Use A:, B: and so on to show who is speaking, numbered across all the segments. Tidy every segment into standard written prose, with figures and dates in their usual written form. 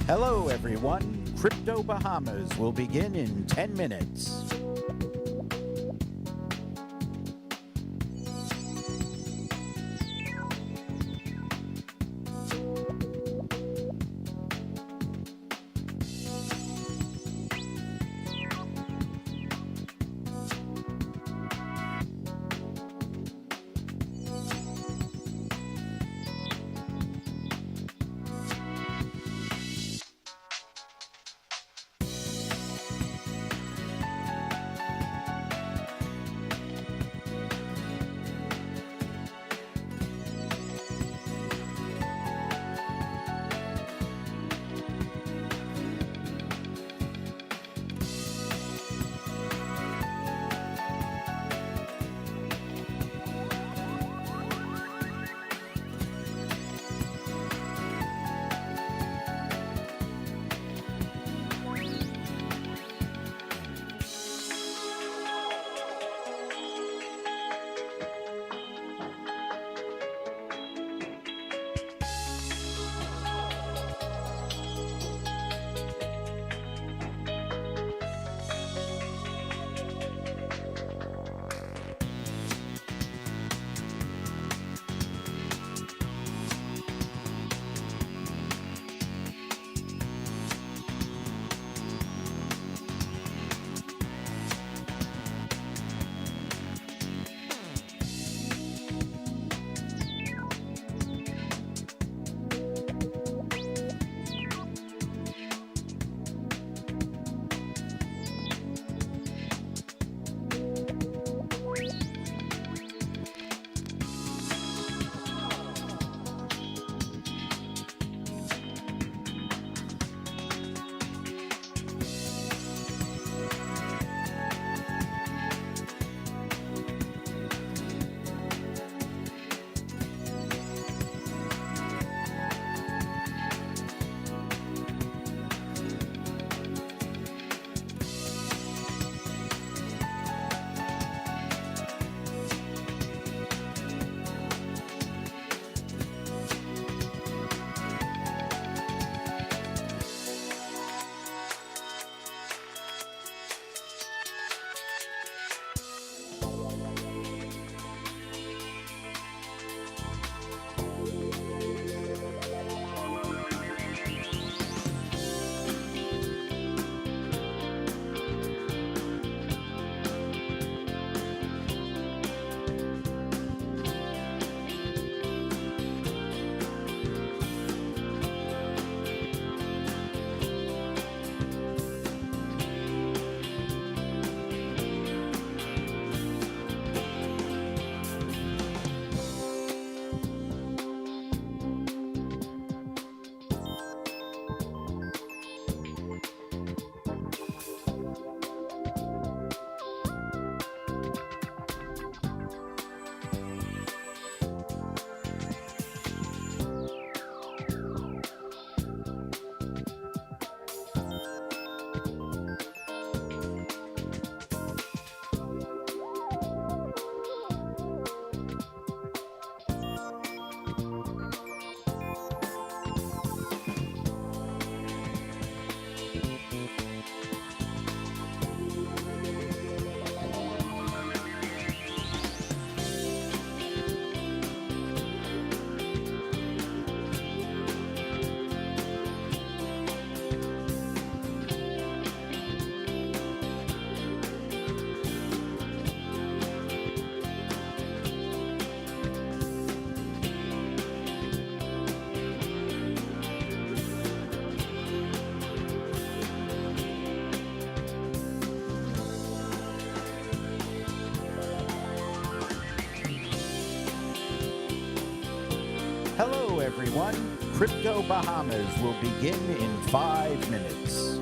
A: Hello, everyone. Crypto Bahamas will begin in 10 minutes. Hello, everyone. Crypto Bahamas will begin in 5 minutes.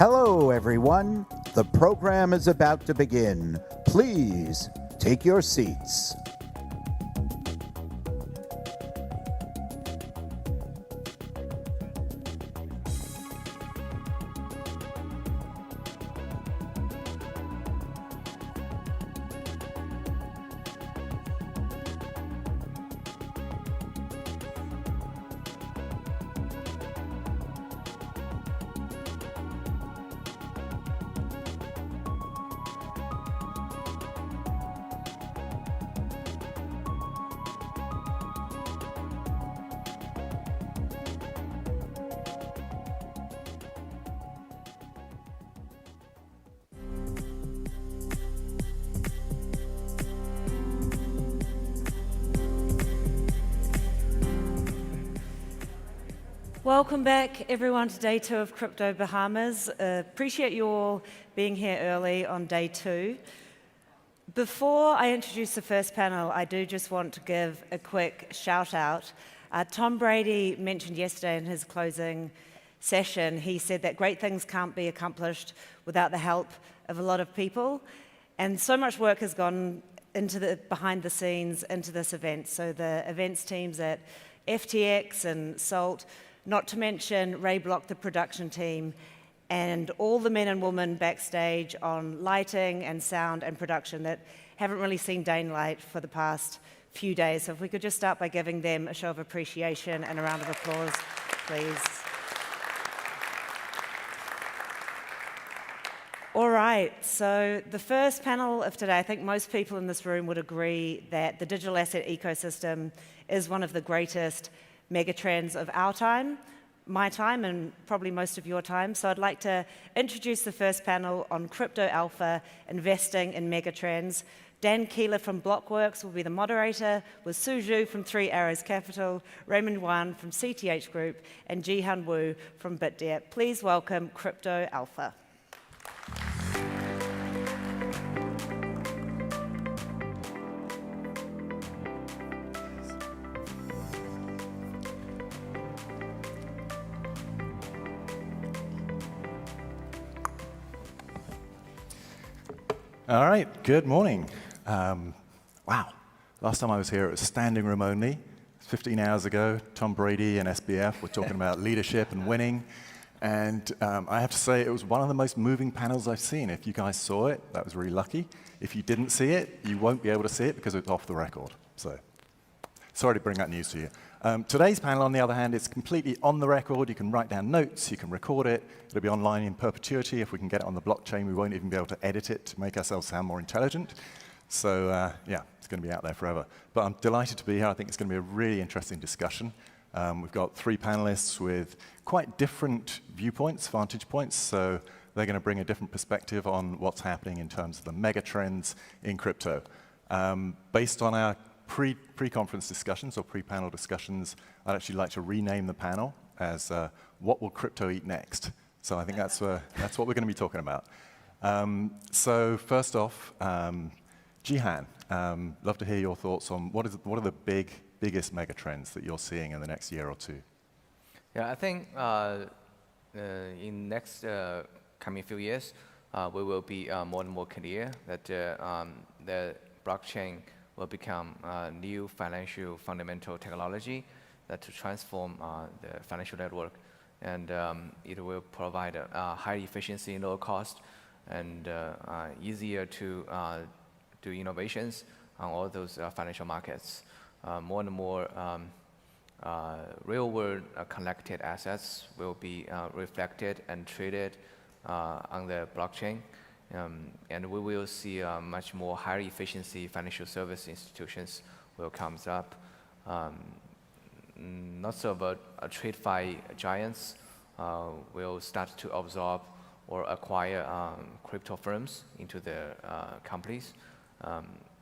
A: Hello, everyone. The program is about to begin. Please take your seats.
B: Welcome back, everyone, to day 2 of Crypto Bahamas. Appreciate you all being here early on day 2. Before I introduce the first panel, I do just want to give a quick shout out. Tom Brady mentioned yesterday in his closing session, he said that great things can't be accomplished without the help of a lot of people. And so much work has gone into the behind the scenes into this event. So the events teams at FTX and SALT, not to mention Ray Block, the production team, and all the men and women backstage on lighting and sound and production that haven't really seen daylight for the past few days. So if we could just start by giving them a show of appreciation and a round of applause, please. All right, so the first panel of today, I think most people in this room would agree that the digital asset ecosystem is one of the greatest megatrends of our time, my time, and probably most of your time. So I'd like to introduce the first panel on crypto alpha, investing in megatrends. Dan Keeler from Blockworks will be the moderator, with Su Zhu from 3 Arrows Capital, Raymond Wan from CTH Group, and Jihan Wu from BitDeer. Please welcome Crypto Alpha.
C: All right, good morning. Wow, last time I was here, it was standing room only. 15 hours ago, Tom Brady and SBF were talking about leadership and winning. And I have to say, it was one of the most moving panels I've seen. If you guys saw it, that was really lucky. If you didn't see it, you won't be able to see it because it's off the record. So, sorry to bring that news to you. Today's panel, on the other hand, is completely on the record. You can write down notes, you can record it. It'll be online in perpetuity. If we can get it on the blockchain, we won't even be able to edit it to make ourselves sound more intelligent. So yeah, it's going to be out there forever. But I'm delighted to be here. I think it's going to be a really interesting discussion. We've got 3 panelists with quite different viewpoints, vantage points. So they're going to bring a different perspective on what's happening in terms of the mega trends in crypto. Based on our pre-conference discussions or pre-panel discussions, I'd actually like to rename the panel as what will crypto eat next? So I think that's what we're going to be talking about. So first off, Jihan, love to hear your thoughts on what are the biggest mega trends that you're seeing in the next year or 2?
D: Yeah, I think in next coming few years, we will be more and more clear that the blockchain will become a new financial fundamental technology that to transform the financial network, and it will provide high efficiency, low cost, and easier to do innovations on all those financial markets. More and more real-world connected assets will be reflected and traded on the blockchain. And we will see much more higher efficiency financial service institutions will come up. Not so about TradeFi giants will start to absorb or acquire crypto firms into their companies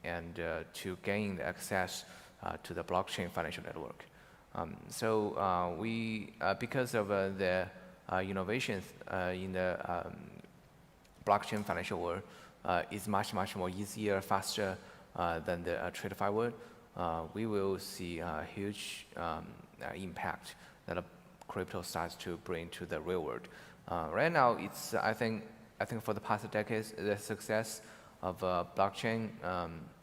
D: and to gain the access to the blockchain financial network. So we, because of the innovations in the blockchain financial world is much more easier, faster than the TradeFi world. We will see a huge impact that crypto starts to bring to the real world. Right now, it's I think for the past decades, the success of blockchain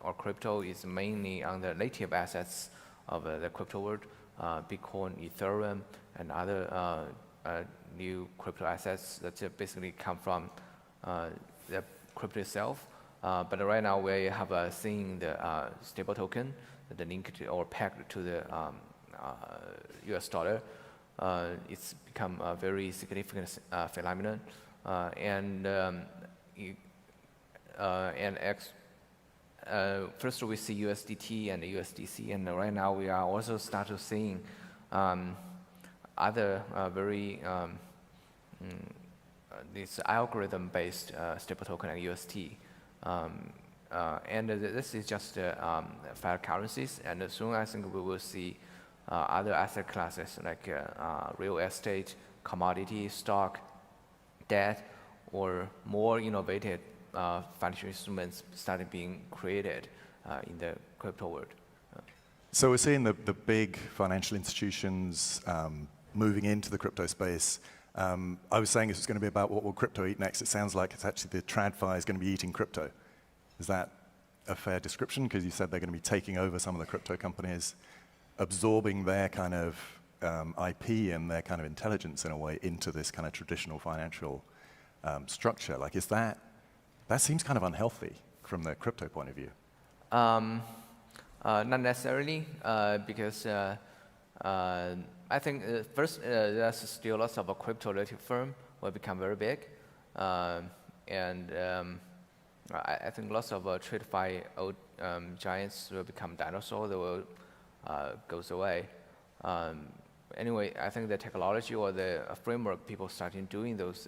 D: or crypto is mainly on the native assets of the crypto world, Bitcoin, Ethereum, and other new crypto assets that basically come from the crypto itself. But right now we have seen the stable token, the linked or pegged to the US dollar. It's become a very significant phenomenon. First we see USDT and USDC, and right now we are also starting to seeing other very this algorithm-based stable token like UST. This is just fiat currencies, and soon I think we will see other asset classes like real estate, commodity, stock, debt, or more innovative financial instruments started being created in the crypto world.
C: So we're seeing the big financial institutions moving into the crypto space. I was saying it's going to be about what will crypto eat next. It sounds like it's actually the TradFi is going to be eating crypto. Is that a fair description? Because you said they're going to be taking over some of the crypto companies, absorbing their kind of IP and their kind of intelligence in a way into this kind of traditional financial structure. Like, is that seems kind of unhealthy from the crypto point of view?
D: Not necessarily, because I think first there's still lots of crypto-related firms will become very big, and I think lots of TradFi old giants will become dinosaurs. They will goes away. Anyway, I think the technology or the framework people starting doing those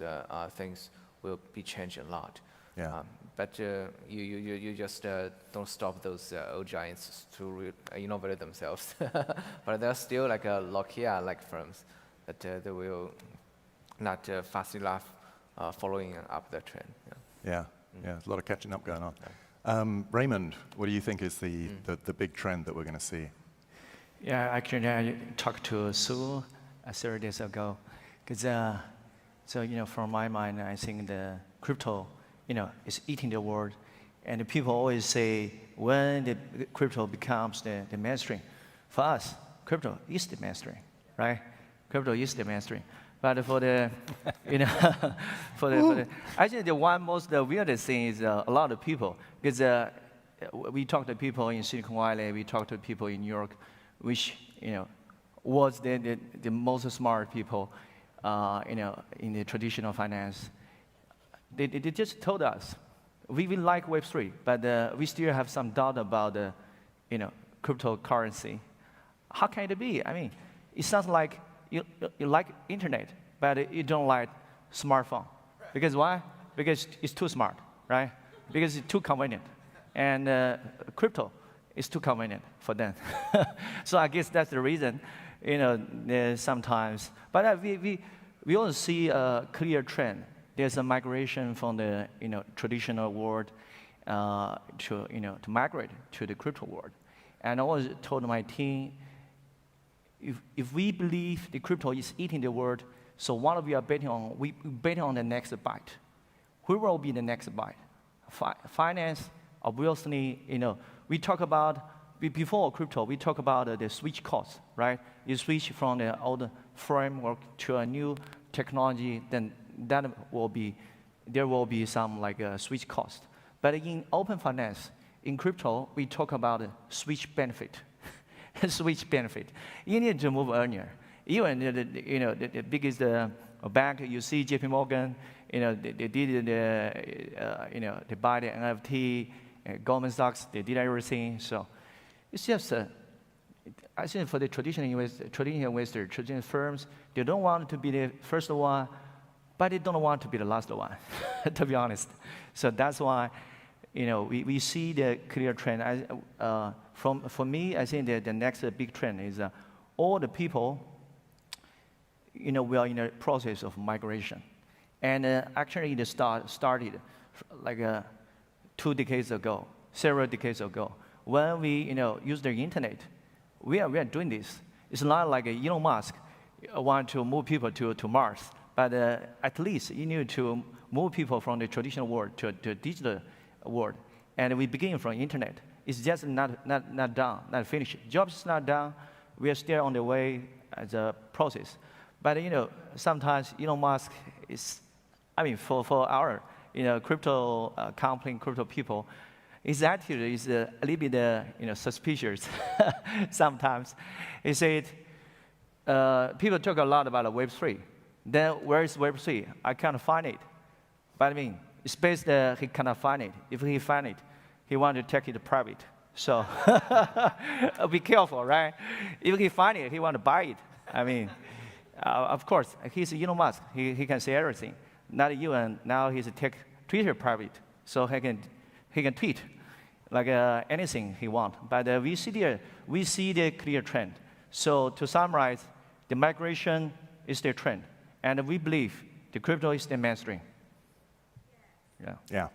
D: things will be changed a lot.
C: Yeah.
D: But you just don't stop those old giants to innovate themselves. But there are still like Nokia-like firms that they will not fast enough following up the trend.
C: Yeah, there's a lot of catching up going on. Raymond, what do you think is the big trend that we're going to see?
E: Yeah, actually, I talked to Sue 30 days ago, because from my mind, I think the crypto, is eating the world, and the people always say when the crypto becomes the mainstream. For us, crypto is the mainstream, right? Crypto is the mainstream. But for the, I think the weirdest thing is a lot of people, because we talk to people in Silicon Valley, we talk to people in New York, which was the most smart people, in the traditional finance. They just told us, we like Web3, but we still have some doubt about the, cryptocurrency. How can it be? I mean, it sounds like you like internet, but you don't like smartphone. Because why? Because it's too smart, right? Because it's too convenient, and crypto is too convenient for them. So I guess that's the reason, sometimes. But we also see a clear trend. There's a migration from the traditional world to migrate to the crypto world. And I always told my team, if we believe the crypto is eating the world, so what we are betting on, we betting on the next byte. Who will be the next byte? Finance, obviously, we talk about, before crypto, we talk about the switch cost, right? You switch from the old framework to a new technology, then there will be some switch cost. But in open finance, in crypto, we talk about switch benefit. Switch benefit. You need to move earlier. Even the biggest bank, you see JP Morgan, they did they buy the NFT, Goldman Sachs, they did everything. So it's just I think for the traditional investors, traditional firms, they don't want to be the first one, but they don't want to be the last one, to be honest. So that's why, we see the clear trend. For me, I think that the next big trend is all the people, we are in a process of migration. And actually, it started like 2 decades ago, several decades ago. When we, use the internet, we are doing this. It's not like Elon Musk want to move people to Mars. But at least you need to move people from the traditional world to the digital world. And we begin from internet. It's just not done, not finished. Jobs is not done. We are still on the way as a process. But sometimes Elon Musk is, for our crypto company, crypto people, his attitude is a little bit suspicious sometimes. He said, people talk a lot about Web3. Then where is Web3? I can't find it. But it's based he cannot find it. If he find it, he want to take it private. So be careful, right? If he find it, he want to buy it. Of course, he's Elon Musk. He can say everything. Not you, and now he's take Twitter private, so he can tweet like anything he want. But we see the clear trend. So to summarize, the migration is the trend, and we believe the crypto is the mainstream.
C: Yeah.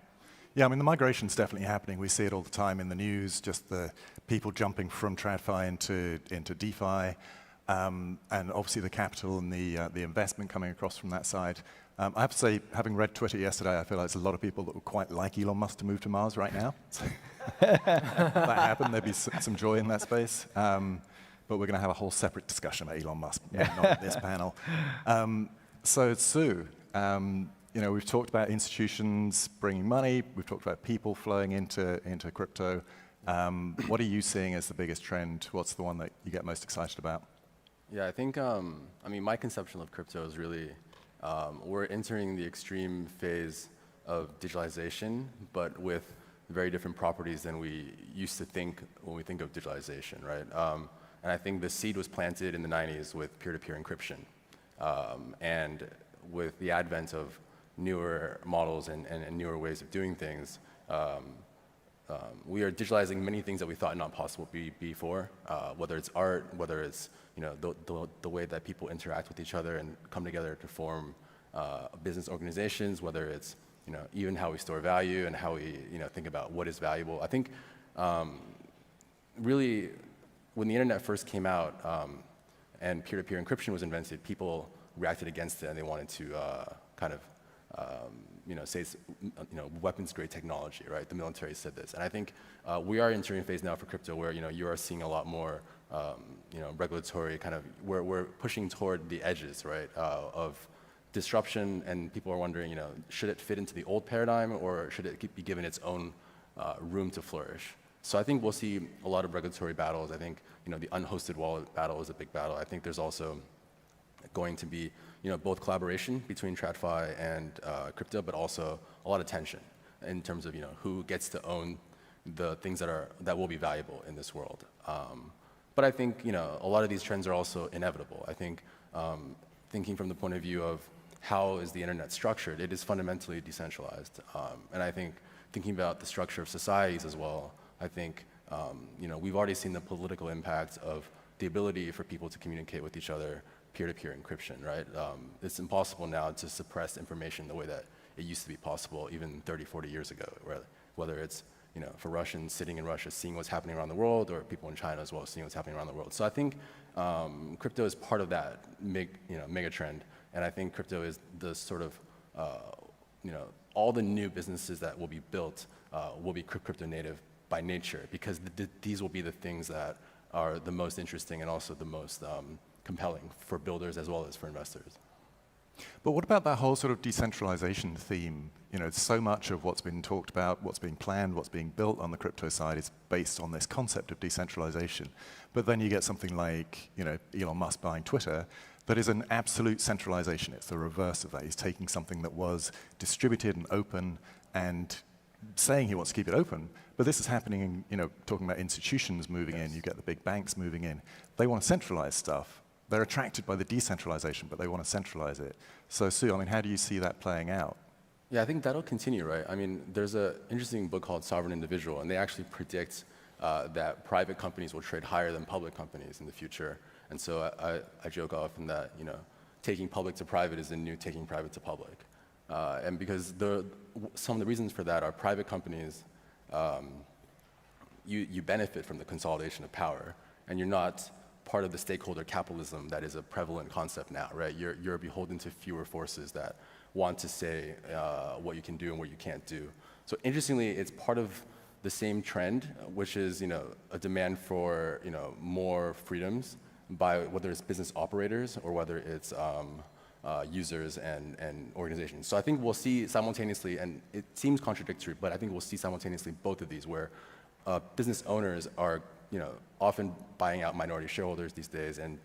C: Yeah, the migration's definitely happening. We see it all the time in the news, just the people jumping from TradFi into DeFi, and obviously the capital and the investment coming across from that side. I have to say, having read Twitter yesterday, I feel like there's a lot of people that would quite like Elon Musk to move to Mars right now. So if that happened, there'd be some joy in that space. But we're going to have a whole separate discussion about Elon Musk, not in this panel. So Sue, we've talked about institutions bringing money. We've talked about people flowing into crypto. What are you seeing as the biggest trend? What's the one that you get most excited about?
F: Yeah, I think, my conception of crypto is really, we're entering the extreme phase of digitalization, but with very different properties than we used to think when we think of digitalization, right? And I think the seed was planted in the 90s with peer-to-peer encryption. And with the advent of newer models and newer ways of doing things, we are digitalizing many things that we thought not possible before, whether it's art, whether it's the way that people interact with each other and come together to form business organizations, whether it's even how we store value and how we think about what is valuable. I think really when the internet first came out and peer-to-peer encryption was invented, people reacted against it and they wanted to say it's weapons-grade technology, right? The military said this, and I think we are entering a phase now for crypto where you are seeing a lot more regulatory we're pushing toward the edges, right, of disruption, and people are wondering, should it fit into the old paradigm or should it be given its own room to flourish? So I think we'll see a lot of regulatory battles. I think the unhosted wallet battle is a big battle. I think there's also going to be both collaboration between TradFi and crypto, but also a lot of tension in terms of who gets to own the things that will be valuable in this world. But I think a lot of these trends are also inevitable. I think thinking from the point of view of how is the internet structured, it is fundamentally decentralized. And I think thinking about the structure of societies as well, I think we've already seen the political impact of the ability for people to communicate with each other, peer-to-peer encryption, right? It's impossible now to suppress information the way that it used to be possible even 30, 40 years ago, whether it's for Russians sitting in Russia seeing what's happening around the world, or people in China as well seeing what's happening around the world. So I think crypto is part of that mega trend, and I think crypto is the sort of all the new businesses that will be built will be crypto native by nature, because these will be the things that are the most interesting and also the most compelling for builders as well as for investors.
C: But what about that whole sort of decentralization theme? So much of what's been talked about, what's being planned, what's being built on the crypto side is based on this concept of decentralization. But then you get something like, Elon Musk buying Twitter, that is an absolute centralization. It's the reverse of that. He's taking something that was distributed and open and saying he wants to keep it open. But this is happening, talking about institutions moving in, you get the big banks moving in. They want to centralize stuff. They're attracted by the decentralization, but they want to centralize it. So Sue, how do you see that playing out?
F: Yeah, I think that'll continue, right? There's an interesting book called Sovereign Individual, and they actually predict that private companies will trade higher than public companies in the future. And so I joke often that, taking public to private is the new taking private to public. And because some of the reasons for that are private companies, you benefit from the consolidation of power, and you're not part of the stakeholder capitalism that is a prevalent concept now, right? You're beholden to fewer forces that want to say what you can do and what you can't do. So interestingly, it's part of the same trend, which is a demand for more freedoms by whether it's business operators or whether it's users and organizations. So I think we'll see simultaneously, and it seems contradictory, but I think we'll see simultaneously both of these where business owners are often buying out minority shareholders these days, and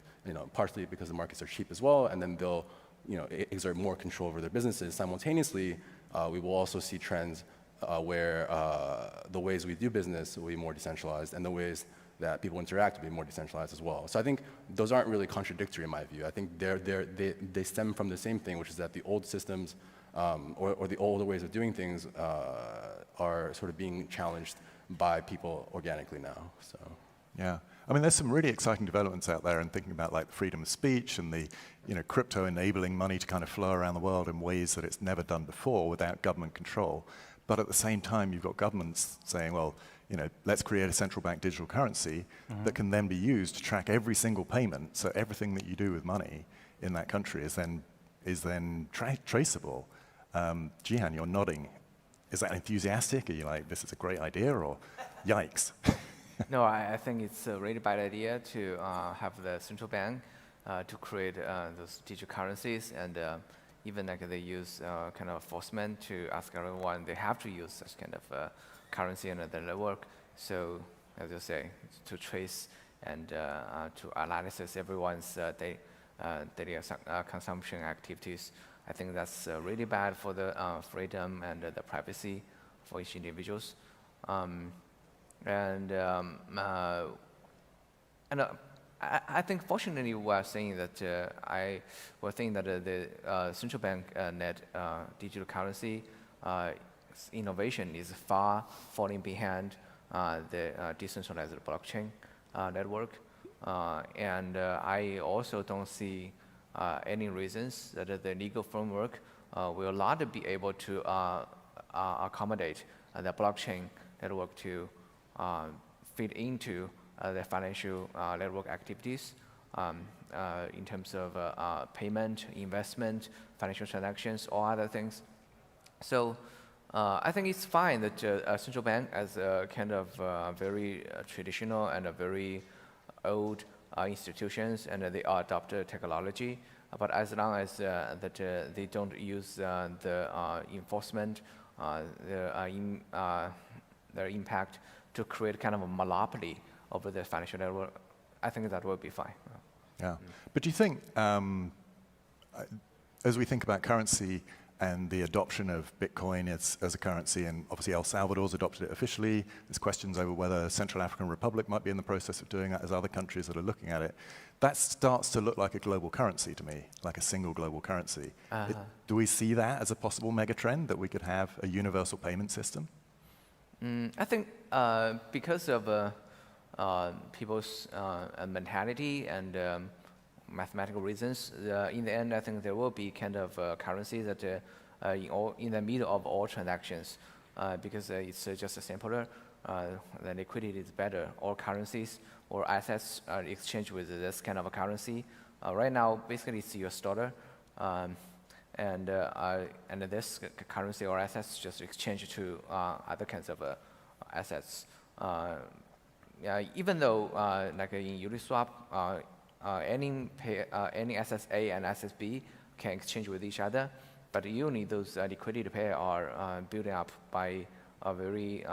F: partially because the markets are cheap as well, and then they'll exert more control over their businesses. Simultaneously, we will also see trends where the ways we do business will be more decentralized, and the ways that people interact will be more decentralized as well. So I think those aren't really contradictory in my view. I think they stem from the same thing, which is that the old systems or the older ways of doing things are sort of being challenged by people organically now. So.
C: Yeah, I mean, there's some really exciting developments out there, and thinking about like freedom of speech and the crypto enabling money to kind of flow around the world in ways that it's never done before without government control. But at the same time, you've got governments saying, well, let's create a central bank digital currency that can then be used to track every single payment. So everything that you do with money in that country is then traceable. Jihan, you're nodding. Is that enthusiastic? Are you like, this is a great idea, or yikes?
D: No, I think it's a really bad idea to have the central bank to create those digital currencies, and even like they use kind of enforcement to ask everyone they have to use such kind of currency in the network. So, as you say, to trace and to analyze everyone's daily consumption activities, I think that's really bad for the freedom and the privacy for each individuals. I think fortunately we are saying that we're thinking that the central bank net digital currency innovation is far falling behind the decentralized blockchain network, and I also don't see any reasons that the legal framework will not be able to accommodate the blockchain network to fit into the financial network activities in terms of payment, investment, financial transactions, or other things. So I think it's fine that a central bank, as a kind of very traditional and a very old institutions, and they adopt technology, but as long as that they don't use the enforcement, their impact to create kind of a monopoly over the financial network, I think that will be fine.
C: Yeah, but do you think, as we think about currency and the adoption of Bitcoin as a currency, and obviously El Salvador's adopted it officially, there's questions over whether Central African Republic might be in the process of doing that, as other countries that are looking at it. That starts to look like a global currency to me, like a single global currency. Do we see that as a possible mega trend, that we could have a universal payment system?
D: I think because of people's mentality and mathematical reasons, in the end, I think there will be kind of currency that in the middle of all transactions, because it's just simpler. The liquidity is better. All currencies or assets are exchanged with this kind of a currency. Right now, basically, it's US dollar, and this currency or assets just exchange to other kinds of assets. Even though, like in Uniswap, any SSA and SSB can exchange with each other, but usually those liquidity pair are built up by a very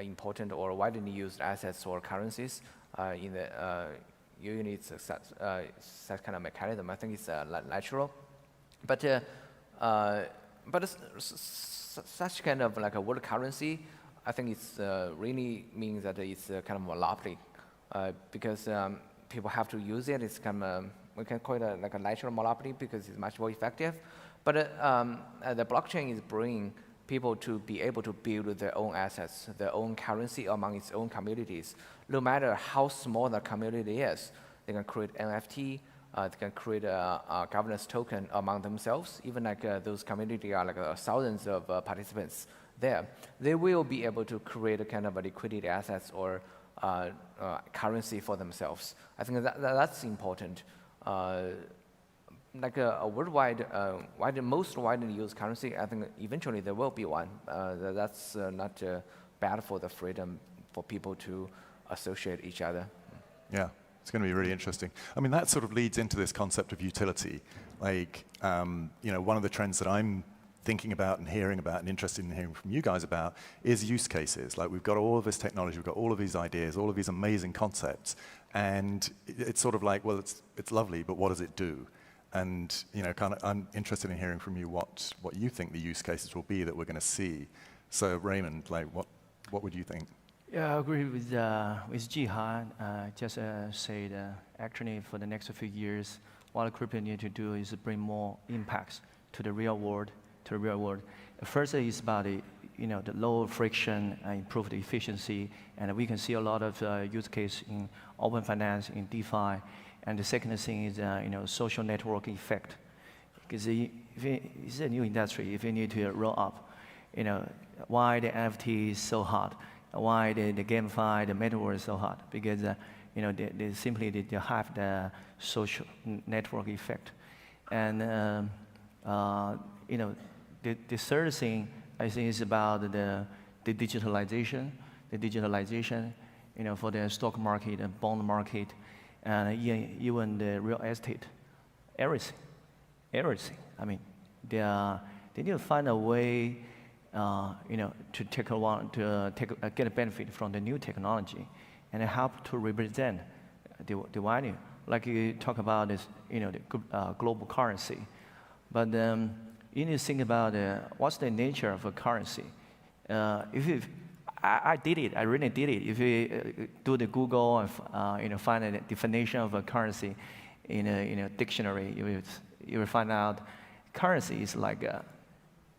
D: important or widely used assets or currencies. In the usually it's such kind of mechanism. I think it's natural, but such kind of like a world currency, I think it's really means that it's a kind of monopoly, because people have to use it. It's kind of we can call it like a natural monopoly because it's much more effective. But the blockchain is bringing people to be able to build their own assets, their own currency among its own communities. No matter how small the community is, they can create NFT. They can create a governance token among themselves. Even like those communities are like thousands of participants there. They will be able to create a kind of a liquidity assets or currency for themselves. I think that's important. Like a worldwide, most widely used currency, I think eventually there will be one. That's not bad for the freedom for people to associate each other.
C: Yeah, it's going to be really interesting. I mean, that sort of leads into this concept of utility. Like, one of the trends that I'm thinking about and hearing about and interested in hearing from you guys about is use cases. Like, we've got all of this technology, we've got all of these ideas, all of these amazing concepts, and it's sort of like, well, it's lovely, but what does it do? And I'm interested in hearing from you what you think the use cases will be that we're going to see. So Raymond, like, what would you think?
E: Yeah, I agree with Jihan. Just said, actually, for the next few years, what crypto need to do is bring more impacts to the real world. First is about the low friction, improved efficiency, and we can see a lot of use case in open finance, in DeFi. And the second thing is social network effect, because it's a new industry. If you need to roll up, why the NFT is so hot, why the GameFi, the metaverse is so hot, because they simply have the social network effect, and the third thing I think is about the digitalization. The digitalization, for the stock market and bond market, and even the real estate, everything. I mean, they need to find a way, to get a benefit from the new technology, and help to represent the value. Like you talk about this, the global currency, but you need to think about what's the nature of a currency. I did it. I really did it. If you do the Google and find a definition of a currency in a dictionary, you will find out currency is like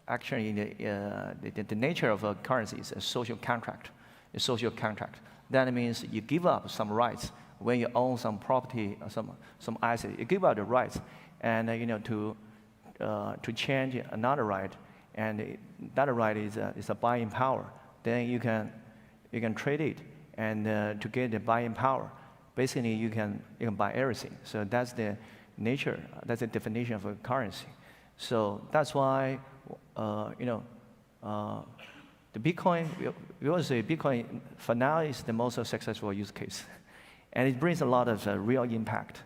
E: actually the nature of a currency is a social contract. A social contract. That means you give up some rights when you own some property or some asset. You give up the rights, and to change another right, and that right is a buying power. Then you can trade it, and to get the buying power, basically you can buy everything. So that's the nature. That's the definition of a currency. So that's why the Bitcoin. We always say Bitcoin for now is the most successful use case, and it brings a lot of real impact.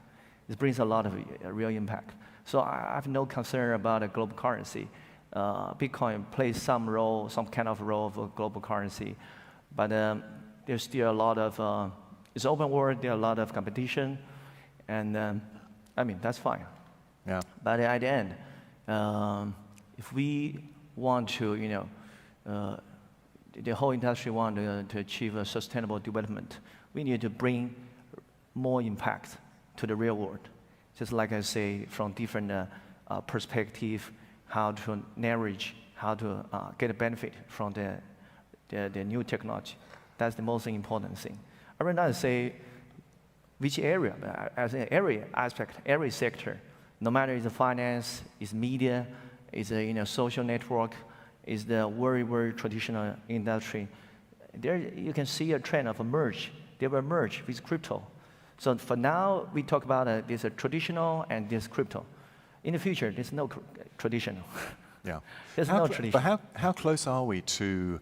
E: It brings a lot of real impact. So I have no concern about a global currency. Bitcoin plays some kind of role of a global currency, but there's still a lot of, it's open world, there are a lot of competition, and I mean, that's fine.
C: Yeah.
E: But at the end, if we want to, the whole industry want to achieve a sustainable development, we need to bring more impact to the real world. Just like I say, from different perspective, how to leverage, how to get a benefit from the new technology. That's the most important thing. I will not say which area, but as an area aspect, every sector, no matter it's finance, it's media, it's a social network, it's the very, very traditional industry. There you can see a trend of a merge. They will merge with crypto. So for now, we talk about this traditional and this crypto. In the future, there's no traditional.
C: Yeah.
E: There's no tradition.
C: But how close are we to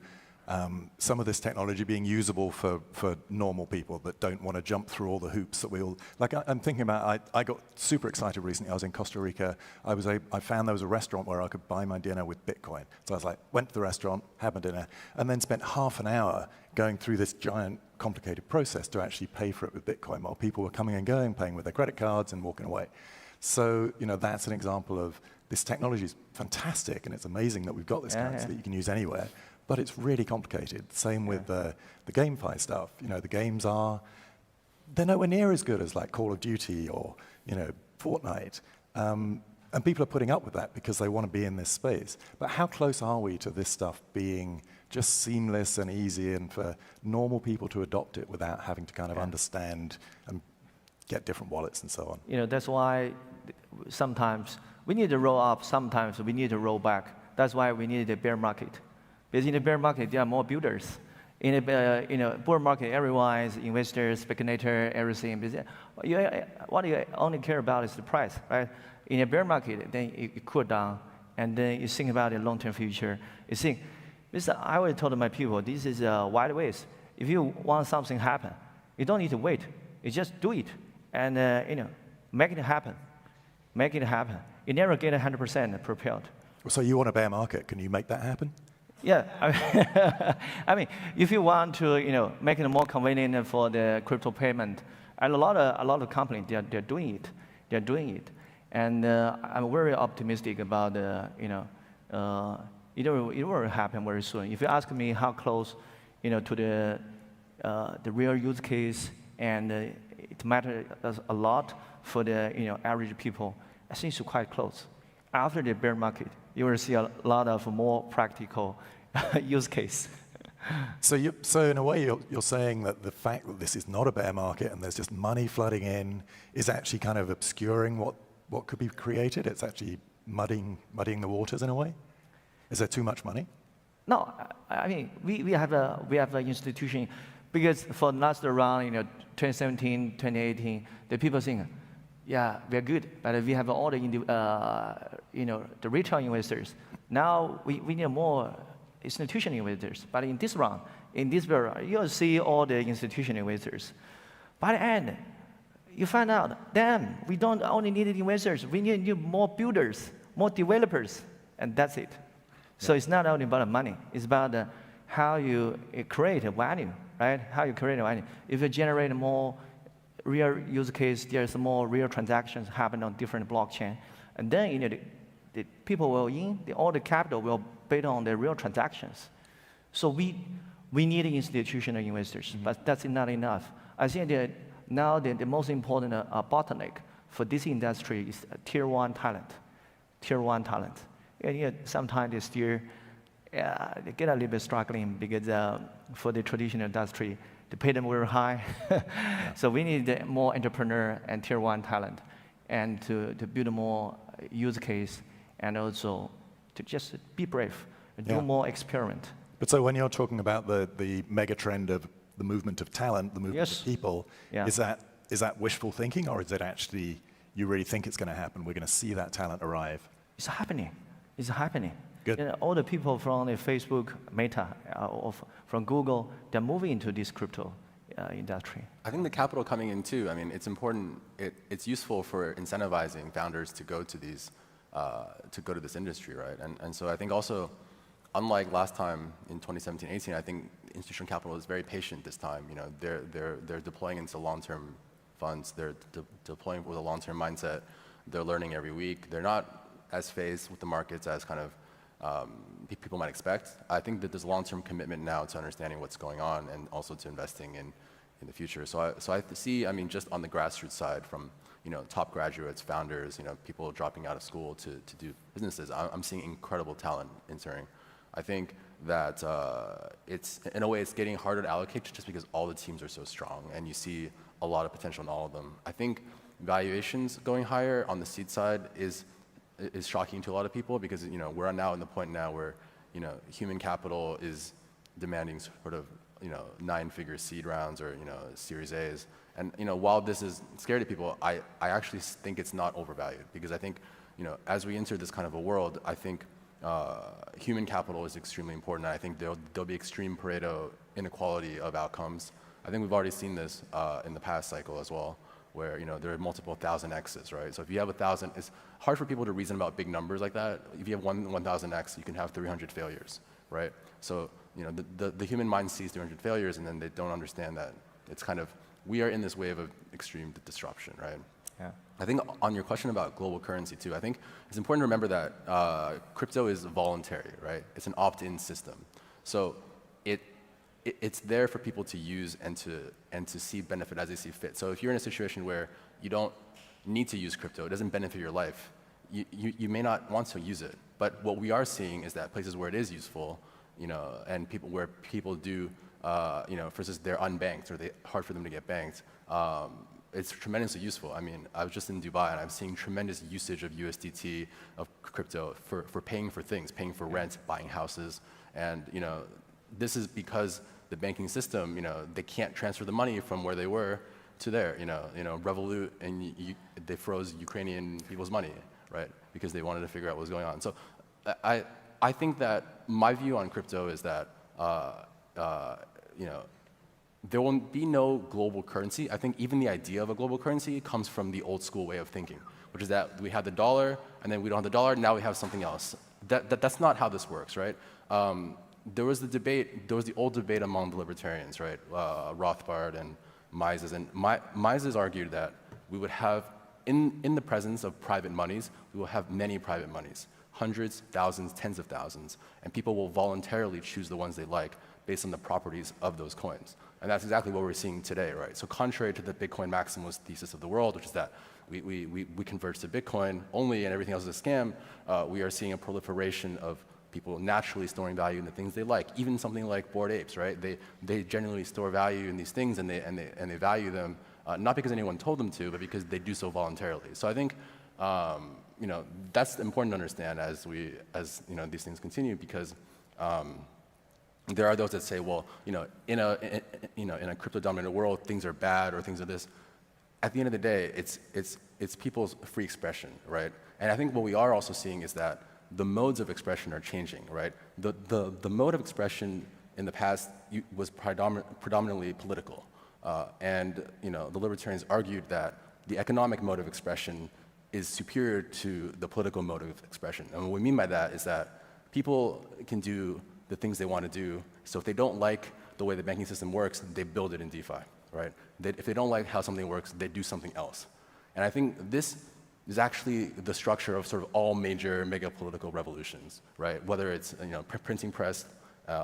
C: some of this technology being usable for normal people that don't want to jump through all the hoops that we all... Like, I'm thinking about, I got super excited recently. I was in Costa Rica. I found there was a restaurant where I could buy my dinner with Bitcoin. So I was like, went to the restaurant, had my dinner, and then spent half an hour going through this giant, complicated process to actually pay for it with Bitcoin while people were coming and going, paying with their credit cards and walking away. So, that's an example of this technology is fantastic, and it's amazing that we've got this currency that you can use anywhere, but it's really complicated. Same with the GameFi stuff. The games they're nowhere near as good as like Call of Duty or, Fortnite. And people are putting up with that because they want to be in this space. But how close are we to this stuff being just seamless and easy and for normal people to adopt it without having to kind of understand and get different wallets and so on?
E: That's why sometimes we need to roll up, sometimes we need to roll back. That's why we need a bear market. Because in the bear market, there are more builders. In a bull market, everyone is investor, speculator, everything. What you only care about is the price, right? In a bear market, then you cool down, and then you think about the long-term future. You think, I always told my people, this is wide ways. If you want something to happen, you don't need to wait. You just do it, and make it happen. Make it happen. You never get 100% prepared.
C: So you want a bear market? Can you make that happen?
E: Yeah, I mean, if you want to, make it more convenient for the crypto payment, and a lot of companies they're doing it. They're doing it, and I'm very optimistic about it will happen very soon. If you ask me how close, to the real use case, and it matters a lot for the average people, I think it's quite close. After the bear market, you will see a lot of more practical use case.
C: So in a way, you're saying that the fact that this is not a bear market and there's just money flooding in is actually kind of obscuring what could be created. It's actually muddying the waters in a way. Is there too much money?
E: No, I mean we have an institution, because for the last round, 2017, 2018, the people think, yeah, we're good, but we have all the the retail investors. Now we need more institutional investors. But in this round, in this period, you'll see all the institutional investors. By the end, you find out, damn, we don't only need investors, we need more builders, more developers, and that's it. So it's not only about money, it's about how you create value, right? How you create value. If you generate more real use case, there's more real transactions happen on different blockchain, and then the people will all the capital will based on the real transactions. So we need institutional investors, but that's not enough. I think that now the most important bottleneck for this industry is tier one talent. Tier one talent. And sometimes they still they get a little bit struggling because for the traditional industry, they pay them very high. So we need more entrepreneur and tier one talent, and to build more use case, and also to just be brave and do more experiment.
C: But so when you're talking about the mega trend of the movement of talent, the movement of people, is that wishful thinking, or is it actually you really think it's going to happen? We're going to see that talent arrive?
E: It's happening. It's happening.
C: Good.
E: All the people from the Facebook, Meta, or from Google, they're moving into this crypto industry.
F: I think the capital coming in too. I mean, it's important. It's useful for incentivizing founders to go to these, to this industry, right? And so I think also, unlike last time in 2017-18, I think institutional capital is very patient this time. They're deploying into long-term funds. They're deploying with a long-term mindset. They're learning every week. They're not as phased with the markets as kind of people might expect. I think that there's a long-term commitment now to understanding what's going on and also to investing in the future. So I see, I mean, just on the grassroots side, from top graduates, founders, people dropping out of school to do businesses, I'm seeing incredible talent entering. I think that it's, in a way, it's getting harder to allocate just because all the teams are so strong and you see a lot of potential in all of them. I think valuations going higher on the seed side is shocking to a lot of people because we're now in the point now where human capital is demanding sort of 9-figure seed rounds or Series A's, and while this is scary to people, I actually think it's not overvalued because I think as we enter this kind of a world, I think human capital is extremely important. And I think there'll be extreme Pareto inequality of outcomes. I think we've already seen this in the past cycle as well, where there are multiple 1,000x's, right? So if you have 1,000, it's hard for people to reason about big numbers like that. If you have 1,000x, you can have 300 failures, right? So the human mind sees 300 failures, and then they don't understand that it's kind of, we are in this wave of extreme disruption, right?
E: Yeah.
F: I think on your question about global currency too, I think it's important to remember that crypto is voluntary, right? It's an opt-in system. So it's there for people to use and to see benefit as they see fit. So if you're in a situation where you don't need to use crypto, it doesn't benefit your life, you may not want to use it. But what we are seeing is that places where it is useful, and where people do, for instance, they're unbanked or hard for them to get banked, it's tremendously useful. I mean, I was just in Dubai and I'm seeing tremendous usage of USDT, of crypto for paying for things, paying for rent, buying houses, and this is because the banking system, they can't transfer the money from where they were to there. Revolut, and they froze Ukrainian people's money, right? Because they wanted to figure out what was going on. So I think that my view on crypto is that there will be no global currency. I think even the idea of a global currency comes from the old school way of thinking, which is that we have the dollar, and then we don't have the dollar, now we have something else. That's not how this works, right? There was the old debate among the libertarians, right? Rothbard and Mises. And Mises argued that we would have, in the presence of private monies, we will have many private monies, hundreds, thousands, tens of thousands, and people will voluntarily choose the ones they like based on the properties of those coins. And that's exactly what we're seeing today, right? So contrary to the Bitcoin maximalist thesis of the world, which is that we converge to Bitcoin only and everything else is a scam, we are seeing a proliferation of people naturally storing value in the things they like. Even something like Bored Apes, right? They genuinely store value in these things, and they value them not because anyone told them to, but because they do so voluntarily. So I think that's important to understand as these things continue, because there are those that say, well, in a crypto-dominated world, things are bad or things are this. At the end of the day, it's people's free expression, right? And I think what we are also seeing is that the modes of expression are changing, right? The mode of expression in the past was predominantly political, and the libertarians argued that the economic mode of expression is superior to the political mode of expression. And what we mean by that is that people can do the things they want to do. So if they don't like the way the banking system works, they build it in DeFi, right? If they don't like how something works, they do something else. And I think this is actually the structure of sort of all major mega political revolutions, right? Whether it's printing press,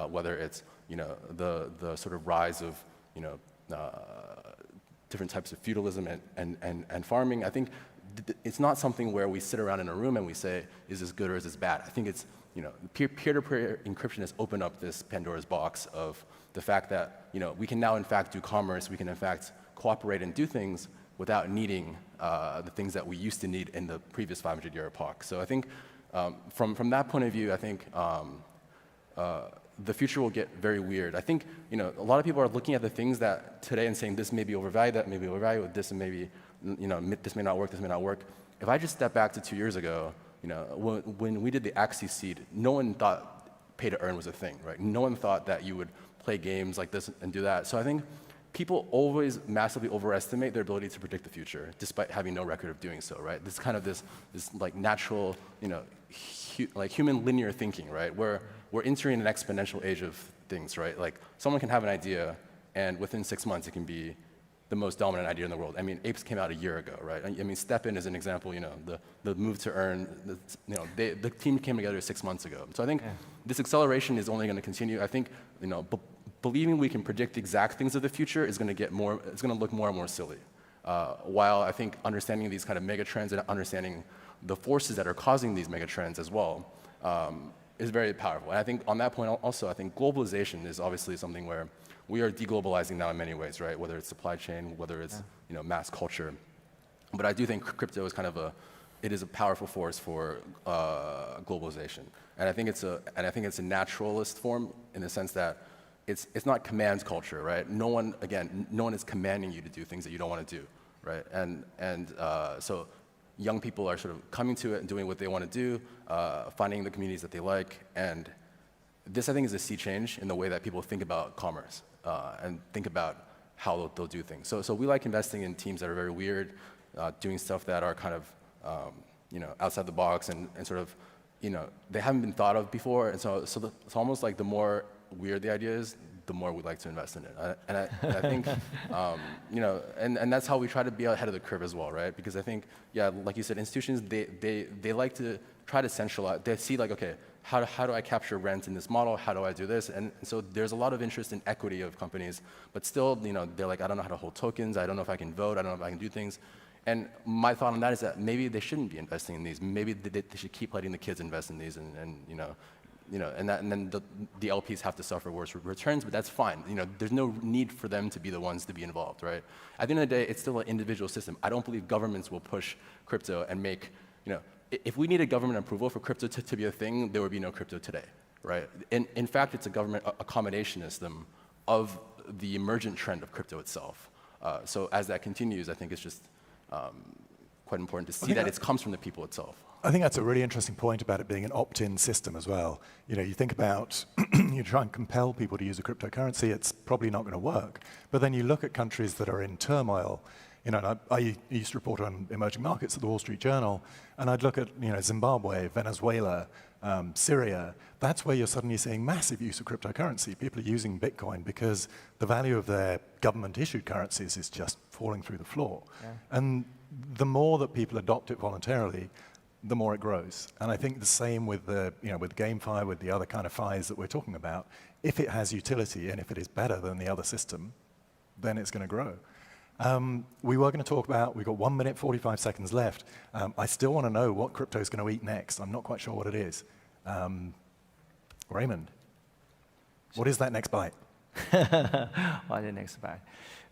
F: whether it's the sort of rise of different types of feudalism and farming. I think it's not something where we sit around in a room and we say, is this good or is this bad? I think it's peer-to-peer encryption has opened up this Pandora's box of the fact that we can now in fact do commerce, we can in fact cooperate and do things without needing the things that we used to need in the previous 500-year epoch. So I think from that point of view, I think the future will get very weird. I think a lot of people are looking at the things that today and saying this may be overvalued, that may be overvalued, this and maybe this may not work, this may not work. If I just step back to 2 years ago, when we did the Axie seed, no one thought pay to earn was a thing, right? No one thought that you would play games like this and do that. So I think people always massively overestimate their ability to predict the future, despite having no record of doing so, right? This kind of this like natural, like human linear thinking, right? Where we're entering an exponential age of things, right? Like someone can have an idea, and within 6 months it can be the most dominant idea in the world. I mean, apes came out a year ago, right? I mean, Stepin is an example. The move to earn. The team came together 6 months ago. So I think this acceleration is only going to continue. I think believing we can predict exact things of the future is going to get more. It's going to look more and more silly. While I think understanding these kind of mega trends and understanding the forces that are causing these mega trends as well is very powerful. And I think on that point also, I think globalization is obviously something where we are deglobalizing now in many ways, right? Whether it's supply chain, whether it's mass culture. But I do think crypto is kind of it is a powerful force for globalization. And I think it's a naturalist form in the sense that it's not command culture, right? No one is commanding you to do things that you don't want to do, right? And so young people are sort of coming to it and doing what they want to do, finding the communities that they like, and this I think is a sea change in the way that people think about commerce and think about how they'll do things. So we like investing in teams that are very weird, doing stuff that are kind of outside the box and sort of they haven't been thought of before, and so it's almost like the more weird the idea is, the more we like to invest in it. And I think and that's how we try to be ahead of the curve as well, right? Because I think like you said, institutions they like to try to centralize. They see like, okay, how do I capture rent in this model? How do I do this? And so there's a lot of interest in equity of companies, but still, they're like, I don't know how to hold tokens. I don't know if I can vote. I don't know if I can do things. And my thought on that is that maybe they shouldn't be investing in these. Maybe they should keep letting the kids invest in these, and then the LPs have to suffer worse returns, but that's fine. There's no need for them to be the ones to be involved, right? At the end of the day, it's still an individual system. I don't believe governments will push crypto and make, if we needed government approval for crypto to be a thing, there would be no crypto today, right? In fact, it's a government accommodation system of the emergent trend of crypto itself. So as that continues, I think it's just quite important to see that it comes from the people itself.
C: I think that's a really interesting point about it being an opt-in system as well. You know, you think about, you try and compel people to use a cryptocurrency, it's probably not going to work. But then you look at countries that are in turmoil. You know, and I used to report on emerging markets at the Wall Street Journal, and I'd look at, you know, Zimbabwe, Venezuela, Syria. That's where you're suddenly seeing massive use of cryptocurrency. People are using Bitcoin because the value of their government-issued currencies is just falling through the floor. Yeah. And the more that people adopt it voluntarily, the more it grows. And I think the same with the, you know, with GameFi, with the other kind of FIs that we're talking about. If it has utility and if it is better than the other system, then it's going to grow. We were going to talk about, we've got 1 minute, 45 seconds left. I still want to know what crypto is going to eat next. I'm not quite sure what it is. Raymond, what is that next bite?
E: What is the next bite?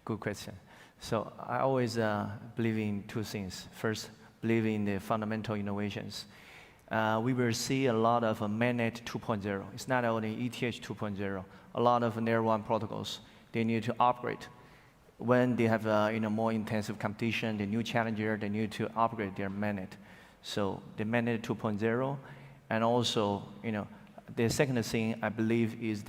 E: Good question. So I always believe in two things. First, believe in the fundamental innovations. We will see a lot of mainnet 2.0. It's not only ETH 2.0. A lot of layer 1 protocols, they need to upgrade. When they have more intensive competition, the new challenger, they need to upgrade their mainnet. So the mainnet 2.0, and also the second thing I believe is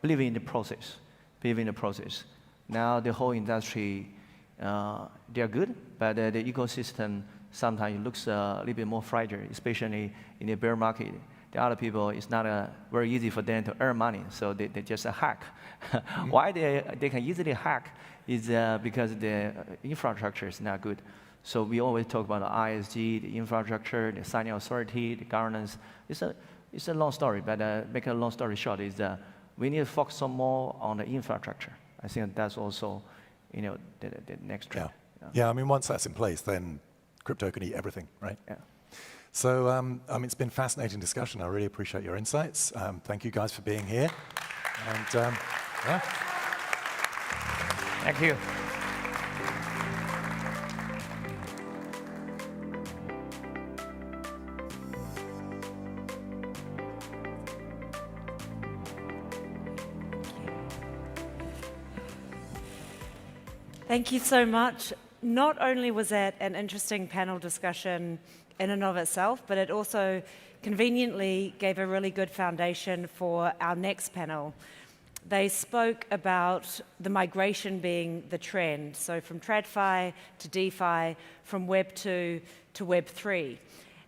E: believing in the process. Believe in the process. Now the whole industry, they are good, but the ecosystem sometimes looks a little bit more fragile, especially in the bear market. The other people, it's not very easy for them to earn money, so they just hack. Why they can easily hack is because the infrastructure is not good. So we always talk about the ISG, the infrastructure, the signing authority, the governance. It's a long story, but make a long story short is we need to focus on more on the infrastructure. I think that's also the next trend.
C: Yeah, I mean, once that's in place, then crypto can eat everything, right?
E: Yeah.
C: So, I mean, it's been a fascinating discussion. I really appreciate your insights. Thank you guys for being here. And, yeah.
E: Thank you.
B: Thank you so much. Not only was that an interesting panel discussion in and of itself, but it also conveniently gave a really good foundation for our next panel. They spoke about the migration being the trend, so from TradFi to DeFi, from Web 2 to Web 3.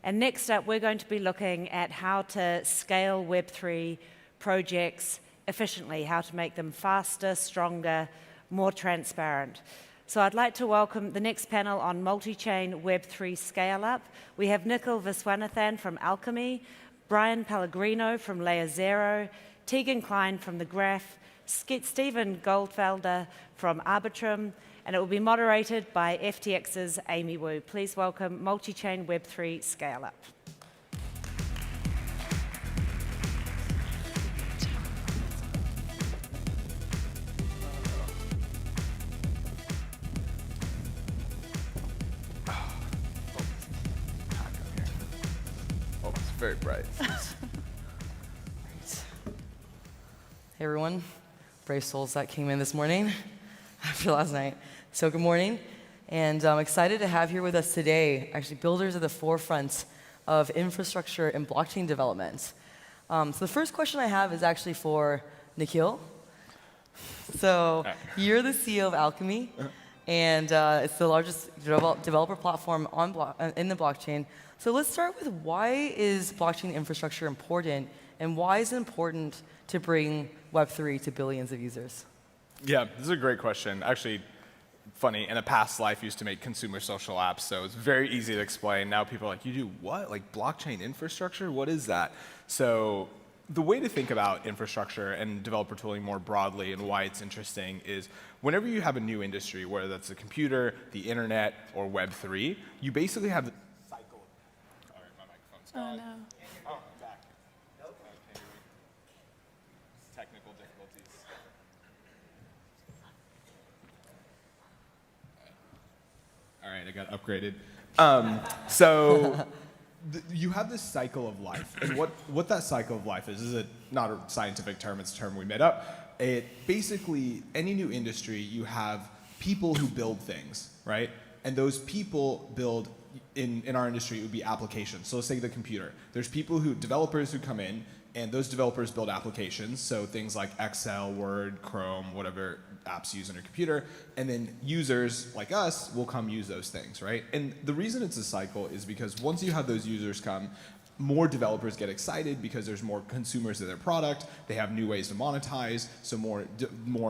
B: And next up, we're going to be looking at how to scale Web 3 projects efficiently, how to make them faster, stronger, more transparent. So I'd like to welcome the next panel on multi-chain Web3 scale-up. We have Nikhil Viswanathan from Alchemy, Brian Pellegrino from Layer Zero, Tegan Klein from The Graph, Stephen Goldfelder from Arbitrum, and it will be moderated by FTX's Amy Wu. Please welcome multi-chain Web3 scale-up.
G: Very bright.
H: Hey everyone, brave souls that came in this morning after last night. So good morning, and I'm excited to have here with us today, actually builders at the forefront of infrastructure and blockchain development. So the first question I have is actually for Nikhil. So you're the CEO of Alchemy, and it's the largest developer platform in the blockchain. So let's start with why is blockchain infrastructure important, and why is it important to bring Web3 to billions of users?
G: Yeah, this is a great question. Actually, funny, in a past life, I used to make consumer social apps, so it's very easy to explain. Now people are like, you do what? Like blockchain infrastructure? What is that? So the way to think about infrastructure and developer tooling more broadly and why it's interesting is whenever you have a new industry, whether that's the computer, the internet, or Web3, you basically have the cycle. All right, my microphone's gone.
I: Oh, no.
G: Oh, I'm back. Okay. Technical difficulties. All right, I got upgraded. So you have this cycle of life, and what that cycle of life is not a scientific term, it's a term we made up, Basically, any new industry, you have people who build things, right? And those people build, in our industry, it would be applications. So let's take the computer. There's developers who come in, and those developers build applications, so things like Excel, Word, Chrome, whatever apps you use on your computer, and then users like us will come use those things, right? And the reason it's a cycle is because once you have those users come, more developers get excited because there's more consumers of their product, they have new ways to monetize, so more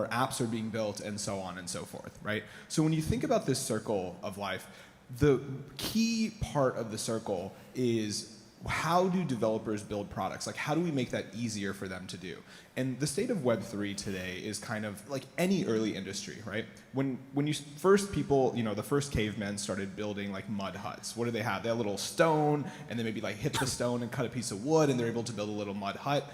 G: apps are being built, and so on and so forth, right? So when you think about this circle of life, the key part of the circle is how do developers build products? Like, how do we make that easier for them to do? And the state of Web3 today is kind of like any early industry, right? When the first cavemen started building like mud huts. What do they have? They have a little stone, and they maybe like hit the stone and cut a piece of wood, and they're able to build a little mud hut.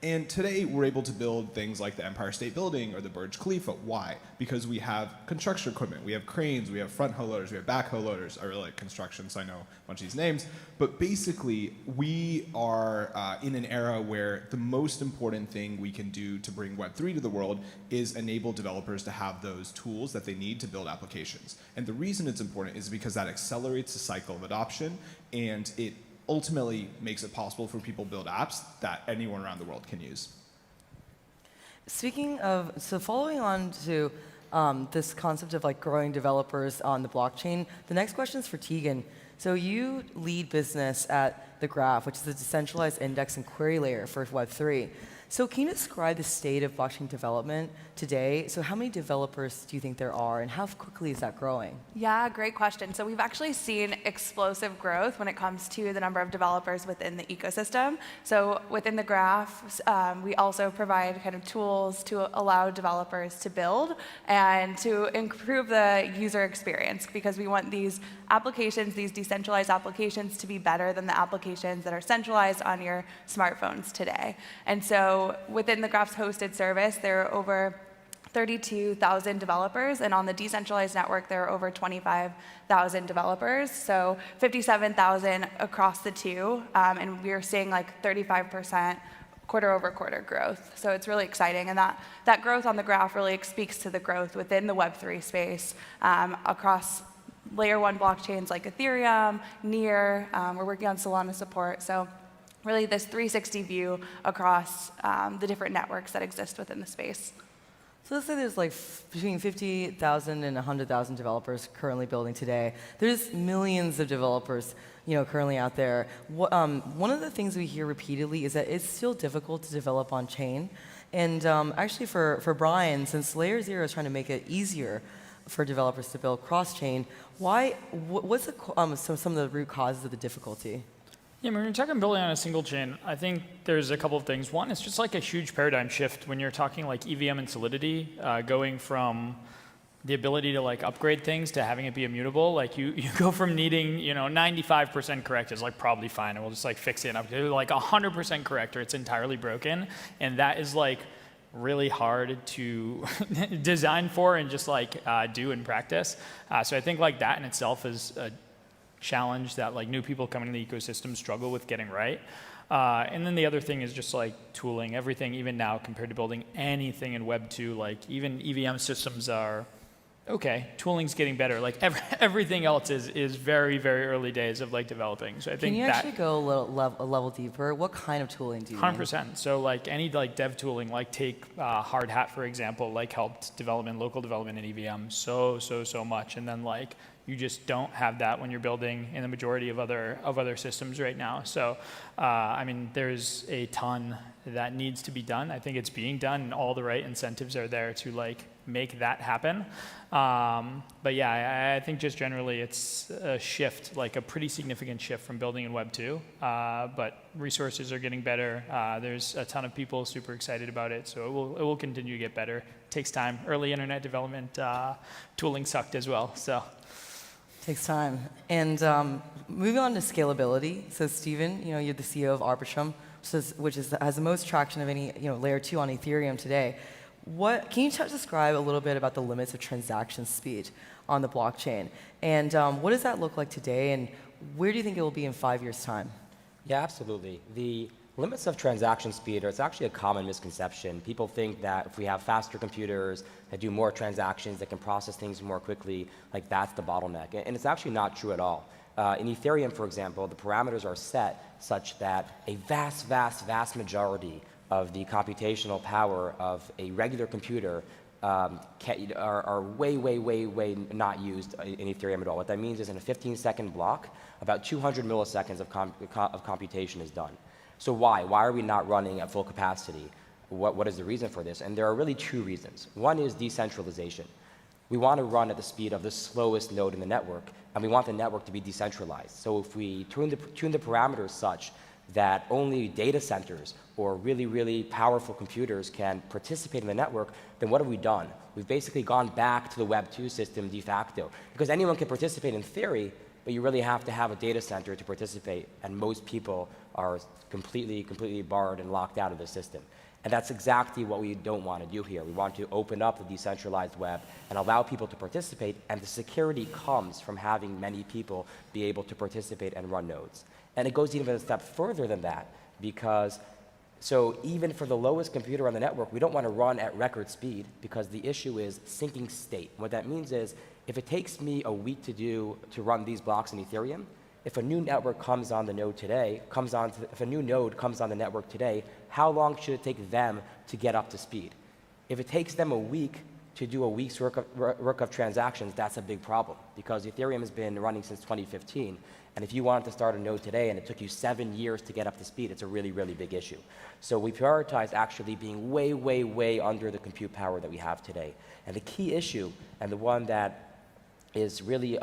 G: And today, we're able to build things like the Empire State Building or the Burj Khalifa. Why? Because we have construction equipment. We have cranes, we have front hoe loaders, we have back hoe loaders. I really like construction, so I know a bunch of these names. But basically, we are in an era where the most important thing we can do to bring Web3 to the world is enable developers to have those tools that they need to build applications. And the reason it's important is because that accelerates the cycle of adoption, and it ultimately makes it possible for people to build apps that anyone around the world can use.
H: Speaking of, so following on to this concept of like growing developers on the blockchain, the next question is for Tegan. So you lead business at The Graph, which is a decentralized index and query layer for Web3. So can you describe the state of blockchain development today? So how many developers do you think there are, and how quickly is that growing?
I: Yeah, great question. So we've actually seen explosive growth when it comes to the number of developers within the ecosystem. So within the Graph, we also provide kind of tools to allow developers to build and to improve the user experience, because we want these applications, these decentralized applications, to be better than the applications that are centralized on your smartphones today. And so within the Graph's hosted service, there are over 32,000 developers, and on the decentralized network, there are over 25,000 developers, so 57,000 across the two, and we are seeing like 35% quarter-over-quarter growth. So it's really exciting, and that growth on the Graph really speaks to the growth within the Web3 space across layer 1 blockchains like Ethereum, Near, we're working on Solana support, so really this 360 view across the different networks that exist within the space.
H: So let's say there's like between 50,000 and 100,000 developers currently building today. There's millions of developers, currently out there. One of the things we hear repeatedly is that it's still difficult to develop on chain. And actually, for Brian, since Layer 0 is trying to make it easier for developers to build cross-chain, what's some of the root causes of the difficulty?
J: Yeah, when you're talking building on a single chain, I think there's a couple of things. One, it's just like a huge paradigm shift when you're talking like EVM and Solidity, going from the ability to like upgrade things to having it be immutable. Like you go from needing 95% correct is like probably fine, and we'll just like fix it and upgrade it, like 100% correct or it's entirely broken, and that is like really hard to design for and just like do in practice. So I think like that in itself is a challenge that like new people coming to the ecosystem struggle with getting right. And then the other thing is just like tooling. Everything, even now, compared to building anything in Web 2, like even EVM systems are okay. Tooling's getting better. Like everything else is very, very early days of like developing. So I think
H: Can you actually go a level deeper? What kind of tooling do you
J: 100%. So like any like dev tooling, like take Hard Hat, for example, like helped local development in EVM so much. And then like you just don't have that when you're building in the majority of other systems right now. So I mean, there's a ton that needs to be done. I think it's being done, and all the right incentives are there to like make that happen. But yeah, I think just generally it's a shift, like a pretty significant shift from building in Web 2. But resources are getting better. There's a ton of people super excited about it, so it will continue to get better. It takes time. Early internet development tooling sucked as well. So.
H: Takes time. And moving on to scalability. So Steven, you're the CEO of Arbitrum, which has the most traction of any layer 2 on Ethereum today. Can you describe a little bit about the limits of transaction speed on the blockchain? And what does that look like today, and where do you think it will be in 5 years' time?
K: Yeah, absolutely. The limits of transaction speed, it's actually a common misconception. People think that if we have faster computers that do more transactions, that can process things more quickly, like that's the bottleneck. And it's actually not true at all. In Ethereum, for example, the parameters are set such that a vast majority of the computational power of a regular computer are way not used in Ethereum at all. What that means is in a 15-second block, about 200 milliseconds of computation is done. So why? Why are we not running at full capacity? What is the reason for this? And there are really two reasons. One is decentralization. We want to run at the speed of the slowest node in the network, and we want the network to be decentralized. So if we tune the parameters such that only data centers or really powerful computers can participate in the network, then what have we done? We've basically gone back to the Web 2 system de facto. Because anyone can participate in theory, but you really have to have a data center to participate, and most people are completely barred and locked out of the system. And that's exactly what we don't want to do here. We want to open up the decentralized web and allow people to participate, and the security comes from having many people be able to participate and run nodes. And it goes even a step further than that, because so even for the lowest computer on the network, we don't want to run at record speed, because the issue is syncing state. What that means is, if it takes me a week to run these blocks in Ethereum, if a new network comes on the node today, if a new node comes on the network today, how long should it take them to get up to speed? If it takes them a week to do a week's work of transactions, that's a big problem, because Ethereum has been running since 2015. And if you wanted to start a node today and it took you 7 years to get up to speed, it's a really big issue. So we prioritize actually being way under the compute power that we have today. And the key issue, and the one that is really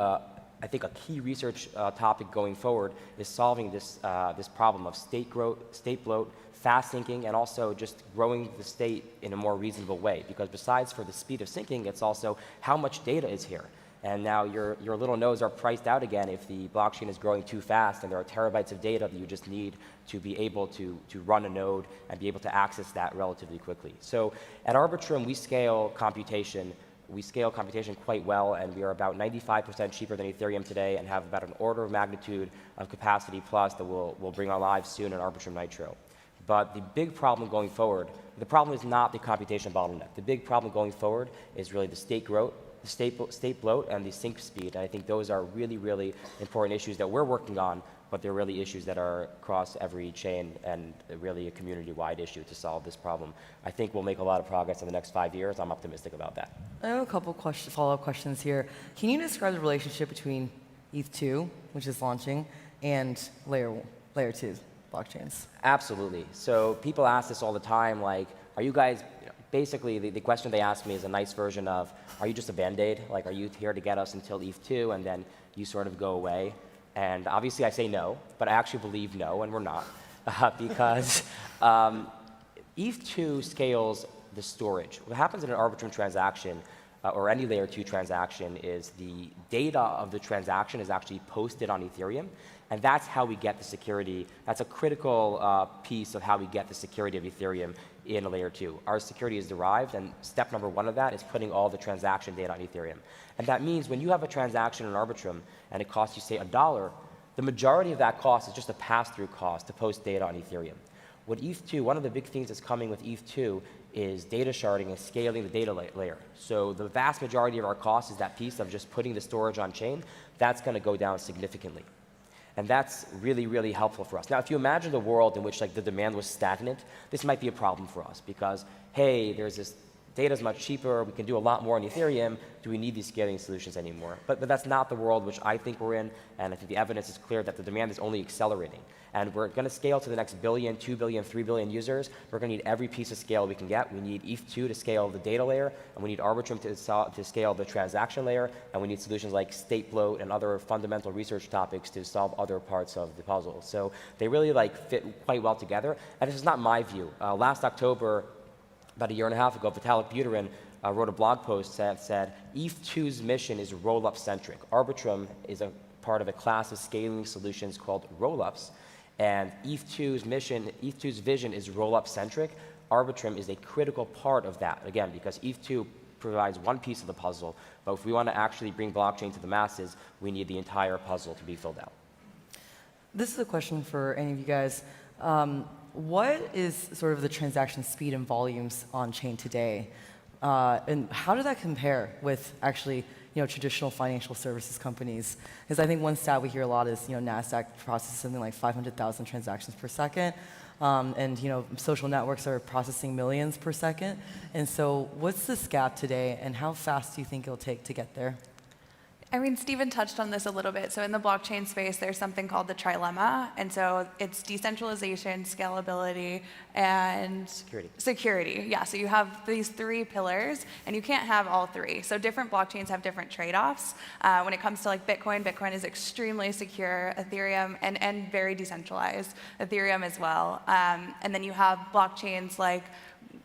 K: I think a key research topic going forward, is solving this problem of state bloat, fast syncing, and also just growing the state in a more reasonable way. Because besides for the speed of syncing, it's also how much data is here. And now your little nodes are priced out again if the blockchain is growing too fast, and there are terabytes of data that you just need to be able to run a node and be able to access that relatively quickly. So at Arbitrum, we scale computation quite well, and we are about 95% cheaper than Ethereum today, and have about an order of magnitude of capacity plus that we'll bring on live soon in Arbitrum Nitro. But the big problem going forward, the problem is not the computation bottleneck. The big problem going forward is really the state growth, the state bloat, and the sync speed. And I think those are really important issues that we're working on, but they're really issues that are across every chain and really a community-wide issue to solve this problem. I think we'll make a lot of progress in the next 5 years. I'm optimistic about that.
H: I have a couple follow-up questions here. Can you describe the relationship between ETH2, which is launching, and layer 2 blockchains?
K: Absolutely. So people ask this all the time, like, are you guys, basically the question they ask me is a nice version of, are you just a Band-Aid? Like, are you here to get us until ETH2 and then you sort of go away? And obviously I say no, but I actually believe no, and we're not. Because ETH2 scales the storage. What happens in an Arbitrum transaction, or any layer 2 transaction, is the data of the transaction is actually posted on Ethereum, and that's how we get the security. That's a critical piece of how we get the security of Ethereum in a layer 2. Our security is derived, and step number 1 of that is putting all the transaction data on Ethereum. And that means when you have a transaction in Arbitrum and it costs you, say, $1, the majority of that cost is just a pass-through cost to post data on Ethereum. With ETH2, one of the big things that's coming with ETH2 is data sharding and scaling the data layer. So the vast majority of our cost is that piece of just putting the storage on chain. That's going to go down significantly. And that's really helpful for us. Now, if you imagine the world in which, like, the demand was stagnant, this might be a problem for us, because, hey, there's this data is much cheaper, we can do a lot more on Ethereum, do we need these scaling solutions anymore? But that's not the world which I think we're in, and I think the evidence is clear that the demand is only accelerating. And we're going to scale to the next billion, 2 billion, 3 billion users. We're going to need every piece of scale we can get. We need ETH2 to scale the data layer, and we need Arbitrum to scale the transaction layer, and we need solutions like state bloat and other fundamental research topics to solve other parts of the puzzle. So they really fit quite well together. And this is not my view. Last October, about a year and a half ago, Vitalik Buterin wrote a blog post that said, ETH2's mission is roll-up centric. Arbitrum is a part of a class of scaling solutions called roll-ups, and ETH2's vision is roll-up centric. Arbitrum is a critical part of that, again, because ETH2 provides one piece of the puzzle, but if we want to actually bring blockchain to the masses, we need the entire puzzle to be filled out.
H: This is a question for any of you guys. what is sort of the transaction speed and volumes on chain today? And how does that compare with actually traditional financial services companies? Because I think one stat we hear a lot is NASDAQ processes something like 500,000 transactions per second. And social networks are processing millions per second. And so what's this gap today, and how fast do you think it'll take to get there?
I: I mean, Stephen touched on this a little bit. So in the blockchain space, there's something called the trilemma. And so it's decentralization, scalability, and security. Yeah, so you have these three pillars, and you can't have all three. So different blockchains have different trade-offs. When it comes to like Bitcoin is extremely secure, Ethereum, and very decentralized, Ethereum as well. And then you have blockchains like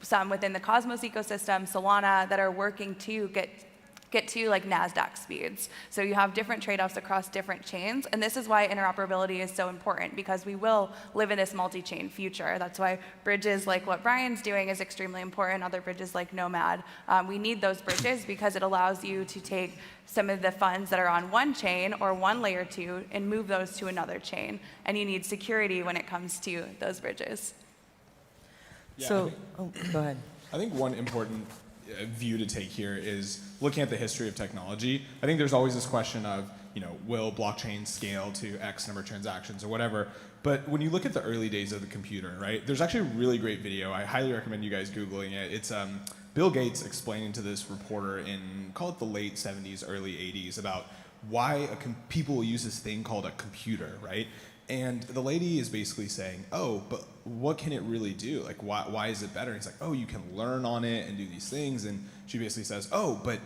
I: some within the Cosmos ecosystem, Solana, that are working to get to like NASDAQ speeds. So you have different trade-offs across different chains, and this is why interoperability is so important, because we will live in this multi-chain future. That's why bridges like what Brian's doing is extremely important, other bridges like Nomad. We need those bridges because it allows you to take some of the funds that are on one chain or one layer 2 and move those to another chain. And you need security when it comes to those bridges.
G: Yeah,
H: So, go ahead.
G: I think one important view to take here is looking at the history of technology. I think there's always this question of, will blockchain scale to X number of transactions or whatever? But when you look at the early days of the computer, right, there's actually a really great video. I highly recommend you guys Googling it. It's Bill Gates explaining to this reporter in, call it the late 70s, early 80s, about why people will use this thing called a computer, right? And the lady is basically saying, oh, but what can it really do? Like, why is it better? And he's like, oh, you can learn on it and do these things. And she basically says, oh, but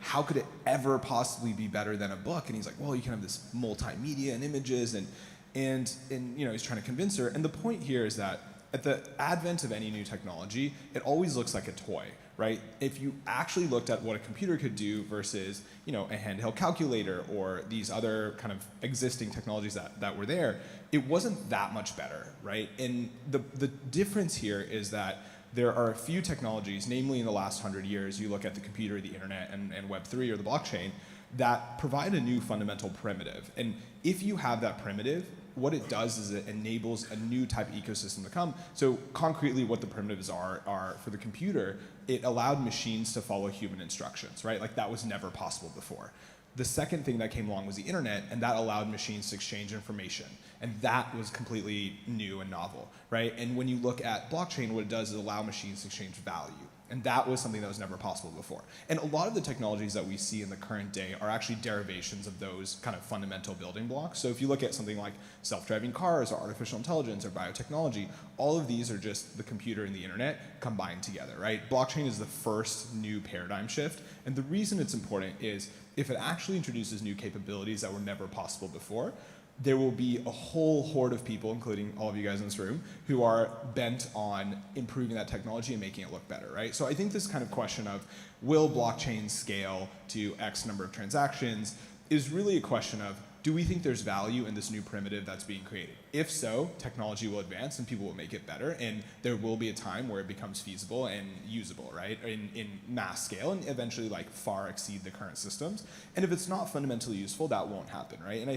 G: how could it ever possibly be better than a book? And he's like, well, you can have this multimedia and images, and he's trying to convince her. And the point here is that at the advent of any new technology, it always looks like a toy, right? If you actually looked at what a computer could do versus, a handheld calculator or these other kind of existing technologies that were there, it wasn't that much better, right? And the difference here is that there are a few technologies, namely in the last 100 years, you look at the computer, the internet, and Web3 or the blockchain, that provide a new fundamental primitive. And if you have that primitive, what it does is it enables a new type of ecosystem to come. So concretely, what the primitives are for the computer, it allowed machines to follow human instructions, right? Like that was never possible before. The second thing that came along was the internet, and that allowed machines to exchange information. And that was completely new and novel, right? And when you look at blockchain, what it does is allow machines to exchange value. And that was something that was never possible before. And a lot of the technologies that we see in the current day are actually derivations of those kind of fundamental building blocks. So if you look at something like self-driving cars or artificial intelligence or biotechnology, all of these are just the computer and the internet combined together, right? Blockchain is the first new paradigm shift. And the reason it's important is if it actually introduces new capabilities that were never possible before, there will be a whole horde of people, including all of you guys in this room, who are bent on improving that technology and making it look better, right? So I think this kind of question of will blockchain scale to X number of transactions is really a question of, do we think there's value in this new primitive that's being created? If so, technology will advance and people will make it better, and there will be a time where it becomes feasible and usable, right? In mass scale, and eventually like far exceed the current systems. And if it's not fundamentally useful, that won't happen, right? And I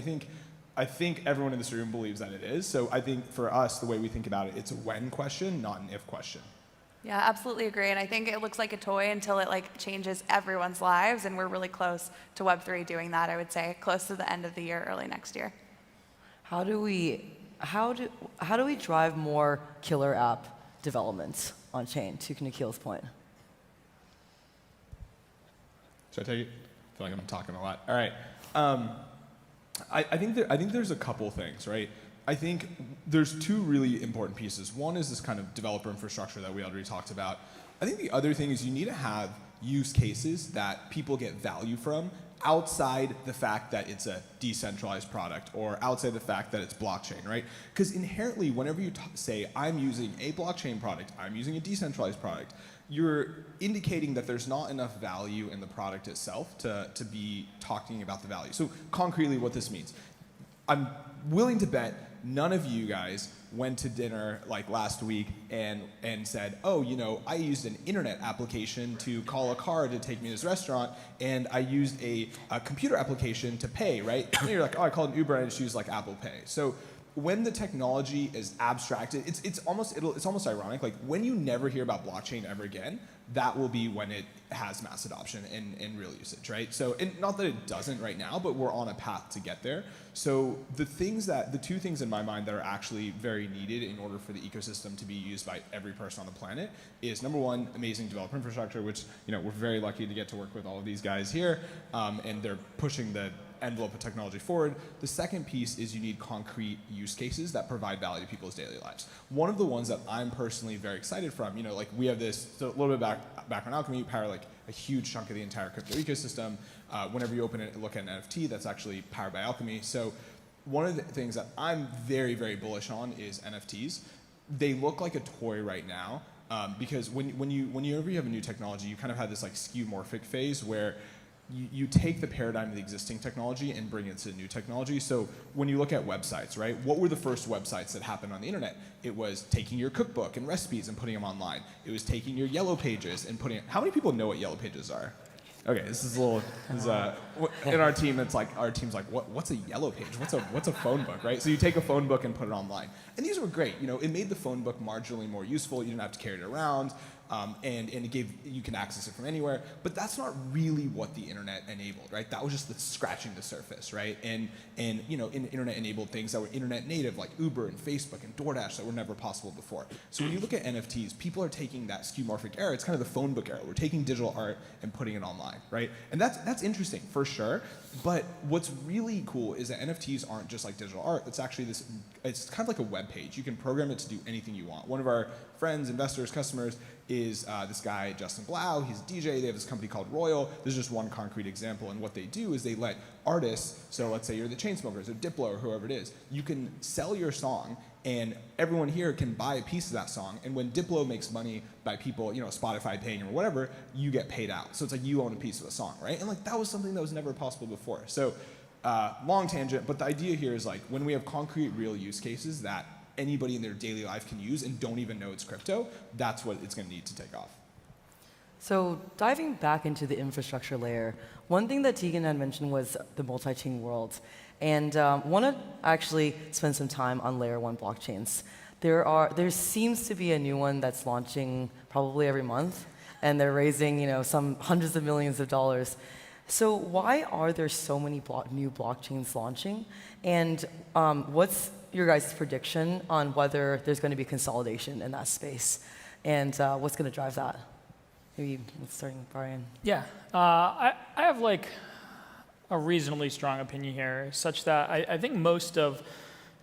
G: think everyone in this room believes that it is. So I think for us, the way we think about it, it's a when question, not an if question.
I: Yeah, absolutely agree. And I think it looks like a toy until it like changes everyone's lives. And we're really close to Web3 doing that, I would say, close to the end of the year, early next year.
H: How do we drive more killer app development on chain, to Nikhil's point?
G: Should I take it? I feel like I'm talking a lot. All right. I think there's a couple things, right? I think there's two really important pieces. One is this kind of developer infrastructure that we already talked about. I think the other thing is you need to have use cases that people get value from outside the fact that it's a decentralized product or outside the fact that it's blockchain, right? Because inherently, whenever you say, I'm using a blockchain product, I'm using a decentralized product, you're indicating that there's not enough value in the product itself to be talking about the value. So concretely what this means, I'm willing to bet none of you guys went to dinner like last week and said, oh, I used an internet application to call a car to take me to this restaurant, and I used a computer application to pay, right? And you're like, oh, I called an Uber and I just used like Apple Pay. So when the technology is abstracted, it's almost ironic. Like when you never hear about blockchain ever again, that will be when it has mass adoption and real usage, right? So, and not that it doesn't right now, but we're on a path to get there. So the two things in my mind that are actually very needed in order for the ecosystem to be used by every person on the planet is, number one, amazing developer infrastructure, which we're very lucky to get to work with all of these guys here, and they're pushing the envelope of technology forward. The second piece is you need concrete use cases that provide value to people's daily lives. One of the ones that I'm personally very excited from, like we have this, so a little bit background alchemy, you power like a huge chunk of the entire crypto ecosystem. Whenever you open it and look at an NFT, that's actually powered by Alchemy. So one of the things that I'm very, very bullish on is NFTs. They look like a toy right now because whenever you have a new technology, you kind of have this like skeuomorphic phase where you take the paradigm of the existing technology and bring it to new technology. So when you look at websites, right, what were the first websites that happened on the internet? It was taking your cookbook and recipes and putting them online. It was taking your yellow pages and putting it. How many people know what yellow pages are? Okay, this is a little. In our team, it's like our team's like, what's a yellow page? What's a phone book, right? So you take a phone book and put it online, and these were great. It made the phone book marginally more useful. You didn't have to carry it around. And you can access it from anywhere, but that's not really what the internet enabled, right? That was just scratching the surface, right? And internet enabled things that were internet native, like Uber and Facebook and DoorDash, that were never possible before. So when you look at NFTs, people are taking that skeuomorphic era. It's kind of the phone book era. We're taking digital art and putting it online, right? And that's interesting for sure. But what's really cool is that NFTs aren't just like digital art. It's actually it's kind of like a web page. You can program it to do anything you want. One of our friends, investors, customers is this guy, Justin Blau. He's a DJ. They have this company called Royal. This is just one concrete example. And what they do is they let artists, so let's say you're the Chainsmokers or Diplo or whoever it is, you can sell your song and everyone here can buy a piece of that song. And when Diplo makes money by people, Spotify paying him or whatever, you get paid out. So it's like you own a piece of the song, right? And like that was something that was never possible before. So long tangent, but the idea here is like when we have concrete real use cases that anybody in their daily life can use and don't even know it's crypto, that's what it's going to need to take off.
H: So diving back into the infrastructure layer, one thing that Tegan had mentioned was the multi-chain world. And want to actually spend some time on layer 1 blockchains. There seems to be a new one that's launching probably every month, and they're raising some hundreds of millions of dollars. So why are there so many new blockchains launching? And what's your guys' prediction on whether there's going to be consolidation in that space? And what's going to drive that? Maybe let's start with Brian.
J: Yeah, I have like a reasonably strong opinion here, such that I think most of,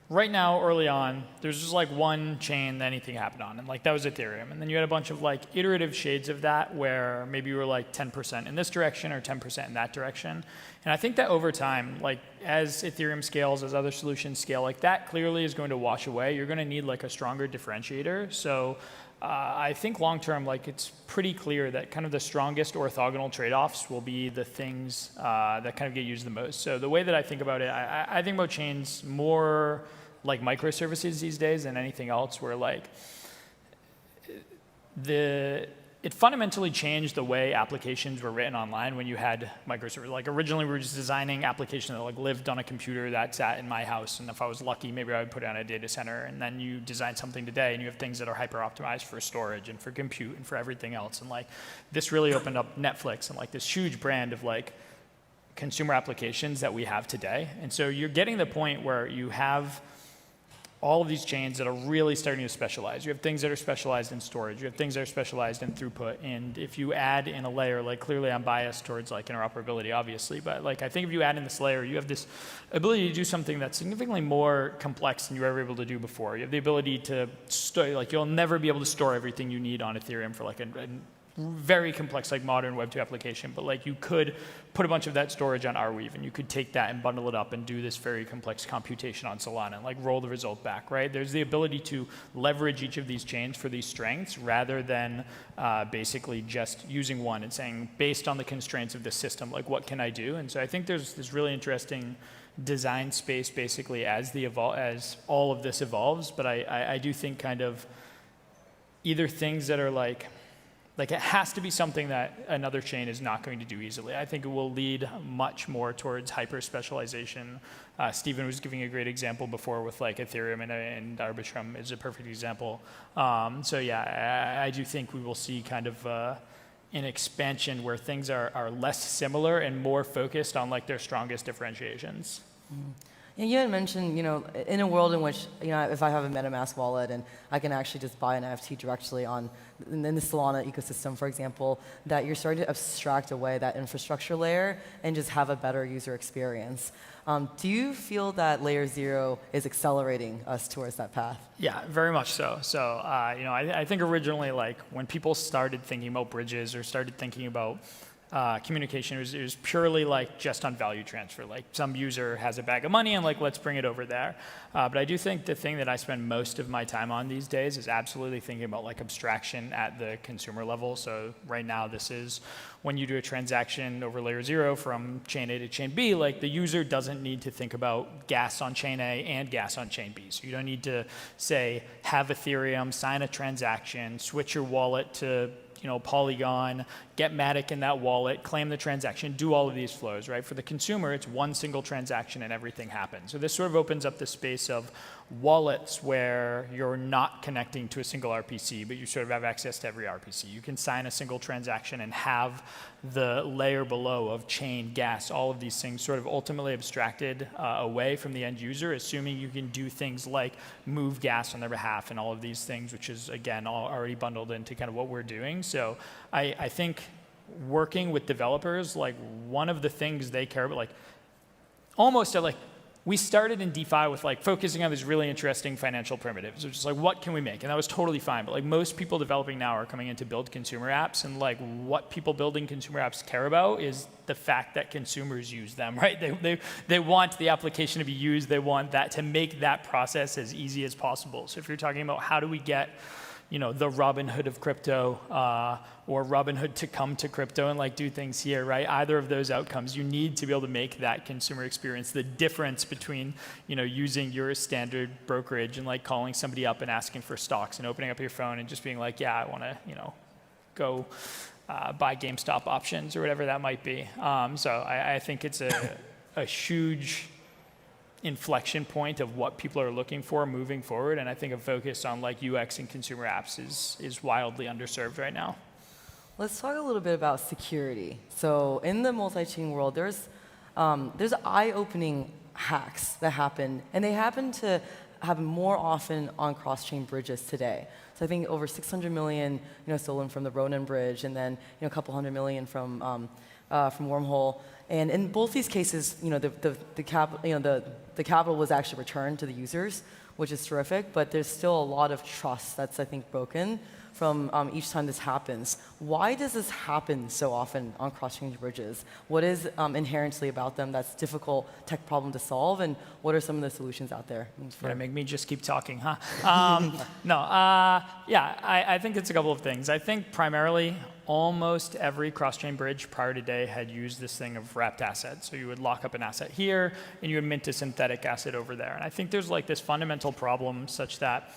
J: right now, early on, there's just like one chain that anything happened on, and like that was Ethereum. And then you had a bunch of like iterative shades of that where maybe you were like 10% in this direction or 10% in that direction. And I think that over time, like as Ethereum scales, as other solutions scale, like that clearly is going to wash away. You're going to need like a stronger differentiator. So I think long term, like it's pretty clear that kind of the strongest orthogonal trade-offs will be the things that kind of get used the most. So the way that I think about it, I think about chains more like microservices these days than anything else, where like it fundamentally changed the way applications were written online when you had microservices. Like originally we were just designing applications that like lived on a computer that sat in my house, and if I was lucky, maybe I would put it on a data center. And then you design something today and you have things that are hyper optimized for storage and for compute and for everything else. And like this really opened up Netflix and like this huge brand of like consumer applications that we have today. And so you're getting the point where you have all of these chains that are really starting to specialize. You have things that are specialized in storage. You have things that are specialized in throughput. And if you add in a layer, like clearly I'm biased towards like interoperability, obviously, but like I think if you add in this layer, you have this ability to do something that's significantly more complex than you were ever able to do before. You have the ability to store, like you'll never be able to store everything you need on Ethereum for like a very complex like modern Web 2 application, but like you could put a bunch of that storage on Arweave, and you could take that and bundle it up and do this very complex computation on Solana and like roll the result back, right? There's the ability to leverage each of these chains for these strengths rather than basically just using one and saying, based on the constraints of the system, like what can I do? And so I think there's this really interesting design space basically as all of this evolves, but I do think kind of either things that are like Like it has to be something that another chain is not going to do easily. I think it will lead much more towards hyper-specialization. Stephen was giving a great example before with like Ethereum and Arbitrum is a perfect example. So yeah, I do think we will see kind of an expansion where things are less similar and more focused on like their strongest differentiations.
H: And you had mentioned, in a world in which, if I have a MetaMask wallet and I can actually just buy an NFT directly in the Solana ecosystem, for example, that you're starting to abstract away that infrastructure layer and just have a better user experience. Do you feel that layer 0 is accelerating us towards that path?
J: Yeah, very much so. So, I think originally, like when people started thinking about bridges or started thinking about communication, it was purely like just on value transfer. Like some user has a bag of money and like, let's bring it over there. But I do think the thing that I spend most of my time on these days is absolutely thinking about like abstraction at the consumer level. So right now this is when you do a transaction over layer 0 from chain A to chain B, like the user doesn't need to think about gas on chain A and gas on chain B. So you don't need to say, have Ethereum, sign a transaction, switch your wallet to Polygon, get Matic in that wallet, claim the transaction, do all of these flows, right? For the consumer, it's one single transaction and everything happens. So this sort of opens up the space of wallets where you're not connecting to a single RPC, but you sort of have access to every RPC. You can sign a single transaction and have the layer below of chain, gas, all of these things sort of ultimately abstracted away from the end user, assuming you can do things like move gas on their behalf and all of these things, which is, again, all already bundled into kind of what we're doing. So I think working with developers, like one of the things they care about, like almost at like, we started in DeFi with like focusing on these really interesting financial primitives, which is like, what can we make? And that was totally fine. But like most people developing now are coming in to build consumer apps, and like what people building consumer apps care about is the fact that consumers use them, right? They want the application to be used. They want that to make that process as easy as possible. So if you're talking about how do we get the Robin Hood of crypto or Robin Hood to come to crypto and like do things here, right? Either of those outcomes, you need to be able to make that consumer experience, the difference between, using your standard brokerage and like calling somebody up and asking for stocks and opening up your phone and just being like, yeah, I want to, go buy GameStop options or whatever that might be. So I think it's a huge inflection point of what people are looking for moving forward, and I think a focus on like UX and consumer apps is wildly underserved right now.
H: Let's talk a little bit about security. So in the multi-chain world, there's eye-opening hacks that happen, and they happen to happen more often on cross-chain bridges today. So I think over 600 million, stolen from the Ronin bridge, and then a couple hundred million from Wormhole. And in both these cases, the capital was actually returned to the users, which is terrific. But there's still a lot of trust that's, I think, broken from each time this happens. Why does this happen so often on cross-chain bridges? What is inherently about them that's difficult tech problem to solve, and what are some of the solutions out there?
J: Gonna make me just keep talking, huh? I think it's a couple of things. I think primarily almost every cross-chain bridge prior to today had used this thing of wrapped assets. So you would lock up an asset here, and you would mint a synthetic asset over there. And I think there's like this fundamental problem such that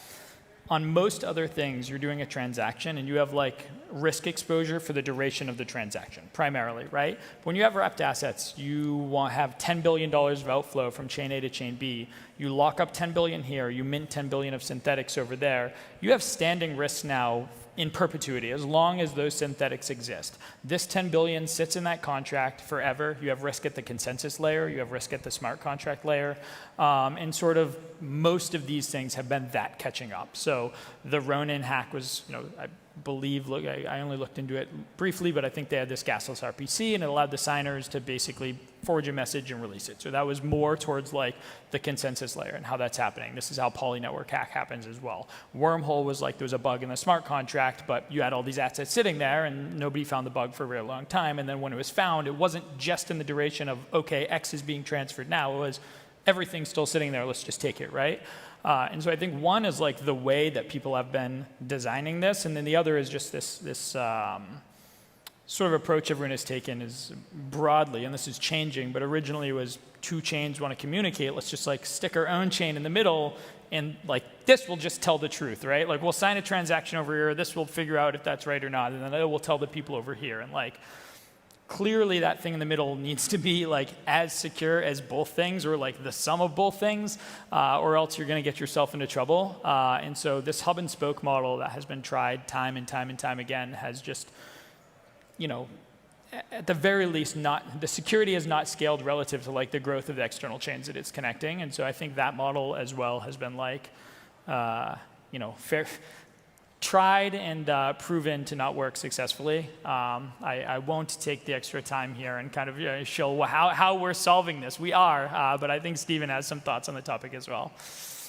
J: on most other things, you're doing a transaction and you have like risk exposure for the duration of the transaction, primarily, right? When you have wrapped assets, you have $10 billion of outflow from chain A to chain B. You lock up 10 billion here, you mint 10 billion of synthetics over there. You have standing risks now in perpetuity, as long as those synthetics exist. This 10 billion sits in that contract forever. You have risk at the consensus layer, you have risk at the smart contract layer, and sort of most of these things have been that catching up. So the Ronin hack was, I believe, I only looked into it briefly, but I think they had this gasless RPC, and it allowed the signers to basically forge a message and release it. So that was more towards like the consensus layer and how that's happening. This is how Poly Network hack happens as well. Wormhole was like there was a bug in the smart contract, but you had all these assets sitting there and nobody found the bug for a very long time. And then when it was found, it wasn't just in the duration of, okay, X is being transferred now. It was everything's still sitting there, let's just take it, right? And so I think one is like the way that people have been designing this, and then the other is just this sort of approach everyone has taken is broadly, and this is changing, but originally it was two chains want to communicate, let's just like stick our own chain in the middle, and like this will just tell the truth, right? Like we'll sign a transaction over here, this will figure out if that's right or not, and then it will tell the people over here. And like clearly that thing in the middle needs to be like as secure as both things, or like the sum of both things, or else you're going to get yourself into trouble. And so this hub and spoke model that has been tried time and time and time again has just, you know, at the very least, the security is not scaled relative to like the growth of the external chains that it's connecting. And so I think that model as well has been like, you know, tried and proven to not work successfully. I won't take the extra time here and kind of show how we're solving this. We are, but I think Stephen has some thoughts on the topic as well.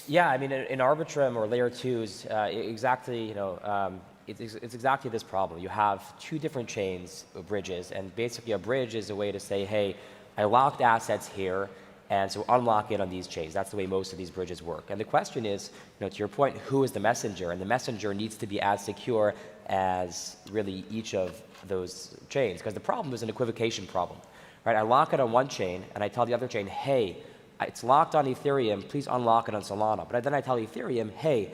K: Yeah, I mean, in Arbitrum or layer 2s, exactly, you know, it's exactly this problem. You have two different chains of bridges, and basically a bridge is a way to say, hey, I locked assets here, and so unlock it on these chains. That's the way most of these bridges work. And the question is, you know, to your point, who is the messenger? And the messenger needs to be as secure as really each of those chains, because the problem is an equivocation problem, right? I lock it on one chain, and I tell the other chain, hey, it's locked on Ethereum, please unlock it on Solana. But then I tell Ethereum, hey,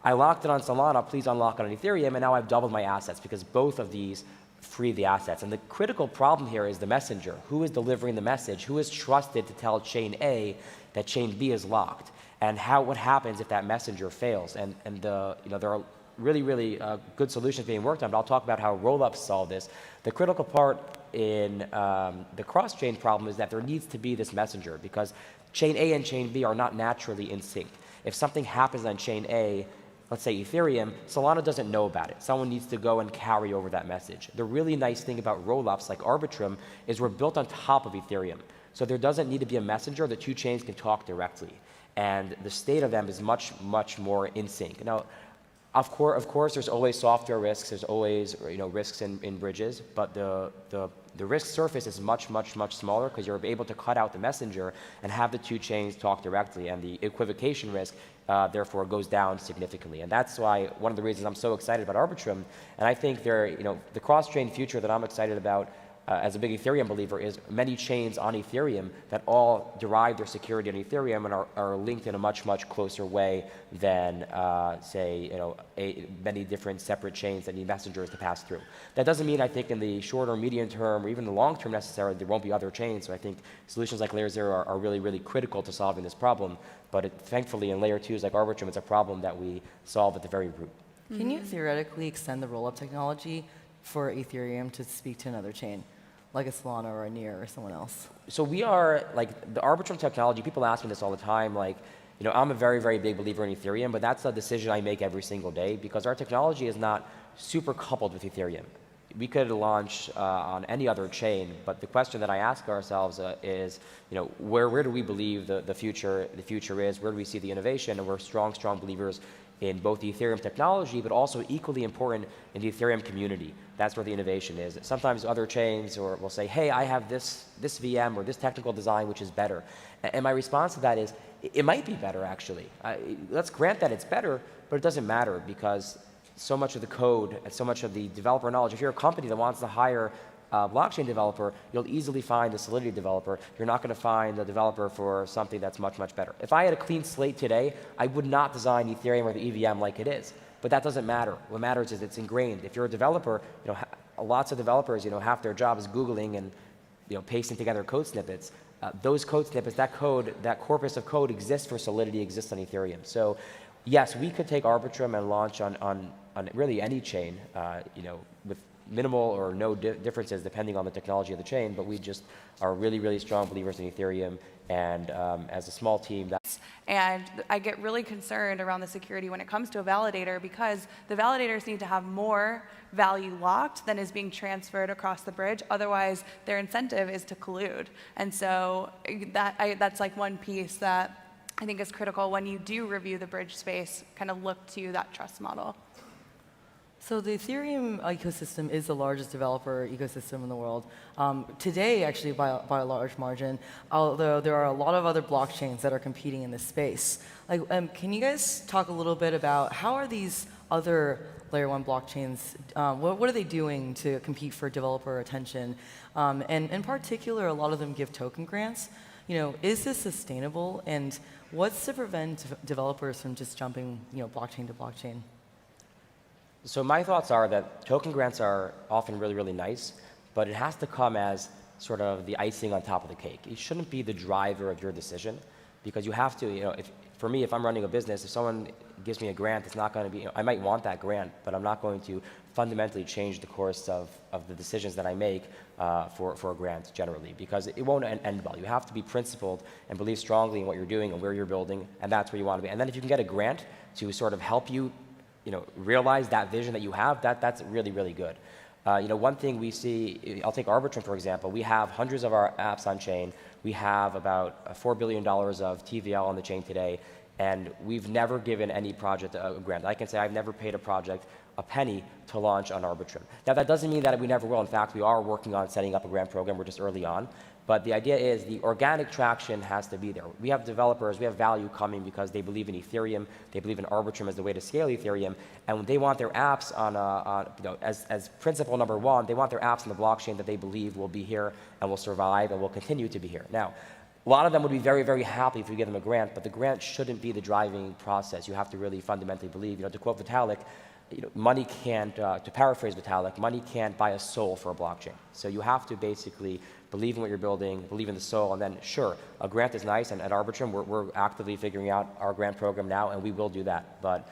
K: I locked it on Solana, please unlock it on Ethereum, and now I've doubled my assets because both of these free the assets. And the critical problem here is the messenger. Who is delivering the message? Who is trusted to tell chain A that chain B is locked? And what happens if that messenger fails? And you know, there are really good solutions being worked on, but I'll talk about how rollups solve this. The critical part in the cross-chain problem is that there needs to be this messenger, because chain A and chain B are not naturally in sync. If something happens on chain A, let's say Ethereum, Solana doesn't know about it. Someone needs to go and carry over that message. The really nice thing about rollups like Arbitrum is we're built on top of Ethereum. So there doesn't need to be a messenger. The two chains can talk directly. And the state of them is much more in sync. Now, of course, there's always software risks. There's always, you know, risks in bridges, but the risk surface is much smaller because you're able to cut out the messenger and have the two chains talk directly, and the equivocation risk therefore goes down significantly. And that's why one of the reasons I'm so excited about Arbitrum, and I think the cross-chain future that I'm excited about as a big Ethereum believer is many chains on Ethereum that all derive their security on Ethereum and are linked in a much closer way than, say, you know, many different separate chains that need messengers to pass through. That doesn't mean I think in the short or medium term or even the long term necessarily there won't be other chains. So I think solutions like Layer 0 are really critical to solving this problem. But thankfully in Layer 2s like Arbitrum, it's a problem that we solve at the very root.
H: Can you theoretically extend the rollup technology for Ethereum to speak to another chain, like a Solana or a Near or someone else?
K: So we are, like, the Arbitrum technology, people ask me this all the time, like, you know, I'm a very big believer in Ethereum, but that's a decision I make every single day because our technology is not super coupled with Ethereum. We could launch on any other chain, but the question that I ask ourselves is, you know, where do we believe the future is? Where do we see the innovation? And we're strong believers in both the Ethereum technology, but also equally important in the Ethereum community. That's where the innovation is. Sometimes other chains will say, hey, I have this VM or this technical design which is better. And my response to that is, it might be better actually. Let's grant that it's better, but it doesn't matter because so much of the code and so much of the developer knowledge, if you're a company that wants to hire a blockchain developer, you'll easily find a Solidity developer. You're not going to find a developer for something that's much better. If I had a clean slate today, I would not design Ethereum or the EVM like it is. But that doesn't matter. What matters is it's ingrained. If you're a developer, you know, lots of developers, you know, half their job is Googling and, you know, pasting together code snippets. Those code snippets, that corpus of code exists for Solidity, exists on Ethereum. So yes, we could take Arbitrum and launch on really any chain, you know, with minimal or no differences depending on the technology of the chain, but we just are really strong believers in Ethereum, and as a small team.
I: And I get really concerned around the security when it comes to a validator because the validators need to have more value locked than is being transferred across the bridge. Otherwise, their incentive is to collude. And so that's like one piece that I think is critical when you do review the bridge space, kind of look to that trust model.
H: So the Ethereum ecosystem is the largest developer ecosystem in the world. Today, actually, by a large margin, although there are a lot of other blockchains that are competing in this space. Like, can you guys talk a little bit about how are these other layer 1 blockchains, what are they doing to compete for developer attention? And in particular, a lot of them give token grants. Is this sustainable? And what's to prevent developers from just jumping, blockchain to blockchain?
K: So my thoughts are that token grants are often really, really nice, but it has to come as sort of the icing on top of the cake. It shouldn't be the driver of your decision, because you have to, for me, if I'm running a business, if someone gives me a grant, it's not going to be, I might want that grant, but I'm not going to fundamentally change the course of the decisions that I make for a grant generally, because it won't end well. You have to be principled and believe strongly in what you're doing and where you're building, and that's where you want to be. And then if you can get a grant to sort of help you, realize that vision that you have, that's really, really good. One thing we see, I'll take Arbitrum for example. We have hundreds of our apps on chain. We have about $4 billion of TVL on the chain today, and we've never given any project a grant. I can say I've never paid a project a penny to launch on Arbitrum. Now that doesn't mean that we never will. In fact, we are working on setting up a grant program. We're just early on. But the idea is the organic traction has to be there. We have developers, we have value coming because they believe in Ethereum, they believe in Arbitrum as the way to scale Ethereum, and when they want their apps as principle number one, they want their apps on the blockchain that they believe will be here and will survive and will continue to be here. Now, a lot of them would be very, very happy if we give them a grant, but the grant shouldn't be the driving process. You have to really fundamentally believe. To quote Vitalik, money can't, to paraphrase Vitalik, money can't buy a soul for a blockchain. So you have to basically believe in what you're building, believe in the soul, and then sure, a grant is nice, and at Arbitrum, we're actively figuring out our grant program now, and we will do that. But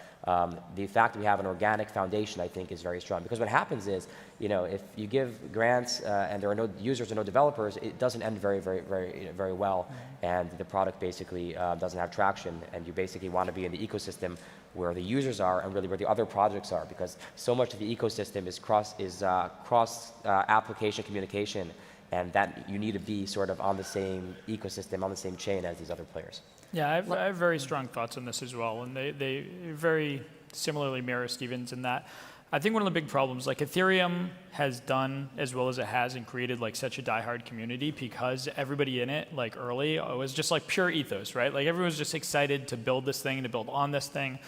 K: the fact that we have an organic foundation, I think, is very strong. Because what happens is, if you give grants and there are no users or no developers, it doesn't end very, very, very, very well, and the product basically doesn't have traction, and you basically want to be in the ecosystem where the users are and really where the other projects are, because so much of the ecosystem is cross application communication, and that you need to be sort of on the same ecosystem, on the same chain as these other players.
J: Yeah, I have very strong thoughts on this as well, and they very similarly mirror Steven's in that. I think one of the big problems, like Ethereum has done as well as it has and created like such a diehard community because everybody in it, like early, it was just like pure ethos, right? Like everyone was just excited to build this thing, to build on this thing.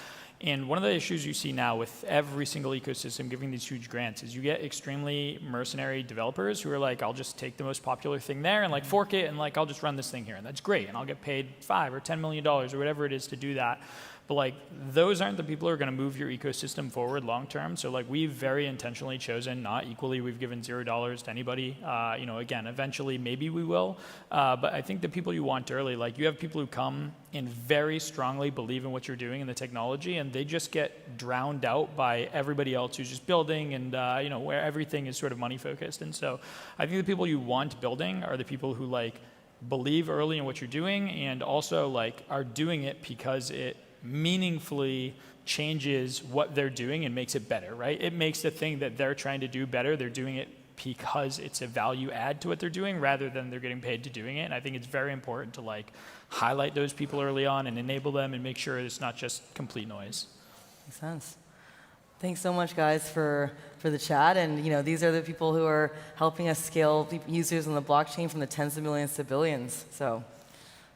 J: And one of the issues you see now with every single ecosystem giving these huge grants is you get extremely mercenary developers who are like, I'll just take the most popular thing there and like fork it and like I'll just run this thing here and that's great and I'll get paid $5 or $10 million or whatever it is to do that. But like those aren't the people who are going to move your ecosystem forward long term. So like we've very intentionally chosen not equally. We've given $0 to anybody. Again, eventually maybe we will. But I think the people you want early, like you have people who come and very strongly believe in what you're doing in the technology, and they just get drowned out by everybody else who's just building and where everything is sort of money focused. And so I think the people you want building are the people who like believe early in what you're doing and also like are doing it because it meaningfully changes what they're doing and makes it better, right? It makes the thing that they're trying to do better. They're doing it because it's a value add to what they're doing rather than they're getting paid to doing it. And I think it's very important to like highlight those people early on and enable them and make sure it's not just complete noise.
H: Makes sense. Thanks so much, guys, for the chat. And these are the people who are helping us scale users on the blockchain from the tens of millions to billions. So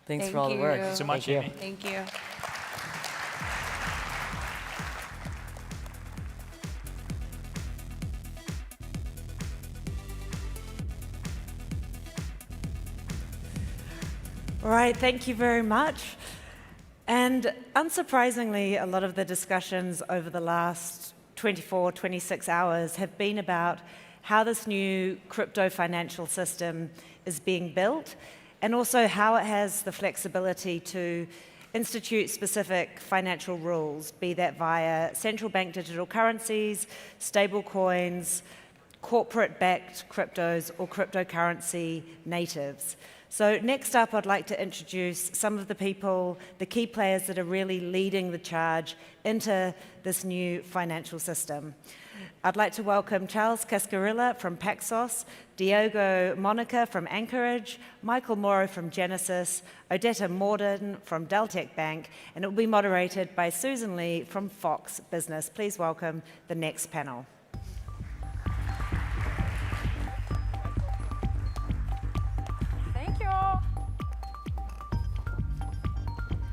H: thanks for all the work.
J: Thanks so much, Amy.
I: Thank you.
B: All right, thank you very much. And unsurprisingly, a lot of the discussions over the last 24, 26 hours have been about how this new crypto financial system is being built and also how it has the flexibility to institute specific financial rules, be that via central bank digital currencies, stable coins, corporate-backed cryptos, or cryptocurrency natives. So next up, I'd like to introduce some of the people, the key players that are really leading the charge into this new financial system. I'd like to welcome Charles Cascarilla from Paxos, Diogo Monica from Anchorage, Michael Morrow from Genesis, Odetta Morden from Deltec Bank, and it will be moderated by Susan Lee from Fox Business. Please welcome the next panel.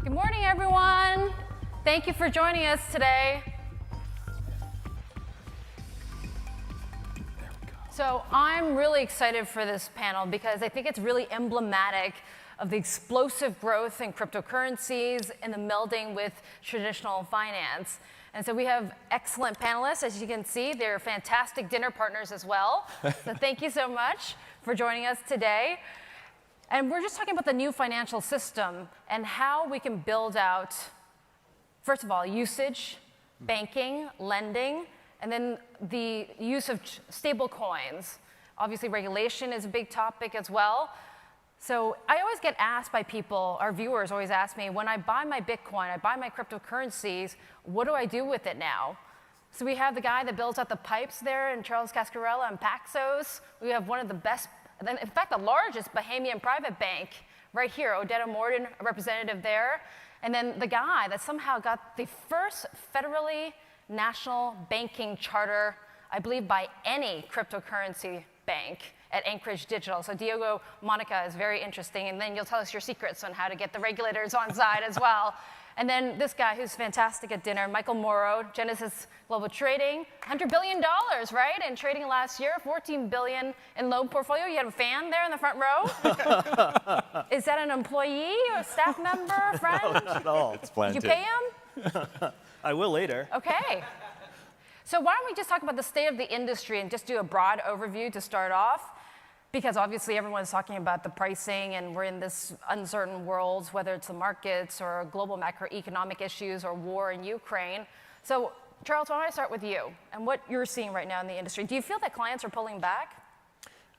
L: Good morning, everyone. Thank you for joining us today. So I'm really excited for this panel because I think it's really emblematic of the explosive growth in cryptocurrencies and the melding with traditional finance. And so we have excellent panelists. As you can see, they're fantastic dinner partners as well. So thank you so much for joining us today. And we're just talking about the new financial system and how we can build out, first of all, usage, banking, lending, and then the use of stable coins. Obviously, regulation is a big topic as well. So I always get asked by people, our viewers always ask me, when I buy my Bitcoin, I buy my cryptocurrencies, what do I do with it now? So we have the guy that builds out the pipes there, and Charles Cascarella and Paxos. We have one of the best, in fact, the largest Bahamian private bank right here, Odetta Morden, a representative there. And then the guy that somehow got the first federally national banking charter, I believe, by any cryptocurrency bank at Anchorage Digital. So Diego Monica is very interesting, and then you'll tell us your secrets on how to get the regulators on side as well. And then this guy who's fantastic at dinner, Michael Morrow, Genesis Global Trading, $100 billion, right? In trading last year, $14 billion in loan portfolio. You had a fan there in the front row. Is that an employee or a staff member, friend?
M: No, not at all. It's planned.
L: Did you pay him?
M: I will later.
L: Okay. So why don't we just talk about the state of the industry and just do a broad overview to start off? Because obviously everyone's talking about the pricing, and we're in this uncertain world, whether it's the markets or global macroeconomic issues or war in Ukraine. So Charles, why don't I start with you and what you're seeing right now in the industry? Do you feel that clients are pulling back?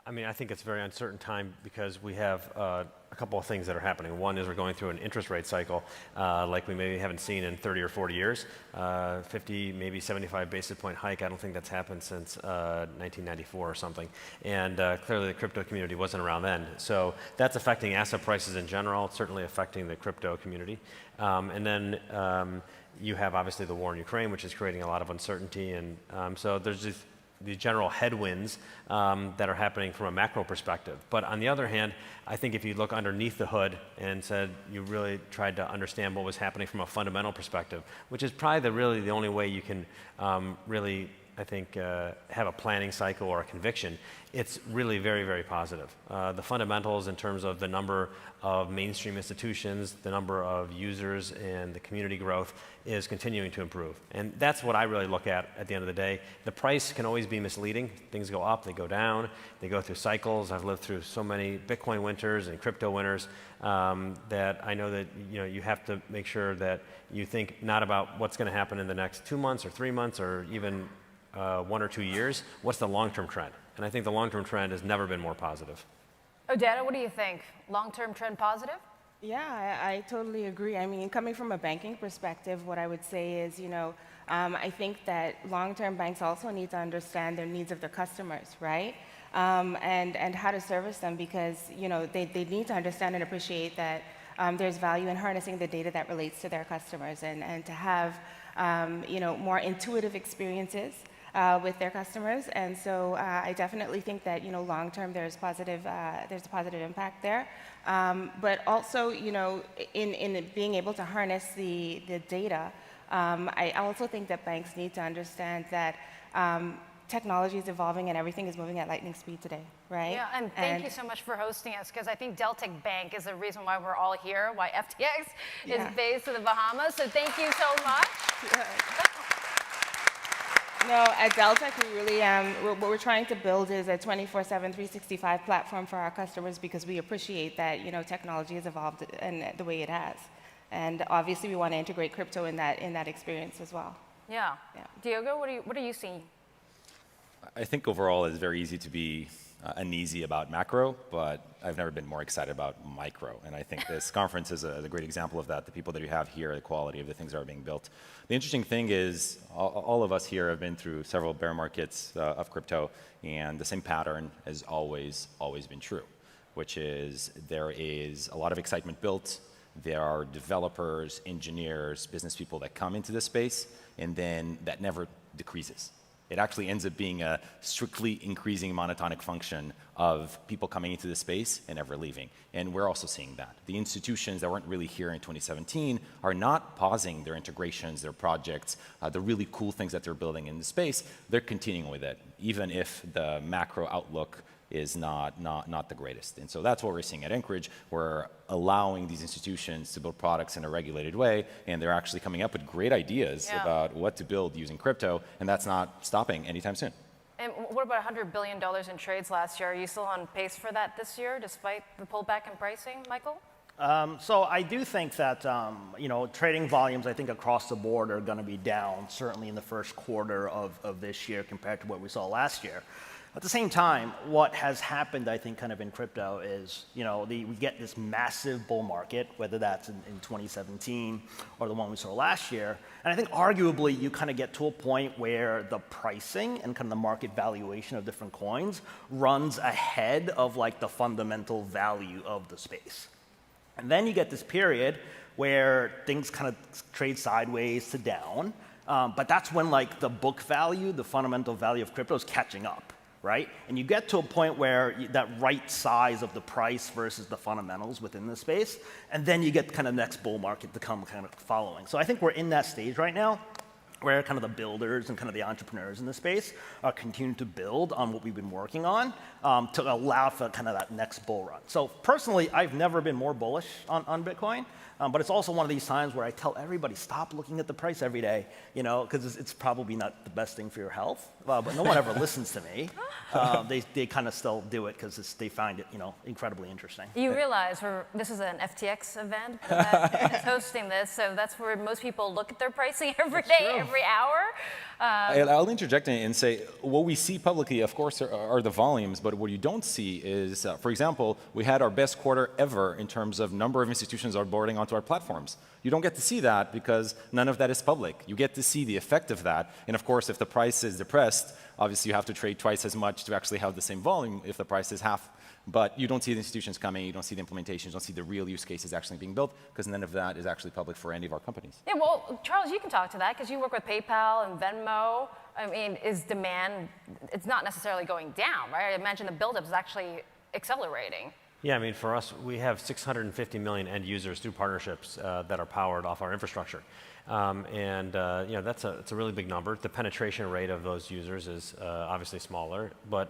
N: I mean, I think it's a very uncertain time because we have a couple of things that are happening. One is we're going through an interest rate cycle like we maybe haven't seen in 30 or 40 years. 50, maybe 75 basis point hike. I don't think that's happened since 1994 or something. And clearly the crypto community wasn't around then. So that's affecting asset prices in general. It's certainly affecting the crypto community. And then you have obviously the war in Ukraine, which is creating a lot of uncertainty. And so there's just the general headwinds that are happening from a macro perspective. But on the other hand, I think if you look underneath the hood and said you really tried to understand what was happening from a fundamental perspective, which is probably really the only way you can really, I think, have a planning cycle or a conviction, it's really very, very positive. The fundamentals in terms of the number of mainstream institutions, the number of users, and the community growth is continuing to improve. And that's what I really look at the end of the day. The price can always be misleading. Things go up, they go down, they go through cycles. I've lived through so many Bitcoin winters and crypto winters that I know that you have to make sure that you think not about what's going to happen in the next 2 months or 3 months or even 1 or 2 years. What's the long-term trend? And I think the long-term trend has never been more positive.
L: Odetta, what do you think? Long-term trend positive?
O: Yeah, I totally agree. I mean, coming from a banking perspective, what I would say is, I think that long-term banks also need to understand their needs of their customers, right? And how to service them, because, they need to understand and appreciate that there's value in harnessing the data that relates to their customers and to have, more intuitive experiences with their customers. And so I definitely think that, long-term there's a positive impact there. But also, in being able to harness the data, I also think that banks need to understand that technology is evolving and everything is moving at lightning speed today, right?
L: Yeah, and thank you so much for hosting us, because I think Deltic Bank is the reason why we're all here, why FTX is based in the Bahamas. So thank you so much.
O: No, at Deltek, we really, what we're trying to build is a 24/7, 365 platform for our customers, because we appreciate that, technology has evolved in the way it has. And obviously, we want to integrate crypto in that experience as well.
L: Yeah. Diego, what are you seeing?
P: I think overall it's very easy to be uneasy about macro, but I've never been more excited about micro. And I think this conference is a great example of that. The people that you have here, the quality of the things that are being built. The interesting thing is all of us here have been through several bear markets of crypto, and the same pattern has always been true, which is there is a lot of excitement built. There are developers, engineers, business people that come into this space, and then that never decreases. It actually ends up being a strictly increasing monotonic function of people coming into the space and ever leaving. And we're also seeing that. The institutions that weren't really here in 2017 are not pausing their integrations, their projects, the really cool things that they're building in the space. They're continuing with it, even if the macro outlook is not the greatest. And so that's what we're seeing at Anchorage. We're allowing these institutions to build products in a regulated way, and they're actually coming up with great ideas about what to build using crypto, and that's not stopping anytime soon.
L: And what about $100 billion in trades last year? Are you still on pace for that this year, despite the pullback in pricing, Michael?
M: So I do think that trading volumes, I think across the board, are going to be down, certainly in the first quarter of this year compared to what we saw last year. At the same time, what has happened, I think, kind of in crypto is, we get this massive bull market, whether that's in 2017 or the one we saw last year. And I think arguably you kind of get to a point where the pricing and kind of the market valuation of different coins runs ahead of like the fundamental value of the space. And then you get this period where things kind of trade sideways to down, but that's when like the book value, the fundamental value of crypto is catching up. Right? And you get to a point where that right size of the price versus the fundamentals within the space, and then you get kind of next bull market to come kind of following. So I think we're in that stage right now where kind of the builders and kind of the entrepreneurs in the space are continuing to build on what we've been working on to allow for kind of that next bull run. So personally, I've never been more bullish on Bitcoin. But it's also one of these times where I tell everybody, stop looking at the price every day, because it's probably not the best thing for your health. But no one ever listens to me. They kind of still do it because they find it, incredibly interesting.
L: You realize this is an FTX event that is hosting this, so that's where most people look at their pricing every day, every hour.
P: I'll interject and say, what we see publicly, of course, are the volumes, but what you don't see is, for example, we had our best quarter ever in terms of number of institutions onboarding onto our platforms. You don't get to see that because none of that is public. You get to see the effect of that. And of course, if the price is depressed, obviously you have to trade twice as much to actually have the same volume if the price is half. But you don't see the institutions coming, you don't see the implementations, you don't see the real use cases actually being built, because none of that is actually public for any of our companies.
L: Yeah, well, Charles, you can talk to that, because you work with PayPal and Venmo. I mean, is demand, it's not necessarily going down, right? I imagine the buildup is actually accelerating.
N: Yeah, I mean, for us, we have 650 million end users through partnerships that are powered off our infrastructure. That's a really big number. The penetration rate of those users is obviously smaller, but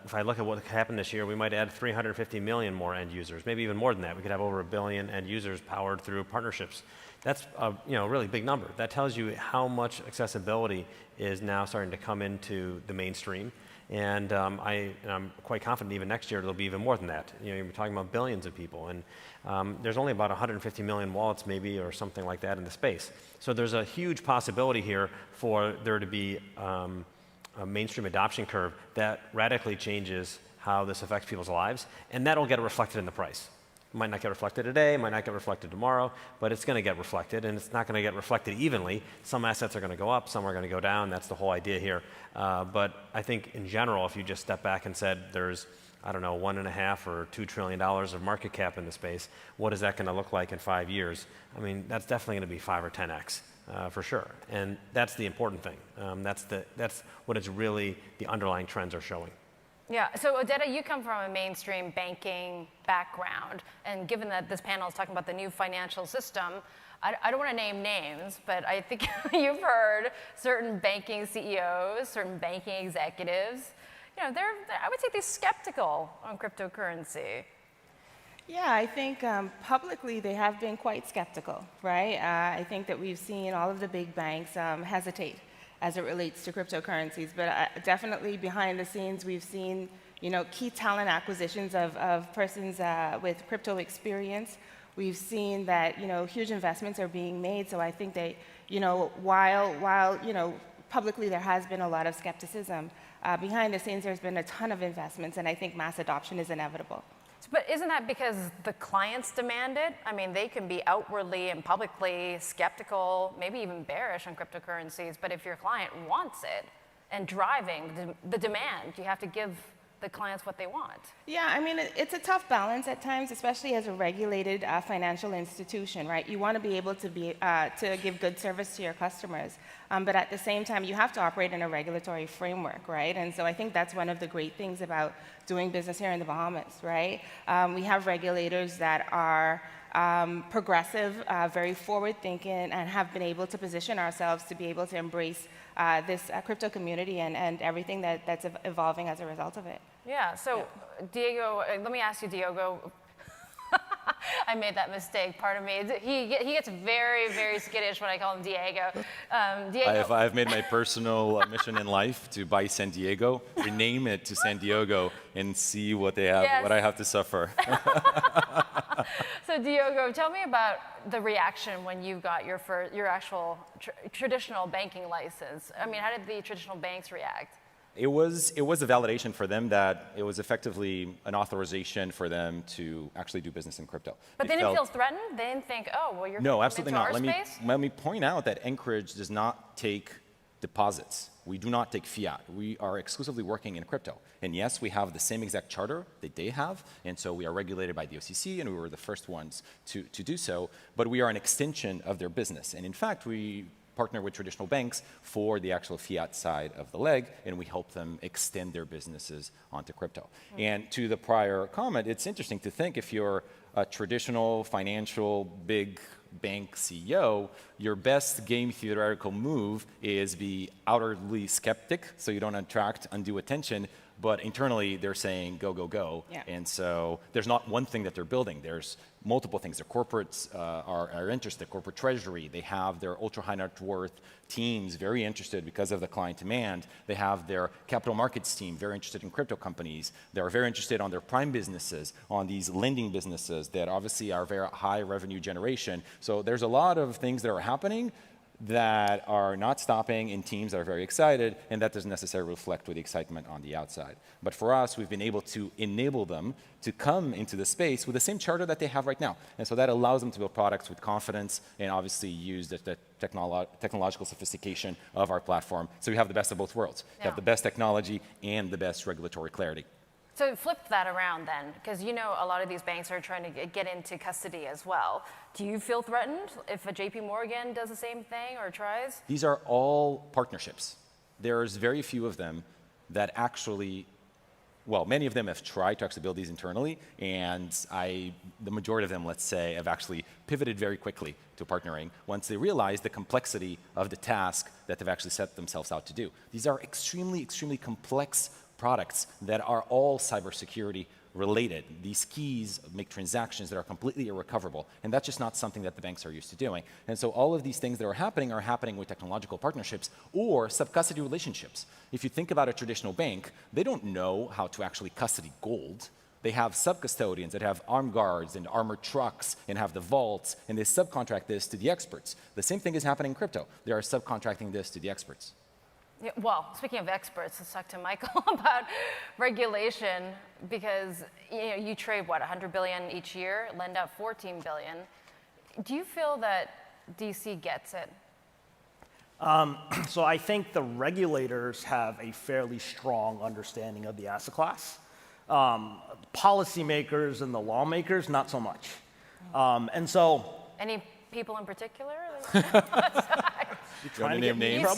N: if I look at what happened this year, we might add 350 million more end users, maybe even more than that. We could have over 1 billion end users powered through partnerships. That's a really big number. That tells you how much accessibility is now starting to come into the mainstream. And I'm quite confident even next year it'll be even more than that. You're talking about billions of people, and there's only about 150 million wallets maybe or something like that in the space. So there's a huge possibility here for there to be a mainstream adoption curve that radically changes how this affects people's lives, and that'll get reflected in the price. It might not get reflected today, might not get reflected tomorrow, but it's going to get reflected, and it's not going to get reflected evenly. Some assets are going to go up, some are going to go down. That's the whole idea here. But I think in general, if you just step back and said there's, I don't know, $1.5 or $2 trillion of market cap in the space, what is that going to look like in 5 years? I mean, that's definitely going to be 5 or 10x. For sure, and that's the important thing. That's what it's really, the underlying trends are showing.
L: Yeah, so Odetta, you come from a mainstream banking background, and given that this panel is talking about the new financial system, I don't want to name names, but I think you've heard certain banking CEOs, certain banking executives, I would say they're skeptical on cryptocurrency.
O: Yeah, I think publicly they have been quite skeptical, right? I think that we've seen all of the big banks hesitate as it relates to cryptocurrencies, but definitely behind the scenes we've seen, key talent acquisitions of persons with crypto experience. We've seen that, huge investments are being made. So I think that, while publicly there has been a lot of skepticism, behind the scenes there's been a ton of investments, and I think mass adoption is inevitable.
L: But isn't that because the clients demand it? I mean, they can be outwardly and publicly skeptical, maybe even bearish on cryptocurrencies, but if your client wants it and driving the demand, you have to give the clients what they want.
O: Yeah, I mean, it's a tough balance at times, especially as a regulated financial institution, right? You want to be able to give good service to your customers, but at the same time, you have to operate in a regulatory framework, right? And so I think that's one of the great things about doing business here in the Bahamas, right? We have regulators that are progressive, very forward-thinking, and have been able to position ourselves to be able to embrace this crypto community and everything that's evolving as a result of it.
L: Yeah, so Diego, let me ask you, Diego. I made that mistake, pardon me. He gets very, very skittish when I call him Diego. Diego.
P: I've made my personal mission in life to buy San Diego, rename it to San Diego, and see what they have, what I have to suffer.
L: So Diego, tell me about the reaction when you got your actual traditional banking license. I mean, how did the traditional banks react?
P: It was a validation for them that it was effectively an authorization for them to actually do business in crypto.
L: But they didn't feel threatened? They didn't think, oh, well, you're
P: no, absolutely not. Let me point out that Anchorage does not take deposits. We do not take fiat. We are exclusively working in crypto. And yes, we have the same exact charter that they have, and so we are regulated by the OCC, and we were the first ones to do so, but we are an extension of their business. And in fact, we partner with traditional banks for the actual fiat side of the leg, and we help them extend their businesses onto crypto. Mm-hmm. And to the prior comment, it's interesting to think if you're a traditional financial big bank CEO, your best game theoretical move is be outwardly skeptic so you don't attract undue attention, but internally they're saying go, go, go. Yeah. And so there's not one thing that they're building. There's multiple things. Their corporates are interested, corporate treasury. They have their ultra high net worth teams very interested because of the client demand. They have their capital markets team very interested in crypto companies. They're very interested on their prime businesses, on these lending businesses that obviously are very high revenue generation. So there's a lot of things that are happening that are not stopping in teams that are very excited, and that doesn't necessarily reflect with the excitement on the outside. But for us, we've been able to enable them to come into the space with the same charter that they have right now. And so that allows them to build products with confidence and obviously use the technological sophistication of our platform. So we have the best of both worlds. Yeah. You have the best technology and the best regulatory clarity.
L: So flip that around then, because you know a lot of these banks are trying to get into custody as well. Do you feel threatened if a JP Morgan does the same thing or tries?
P: These are all partnerships. There's very few of them that actually, well, many of them have tried to actually build these internally, and the majority of them, let's say, have actually pivoted very quickly to partnering once they realize the complexity of the task that they've actually set themselves out to do. These are extremely, extremely complex products that are all cybersecurity related. These keys make transactions that are completely irrecoverable, and that's just not something that the banks are used to doing. And so all of these things that are happening with technological partnerships or sub-custody relationships. If you think about a traditional bank, they don't know how to actually custody gold. They have sub-custodians that have armed guards and armored trucks and have the vaults, and they subcontract this to the experts. The same thing is happening in crypto. They are subcontracting this to the experts.
L: Yeah, well, speaking of experts, let's talk to Michael about regulation, because you trade, what, 100 billion each year, lend out 14 billion. Do you feel that DC gets it?
M: So I think the regulators have a fairly strong understanding of the asset class. Policymakers and the lawmakers, not so much. And so...
L: Any people in particular?
M: You trying to name names?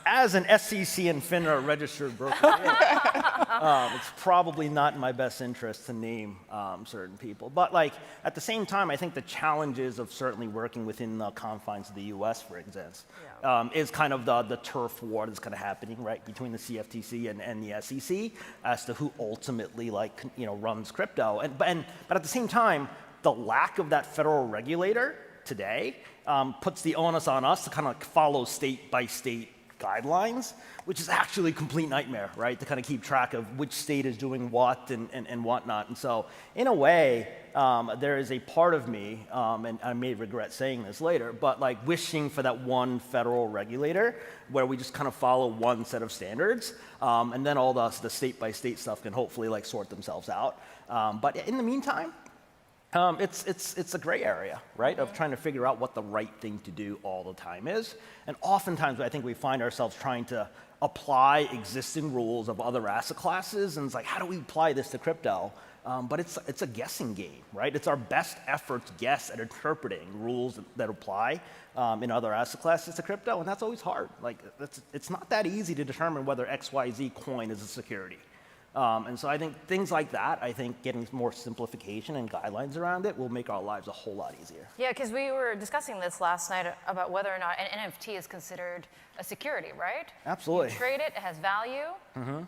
M: As an SEC and FINRA registered broker, it's probably not in my best interest to name certain people. But at the same time, I think the challenges of certainly working within the confines of the U.S., for instance, is kind of the turf war that's kind of happening right between the CFTC and the SEC as to who ultimately runs crypto. But at the same time, the lack of that federal regulator today puts the onus on us to kind of follow state-by-state guidelines, which is actually a complete nightmare, right? To kind of keep track of which state is doing what and whatnot. And so, in a way, there is a part of me, and I may regret saying this later, but wishing for that one federal regulator where we just kind of follow one set of standards, and then all the state-by-state stuff can hopefully sort themselves out. But in the meantime, It's a gray area, right, of trying to figure out what the right thing to do all the time is. And oftentimes, I think we find ourselves trying to apply existing rules of other asset classes, and it's like, how do we apply this to crypto? But it's a guessing game, right? It's our best efforts guess at interpreting rules that apply in other asset classes to crypto, and that's always hard. Like, it's not that easy to determine whether XYZ coin is a security. And so I think things like that, I think getting more simplification and guidelines around it will make our lives a whole lot easier.
L: Yeah, because we were discussing this last night about whether or not an NFT is considered a security, right?
M: Absolutely.
L: You trade it, it has value, and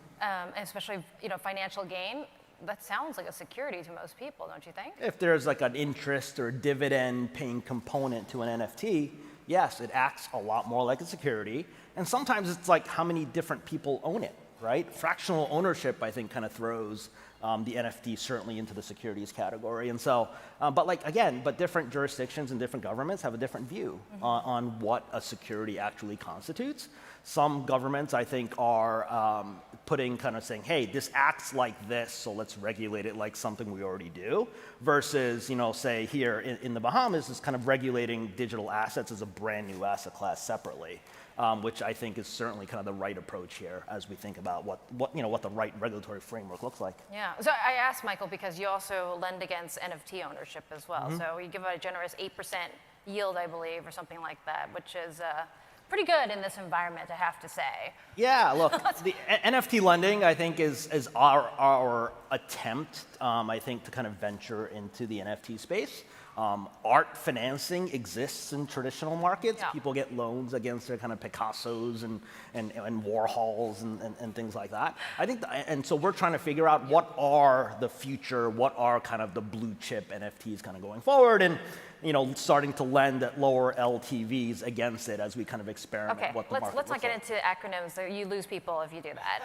L: especially financial gain. That sounds like a security to most people, don't you think?
M: If there's like an interest or dividend paying component to an NFT, yes, it acts a lot more like a security. And sometimes it's like how many different people own it, right? Fractional ownership, I think, kind of throws the NFT certainly into the securities category. And so, but different jurisdictions and different governments have a different view on what a security actually constitutes. Some governments, I think, are putting kind of saying, hey, this acts like this, so let's regulate it like something we already do, versus, say here in the Bahamas is kind of regulating digital assets as a brand new asset class separately. Which I think is certainly kind of the right approach here as we think about what the right regulatory framework looks like.
L: Yeah. So I asked Michael because you also lend against NFT ownership as well. So you give out a generous 8% yield, I believe, or something like that, which is pretty good in this environment, I have to say.
M: Yeah. Look, the NFT lending, I think, is our attempt, I think, to kind of venture into the NFT space. Art financing exists in traditional markets. Yeah. People get loans against their kind of Picassos and Warhols and things like that. I think, and so we're trying to figure out what are the future, what are kind of the blue chip NFTs kind of going forward, and starting to lend at lower LTVs against it as we kind of experiment.
L: Okay,
M: what the market
L: let's not get into acronyms. So you lose people if you do that.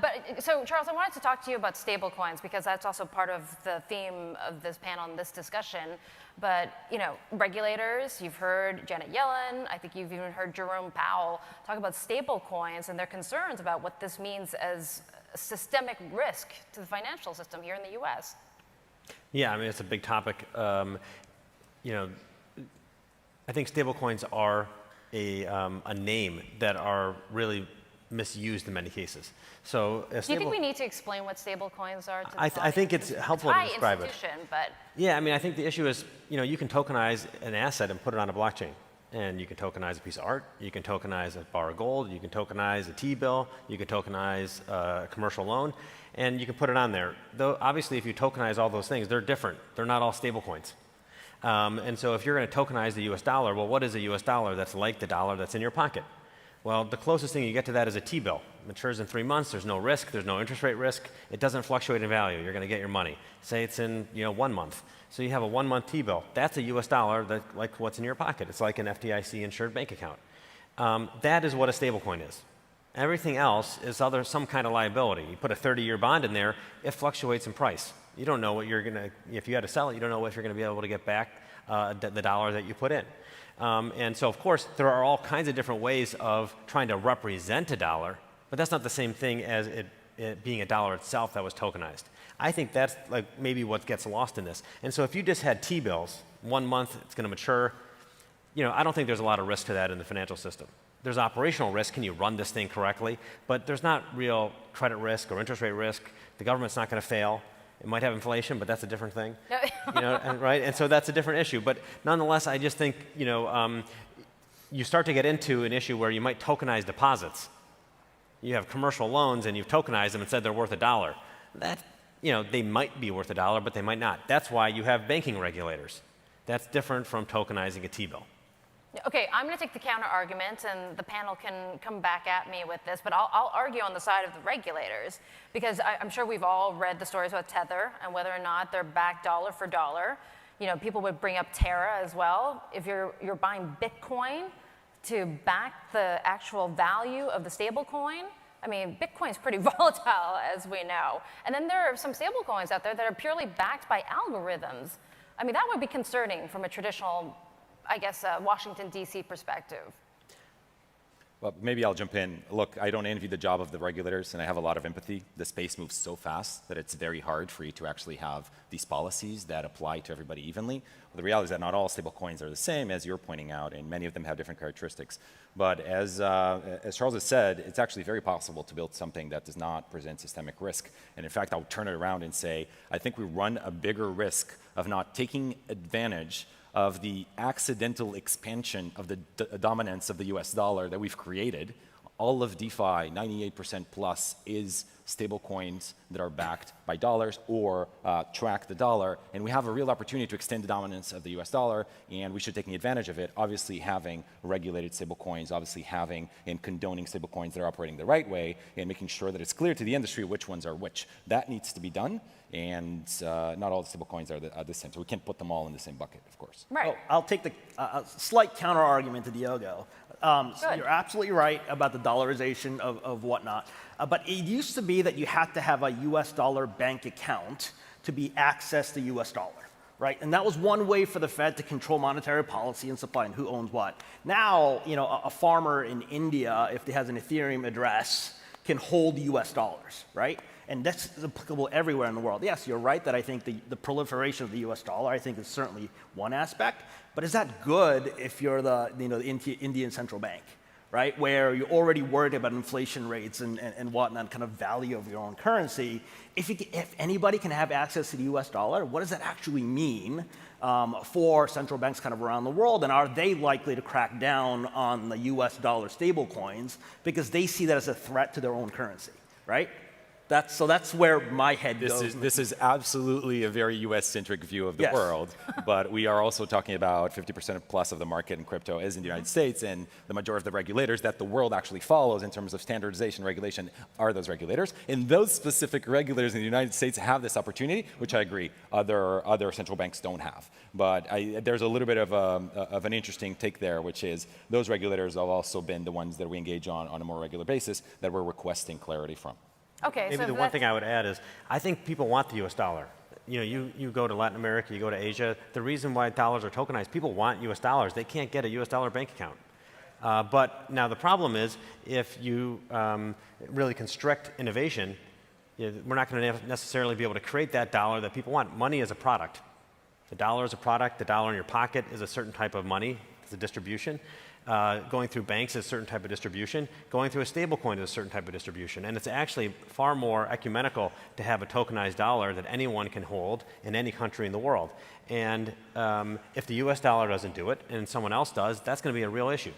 L: But so Charles, I wanted to talk to you about stablecoins because that's also part of the theme of this panel and this discussion. But regulators, you've heard Janet Yellen. I think you've even heard Jerome Powell talk about stablecoins and their concerns about what this means as a systemic risk to the financial system here in the U.S.
N: Yeah, I mean it's a big topic. I think stablecoins are a name that are really misused in many cases. So
L: do you think we need to explain what stablecoins are to the
N: I think it's helpful to describe it.
L: But
N: yeah, I mean, I think the issue is, you can tokenize an asset and put it on a blockchain. And you can tokenize a piece of art, you can tokenize a bar of gold, you can tokenize a T-bill, you can tokenize a commercial loan, and you can put it on there. Though, obviously, if you tokenize all those things, they're different. They're not all stablecoins. And so if you're going to tokenize the US dollar, well, what is a US dollar that's like the dollar that's in your pocket? Well, the closest thing you get to that is a T-bill. It matures in 3 months. There's no risk. There's no interest rate risk. It doesn't fluctuate in value. You're going to get your money. Say it's in 1 month. So you have a 1 month T-bill. That's a US dollar like what's in your pocket. It's like an FDIC insured bank account. That is what a stablecoin is. Everything else is some kind of liability. You put a 30-year bond in there, it fluctuates in price. You don't know what you're going to, if you had to sell it, you don't know if you're going to be able to get back the dollar that you put in. And so, of course, there are all kinds of different ways of trying to represent a dollar, but that's not the same thing as it being a dollar itself that was tokenized. I think that's like maybe what gets lost in this. And so if you just had T-bills, 1 month, it's going to mature, I don't think there's a lot of risk to that in the financial system. There's operational risk. Can you run this thing correctly? But there's not real credit risk or interest rate risk. The government's not going to fail. It might have inflation, but that's a different thing. Right? And so that's a different issue. But nonetheless, I just think, you start to get into an issue where you might tokenize deposits. You have commercial loans and you've tokenized them and said they're worth $1. That, they might be worth $1, but they might not. That's why you have banking regulators. That's different from tokenizing a T-bill.
L: Okay, I'm going to take the counter argument, and the panel can come back at me with this, but I'll argue on the side of the regulators, because I'm sure we've all read the stories about Tether and whether or not they're backed dollar for dollar. People would bring up Terra as well. If you're buying Bitcoin to back the actual value of the stable coin, I mean, Bitcoin's pretty volatile, as we know. And then there are some stable coins out there that are purely backed by algorithms. I mean, that would be concerning from a traditional, I guess, Washington, D.C. perspective.
P: Well, maybe I'll jump in. Look, I don't envy the job of the regulators, and I have a lot of empathy. The space moves so fast that it's very hard for you to actually have these policies that apply to everybody evenly. Well, the reality is that not all stablecoins are the same, as you're pointing out, and many of them have different characteristics. But as Charles has said, it's actually very possible to build something that does not present systemic risk. And in fact, I'll turn it around and say, I think we run a bigger risk of not taking advantage of the accidental expansion of the dominance of the US dollar that we've created. All of DeFi, 98% plus, is stablecoins that are backed by dollars or track the dollar. And we have a real opportunity to extend the dominance of the US dollar, and we should take advantage of it. Obviously having regulated stablecoins, obviously having and condoning stablecoins that are operating the right way, and making sure that it's clear to the industry which ones are which. That needs to be done. And not all the stablecoins are the same. So we can't put them all in the same bucket, of course.
M: Right. Oh, I'll take the slight counter argument to Diogo. So you're absolutely right about the dollarization of whatnot. But it used to be that you had to have a US dollar bank account to be accessed to US dollar, right? And that was one way for the Fed to control monetary policy and supply and who owns what. Now, a farmer in India, if he has an Ethereum address, can hold US dollars, right? And that's applicable everywhere in the world. Yes, you're right that I think the proliferation of the US dollar, I think, is certainly one aspect. But is that good if you're the Indian central bank, right? Where you're already worried about inflation rates and whatnot, kind of value of your own currency. If anybody can have access to the US dollar, what does that actually mean for central banks kind of around the world? And are they likely to crack down on the US dollar stablecoins because they see that as a threat to their own currency, right? That's where my head goes.
P: This is absolutely a very US-centric view of the world, but we are also talking about 50% plus of the market in crypto is in the United States, and the majority of the regulators that the world actually follows in terms of standardization regulation are those regulators. And those specific regulators in the United States have this opportunity, which I agree, other central banks don't have. But there's a little bit of an interesting take there, which is those regulators have also been the ones that we engage on a more regular basis that we're requesting clarity from.
L: Okay,
N: maybe the one thing I would add is I think people want the US dollar. You go to Latin America, you go to Asia, the reason why dollars are tokenized, people want US dollars. They can't get a US dollar bank account. But now the problem is if you really constrict innovation, we're not going to necessarily be able to create that dollar that people want. Money is a product. The dollar is a product. The dollar in your pocket is a certain type of money. It's a distribution. Going through banks is a certain type of distribution. Going through a stablecoin is a certain type of distribution. And it's actually far more ecumenical to have a tokenized dollar that anyone can hold in any country in the world. And if the US dollar doesn't do it and someone else does, that's going to be a real issue.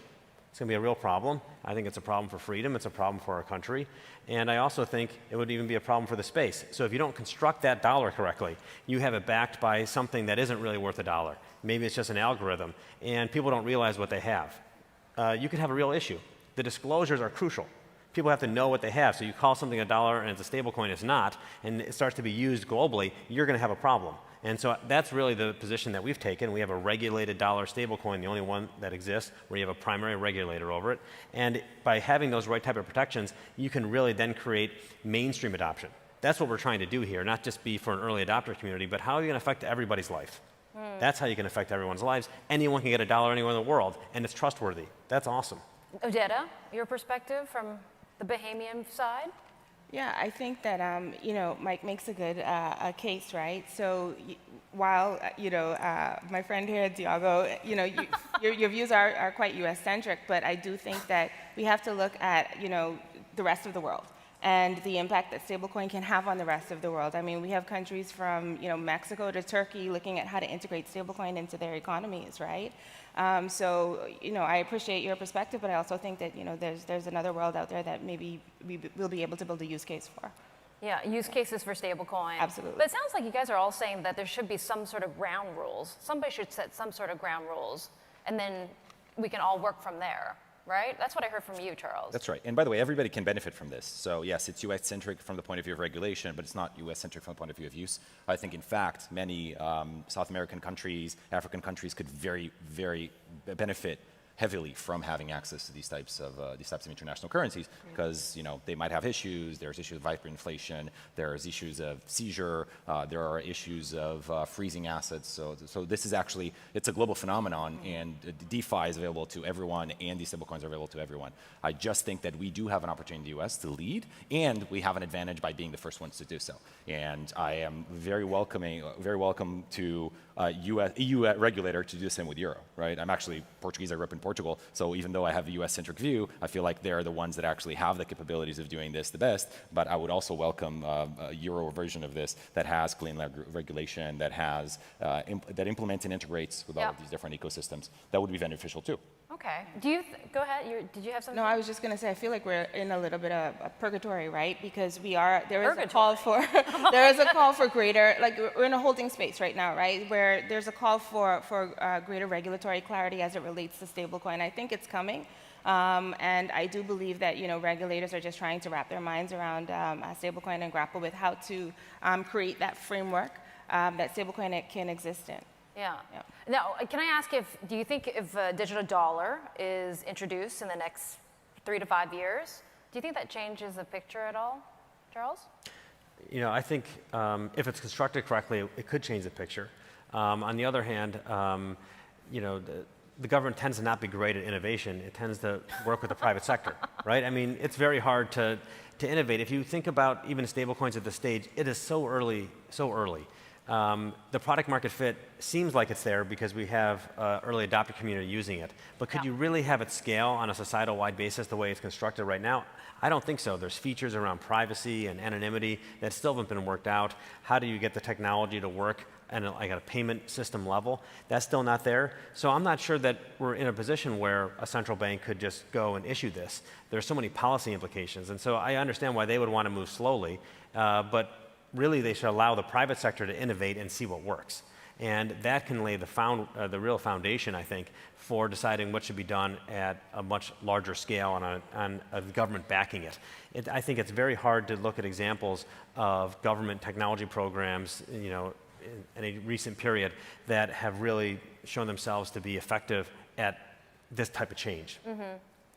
N: It's going to be a real problem. I think it's a problem for freedom. It's a problem for our country. And I also think it would even be a problem for the space. So if you don't construct that dollar correctly, you have it backed by something that isn't really worth a dollar. Maybe it's just an algorithm. And people don't realize what they have. You could have a real issue. The disclosures are crucial. People have to know what they have. So you call something a dollar and it's a stablecoin, it's not, and it starts to be used globally, you're going to have a problem. And so that's really the position that we've taken. We have a regulated dollar stablecoin, the only one that exists, where you have a primary regulator over it. And by having those right type of protections, you can really then create mainstream adoption. That's what we're trying to do here, not just be for an early adopter community, but how are you going to affect everybody's life? That's how you can affect everyone's lives. Anyone can get a dollar anywhere in the world, and it's trustworthy. That's awesome.
L: Odetta, your perspective from the Bahamian side?
O: Yeah, I think that Mike makes a good case, right? So while my friend here, Diogo, your views are quite U.S.-centric, but I do think that we have to look at the rest of the world and the impact that stablecoin can have on the rest of the world. I mean, we have countries from Mexico to Turkey looking at how to integrate stablecoin into their economies, right? So I appreciate your perspective, but I also think that there's another world out there that maybe we'll be able to build a use case for.
L: Yeah, use cases for stablecoin.
O: Absolutely.
L: But it sounds like you guys are all saying that there should be some sort of ground rules. Somebody should set some sort of ground rules, and then we can all work from there. Right? That's what I heard from you, Charles.
P: That's right. And by the way, everybody can benefit from this. So yes, it's US-centric from the point of view of regulation, but it's not US-centric from the point of view of use. I think, in fact, many South American countries, African countries could very, very benefit heavily from having access to these types of international currencies, because they might have issues. There's issues of hyperinflation. There's issues of seizure. There are issues of freezing assets. So this is actually, it's a global phenomenon, and DeFi is available to everyone, and these stablecoins are available to everyone. I just think that we do have an opportunity in the US to lead, and we have an advantage by being the first ones to do so. And I am very welcome to EU regulator to do the same with Euro, right? I'm actually Portuguese, I grew up in Portugal, so even though I have a US-centric view, I feel like they're the ones that actually have the capabilities of doing this the best, but I would also welcome a Euro version of this that has clean regulation, that has, that implements and integrates with all of these different ecosystems. That would be beneficial too.
L: Okay. Go ahead. Did you have something?
O: No, I was just going to say, I feel like we're in a little bit of a purgatory, right? Because there is a call for, greater, like we're in a holding space right now, right? Where there's a call for greater regulatory clarity as it relates to stablecoin. I think it's coming. And I do believe that, regulators are just trying to wrap their minds around stablecoin and grapple with how to create that framework that stablecoin can exist in.
L: Yeah. Now, can I ask do you think if a digital dollar is introduced in the next 3 to 5 years, do you think that changes the picture at all, Charles?
N: I think if it's constructed correctly, it could change the picture. On the other hand, the government tends to not be great at innovation. It tends to work with the private sector, right? I mean, it's very hard to innovate. If you think about even stablecoins at this stage, it is so early. The product market fit seems like it's there because we have early adopter community using it. But could you really have it scale on a societal-wide basis the way it's constructed right now? I don't think so. There's features around privacy and anonymity that still haven't been worked out. How do you get the technology to work at a payment system level? That's still not there. So I'm not sure that we're in a position where a central bank could just go and issue this. There's so many policy implications. And so I understand why they would want to move slowly. But really, they should allow the private sector to innovate and see what works. And that can lay the real foundation, I think, for deciding what should be done at a much larger scale and a government backing it. I think it's very hard to look at examples of government technology programs, in a recent period that have really shown themselves to be effective at this type of change.
L: Mm-hmm.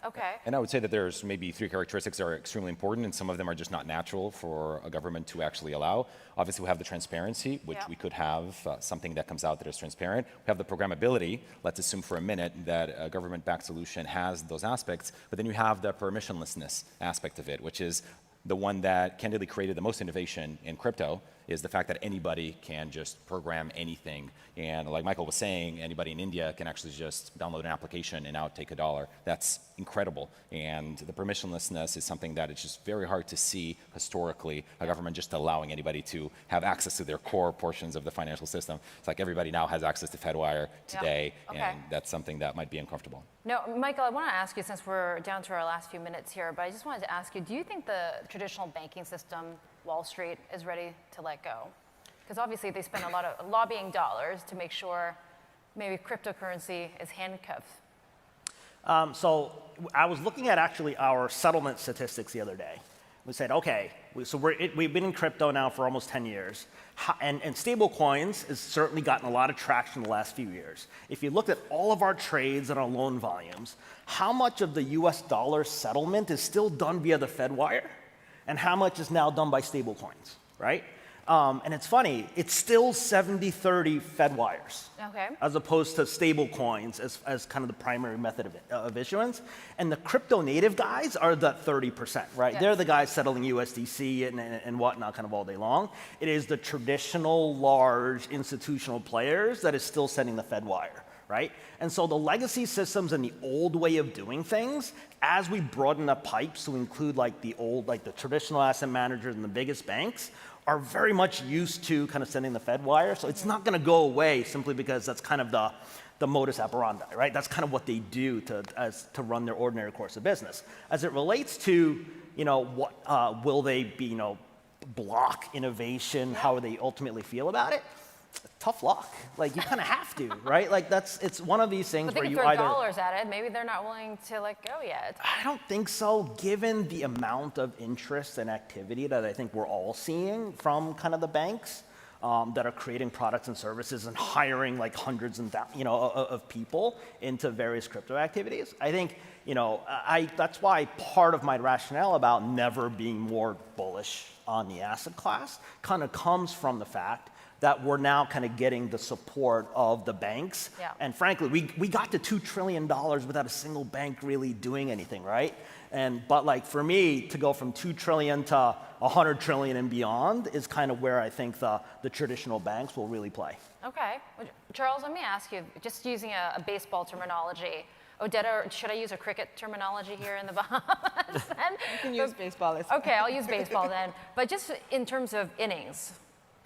L: Okay.
P: And I would say that there's maybe 3 characteristics that are extremely important, and some of them are just not natural for a government to actually allow. Obviously, we have the transparency, which we could have something that comes out that is transparent. We have the programmability. Let's assume for a minute that a government-backed solution has those aspects, but then you have the permissionlessness aspect of it, which is the one that candidly created the most innovation in crypto, is the fact that anybody can just program anything. And like Michael was saying, anybody in India can actually just download an application and now take $1. That's incredible. And the permissionlessness is something that it's just very hard to see historically, a government just allowing anybody to have access to their core portions of the financial system. It's like everybody now has access to Fedwire today, and that's something that might be uncomfortable.
L: Now, Michael, I want to ask you, since we're down to our last few minutes here, but I just wanted to ask you, do you think the traditional banking system, Wall Street, is ready to let go? Because obviously they spend a lot of lobbying dollars to make sure maybe cryptocurrency is handcuffed.
M: So I was looking at actually our settlement statistics the other day. We said, okay, we've been in crypto now for almost 10 years. And stable coins has certainly gotten a lot of traction in the last few years. If you look at all of our trades and our loan volumes, how much of the US dollar settlement is still done via the Fedwire? And how much is now done by stable coins, right? And it's funny, it's still 70-30 Fedwires, as opposed to stable coins as kind of the primary method of issuance. And the crypto native guys are the 30%, right? Yes. They're the guys settling USDC and whatnot kind of all day long. It is the traditional large institutional players that is still sending the Fedwire, right? And so the legacy systems and the old way of doing things, as we broaden the pipes to include like the traditional asset managers and the biggest banks, are very much used to kind of sending the Fedwire. So it's not going to go away simply because that's kind of the modus operandi, right? That's kind of what they do to run their ordinary course of business. As it relates to, what will they be, block innovation? How they ultimately feel about it? Tough luck. Like, you kind of have to, right? Like, it's one of these things where you either...
L: But they can throw dollars at it. Maybe they're not willing to let go yet.
M: I don't think so, given the amount of interest and activity that I think we're all seeing from kind of the banks. that are creating products and services and hiring like hundreds and of people into various crypto activities. I think that's why part of my rationale about never being more bullish on the asset class kind of comes from the fact that we're now kind of getting the support of the banks.
L: Yeah.
M: And frankly, we got to $2 trillion without a single bank really doing anything, right? But like for me, to go from 2 trillion to 100 trillion and beyond is kind of where I think the traditional banks will really play.
L: Okay. Charles, let me ask you, just using a baseball terminology, Odetta, should I use a cricket terminology here in the Bahamas?
O: You can use baseball.
L: Okay, I'll use baseball then. But just in terms of innings,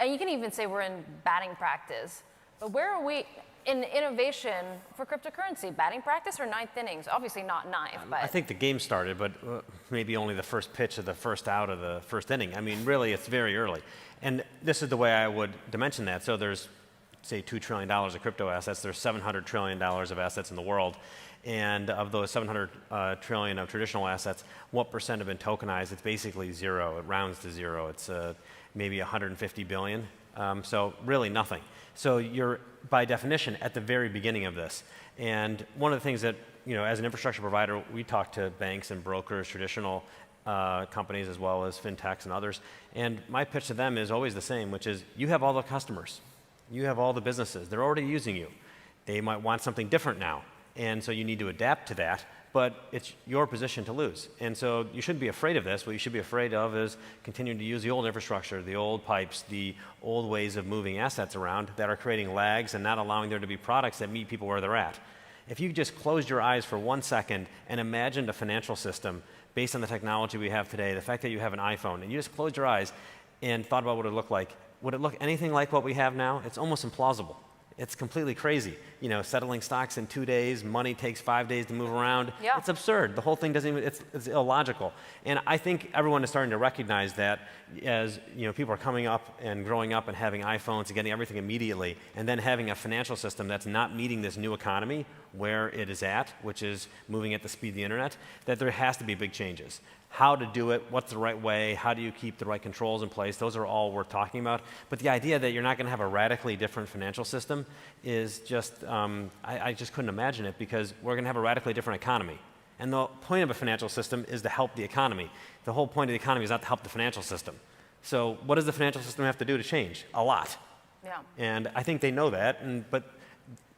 L: and you can even say we're in batting practice, but where are we in innovation for cryptocurrency? Batting practice or ninth innings? Obviously not ninth, but...
N: I think the game started, but maybe only the first pitch of the first out of the first inning. I mean, really, it's very early. And this is the way I would dimension that. So there's, say, $2 trillion of crypto assets. There's $700 trillion of assets in the world. And of those 700 trillion of traditional assets, what percent have been tokenized? It's basically zero. It rounds to zero. It's maybe 150 billion. So really nothing. So you're, by definition, at the very beginning of this. And one of the things that, as an infrastructure provider, we talk to banks and brokers, traditional companies, as well as fintechs and others. And my pitch to them is always the same, which is you have all the customers. You have all the businesses. They're already using you. They might want something different now. And so you need to adapt to that, but it's your position to lose. And so you shouldn't be afraid of this. What you should be afraid of is continuing to use the old infrastructure, the old pipes, the old ways of moving assets around that are creating lags and not allowing there to be products that meet people where they're at. If you just closed your eyes for 1 second and imagined a financial system based on the technology we have today, the fact that you have an iPhone, and you just closed your eyes and thought about what it would look like, would it look anything like what we have now? It's almost implausible. It's completely crazy. Settling stocks in 2 days, money takes 5 days to move around.
L: Yeah.
N: It's absurd. The whole thing doesn't even, it's illogical. And I think everyone is starting to recognize that as people are coming up and growing up and having iPhones and getting everything immediately, and then having a financial system that's not meeting this new economy where it is at, which is moving at the speed of the internet, that there has to be big changes. How to do it, what's the right way, how do you keep the right controls in place, those are all worth talking about. But the idea that you're not going to have a radically different financial system is just, I just couldn't imagine it, because we're going to have a radically different economy. And the point of a financial system is to help the economy. The whole point of the economy is not to help the financial system. So what does the financial system have to do to change? A lot.
L: Yeah.
N: And I think they know that, but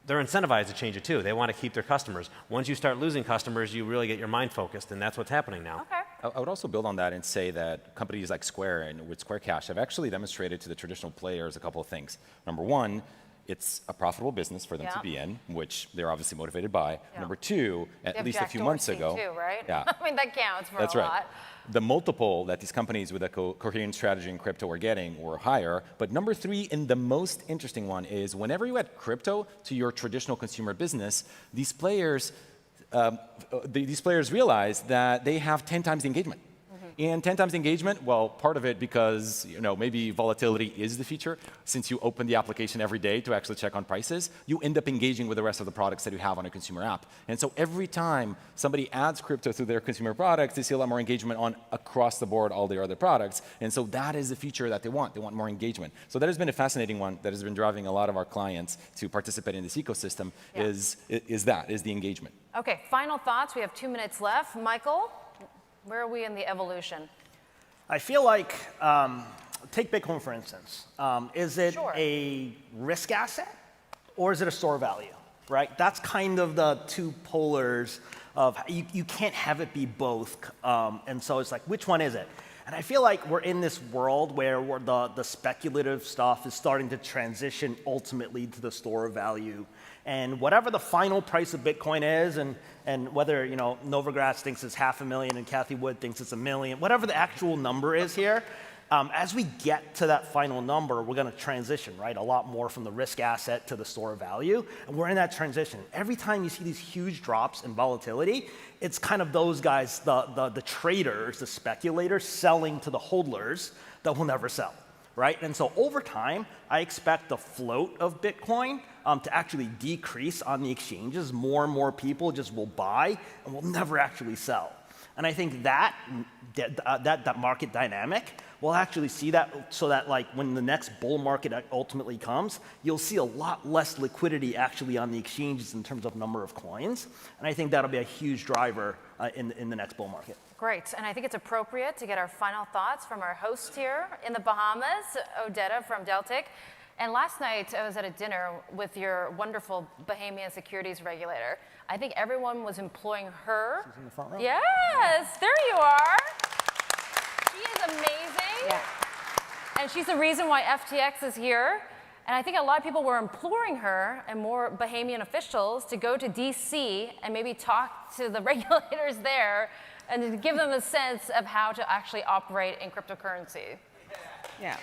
N: they're incentivized to change it too. They want to keep their customers. Once you start losing customers, you really get your mind focused, and that's what's happening now.
L: Okay.
P: I would also build on that and say that companies like Square and with Square Cash have actually demonstrated to the traditional players a couple of things. Number one, it's a profitable business for them to be in, which they're obviously motivated by.
L: Yeah.
P: Number two, at least a few months ago,
L: too, right?
P: Yeah.
L: I mean, that counts for
P: That's
L: a
P: right.
L: lot.
P: The multiple that these companies with a coherent strategy in crypto were getting were higher. But number three, and the most interesting one, is whenever you add crypto to your traditional consumer business, these players realize that they have 10 times the engagement. And 10 times engagement, well, part of it because maybe volatility is the feature. Since you open the application every day to actually check on prices, you end up engaging with the rest of the products that you have on a consumer app. And so every time somebody adds crypto to their consumer products, they see a lot more engagement on across the board all their other products. And so that is the feature that they want. They want more engagement. So that has been a fascinating one that has been driving a lot of our clients to participate in this ecosystem.
L: Yeah.
P: is the engagement.
L: Okay, final thoughts. We have 2 minutes left. Michael, where are we in the evolution?
M: I feel like, take Bitcoin for instance. Is it a risk asset or is it a store of value, right? That's kind of the two polars of, you can't have it be both. And so it's like, which one is it? And I feel like we're in this world where the speculative stuff is starting to transition ultimately to the store of value. And whatever the final price of Bitcoin is, and whether Novogratz thinks it's $500,000 and Cathie Wood thinks it's $1 million, whatever the actual number is here, as we get to that final number, we're going to transition, right? A lot more from the risk asset to the store of value, and we're in that transition. Every time you see these huge drops in volatility, it's kind of those guys, the traders, the speculators, selling to the hodlers that will never sell. Right? And so over time, I expect the float of Bitcoin to actually decrease on the exchanges. More and more people just will buy and will never actually sell. And I think that market dynamic we'll actually see that so that like when the next bull market ultimately comes, you'll see a lot less liquidity actually on the exchanges in terms of number of coins. And I think that'll be a huge driver in the next bull market.
L: Great, and I think it's appropriate to get our final thoughts from our host here in the Bahamas, Odetta from Deltic. And last night, I was at a dinner with your wonderful Bahamian securities regulator. I think everyone was employing her.
M: She's in the front row.
L: Yes, there you are. She is amazing.
O: Yeah.
L: And she's the reason why FTX is here. And I think a lot of people were imploring her and more Bahamian officials to go to DC and maybe talk to the regulators there and to give them a sense of how to actually operate in cryptocurrency.
O: Yeah.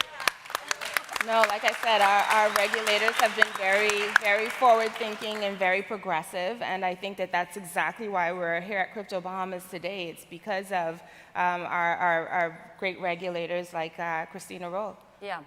O: No, like I said, our regulators have been very, very forward-thinking and very progressive, and I think that that's exactly why we're here at Crypto Bahamas today. It's because of our great regulators like Christina Roll.
L: Yeah.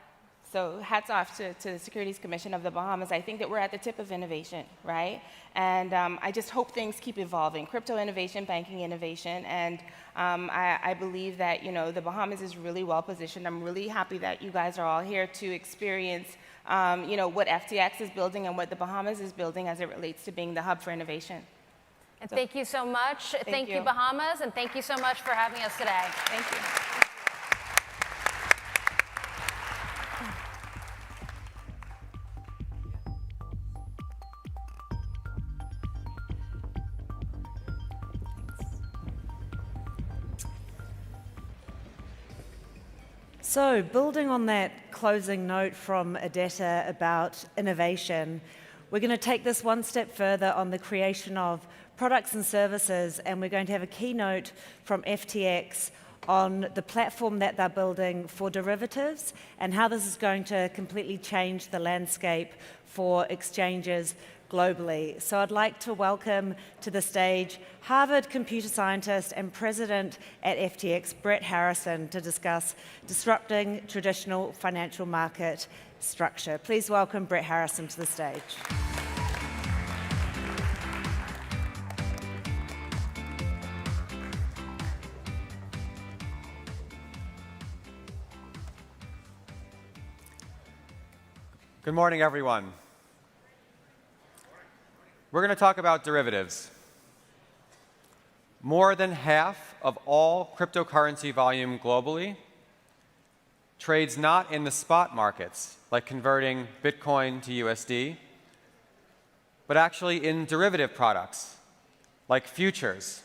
O: So hats off to the Securities Commission of the Bahamas. I think that we're at the tip of innovation, right? And I just hope things keep evolving. Crypto innovation, banking innovation, and I believe that the Bahamas is really well positioned. I'm really happy that you guys are all here to experience what FTX is building and what the Bahamas is building as it relates to being the hub for innovation.
L: And thank you so much. Thank you,
O: you,
L: Bahamas, and thank you so much for having us today.
O: Thank you.
B: So, building on that closing note from Odetta about innovation, we're going to take this one step further on the creation of products and services, and we're going to have a keynote from FTX on the platform that they're building for derivatives and how this is going to completely change the landscape for exchanges globally. So I'd like to welcome to the stage Harvard computer scientist and president at FTX, Brett Harrison, to discuss disrupting traditional financial market structure. Please welcome Brett Harrison to the stage.
Q: Good morning, everyone. We're going to talk about derivatives. More than half of all cryptocurrency volume globally trades not in the spot markets, like converting Bitcoin to USD, but actually in derivative products, like futures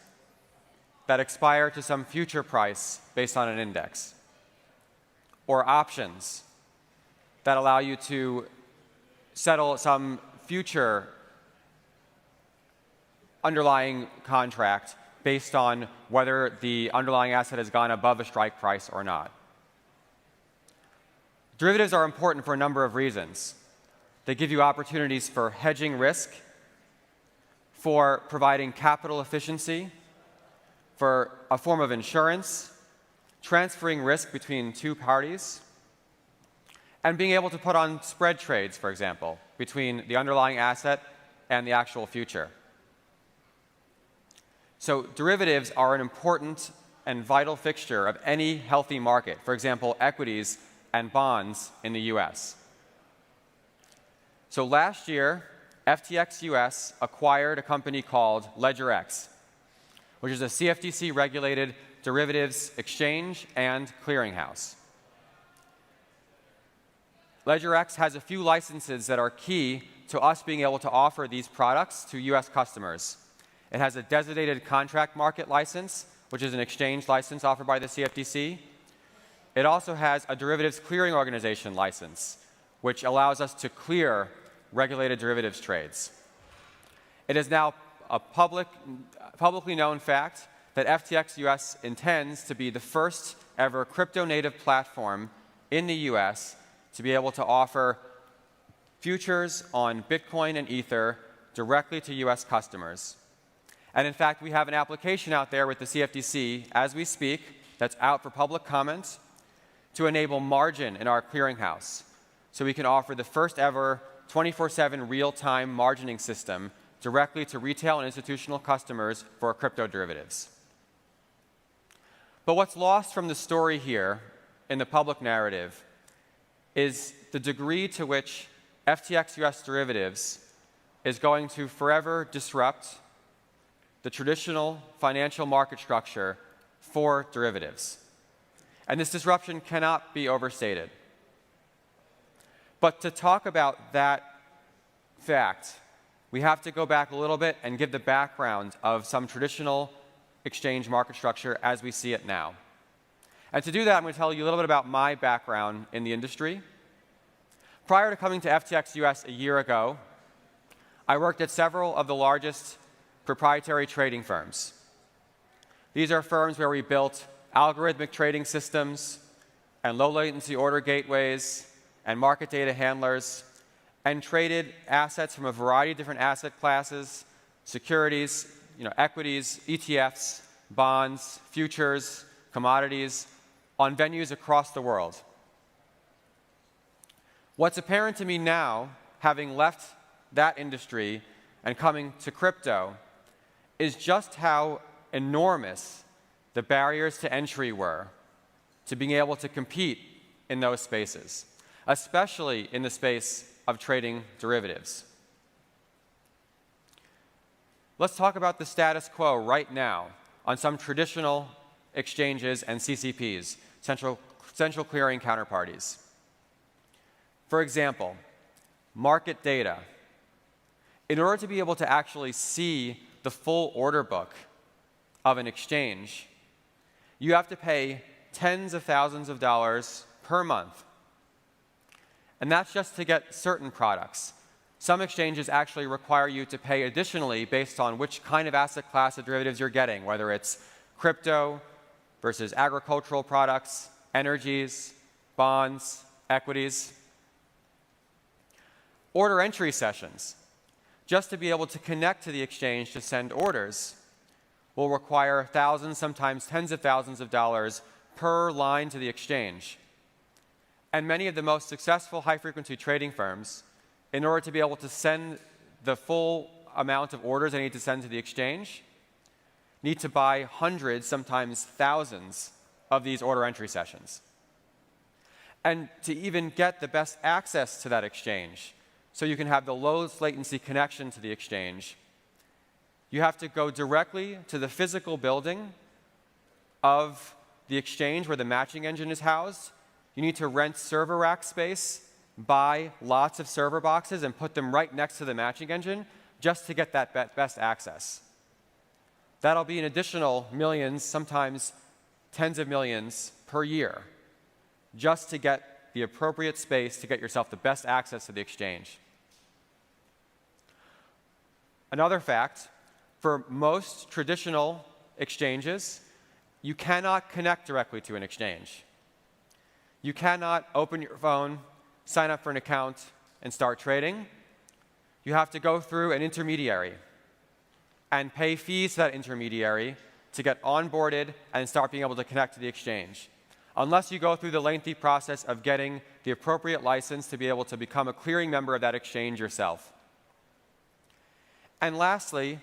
Q: that expire to some future price based on an index, or options that allow you to settle some future underlying contract based on whether the underlying asset has gone above a strike price or not. Derivatives are important for a number of reasons. They give you opportunities for hedging risk, for providing capital efficiency, for a form of insurance, transferring risk between two parties, and being able to put on spread trades, for example, between the underlying asset and the actual future. So derivatives are an important and vital fixture of any healthy market, for example, equities and bonds in the US. So last year, FTX US acquired a company called LedgerX, which is a CFTC-regulated derivatives exchange and clearinghouse. LedgerX has a few licenses that are key to us being able to offer these products to US customers. It has a designated contract market license, which is an exchange license offered by the CFTC. It also has a derivatives clearing organization license, which allows us to clear regulated derivatives trades. It is now a publicly known fact that FTX US intends to be the first ever crypto-native platform in the US to be able to offer futures on Bitcoin and Ether directly to US customers. And in fact, we have an application out there with the CFTC as we speak that's out for public comment to enable margin in our clearinghouse, so we can offer the first ever 24/7 real-time margining system directly to retail and institutional customers for crypto derivatives. But what's lost from the story here in the public narrative is the degree to which FTX US derivatives is going to forever disrupt the traditional financial market structure for derivatives. And this disruption cannot be overstated. But to talk about that fact, we have to go back a little bit and give the background of some traditional exchange market structure as we see it now. And to do that, I'm going to tell you a little bit about my background in the industry. Prior to coming to FTX US a year ago, I worked at several of the largest proprietary trading firms. These are firms where we built algorithmic trading systems and low-latency order gateways and market data handlers, and traded assets from a variety of different asset classes, securities, equities, ETFs, bonds, futures, commodities, on venues across the world. What's apparent to me now, having left that industry and coming to crypto, is just how enormous the barriers to entry were to being able to compete in those spaces, especially in the space of trading derivatives. Let's talk about the status quo right now on some traditional exchanges and CCPs, central clearing counterparties. For example, market data. In order to be able to actually see the full order book of an exchange, you have to pay tens of thousands of dollars per month. And that's just to get certain products. Some exchanges actually require you to pay additionally based on which kind of asset class of derivatives you're getting, whether it's crypto versus agricultural products, energies, bonds, equities. Order entry sessions. Just to be able to connect to the exchange to send orders will require thousands, sometimes tens of thousands of dollars per line to the exchange. And many of the most successful high-frequency trading firms, in order to be able to send the full amount of orders they need to send to the exchange, need to buy hundreds, sometimes thousands, of these order entry sessions. And to even get the best access to that exchange, so you can have the lowest latency connection to the exchange, you have to go directly to the physical building of the exchange where the matching engine is housed. You need to rent server rack space, buy lots of server boxes, and put them right next to the matching engine just to get that best access. That'll be an additional millions, sometimes tens of millions per year, just to get the appropriate space to get yourself the best access to the exchange. Another fact, for most traditional exchanges, you cannot connect directly to an exchange. You cannot open your phone, sign up for an account, and start trading. You have to go through an intermediary and pay fees to that intermediary to get onboarded and start being able to connect to the exchange, unless you go through the lengthy process of getting the appropriate license to be able to become a clearing member of that exchange yourself. And lastly,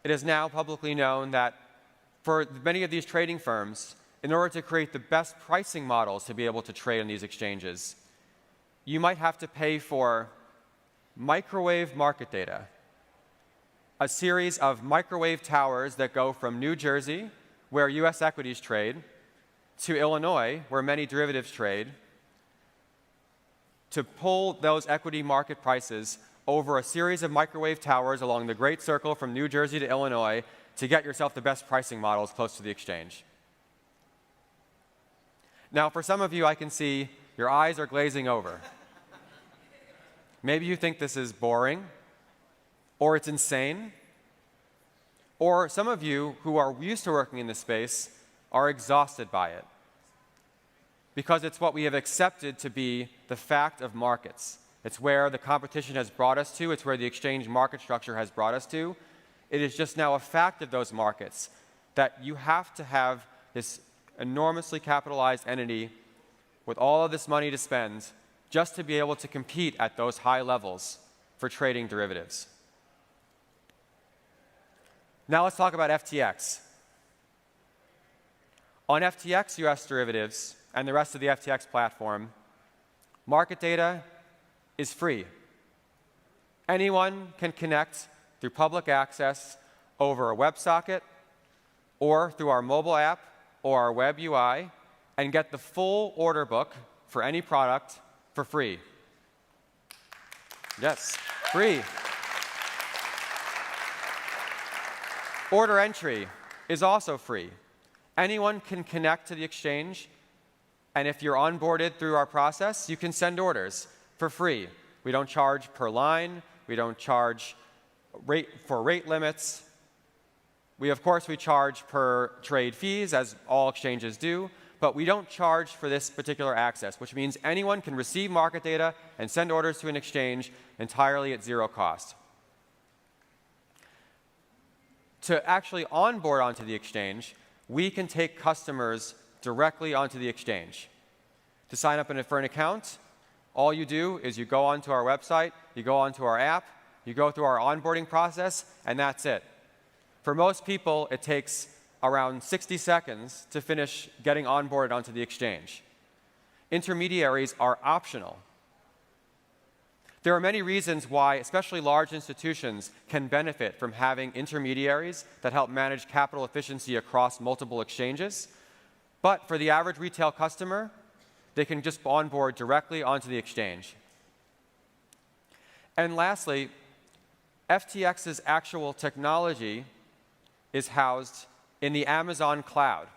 Q: it is now publicly known that for many of these trading firms, in order to create the best pricing models to be able to trade on these exchanges, you might have to pay for microwave market data, a series of microwave towers that go from New Jersey, where US equities trade, to Illinois, where many derivatives trade, to pull those equity market prices over a series of microwave towers along the Great Circle from New Jersey to Illinois to get yourself the best pricing models close to the exchange. Now, for some of you, I can see your eyes are glazing over. Maybe you think this is boring, or it's insane, or some of you who are used to working in this space are exhausted by it, because it's what we have accepted to be the fact of markets. It's where the competition has brought us to. It's where the exchange market structure has brought us to. It is just now a fact of those markets that you have to have this enormously capitalized entity with all of this money to spend just to be able to compete at those high levels for trading derivatives. Now let's talk about FTX. On FTX US derivatives, and the rest of the FTX platform, market data is free. Anyone can connect through public access over a WebSocket or through our mobile app or our web UI and get the full order book for any product for free. Yes, free. Order entry is also free. Anyone can connect to the exchange, and if you're onboarded through our process, you can send orders for free. We don't charge per line. We don't charge for rate limits. Of course, we charge per trade fees, as all exchanges do, but we don't charge for this particular access, which means anyone can receive market data and send orders to an exchange entirely at zero cost. To actually onboard onto the exchange, we can take customers directly onto the exchange. To sign up for an account, all you do is you go onto our website, you go onto our app, you go through our onboarding process, and that's it. For most people, it takes around 60 seconds to finish getting onboarded onto the exchange. Intermediaries are optional. There are many reasons why, especially large institutions, can benefit from having intermediaries that help manage capital efficiency across multiple exchanges. But for the average retail customer, they can just onboard directly onto the exchange. And lastly, FTX's actual technology is housed in the Amazon cloud.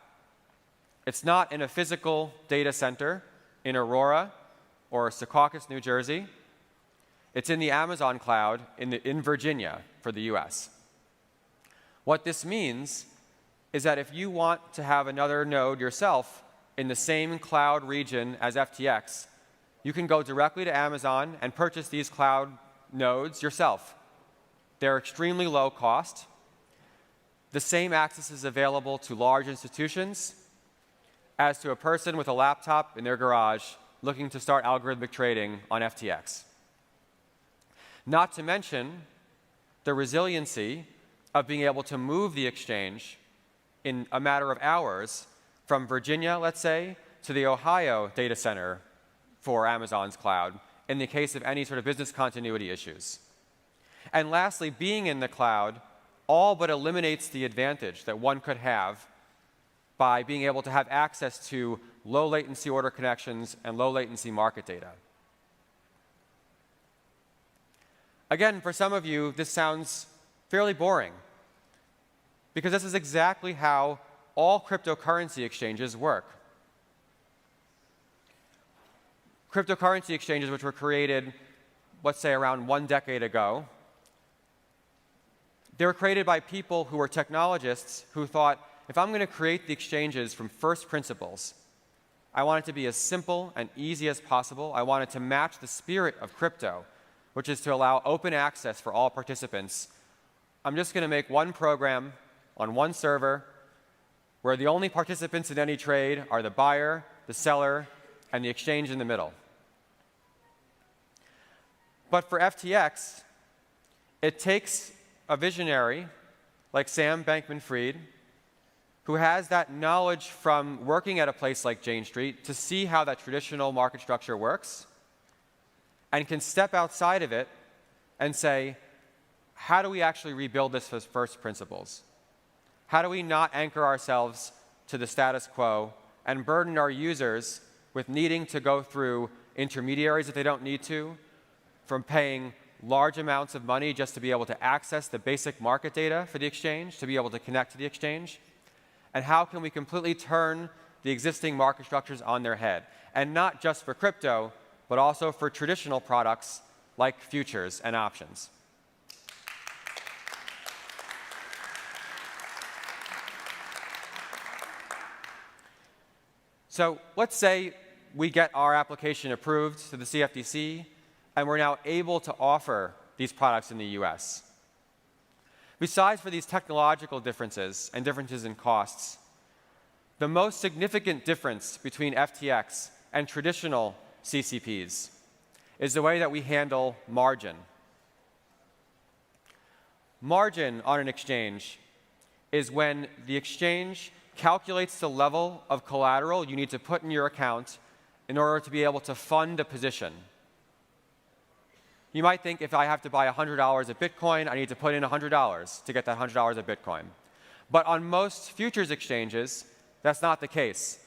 Q: It's not in a physical data center in Aurora or Secaucus, New Jersey. It's in the Amazon cloud in Virginia for the US. What this means is that if you want to have another node yourself in the same cloud region as FTX, you can go directly to Amazon and purchase these cloud nodes yourself. They're extremely low cost. The same access is available to large institutions as to a person with a laptop in their garage looking to start algorithmic trading on FTX. Not to mention the resiliency of being able to move the exchange in a matter of hours from Virginia, let's say, to the Ohio data center for Amazon's cloud in the case of any sort of business continuity issues. And lastly, being in the cloud all but eliminates the advantage that one could have by being able to have access to low latency order connections and low latency market data. Again, for some of you, this sounds fairly boring, because this is exactly how all cryptocurrency exchanges work. Cryptocurrency exchanges, which were created, let's say, around 1 decade ago, they were created by people who were technologists who thought, if I'm going to create the exchanges from first principles, I want it to be as simple and easy as possible. I want it to match the spirit of crypto, which is to allow open access for all participants. I'm just going to make one program on one server where the only participants in any trade are the buyer, the seller, and the exchange in the middle. But for FTX, it takes a visionary like Sam Bankman-Fried, who has that knowledge from working at a place like Jane Street to see how that traditional market structure works, and can step outside of it and say, how do we actually rebuild this as first principles? How do we not anchor ourselves to the status quo and burden our users with needing to go through intermediaries if they don't need to, from paying large amounts of money just to be able to access the basic market data for the exchange, to be able to connect to the exchange? And how can we completely turn the existing market structures on their head? And not just for crypto, but also for traditional products like futures and options. So let's say we get our application approved to the CFTC, and we're now able to offer these products in the US. Besides for these technological differences and differences in costs, the most significant difference between FTX and traditional CCPs is the way that we handle margin. Margin on an exchange is when the exchange calculates the level of collateral you need to put in your account in order to be able to fund a position. You might think if I have to buy $100 of Bitcoin, I need to put in $100 to get that $100 of Bitcoin. But on most futures exchanges, that's not the case.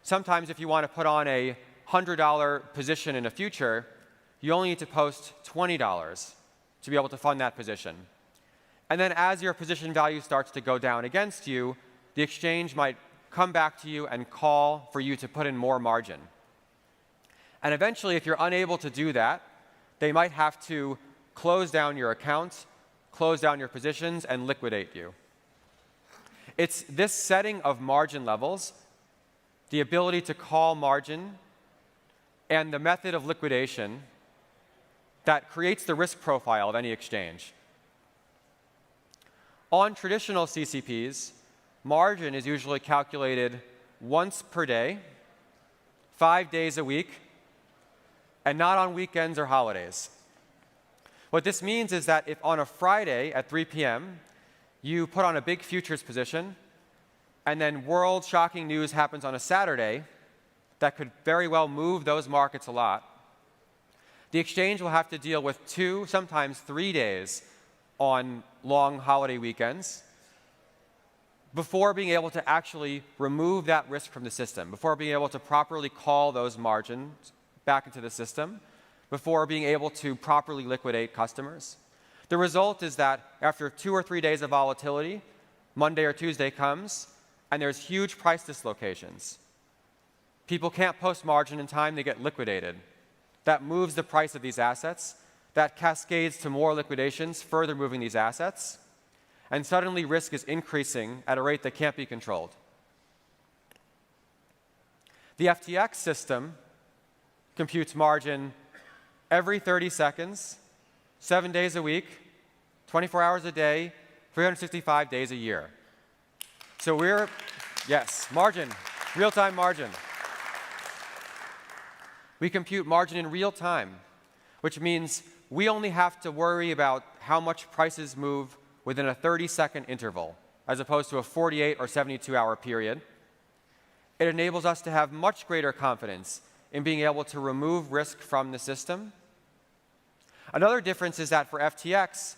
Q: Sometimes if you want to put on a $100 position in a future, you only need to post $20 to be able to fund that position. And then as your position value starts to go down against you, the exchange might come back to you and call for you to put in more margin. And eventually, if you're unable to do that, they might have to close down your account, close down your positions, and liquidate you. It's this setting of margin levels, the ability to call margin, and the method of liquidation that creates the risk profile of any exchange. On traditional CCPs, margin is usually calculated once per day, 5 days a week, and not on weekends or holidays. What this means is that if on a Friday at 3 p.m. you put on a big futures position, and then world-shocking news happens on a Saturday that could very well move those markets a lot, the exchange will have to deal with 2, sometimes 3 days on long holiday weekends before being able to actually remove that risk from the system, before being able to properly call those margins back into the system, before being able to properly liquidate customers. The result is that after 2 or 3 days of volatility, Monday or Tuesday comes, and there's huge price dislocations. People can't post margin in time, they get liquidated. That moves the price of these assets. That cascades to more liquidations, further moving these assets. And suddenly risk is increasing at a rate that can't be controlled. The FTX system computes margin every 30 seconds, 7 days a week, 24 hours a day, 365 days a year. So we're, yes, margin, real-time margin. We compute margin in real time, which means we only have to worry about how much prices move within a 30-second interval, as opposed to a 48 or 72-hour period. It enables us to have much greater confidence in being able to remove risk from the system. Another difference is that for FTX,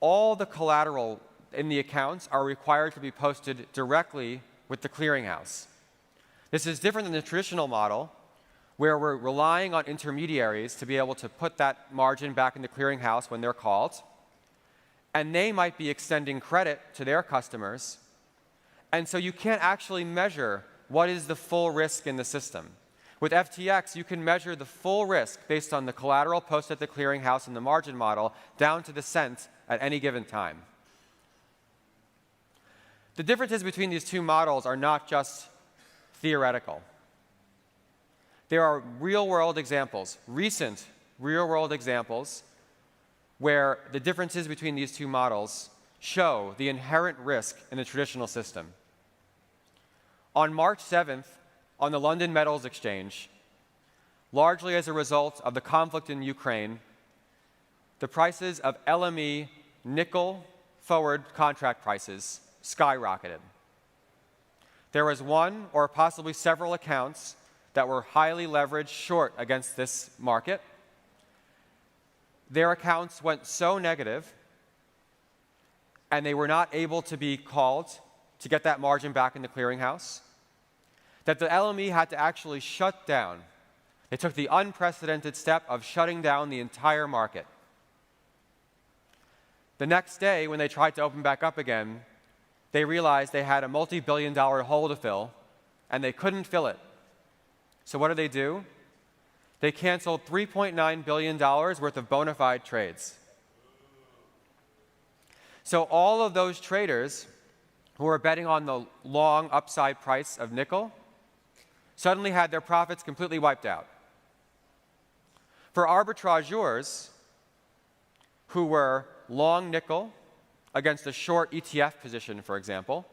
Q: all the collateral in the accounts are required to be posted directly with the clearinghouse. This is different than the traditional model, where we're relying on intermediaries to be able to put that margin back in the clearinghouse when they're called. And they might be extending credit to their customers. And so you can't actually measure what is the full risk in the system. With FTX, you can measure the full risk based on the collateral posted at the clearinghouse in the margin model down to the cent at any given time. The differences between these two models are not just theoretical. There are real-world examples, recent real-world examples, where the differences between these two models show the inherent risk in the traditional system. On March 7th, on the London Metals Exchange, largely as a result of the conflict in Ukraine, the prices of LME nickel forward contract prices skyrocketed. There was one or possibly several accounts that were highly leveraged short against this market. Their accounts went so negative, and they were not able to be called to get that margin back in the clearinghouse, that the LME had to actually shut down. They took the unprecedented step of shutting down the entire market. The next day, when they tried to open back up again, they realized they had a multi-billion-dollar hole to fill, and they couldn't fill it. So what do? They canceled $3.9 billion worth of bona fide trades. So all of those traders who were betting on the long upside price of nickel suddenly had their profits completely wiped out. For arbitrageurs who were long nickel against a short ETF position, for example,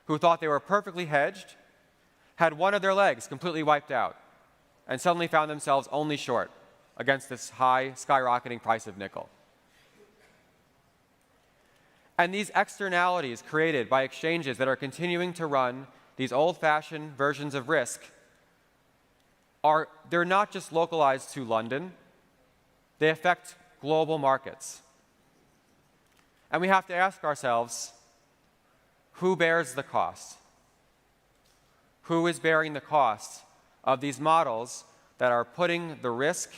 Q: who thought they were perfectly hedged, had one of their legs completely wiped out and suddenly found themselves only short against this high, skyrocketing price of nickel. And these externalities created by exchanges that are continuing to run these old-fashioned versions of risk, they're not just localized to London. They affect global markets. And we have to ask ourselves, who bears the cost? Who is bearing the cost of these models that are putting the risk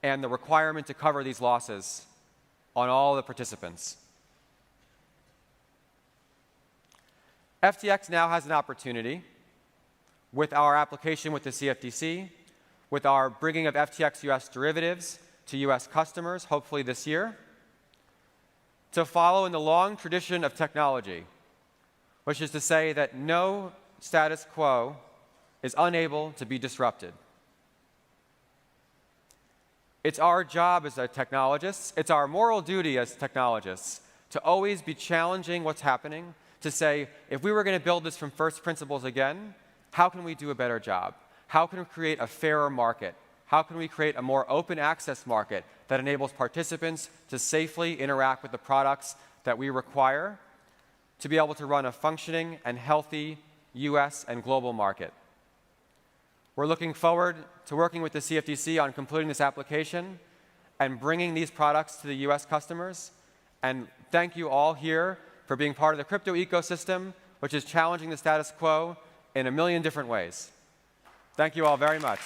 Q: and the requirement to cover these losses on all the participants? FTX now has an opportunity with our application with the CFTC, with our bringing of FTX US derivatives to US customers, hopefully this year, to follow in the long tradition of technology, which is to say that no status quo is unable to be disrupted. It's our job as technologists, it's our moral duty as technologists to always be challenging what's happening, to say, if we were going to build this from first principles again, how can we do a better job? How can we create a fairer market? How can we create a more open access market that enables participants to safely interact with the products that we require to be able to run a functioning and healthy US and global market? We're looking forward to working with the CFTC on completing this application and bringing these products to the US customers. And thank you all here for being part of the crypto ecosystem, which is challenging the status quo in a million different ways. Thank you all very much.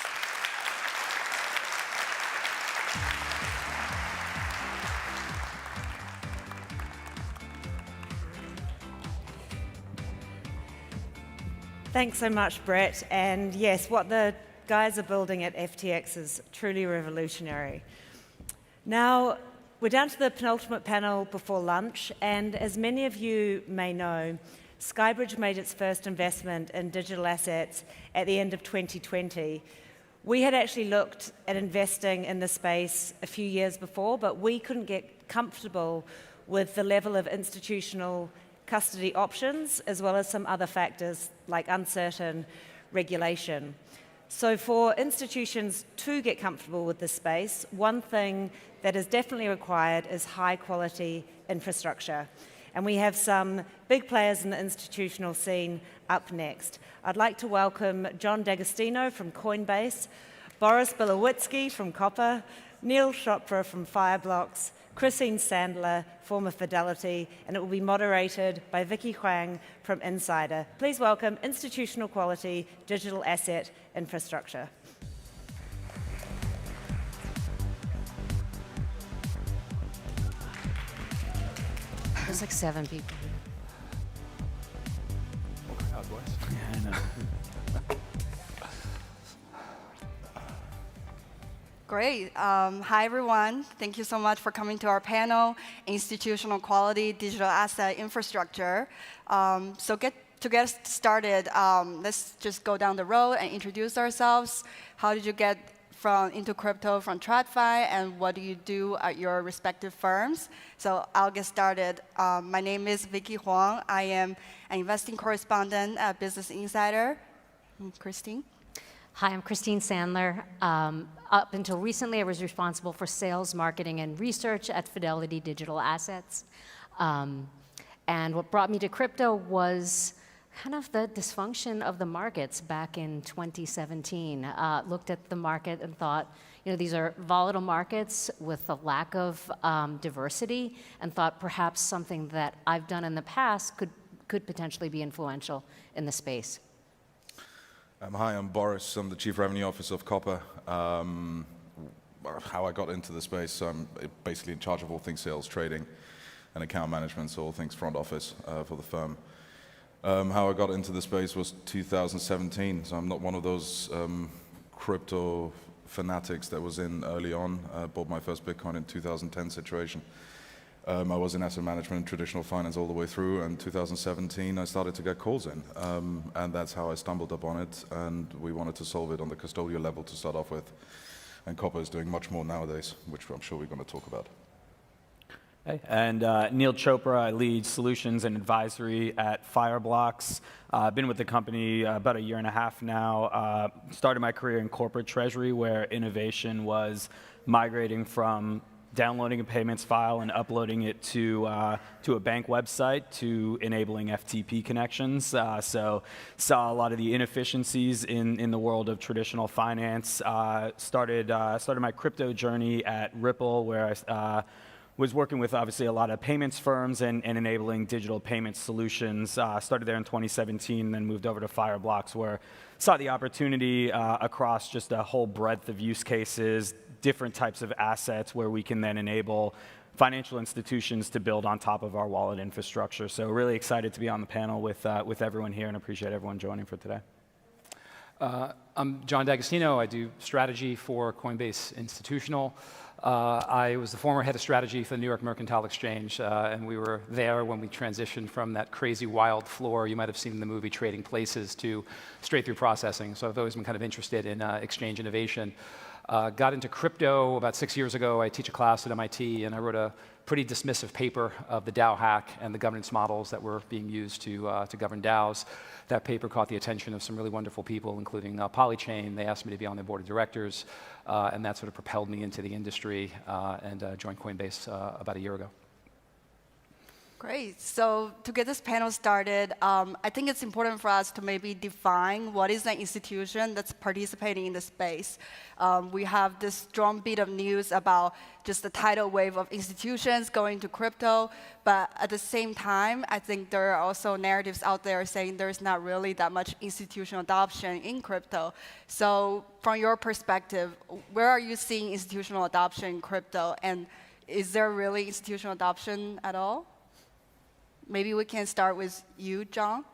B: Thanks so much, Brett. And yes, what the guys are building at FTX is truly revolutionary. Now, we're down to the penultimate panel before lunch, and as many of you may know, Skybridge made its first investment in digital assets at the end of 2020. We had actually looked at investing in the space a few years before, but we couldn't get comfortable with the level of institutional custody options, as well as some other factors like uncertain regulation. So for institutions to get comfortable with this space, one thing that is definitely required is high-quality infrastructure. And we have some big players in the institutional scene up next. I'd like to welcome John D'Agostino from Coinbase, Boris Bilowitsky from Copper, Neil Chopra from Fireblocks, Christine Sandler, former Fidelity, and it will be moderated by Vicky Huang from Insider. Please welcome institutional quality digital asset infrastructure.
R: There's like 7 people.
C: Yeah, I know.
S: Great. Hi, everyone. Thank you so much for coming to our panel, Institutional Quality Digital Asset Infrastructure. So to get started, let's just go down the road and introduce ourselves. How did you get into crypto from TradFi, and what do you do at your respective firms? So I'll get started. My name is Vicky Huang. I am an investing correspondent at Business Insider. Christine?
R: Hi, I'm Christine Sandler. Up until recently, I was responsible for sales, marketing, and research at Fidelity Digital Assets. And what brought me to crypto was kind of the dysfunction of the markets back in 2017. Looked at the market and thought, you know, these are volatile markets with a lack of diversity, and thought perhaps something that I've done in the past could potentially be influential in the space.
T: Hi, I'm Boris. I'm the Chief Revenue Officer of Copper. How I got into the space, I'm basically in charge of all things sales, trading, and account management, so all things front office for the firm. How I got into the space was 2017, so I'm not one of those crypto fanatics that was in early on. I bought my first Bitcoin in 2010 situation. I was in asset management and traditional finance all the way through, and 2017 I started to get calls in, and that's how I stumbled upon it, and we wanted to solve it on the custodial level to start off with, and Copper is doing much more nowadays, which I'm sure we're going to talk about.
U: Hey, and Neil Chopra, I lead solutions and advisory at Fireblocks. I've been with the company about 1.5 years now. Started my career in corporate treasury, where innovation was migrating from downloading a payments file and uploading it to a bank website to enabling FTP connections. So saw a lot of the inefficiencies in the world of traditional finance. Started my crypto journey at Ripple, where I was working with obviously a lot of payments firms and enabling digital payment solutions. Started there in 2017, then moved over to Fireblocks, where saw the opportunity across just a whole breadth of use cases, different types of assets where we can then enable financial institutions to build on top of our wallet infrastructure. So really excited to be on the panel with everyone here and appreciate everyone joining for today.
A: I'm John D'Agostino. I do strategy for Coinbase Institutional. I was the former head of strategy for the New York Mercantile Exchange, and we were there when we transitioned from that crazy wild floor you might have seen in the movie Trading Places to straight through processing. So I've always been kind of interested in exchange innovation. Got into crypto about 6 years ago. I teach a class at MIT, and I wrote a pretty dismissive paper of the DAO hack and the governance models that were being used to govern DAOs. That paper caught the attention of some really wonderful people, including Polychain. They asked me to be on their board of directors, and that sort of propelled me into the industry and joined Coinbase about a year ago.
S: Great. So to get this panel started, I think it's important for us to maybe define what is an institution that's participating in the space. We have this drumbeat of news about just the tidal wave of institutions going to crypto, but at the same time, I think there are also narratives out there saying there's not really that much institutional adoption in crypto. So from your perspective, where are you seeing institutional adoption in crypto, and is there really institutional adoption at all? Maybe we can start with you, John.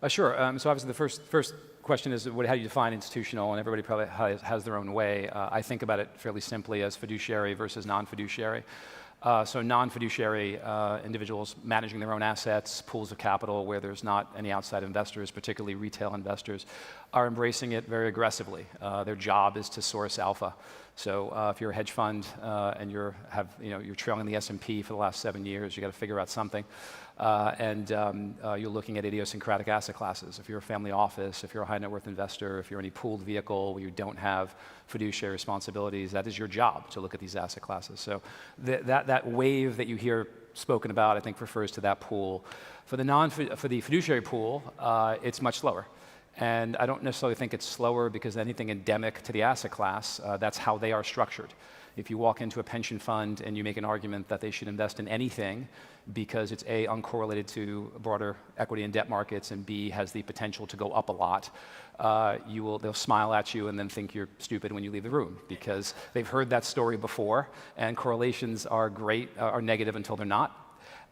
A: Sure. So obviously the first question is how do you define institutional, and everybody probably has their own way. I think about it fairly simply as fiduciary versus non-fiduciary. So non-fiduciary individuals managing their own assets, pools of capital where there's not any outside investors, particularly retail investors, are embracing it very aggressively. Their job is to source alpha. So if you're a hedge fund and you're trailing the S&P for the last 7 years, you got to figure out something. And you're looking at idiosyncratic asset classes. If you're a family office, if you're a high net worth investor, if you're in a pooled vehicle where you don't have fiduciary responsibilities, that is your job to look at these asset classes. So that wave that you hear spoken about, I think, refers to that pool. For the fiduciary pool, it's much slower. And I don't necessarily think it's slower because anything endemic to the asset class, that's how they are structured. If you walk into a pension fund and you make an argument that they should invest in anything because it's A, uncorrelated to broader equity and debt markets, and B, has the potential to go up a lot, they'll smile at you and then think you're stupid when you leave the room because they've heard that story before, and correlations are negative until they're not.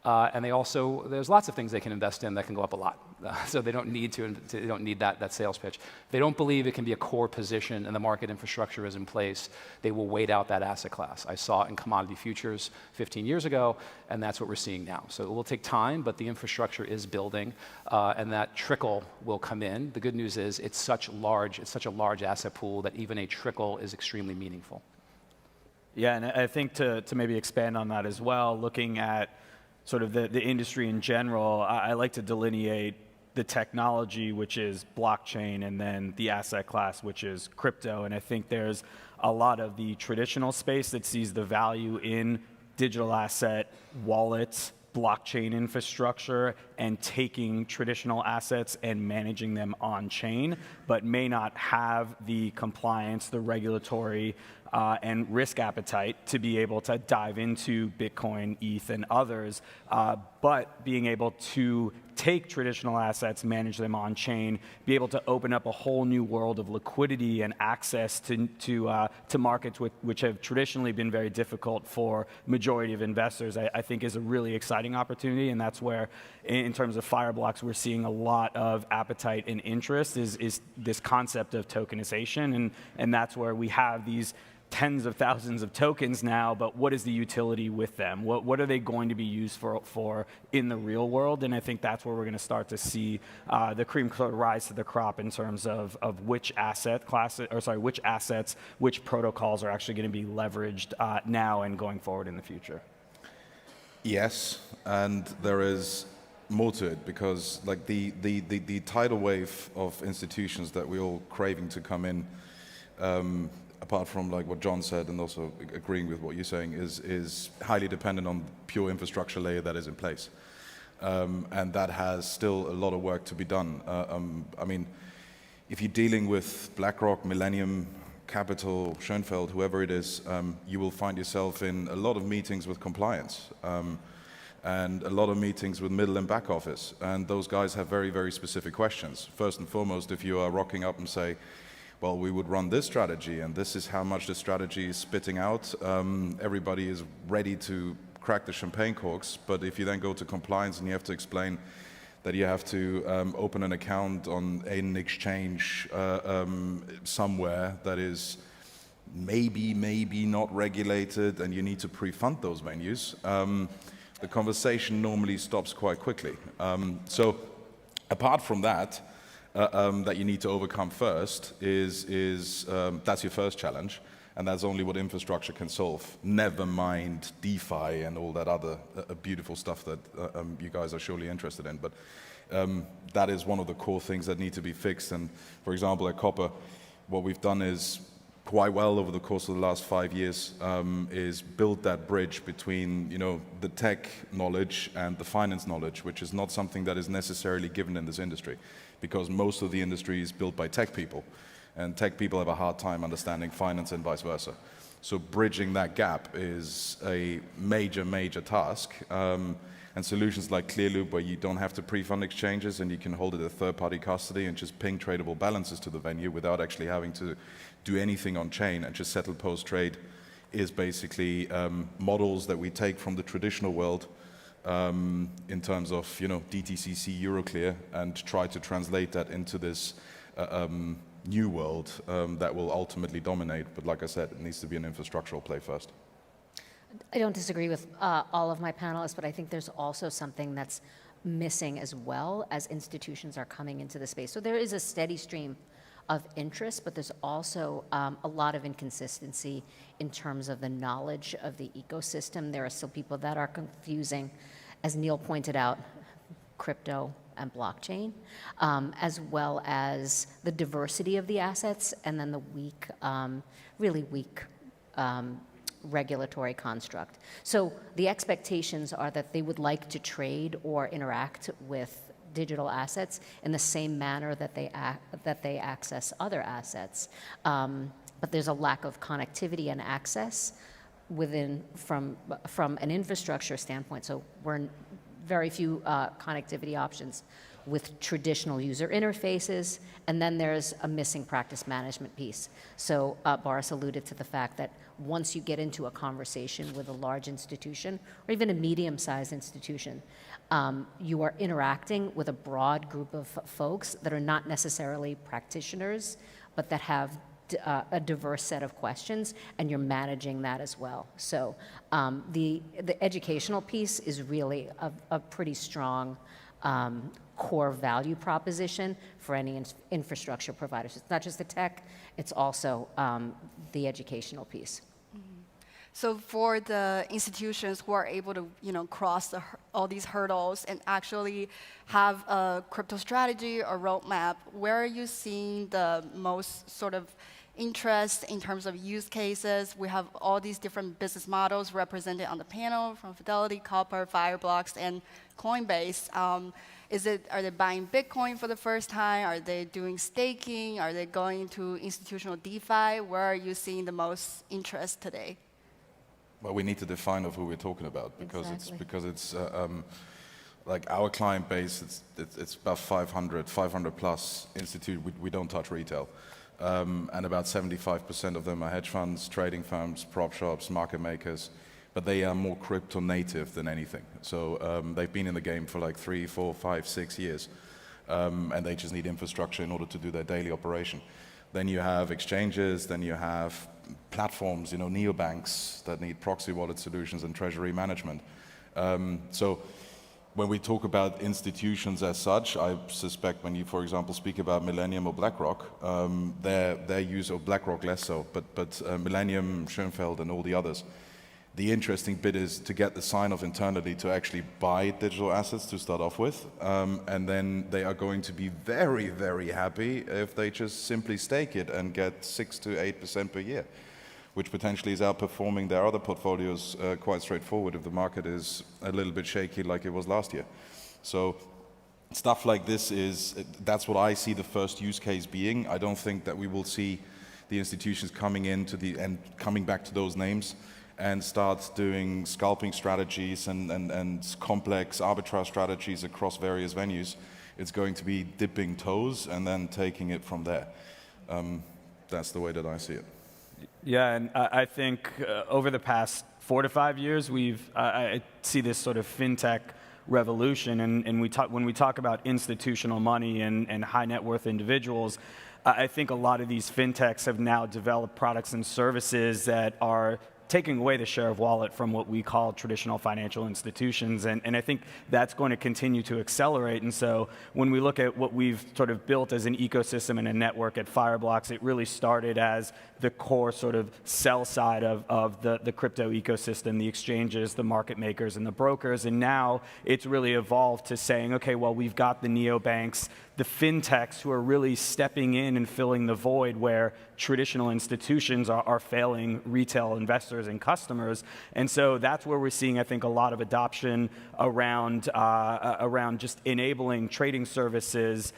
A: And there's lots of things they can invest in that can go up a lot. So they don't need that sales pitch. If they don't believe it can be a core position and the market infrastructure is in place, they will wait out that asset class. I saw it in commodity futures 15 years ago, and that's what we're seeing now. So it will take time, but the infrastructure is building, and that trickle will come in. The good news is it's such a large asset pool that even a trickle is extremely meaningful.
U: Yeah, and I think to maybe expand on that as well, looking at sort of the industry in general, I like to delineate the technology, which is blockchain, and then the asset class, which is crypto. And I think there's a lot of the traditional space that sees the value in digital asset wallets, blockchain infrastructure, and taking traditional assets and managing them on chain, but may not have the compliance, the regulatory, and risk appetite to be able to dive into Bitcoin, ETH, and others, but being able to take traditional assets, manage them on chain, be able to open up a whole new world of liquidity and access to markets which have traditionally been very difficult for majority of investors, I think is a really exciting opportunity. And that's where, in terms of Fireblocks, we're seeing a lot of appetite and interest is this concept of tokenization. And that's where we have these tens of thousands of tokens now, but what is the utility with them? What are they going to be used for in the real world? And I think that's where we're going to start to see the cream rise to the crop in terms of which asset classes, which assets, which protocols are actually going to be leveraged now and going forward in the future.
T: Yes, and there is more to it because like the tidal wave of institutions that we're all craving to come in, apart from like what John said and also agreeing with what you're saying, is highly dependent on the pure infrastructure layer that is in place. And that has still a lot of work to be done. I mean, if you're dealing with BlackRock, Millennium, Capital, Schoenfeld, whoever it is, you will find yourself in a lot of meetings with compliance and a lot of meetings with middle and back office. And those guys have very, very specific questions. First and foremost, if you are rocking up and say, well, we would run this strategy and this is how much the strategy is spitting out, everybody is ready to crack the champagne corks. But if you then go to compliance and you have to explain that you have to open an account on an exchange somewhere that is maybe not regulated, and you need to pre-fund those venues, the conversation normally stops quite quickly. So apart from that, that you need to overcome first is that's your first challenge, and that's only what infrastructure can solve. Never mind DeFi and all that other beautiful stuff that you guys are surely interested in. But that is one of the core things that need to be fixed. And for example, at Copper, what we've done is quite well over the course of the last 5 years is build that bridge between the tech knowledge and the finance knowledge, which is not something that is necessarily given in this industry, because most of the industry is built by tech people, and tech people have a hard time understanding finance and vice versa. So bridging that gap is a major task. And solutions like Clearloop, where you don't have to pre-fund exchanges and you can hold it at third-party custody and just ping tradable balances to the venue without actually having to do anything on chain and just settle post-trade, is basically models that we take from the traditional world in terms of DTCC, Euroclear, and try to translate that into this new world that will ultimately dominate. But like I said, it needs to be an infrastructural play first.
R: I don't disagree with all of my panelists, but I think there's also something that's missing as well as institutions are coming into the space. So there is a steady stream of interest, but there's also a lot of inconsistency in terms of the knowledge of the ecosystem. There are still people that are confusing, as Neil pointed out, crypto and blockchain, as well as the diversity of the assets, and then the weak, really weak regulatory construct. So the expectations are that they would like to trade or interact with digital assets in the same manner that they access other assets. But there's a lack of connectivity and access from an infrastructure standpoint. So we're very few connectivity options with traditional user interfaces, and then there's a missing practice management piece. So Boris alluded to the fact that once you get into a conversation with a large institution, or even a medium-sized institution, you are interacting with a broad group of folks that are not necessarily practitioners, but that have a diverse set of questions, and you're managing that as well. So the educational piece is really a pretty strong core value proposition for any infrastructure providers. It's not just the tech, it's also the educational piece.
S: So for the institutions who are able to, cross all these hurdles and actually have a crypto strategy or roadmap, where are you seeing the most sort of interest in terms of use cases? We have all these different business models represented on the panel, from Fidelity, Copper, Fireblocks, and Coinbase. Are they buying Bitcoin for the first time? Are they doing staking? Are they going to institutional DeFi? Where are you seeing the most interest today?
T: Well, we need to define of who we're talking about, because it's like our client base. It's about 500 plus institute. We don't touch retail, and about 75% of them are hedge funds, trading firms, prop shops, market makers. But they are more crypto native than anything. So they've been in the game for like 3, 4, 5, 6 years, and they just need infrastructure in order to do their daily operation. Then you have exchanges, then you have platforms, neobanks that need proxy wallet solutions and treasury management. So when we talk about institutions as such, I suspect when you, for example, speak about Millennium or BlackRock, their use of BlackRock less so, but Millennium, Schoenfeld, and all the others, The interesting bit is to get the sign-off internally to actually buy digital assets to start off with, and then they are going to be very, very happy if they just simply stake it and get 6 to 8% per year, which potentially is outperforming their other portfolios quite straightforward if the market is a little bit shaky like it was last year. So stuff like this that's what I see the first use case being. I don't think that we will see the institutions coming into and coming back to those names and start doing scalping strategies and complex arbitrage strategies across various venues. It's going to be dipping toes and then taking it from there. That's the way that I see it.
U: Yeah, and I think over the past 4 to 5 years, I see this sort of fintech revolution, and when we talk about institutional money and high net worth individuals, I think a lot of these fintechs have now developed products and services that are taking away the share of wallet from what we call traditional financial institutions. And I think that's going to continue to accelerate. And so when we look at what we've sort of built as an ecosystem and a network at Fireblocks, it really started as the core sort of sell side of the crypto ecosystem, the exchanges, the market makers, and the brokers. And now it's really evolved to saying, okay, well, we've got the neobanks, the fintechs who are really stepping in and filling the void where traditional institutions are failing retail investors and customers. And so that's where we're seeing, I think, a lot of adoption around just enabling trading services,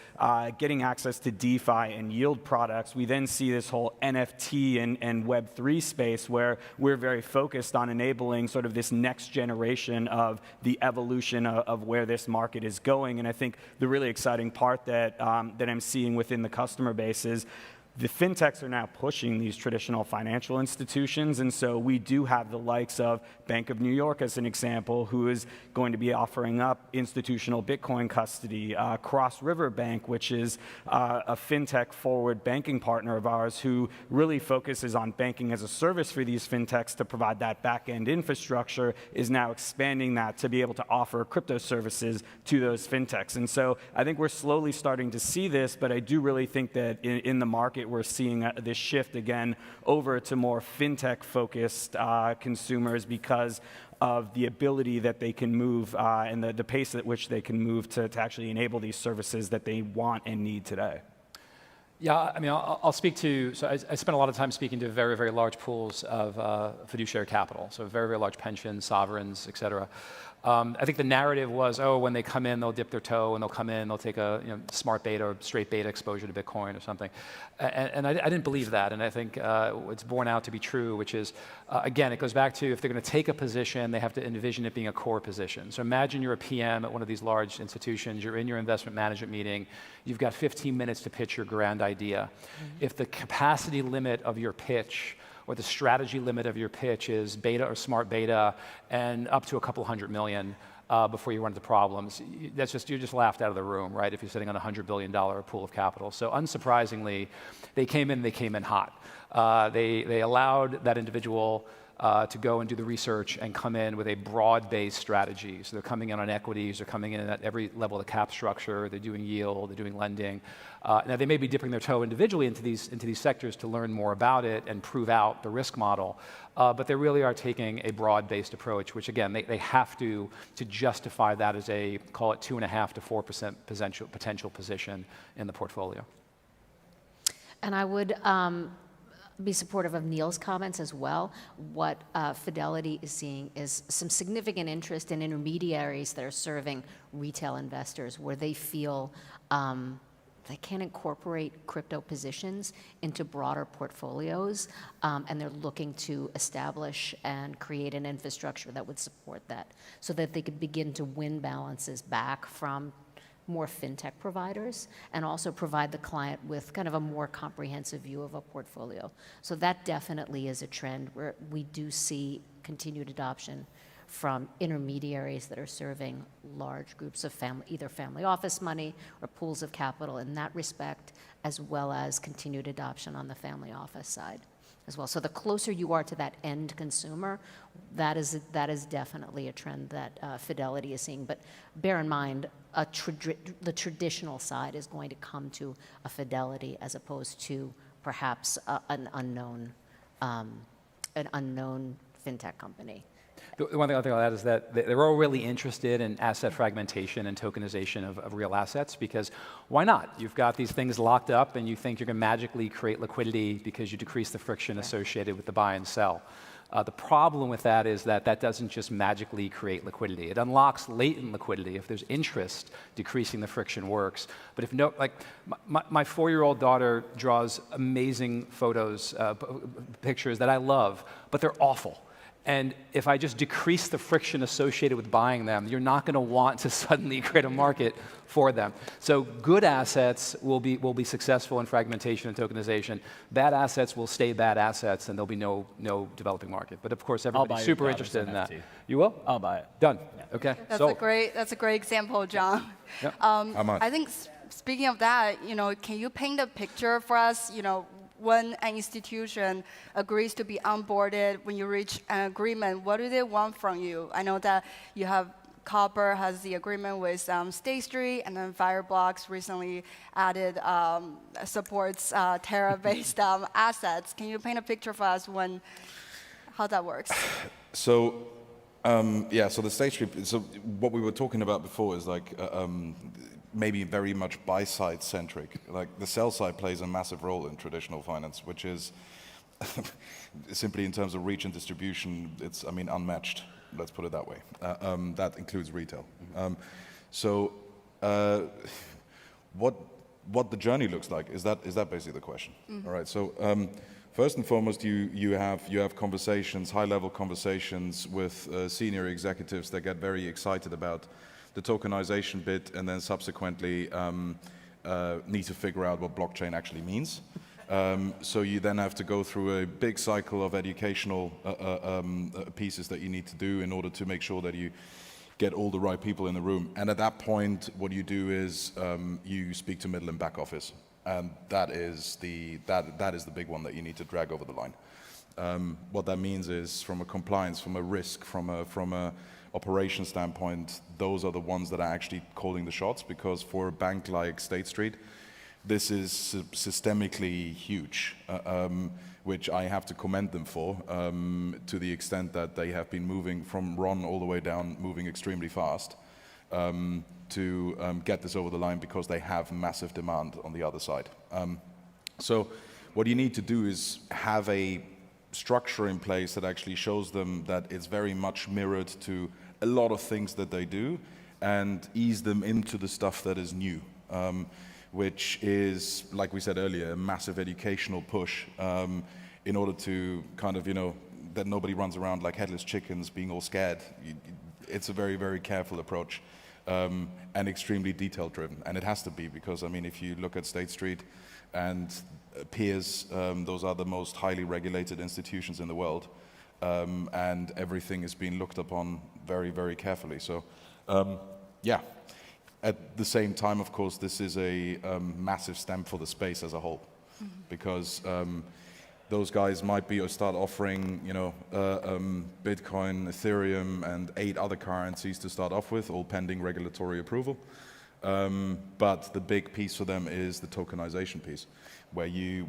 U: getting access to DeFi and yield products. We then see this whole NFT and Web3 space where we're very focused on enabling sort of this next generation of the evolution of where this market is going. And I think the really exciting part that I'm seeing within the customer base is the fintechs are now pushing these traditional financial institutions, and so we do have the likes of Bank of New York as an example, who is going to be offering up institutional Bitcoin custody, Cross River Bank, which is a fintech forward banking partner of ours who really focuses on banking as a service for these fintechs to provide that back-end infrastructure, is now expanding that to be able to offer crypto services to those fintechs. And so I think we're slowly starting to see this, but I do really think that in the market we're seeing this shift again over to more fintech-focused consumers because of the ability that they can move and the pace at which they can move to actually enable these services that they want and need today.
A: Yeah, I mean, I'll speak to, so I spent a lot of time speaking to very, very large pools of fiduciary capital, so very, very large pensions, sovereigns, et cetera. I think the narrative was, oh, when they come in, they'll dip their toe, and they'll come in, they'll take a smart beta or straight beta exposure to Bitcoin or something. And I didn't believe that, and I think it's borne out to be true, which is, again, it goes back to if they're going to take a position, they have to envision it being a core position. So imagine you're a PM at one of these large institutions, you're in your investment management meeting, you've got 15 minutes to pitch your grand idea. Mm-hmm. If the capacity limit of your pitch or the strategy limit of your pitch is beta or smart beta and up to a couple $100 million before you run into problems, you're just laughed out of the room, right, if you're sitting on a $100 billion pool of capital. So unsurprisingly, they came in hot. They allowed that individual to go and do the research and come in with a broad-based strategy. So they're coming in on equities, they're coming in at every level of the cap structure, they're doing yield, they're doing lending. Now they may be dipping their toe individually into these sectors to learn more about it and prove out the risk model, but they really are taking a broad-based approach, which again, they have to justify that as a, call it 2.5 to 4% potential position in the portfolio.
R: And I would be supportive of Neil's comments as well. What Fidelity is seeing is some significant interest in intermediaries that are serving retail investors where they feel they can incorporate crypto positions into broader portfolios, and they're looking to establish and create an infrastructure that would support that so that they could begin to win balances back from more fintech providers and also provide the client with kind of a more comprehensive view of a portfolio. So that definitely is a trend where we do see continued adoption from intermediaries that are serving large groups of either family office money or pools of capital in that respect, as well as continued adoption on the family office side as well. So the closer you are to that end consumer, that is definitely a trend that Fidelity is seeing. But bear in mind, the traditional side is going to come to a Fidelity as opposed to perhaps an unknown fintech company.
A: The one thing I'll add is that they're all really interested in asset fragmentation and tokenization of real assets, because why not? You've got these things locked up and you think you're going to magically create liquidity because you decrease the friction associated with the buy and sell. The problem with that is that that doesn't just magically create liquidity. It unlocks latent liquidity. If there's interest, decreasing the friction works. But if no, like my 4-year-old daughter draws amazing photos, pictures that I love, but they're awful. And if I just decrease the friction associated with buying them, you're not going to want to suddenly create a market for them. So good assets will be successful in fragmentation and tokenization. Bad assets will stay bad assets, and there'll be no developing market. But of course, everybody's super interested in that. You will?
U: I'll buy it.
A: Done. Yeah. Okay.
S: That's a great example, John.
A: Yeah.
T: How much?
S: I think speaking of that, can you paint a picture for us? When an institution agrees to be onboarded, when you reach an agreement, what do they want from you? I know that you have Copper has the agreement with State Street, and then Fireblocks recently added supports Terra-based assets. Can you paint a picture for us how that works?
T: So, so the State Street. So what we were talking about before is like. Maybe very much buy-side centric. Like the sell side plays a massive role in traditional finance, which is simply in terms of reach and distribution, it's unmatched. Let's put it that way. That includes retail. What the journey looks like is that basically the question. Mm-hmm. All right. So first and foremost, you have conversations, high-level conversations with senior executives that get very excited about the tokenization bit, and then subsequently need to figure out what blockchain actually means. So you then have to go through a big cycle of educational pieces that you need to do in order to make sure that you get all the right people in the room. And at that point, what you do is you speak to middle and back office, and that is the big one that you need to drag over the line. What that means is, from a compliance, from a risk, from a operation standpoint, those are the ones that are actually calling the shots, because for a bank like State Street, this is systemically huge, which I have to commend them for, to the extent that they have been moving from run all the way down, moving extremely fast, to get this over the line, because they have massive demand on the other side. So what you need to do is have a structure in place that actually shows them that it's very much mirrored to a lot of things that they do, and ease them into the stuff that is new, which is, like we said earlier, a massive educational push in order to kind of, that nobody runs around like headless chickens being all scared. It's a very, very careful approach, and extremely detail driven. And it has to be, because if you look at State Street and peers, those are the most highly regulated institutions in the world, and everything is being looked upon very, very carefully. So, at the same time, of course, this is a massive stamp for the space as a whole, because those guys might start offering, Bitcoin, Ethereum, and 8 other currencies to start off with, all pending regulatory approval. But the big piece for them is the tokenization piece, where you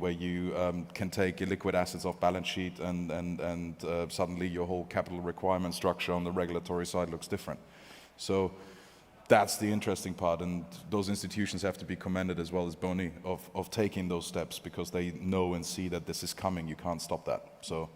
T: can take your liquid assets off balance sheet, and suddenly your whole capital requirement structure on the regulatory side looks different. So that's the interesting part, and those institutions have to be commended, as well as Boni, of taking those steps, because they know and see that this is coming. You can't stop that. So.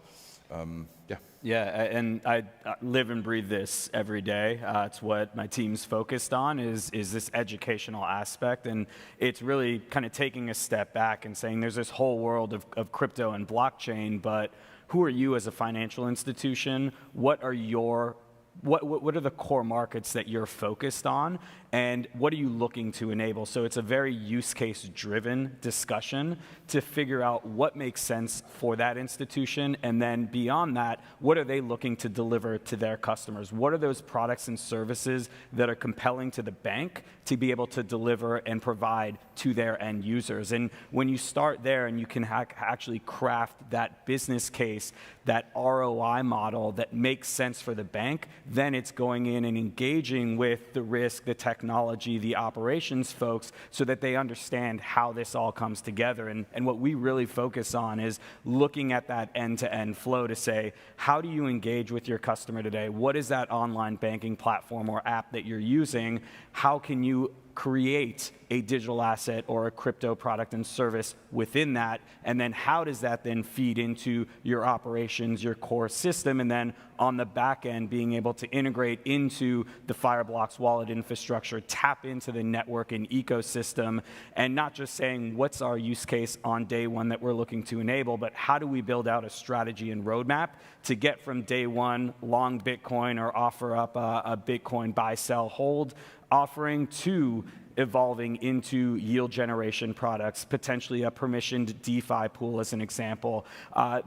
U: Yeah, and I live and breathe this every day. It's what my team's focused on, is this educational aspect, and it's really kind of taking a step back and saying there's this whole world of crypto and blockchain, but who are you as a financial institution? What are the core markets that you're focused on, and what are you looking to enable? So it's a very use case driven discussion to figure out what makes sense for that institution, and then beyond that, what are they looking to deliver to their customers? What are those products and services that are compelling to the bank to be able to deliver and provide to their end users? And when you start there and you can actually craft that business case, that ROI model that makes sense for the bank, then it's going in and engaging with the risk, the technology, the operations folks, so that they understand how this all comes together. And what we really focus on is looking at that end-to-end flow to say, how do you engage with your customer today? What is that online banking platform or app that you're using? How can you create a digital asset or a crypto product and service within that? And then how does that then feed into your operations, your core system, and then on the back end being able to integrate into the Fireblocks wallet infrastructure, tap into the network and ecosystem, and not just saying what's our use case on day one that we're looking to enable, but how do we build out a strategy and roadmap to get from day one long Bitcoin or offer up a Bitcoin buy, sell, hold offering to evolving into yield generation products, potentially a permissioned DeFi pool as an example,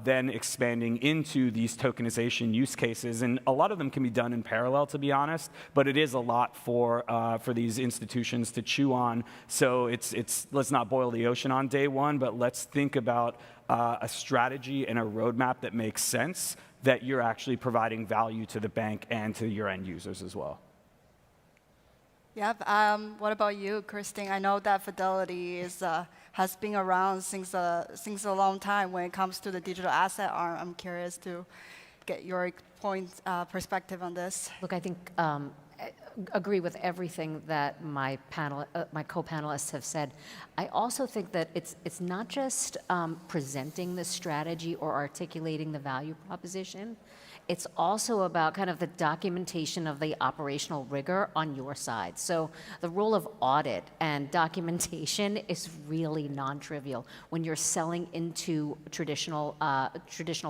U: then expanding into these tokenization use cases. And a lot of them can be done in parallel, to be honest, but it is a lot for these institutions to chew on. So let's not boil the ocean on day one, but let's think about a strategy and a roadmap that makes sense, that you're actually providing value to the bank and to your end users as well.
S: Yep. What about you, Christine? I know that Fidelity has been around since a long time when it comes to the digital asset arm. I'm curious to get your perspective on this.
R: Look, I think agree with everything that my co-panelists have said. I also think that it's not just presenting the strategy or articulating the value proposition. It's also about kind of the documentation of the operational rigor on your side. So the role of audit and documentation is really non-trivial. When you're selling into traditional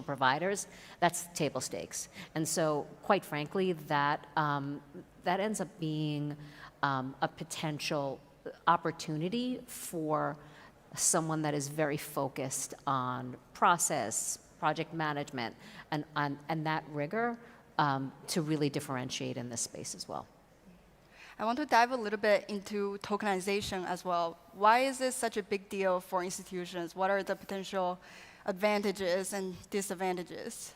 R: providers, that's table stakes. And so, quite frankly, that ends up being a potential opportunity for someone that is very focused on process, project management, and that rigor to really differentiate in this space as well.
S: I want to dive a little bit into tokenization as well. Why is this such a big deal for institutions? What are the potential advantages and disadvantages?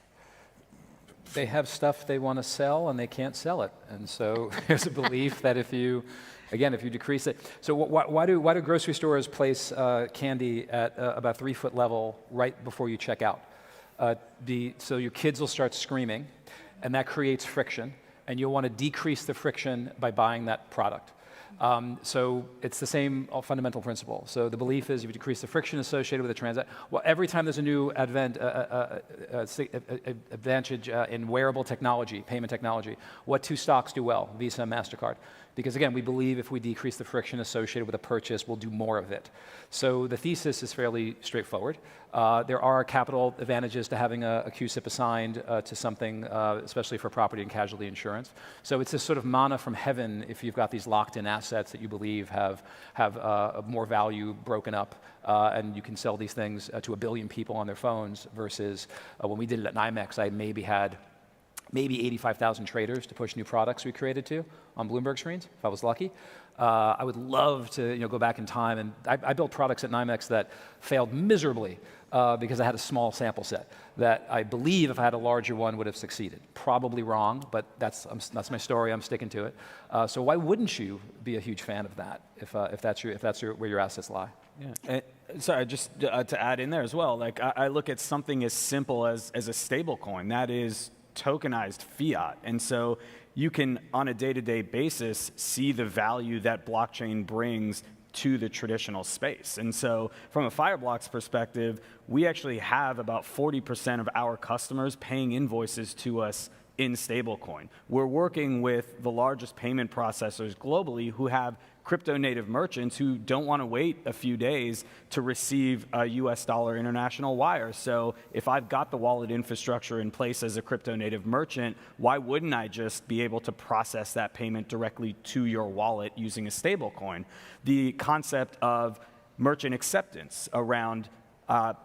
A: They have stuff they want to sell and they can't sell it. And so there's a belief that if you decrease it. So why do grocery stores place candy at about 3-foot level right before you check out? So your kids will start screaming, and that creates friction, and you'll want to decrease the friction by buying that product. So it's the same fundamental principle. So the belief is if you decrease the friction associated with a transaction, well, every time there's a new advantage in wearable technology, payment technology, what two stocks do well? Visa and MasterCard. Because again, we believe if we decrease the friction associated with a purchase, we'll do more of it. So the thesis is fairly straightforward. There are capital advantages to having a QSIP assigned to something, especially for property and casualty insurance. So it's this sort of manna from heaven if you've got these locked-in assets that you believe have more value broken up, and you can sell these things to 1 billion people on their phones versus when we did it at NYMEX, I maybe 85,000 traders to push new products we created to on Bloomberg screens, if I was lucky. I would love to go back in time, and I built products at NYMEX that failed miserably because I had a small sample set that I believe if I had a larger one would have succeeded. Probably wrong, but that's my story, I'm sticking to it. So why wouldn't you be a huge fan of that if that's where your assets lie?
U: Yeah. Sorry, just to add in there as well, like I look at something as simple as a stable coin. That is tokenized fiat. And so you can, on a day-to-day basis, see the value that blockchain brings to the traditional space. And so from a Fireblocks perspective, we actually have about 40% of our customers paying invoices to us in stablecoin. We're working with the largest payment processors globally who have crypto native merchants who don't want to wait a few days to receive a US dollar international wire. So if I've got the wallet infrastructure in place as a crypto native merchant, why wouldn't I just be able to process that payment directly to your wallet using a stable coin? The concept of merchant acceptance around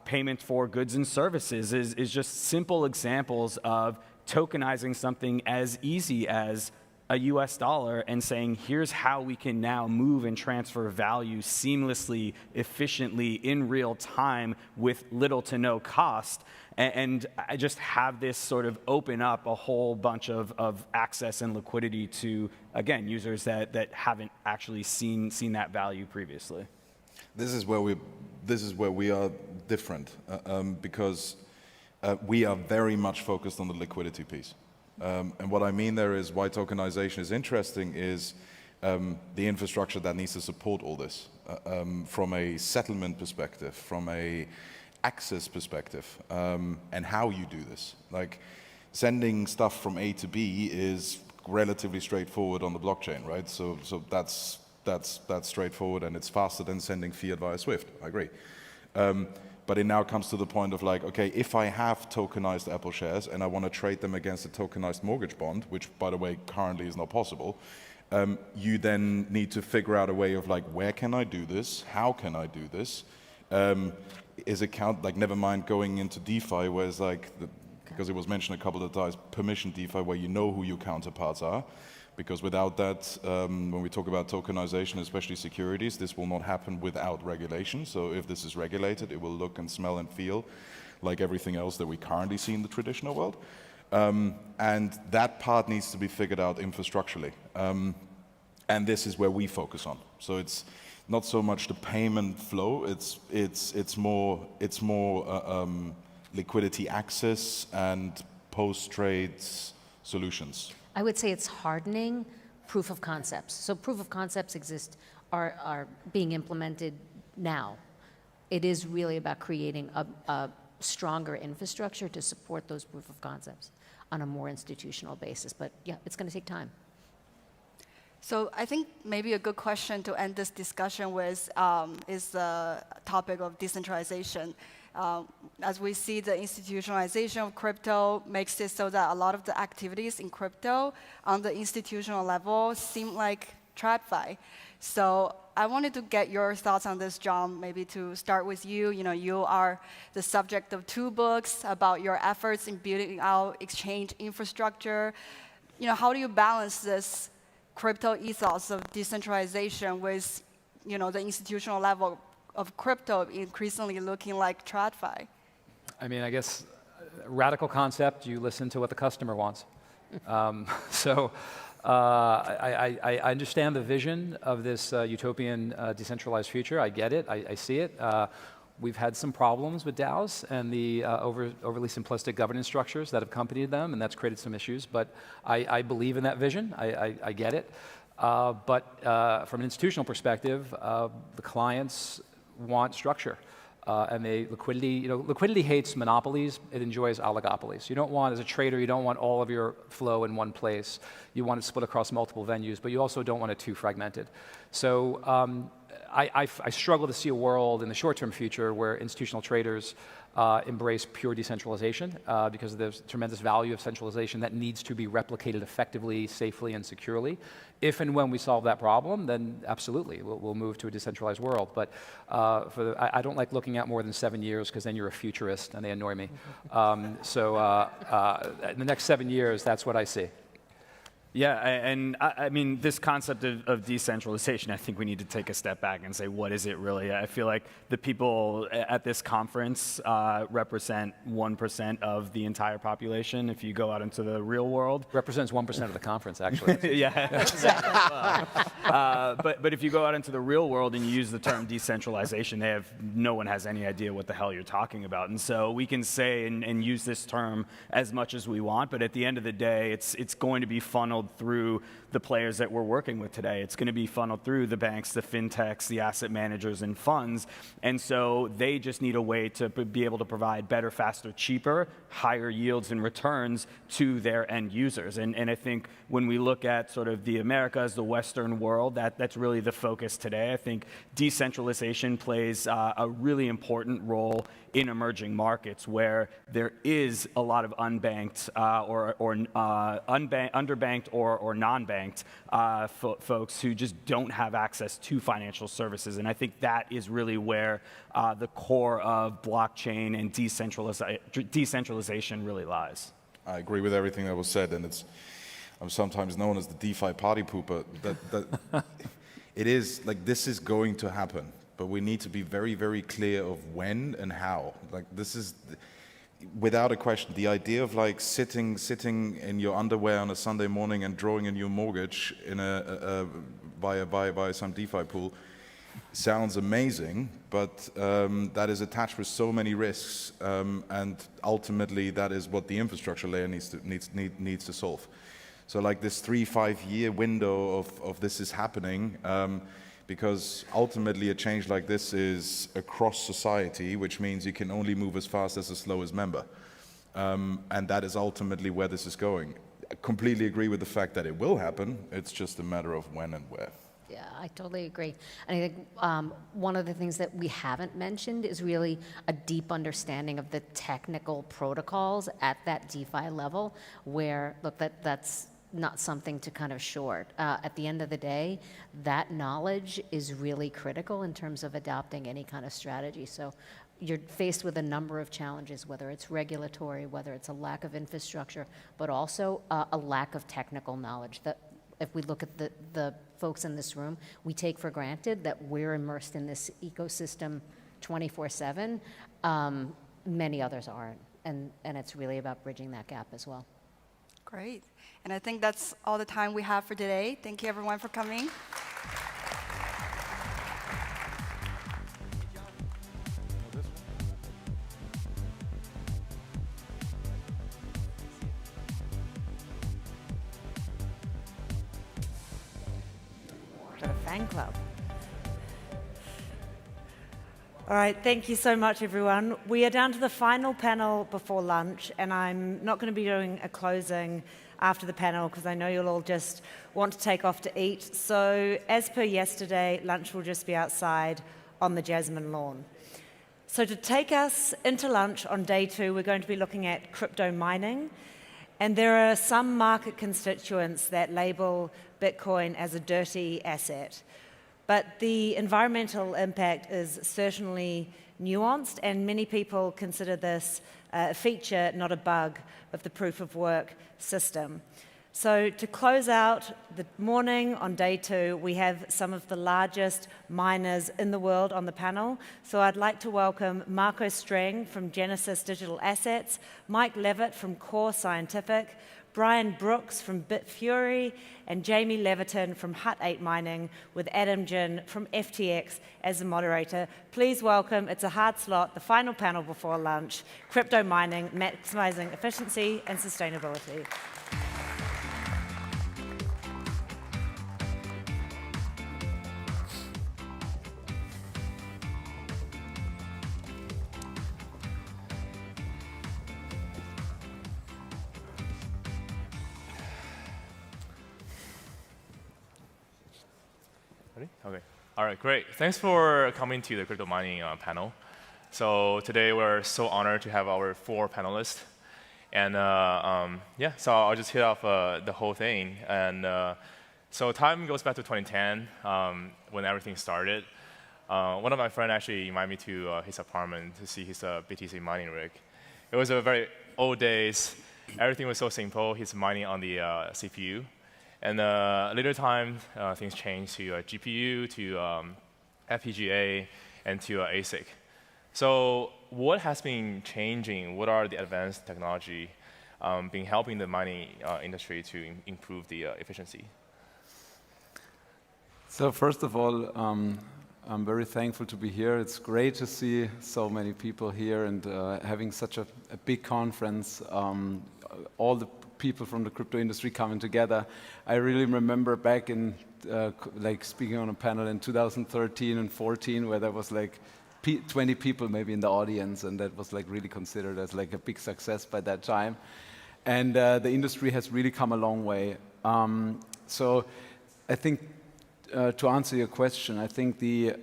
U: payment for goods and services is just simple examples of tokenizing something as easy as a US dollar and saying, here's how we can now move and transfer value seamlessly, efficiently, in real time with little to no cost. And I just have this sort of open up a whole bunch of access and liquidity to, again, users that haven't actually seen that value previously.
T: This is where we are different because we are very much focused on the liquidity piece. And what I mean there is why tokenization is interesting is the infrastructure that needs to support all this from a settlement perspective, from a access perspective, and how you do this. Like sending stuff from A to B is relatively straightforward on the blockchain, right? So that's straightforward and it's faster than sending fiat via SWIFT. I agree. But it now comes to the point of like, okay, if I have tokenized Apple shares and I want to trade them against a tokenized mortgage bond, which by the way currently is not possible, you then need to figure out a way of like, where can I do this? How can I do this? Is it count, like never mind going into DeFi where it's like, because it was mentioned a couple of times, permission DeFi where you know who your counterparts are. Because without that, when we talk about tokenization, especially securities, this will not happen without regulation. So if this is regulated, it will look and smell and feel like everything else that we currently see in the traditional world. And that part needs to be figured out infrastructurally. And this is where we focus on. So it's not so much the payment flow, it's more liquidity access and post-trades solutions.
R: I would say it's hardening proof of concepts. So proof of concepts are being implemented now. It is really about creating a stronger infrastructure to support those proof of concepts on a more institutional basis. But yeah, it's going to take time.
S: So I think maybe a good question to end this discussion with is the topic of decentralization. As we see, the institutionalization of crypto makes it so that a lot of the activities in crypto on the institutional level seem like TradFi. So I wanted to get your thoughts on this, John, maybe to start with you. You know, you are the subject of 2 books about your efforts in building out exchange infrastructure. You know, how do you balance this crypto ethos of decentralization with, you know, the institutional level of crypto increasingly looking like TradFi?
A: I mean, I guess radical concept, you listen to what the customer wants. I understand the vision of this utopian decentralized future. I get it. I see it. We've had some problems with DAOs and the overly simplistic governance structures that have accompanied them, and that's created some issues. But I believe in that vision. I get it. But from an institutional perspective, the clients want structure. And liquidity hates monopolies. It enjoys oligopolies. You don't want, as a trader, you don't want all of your flow in one place. You want it split across multiple venues, but you also don't want it too fragmented. So I struggle to see a world in the short-term future where institutional traders embrace pure decentralization because there's tremendous value of centralization that needs to be replicated effectively, safely, and securely. If and when we solve that problem, then absolutely, we'll move to a decentralized world. But I don't like looking at more than 7 years because then you're a futurist and they annoy me. In the next 7 years, that's what I see.
U: Yeah, and I mean, this concept of decentralization, I think we need to take a step back and say, what is it really? I feel like the people at this conference represent 1% of the entire population. If you go out into the real world.
A: Represents 1% of the conference, actually.
U: Yeah, exactly. But if you go out into the real world and you use the term decentralization, no one has any idea what the hell you're talking about. And so we can say and use this term as much as we want, but at the end of the day, it's going to be funneled through the players that we're working with today. It's going to be funneled through the banks, the fintechs, the asset managers, and funds. And so they just need a way to be able to provide better, faster, cheaper, higher yields and returns to their end users. And I think when we look at sort of the Americas, the Western world, that's really the focus today. I think decentralization plays a really important role in emerging markets where there is a lot of unbanked underbanked or non-banked folks who just don't have access to financial services. And I think that is really where the core of blockchain and decentralization really lies.
T: I agree with everything that was said, and I'm sometimes known as the DeFi party pooper. It is like this is going to happen, but we need to be very, very clear of when and how. Like this is, without a question, the idea of like sitting in your underwear on a Sunday morning and drawing in your mortgage in via some DeFi pool sounds amazing, but that is attached with so many risks, and ultimately that is what the infrastructure layer needs to solve. So like this 3-5 year window of this is happening, because ultimately a change like this is across society, which means you can only move as fast as the slowest member. And that is ultimately where this is going. I completely agree with the fact that it will happen. It's just a matter of when and where.
R: Yeah, I totally agree. And I think one of the things that we haven't mentioned is really a deep understanding of the technical protocols at that DeFi level, where, look, that's not something to kind of short. At the end of the day, that knowledge is really critical in terms of adopting any kind of strategy. So you're faced with a number of challenges, whether it's regulatory, whether it's a lack of infrastructure, but also a lack of technical knowledge. That if we look at the folks in this room, we take for granted that we're immersed in this ecosystem 24/7. Many others aren't, and it's really about bridging that gap as well.
S: Great. And I think that's all the time we have for today. Thank you, everyone, for coming.
B: Got a fan club. All right, thank you so much, everyone. We are down to the final panel before lunch, and I'm not going to be doing a closing after the panel because I know you'll all just want to take off to eat. So as per yesterday, lunch will just be outside on the Jasmine lawn. So to take us into lunch on day 2, we're going to be looking at crypto mining. And there are some market constituents that label Bitcoin as a dirty asset. But the environmental impact is certainly nuanced, and many people consider this a feature, not a bug, of the proof of work system. So to close out the morning on day 2, we have some of the largest miners in the world on the panel. So I'd like to welcome Marco Streng from Genesis Digital Assets, Mike Levitt from Core Scientific, Brian Brooks from Bitfury, and Jamie Leviton from Hut 8 Mining, with Adam Jin from FTX as the moderator. Please welcome, it's a hard slot, the final panel before lunch, Crypto Mining, Maximizing Efficiency and Sustainability.
D: Okay. All right, great. Thanks for coming to the crypto mining panel. So today we're so honored to have our 4 panelists. And yeah, so I'll just hit off the whole thing. And so time goes back to 2010 when everything started. One of my friends actually invited me to his apartment to see his BTC mining rig. It was a very old days. Everything was so simple. He's mining on the CPU. And later time, things changed to GPU, to FPGA, and to ASIC. So what has been changing? What are the advanced technology been helping the mining industry to improve the efficiency?
V: So first of all, I'm very thankful to be here. It's great to see so many people here and having such a big conference. All the people from the crypto industry coming together. I really remember back in like speaking on a panel in 2013 and 14 where there was like 20 people maybe in the audience, and that was like really considered as like a big success by that time. And the industry has really come a long way. So I think to answer your question, I think the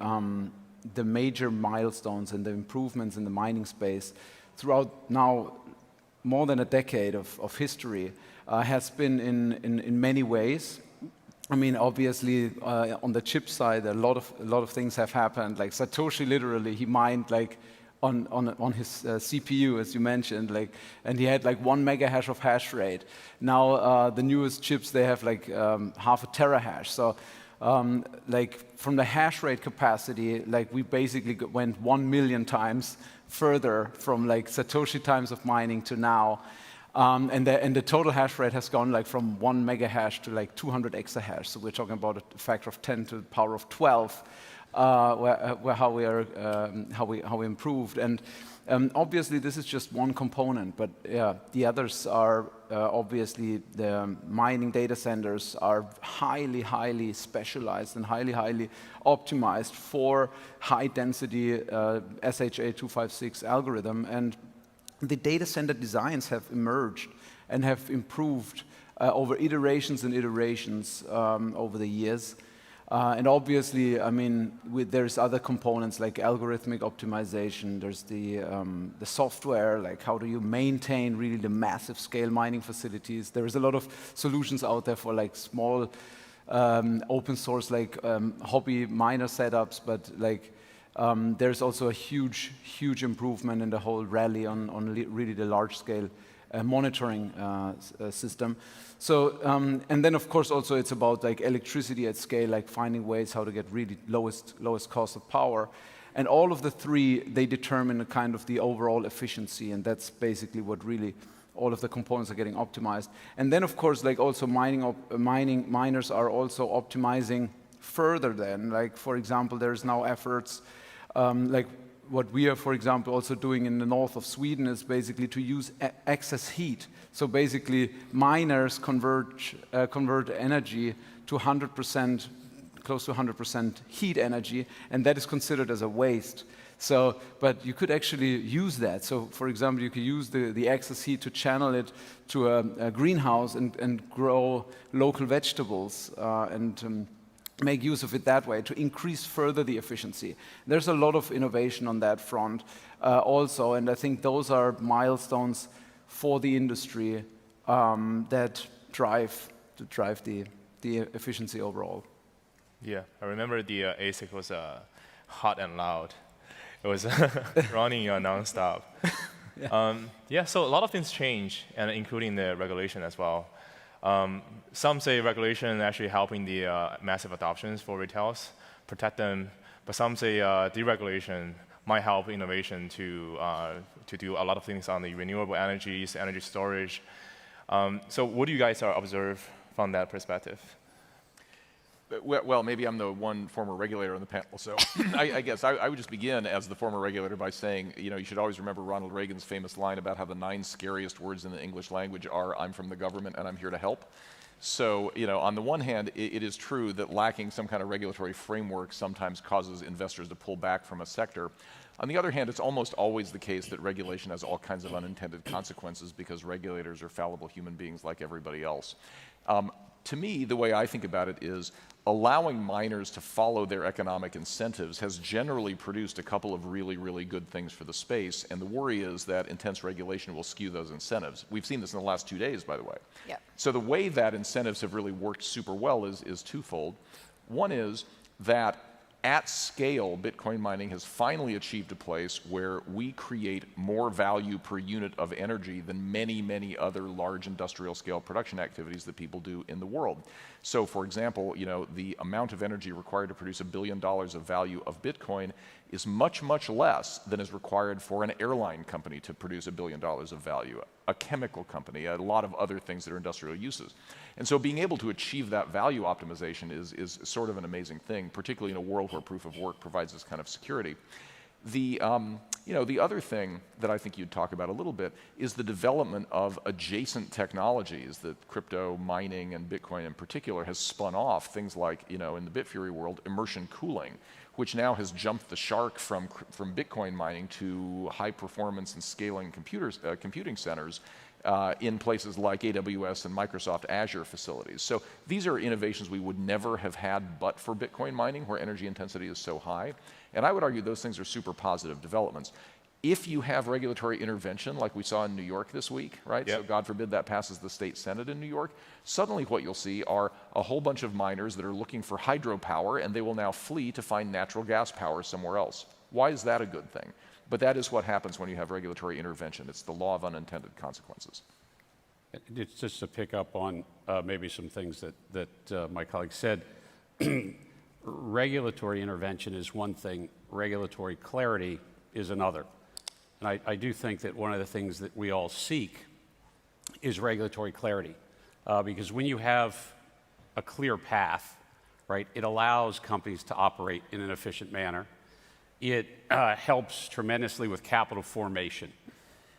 V: major milestones and the improvements in the mining space throughout now more than a decade of history has been in many ways. I mean, obviously, on the chip side, a lot of things have happened. Like Satoshi, literally, he mined like on his CPU, as you mentioned, and he had like 1 megahash of hash rate. Now the newest chips, they have like half a terahash. So like from the hash rate capacity, like we basically went 1 million times further from like Satoshi times of mining to now. And the total hash rate has gone like from 1 megahash to like 200 exahash. So we're talking about a factor of 10 to the power of 12, how we improved. And obviously this is just one component, but yeah, the others are obviously the mining data centers are highly, highly specialized and highly, highly optimized for high density SHA-256 algorithm. And the data center designs have emerged and have improved over iterations and iterations over the years. And obviously, I mean, there's other components like algorithmic optimization. There's the software, like how do you maintain really the massive scale mining facilities. There is a lot of solutions out there for like small open source, like hobby miner setups, but like there's also a huge, huge improvement in the whole rally on really the large-scale monitoring system. So, and then of course also it's about like electricity at scale, like finding ways how to get really lowest cost of power. And all of the three, they determine a kind of the overall efficiency, and that's basically what really all of the components are getting optimized. And then of course, like also miners are also optimizing further then. Like for example, there's now efforts like what we are, for example, also doing in the north of Sweden is basically to use excess heat. So basically, miners convert energy to 100%, close to 100% heat energy, and that is considered as a waste. So, but you could actually use that. So, for example, you could use the excess heat to channel it to a greenhouse and grow local vegetables and make use of it that way to increase further the efficiency. There's a lot of innovation on that front also, and I think those are milestones for the industry that drive the efficiency overall.
D: Yeah, I remember the ASIC was hot and loud. It was running nonstop. Yeah, so a lot of things change, and including the regulation as well. Some say regulation actually helping the massive adoptions for retails, protect them, but some say deregulation might help innovation to do a lot of things on the renewable energies, energy storage. So what do you guys observe from that perspective?
E: Well, maybe I'm the one former regulator on the panel, so I guess I would just begin as the former regulator by saying, you should always remember Ronald Reagan's famous line about how the 9 scariest words in the English language are, I'm from the government and I'm here to help. So, on the one hand, it is true that lacking some kind of regulatory framework sometimes causes investors to pull back from a sector. On the other hand, it's almost always the case that regulation has all kinds of unintended consequences because regulators are fallible human beings like everybody else. To me, the way I think about it is allowing miners to follow their economic incentives has generally produced a couple of really, really good things for the space, and the worry is that intense regulation will skew those incentives. We've seen this in the last 2 days, by the way.
I: Yep.
E: So the way that incentives have really worked super well is twofold. One is that at scale, Bitcoin mining has finally achieved a place where we create more value per unit of energy than many, many other large industrial scale production activities that people do in the world. So for example, the amount of energy required to produce $1 billion of value of Bitcoin is much, much less than is required for an airline company to produce $1 billion of value, a chemical company, a lot of other things that are industrial uses. And so being able to achieve that value optimization is sort of an amazing thing, particularly in a world where proof of work provides this kind of security. The other thing that I think you'd talk about a little bit is the development of adjacent technologies that crypto mining and Bitcoin in particular has spun off, things like, in the Bitfury world, immersion cooling, which now has jumped the shark from Bitcoin mining to high performance and scaling computing centers in places like AWS and Microsoft Azure facilities. So these are innovations we would never have had but for Bitcoin mining, where energy intensity is so high. And I would argue those things are super positive developments. If you have regulatory intervention like we saw in New York this week, right?
D: Yep.
E: So God forbid that passes the state Senate in New York, suddenly what you'll see are a whole bunch of miners that are looking for hydropower, and they will now flee to find natural gas power somewhere else. Why is that a good thing? But that is what happens when you have regulatory intervention. It's the law of unintended consequences.
F: It's just to pick up on maybe some things that my colleague said. Regulatory intervention is one thing, regulatory clarity is another. And I do think that one of the things that we all seek is regulatory clarity. Because when you have a clear path, right, it allows companies to operate in an efficient manner. It helps tremendously with capital formation.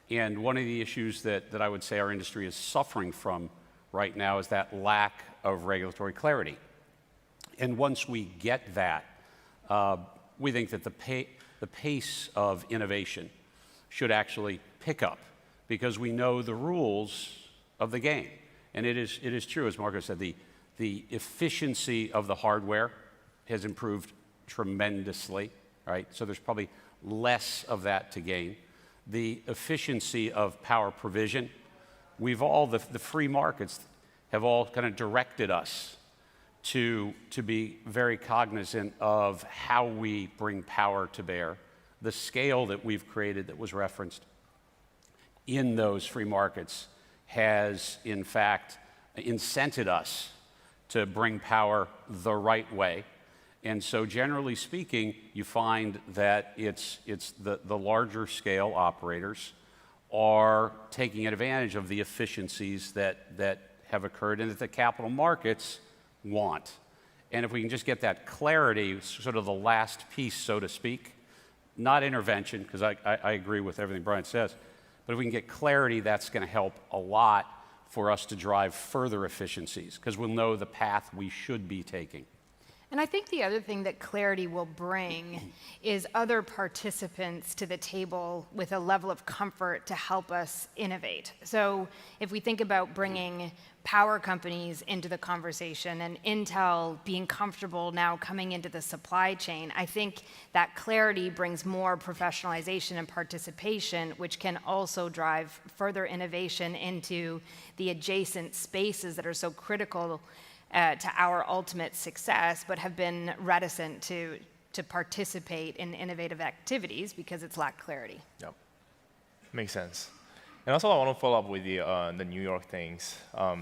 F: And one of the issues that I would say our industry is suffering from right now is that lack of regulatory clarity. And once we get that, we think that the pace of innovation should actually pick up because we know the rules of the game. And it is true, as Marco said, the efficiency of the hardware has improved tremendously, right? So there's probably less of that to gain. The efficiency of power provision, the free markets have all kind of directed us to be very cognizant of how we bring power to bear, the scale that we've created that was referenced in those free markets has, in fact, incented us to bring power the right way. And so generally speaking, you find that it's the larger scale operators are taking advantage of the efficiencies that have occurred and that the capital markets want. And if we can just get that clarity, sort of the last piece, so to speak, not intervention, because I agree with everything Brian says, but if we can get clarity, that's going to help a lot for us to drive further efficiencies, because we'll know the path we should be taking.
G: And I think the other thing that clarity will bring is other participants to the table with a level of comfort to help us innovate. So if we think about bringing power companies into the conversation and Intel being comfortable now coming into the supply chain, I think that clarity brings more professionalization and participation, which can also drive further innovation into the adjacent spaces that are so critical to our ultimate success, but have been reticent to participate in innovative activities because it's lacked clarity.
D: Yep, makes sense. And also, I want to follow up with the New York things.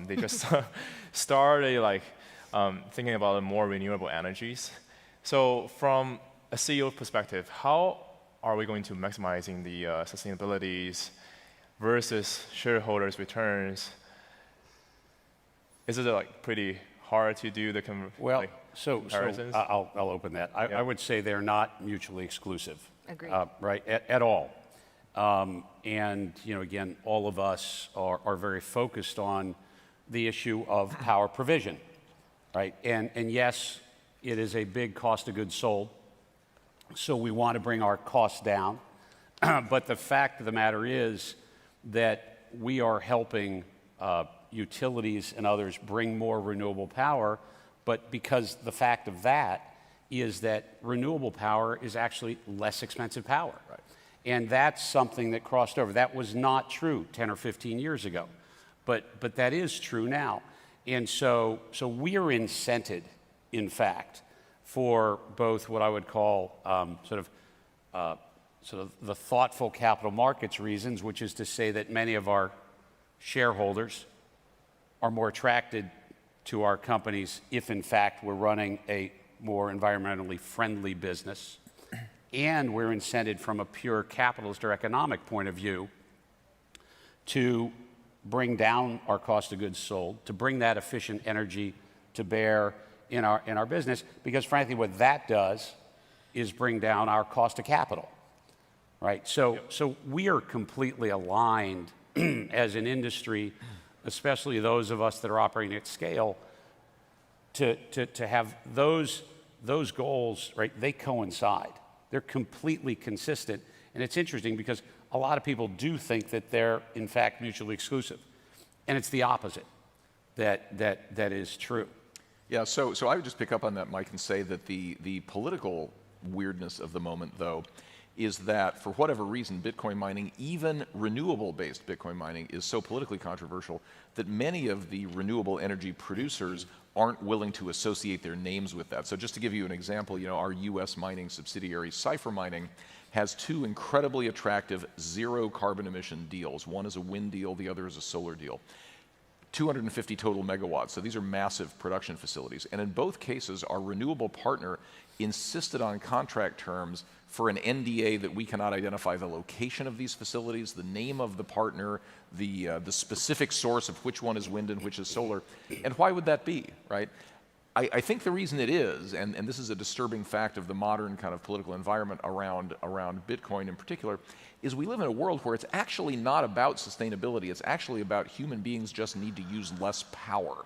D: They just started thinking about more renewable energies. So, from a CEO perspective, how are we going to maximizing the sustainabilities versus shareholders' returns? Is it pretty hard to do the comparisons?
F: I'll open that. I would say they're not mutually exclusive.
G: Agreed.
F: Right, at all. And again, all of us are very focused on the issue of power provision, right? And yes, it is a big cost of goods sold, so we want to bring our costs down. But the fact of the matter is that we are helping utilities and others bring more renewable power, but because the fact of that is that renewable power is actually less expensive power. Right. And that's something that crossed over. That was not true 10 or 15 years ago, but that is true now. And so we are incented, in fact, for both what I would call sort of the thoughtful capital markets reasons, which is to say that many of our shareholders are more attracted to our companies if, in fact, we're running a more environmentally friendly business, and we're incented from a pure capitalist or economic point of view to bring down our cost of goods sold, to bring that efficient energy to bear in our business, because frankly, what that does is bring down our cost of capital, right? So we are completely aligned as an industry, especially those of us that are operating at scale, to have those goals, right? They coincide. They're completely consistent. And it's interesting because a lot of people do think that they're, in fact, mutually exclusive. And it's the opposite that is true.
E: Yeah, so I would just pick up on that, Mike, and say that the political weirdness of the moment, though, is that for whatever reason, Bitcoin mining, even renewable-based Bitcoin mining, is so politically controversial that many of the renewable energy producers aren't willing to associate their names with that. So just to give you an example, our US mining subsidiary, Cipher Mining, has two incredibly attractive zero carbon emission deals. One is a wind deal, the other is a solar deal. 250 total megawatts, so these are massive production facilities. And in both cases, our renewable partner insisted on contract terms for an NDA that we cannot identify the location of these facilities, the name of the partner, the specific source of which one is wind and which is solar. And why would that be, right? I think the reason it is, and this is a disturbing fact of the modern kind of political environment around Bitcoin in particular, is we live in a world where it's actually not about sustainability. It's actually about human beings just need to use less power.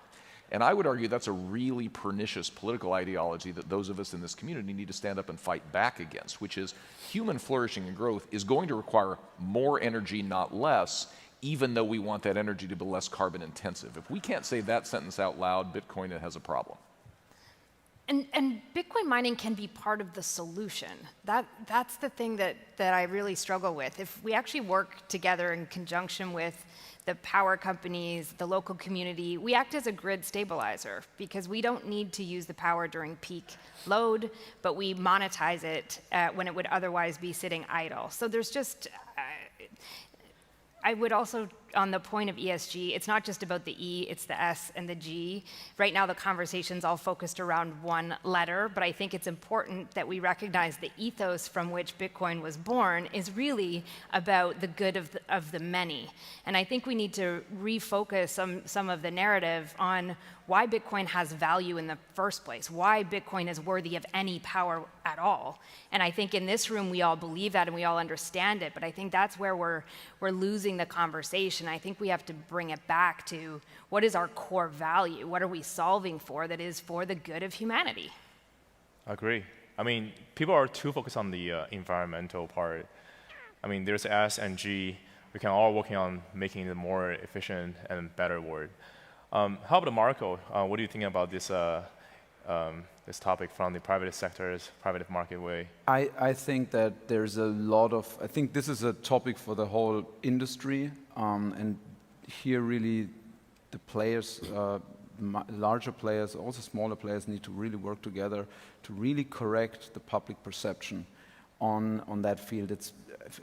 E: And I would argue that's a really pernicious political ideology that those of us in this community need to stand up and fight back against, which is human flourishing and growth is going to require more energy, not less, even though we want that energy to be less carbon intensive. If we can't say that sentence out loud, Bitcoin has a problem.
G: And Bitcoin mining can be part of the solution. That's the thing that I really struggle with. If we actually work together in conjunction with the power companies, the local community, we act as a grid stabilizer because we don't need to use the power during peak load, but we monetize it when it would otherwise be sitting idle. So there's just, I would also, on the point of ESG, it's not just about the E, it's the S and the G. Right now, the conversation's all focused around one letter, but I think it's important that we recognize the ethos from which Bitcoin was born is really about the good of the many. And I think we need to refocus some of the narrative on why Bitcoin has value in the first place, why Bitcoin is worthy of any power at all. And I think in this room, we all believe that and we all understand it, but I think that's where we're losing the conversation. I think we have to bring it back to what is our core value? What are we solving for that is for the good of humanity?
D: I agree. I mean, people are too focused on the environmental part. I mean, there's S and G. We can all working on making it more efficient and better world. How about Marco? What do you think about this this topic from the private sector's private market way?
V: I think that there's a lot of, I think this is a topic for the whole industry, and here really the players, larger players, also smaller players need to really work together to really correct the public perception on that field.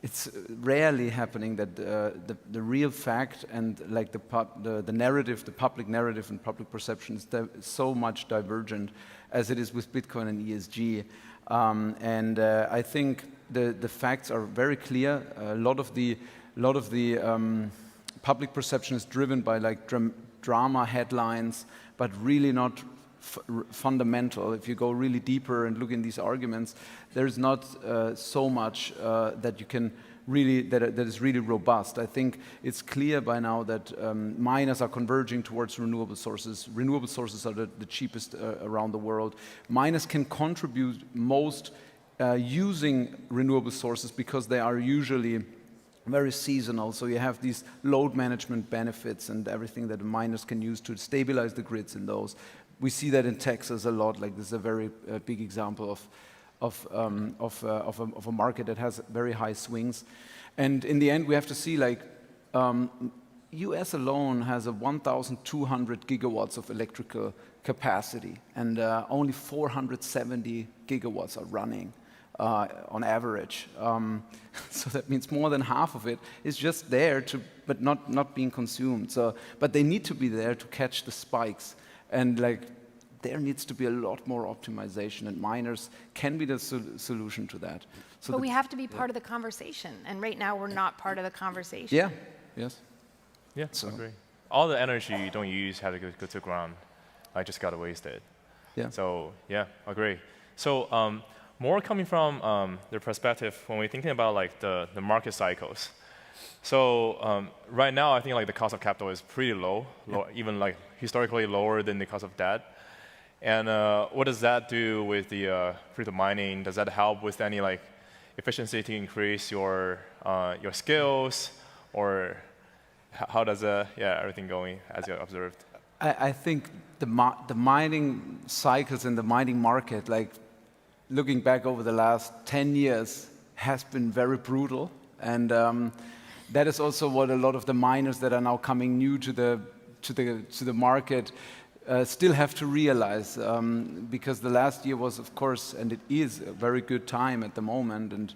V: It's rarely happening that the real fact and like the narrative, the public narrative and public perception is so much divergent as it is with Bitcoin and ESG. I think the facts are very clear. A lot of the public perception is driven by like drama headlines, but really not fundamental. If you go really deeper and look in these arguments, there's not so much that you can really, that is really robust. I think it's clear by now that miners are converging towards renewable sources. Renewable sources are the cheapest around the world. Miners can contribute most using renewable sources because they are usually very seasonal, so you have these load management benefits and everything that miners can use to stabilize the grids in those. We see that in Texas a lot. Like this is a very big example of a market that has very high swings. And in the end, we have to see like U.S. alone has a 1,200 gigawatts of electrical capacity, and only 470 gigawatts are running. On average. So that means more than half of it is just there, but not being consumed. So, but they need to be there to catch the spikes. And like, there needs to be a lot more optimization, and miners can be the solution to that. So
G: but we have to be part of the conversation, and right now we're not part of the conversation.
V: Yeah, yes.
D: Yeah, so. I agree. All the energy you don't use has to go to the ground. I just got to waste it.
V: Yeah.
D: So, yeah, I agree. So, more coming from their perspective when we're thinking about like the market cycles. So right now, I think like the cost of capital is pretty low, even like historically lower than the cost of debt. And what does that do with the crypto mining? Does that help with any like efficiency to increase your skills, or how does everything going as you observed?
V: I think the mining cycles and the mining market, like looking back over the last 10 years, has been very brutal. And that is also what a lot of the miners that are now coming new to the market still have to realize, because the last year was, of course, and it is a very good time at the moment, and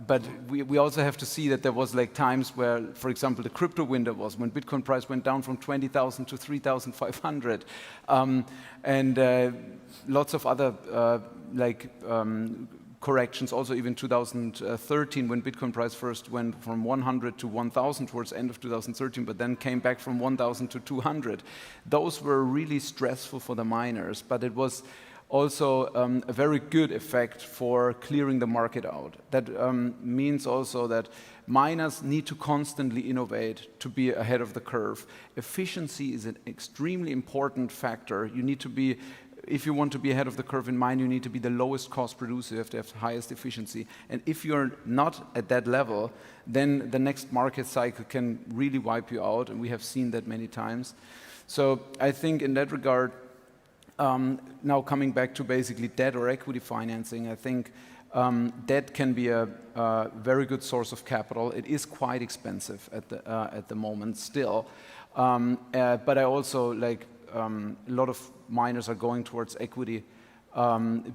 V: but we also have to see that there was like times where, for example, the crypto window was when Bitcoin price went down from 20,000 to 3,500, and lots of other corrections, also even 2013 when Bitcoin price first went from 100 to 1,000 towards end of 2013, but then came back from 1,000 to 200. Those were really stressful for the miners, but it was also a very good effect for clearing the market out. That means also that miners need to constantly innovate to be ahead of the curve. Efficiency is an extremely important factor. You need to be, if you want to be ahead of the curve in mine, you need to be the lowest cost producer. You have to have the highest efficiency. And if you're not at that level, then the next market cycle can really wipe you out, and we have seen that many times. So I think in that regard, now coming back to basically debt or equity financing, I think debt can be a very good source of capital. It is quite expensive at the moment still, but I also like a lot of miners are going towards equity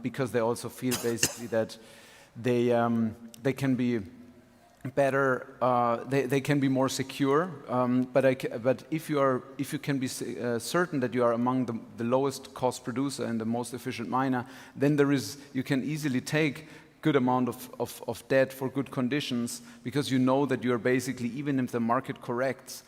V: because they also feel basically that they can be better, they can be more secure. But if you can be certain that you are among the lowest cost producer and the most efficient miner, then you can easily take good amount of debt for good conditions, because you know that you are basically, even if the market corrects,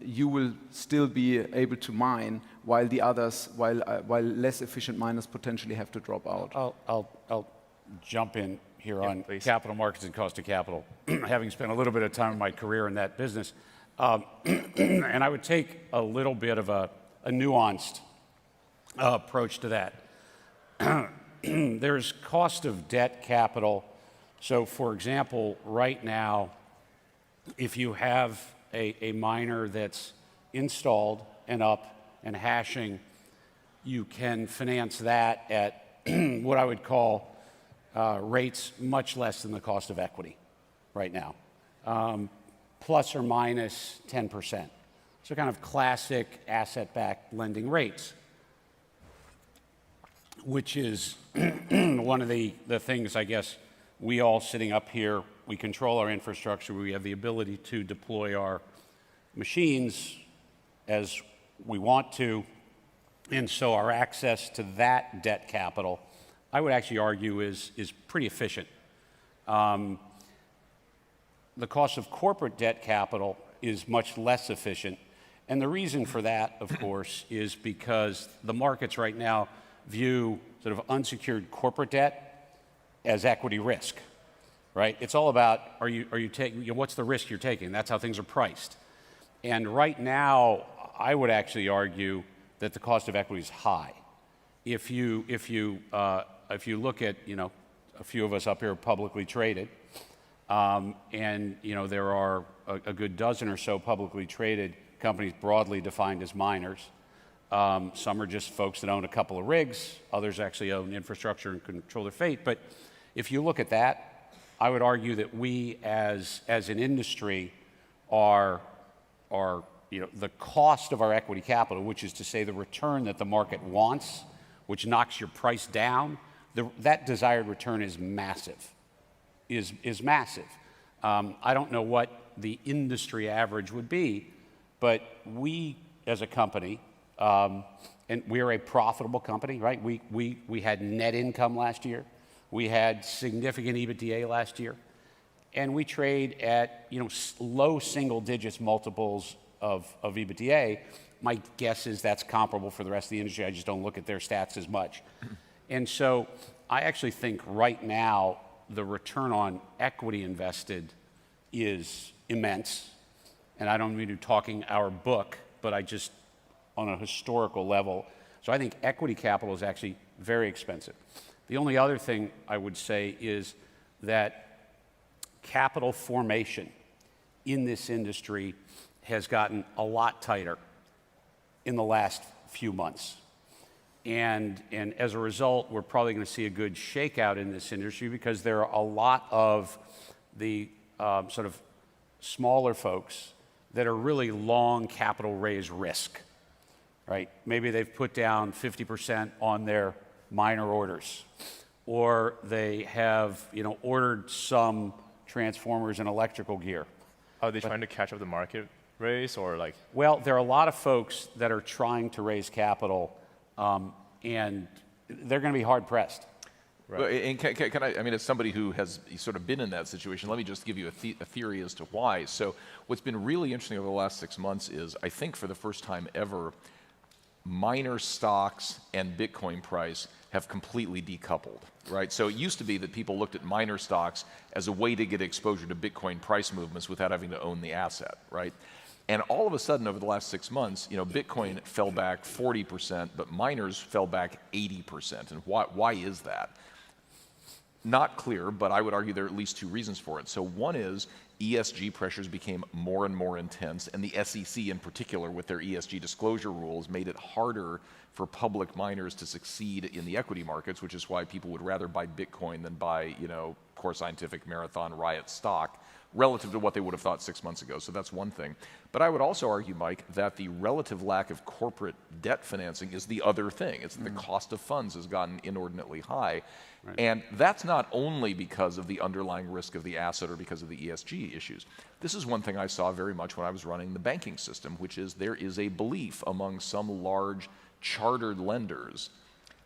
V: you will still be able to mine, while the others, while less efficient miners potentially have to drop out.
F: I'll jump in here on capital markets and cost of capital, having spent a little bit of time in my career in that business. And I would take a little bit of a nuanced approach to that. There's cost of debt capital. So for example, right now, if you have a miner that's installed and up and hashing, you can finance that at what I would call rates much less than the cost of equity right now, plus or minus 10%. So kind of classic asset-backed lending rates, which is one of the things, I guess, we all sitting up here, we control our infrastructure, we have the ability to deploy our machines as we want to, and so our access to that debt capital, I would actually argue, is pretty efficient. The cost of corporate debt capital is much less efficient, and the reason for that, of course, is because the markets right now view sort of unsecured corporate debt as equity risk, right? It's all about what's the risk you're taking? That's how things are priced. And right now, I would actually argue that the cost of equity is high. If you look at, a few of us up here are publicly traded, and there are a good dozen or so publicly traded companies broadly defined as miners. Some are just folks that own a couple of rigs. Others actually own infrastructure and control their fate. But if you look at that, I would argue that we as an industry are the cost of our equity capital, which is to say the return that the market wants, which knocks your price down, that desired return is massive, is massive. I don't know what the industry average would be, but we as a company, and we're a profitable company, right? We had net income last year. We had significant EBITDA last year. And we trade at low single digits multiples of EBITDA. My guess is that's comparable for the rest of the industry. I just don't look at their stats as much. And so I actually think right now the return on equity invested is immense. And I don't mean to talking our book, but I just on a historical level. So I think equity capital is actually very expensive. The only other thing I would say is that capital formation in this industry has gotten a lot tighter in the last few months. And as a result, we're probably going to see a good shakeout in this industry because there are a lot of the sort of smaller folks that are really long capital raise risk, right? Maybe they've put down 50% on their minor orders, or they have, ordered some transformers and electrical gear.
D: Are they trying to catch up the market raise, or like?
F: Well, there are a lot of folks that are trying to raise capital, and they're going to be hard pressed.
E: Right. And can I mean, as somebody who has sort of been in that situation, let me just give you a theory as to why. So what's been really interesting over the last 6 months is, I think for the first time ever, minor stocks and Bitcoin price have completely decoupled, right? So it used to be that people looked at minor stocks as a way to get exposure to Bitcoin price movements without having to own the asset, right? And all of a sudden, over the last 6 months, Bitcoin fell back 40%, but miners fell back 80%. And why is that? Not clear, but I would argue there are at least two reasons for it. So one is ESG pressures became more and more intense, and the SEC in particular, with their ESG disclosure rules, made it harder for public miners to succeed in the equity markets, which is why people would rather buy Bitcoin than buy, Core Scientific, Marathon, Riot stock, relative to what they would have thought 6 months ago. So that's one thing. But I would also argue, Mike, that the relative lack of corporate debt financing is the other thing. It's the cost of funds has gotten inordinately high. Right. And that's not only because of the underlying risk of the asset or because of the ESG issues. This is one thing I saw very much when I was running the banking system, which is there is a belief among some large chartered lenders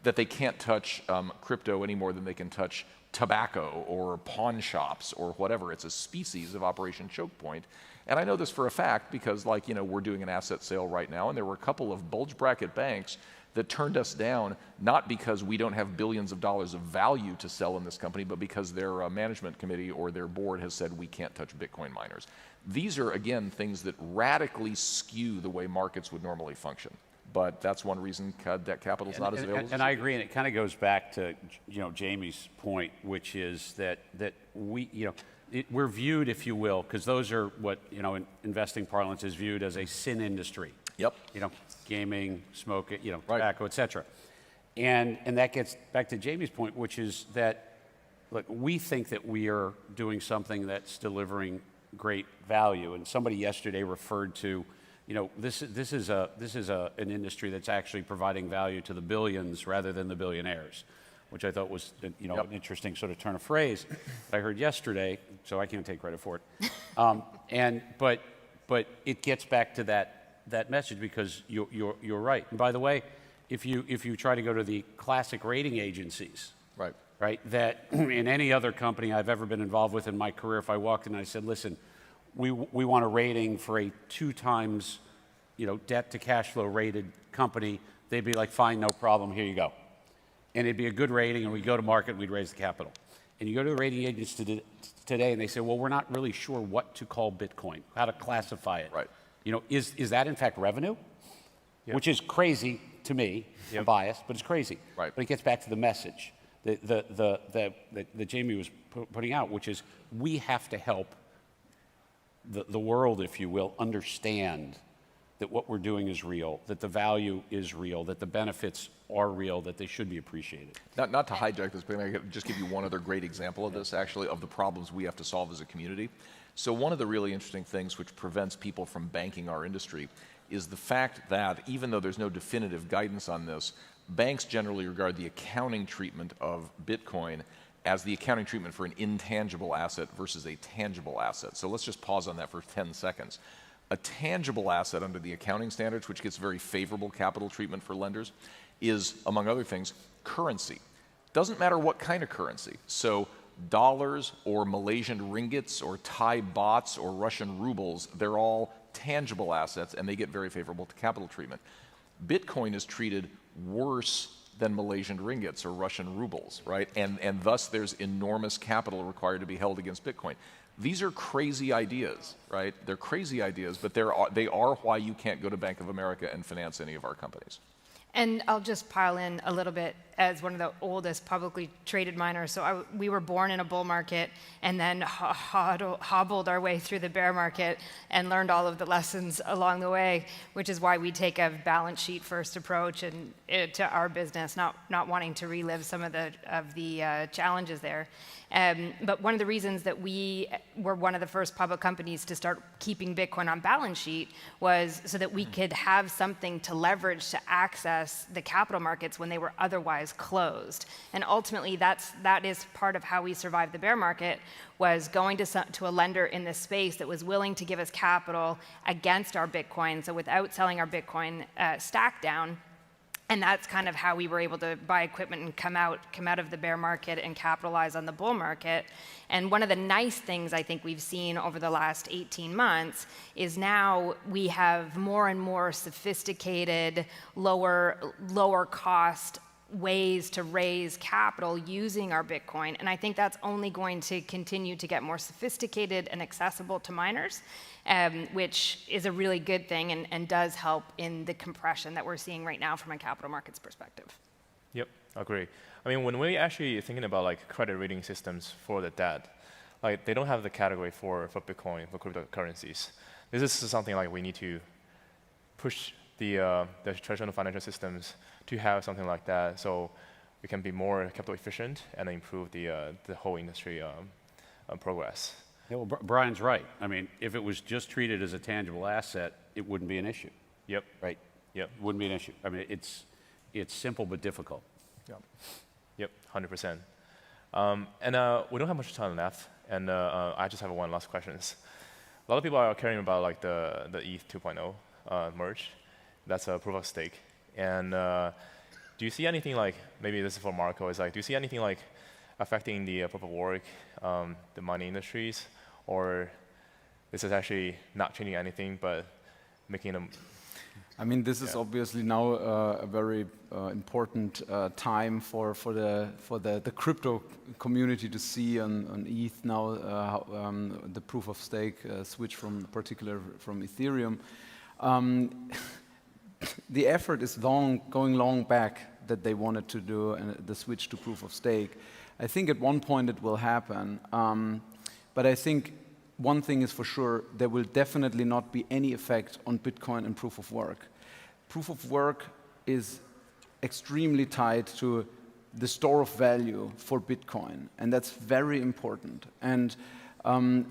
E: that they can't touch crypto any more than they can touch tobacco or pawn shops or whatever. It's a species of Operation Choke Point. And I know this for a fact because, we're doing an asset sale right now, and there were a couple of bulge bracket banks that turned us down, not because we don't have billions of dollars of value to sell in this company, but because their management committee or their board has said we can't touch Bitcoin miners. These are, again, things that radically skew the way markets would normally function. But that's one reason debt capital is not as available.
F: And I agree, and it kind of goes back to Jamie's point, which is that we we're viewed, if you will, because those are what in investing parlance is viewed as a sin industry.
E: Yep.
F: Gaming, smoking, tobacco, etc. And that gets back to Jamie's point, which is that look, we think that we are doing something that's delivering great value. And somebody yesterday referred to, this is an industry that's actually providing value to the billions rather than the billionaires, which I thought was an interesting sort of turn of phrase that I heard yesterday. So I can't take credit for it. But it gets back to that message because you're right. And by the way, if you try to go to the classic rating agencies, right, that in any other company I've ever been involved with in my career, if I walked in and I said, listen, we want a rating for a 2 times, debt to cash flow rated company, they'd be like, fine, no problem, here you go. And it'd be a good rating, and we'd go to market and we'd raise the capital. And you go to the rating agencies today and they say, well, we're not really sure what to call Bitcoin, how to classify it.
E: Right.
F: Is that in fact revenue? Yep. Which is crazy to me. Yep. I'm biased, but it's crazy.
E: Right.
F: But it gets back to the message that Jamie was putting out, which is we have to help the world, if you will, understand that what we're doing is real, that the value is real, that the benefits are real, that they should be appreciated.
E: Not to hijack this, but I could just give you one other great example of this, actually, of the problems we have to solve as a community. So one of the really interesting things which prevents people from banking our industry is the fact that even though there's no definitive guidance on this, banks generally regard the accounting treatment of Bitcoin as the accounting treatment for an intangible asset versus a tangible asset. So let's just pause on that for 10 seconds. A tangible asset under the accounting standards, which gets very favorable capital treatment for lenders, is, among other things, currency. Doesn't matter what kind of currency. So dollars or Malaysian ringgits or Thai bahts or Russian rubles, they're all tangible assets and they get very favorable capital treatment. Bitcoin is treated worse than Malaysian ringgits or Russian rubles, right? And thus there's enormous capital required to be held against Bitcoin. These are crazy ideas, right? They're crazy ideas, but they are why you can't go to Bank of America and finance any of our companies.
G: And I'll just pile in a little bit. as one of the oldest publicly traded miners. So we were born in a bull market and then hobbled our way through the bear market and learned all of the lessons along the way, which is why we take a balance sheet first approach to our business, not wanting to relive some of the challenges there. But one of the reasons that we were one of the first public companies to start keeping Bitcoin on balance sheet was so that we could have something to leverage to access the capital markets when they were otherwise closed. And ultimately, that is part of how we survived the bear market, was going to a lender in this space that was willing to give us capital against our Bitcoin, so without selling our Bitcoin stack down. And that's kind of how we were able to buy equipment and come out of the bear market and capitalize on the bull market. And one of the nice things I think we've seen over the last 18 months is now we have more and more sophisticated, lower cost ways to raise capital using our Bitcoin. And I think that's only going to continue to get more sophisticated and accessible to miners, which is a really good thing and does help in the compression that we're seeing right now from a capital markets perspective.
D: Yep, agree. I mean, when we actually thinking about like credit rating systems for the debt, like they don't have the category for Bitcoin, for cryptocurrencies. This is something like we need to push the traditional financial systems to have something like that, so we can be more capital efficient and improve the whole industry progress.
F: Yeah, well, Brian's right. I mean, if it was just treated as a tangible asset, it wouldn't be an issue.
D: Yep.
F: Right?
D: Yep.
F: Wouldn't be an issue. I mean, it's simple but difficult.
D: Yep. Yep. 100%. And we don't have much time left, and I just have one last question. A lot of people are caring about like the ETH 2.0 merge. That's a proof of stake. And do you see anything like, maybe this is for Marco, is like, do you see anything like affecting the proof of work, the money industries, or this is actually not changing anything, but making them?
V: I mean, this is obviously now a very important time for the crypto community to see on ETH now how, the proof of stake switch from Ethereum. The effort is going long back that they wanted to do the switch to proof of stake. I think at one point it will happen, but I think one thing is for sure, there will definitely not be any effect on Bitcoin and proof of work. Proof of work is extremely tied to the store of value for Bitcoin, and that's very important. And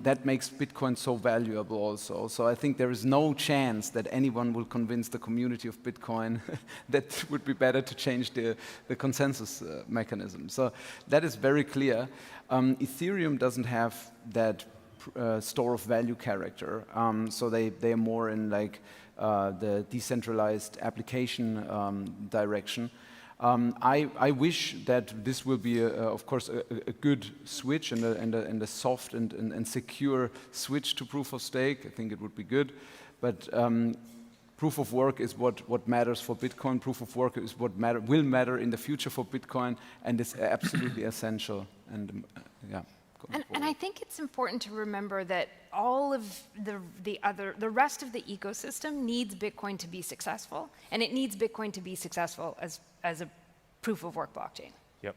V: that makes Bitcoin so valuable also. So I think there is no chance that anyone will convince the community of Bitcoin that it would be better to change the consensus mechanism. So that is very clear. Ethereum doesn't have that store of value character. So they are more in like the decentralized application direction. I wish that this will be, of course, a good switch and a soft and secure switch to proof of stake. I think it would be good. But proof of work is what matters for Bitcoin. Proof of work is what will matter in the future for Bitcoin, and it's absolutely essential. And yeah.
G: And I think it's important to remember that all of the rest of the ecosystem needs Bitcoin to be successful, and it needs Bitcoin to be successful as a proof of work blockchain.
D: Yep.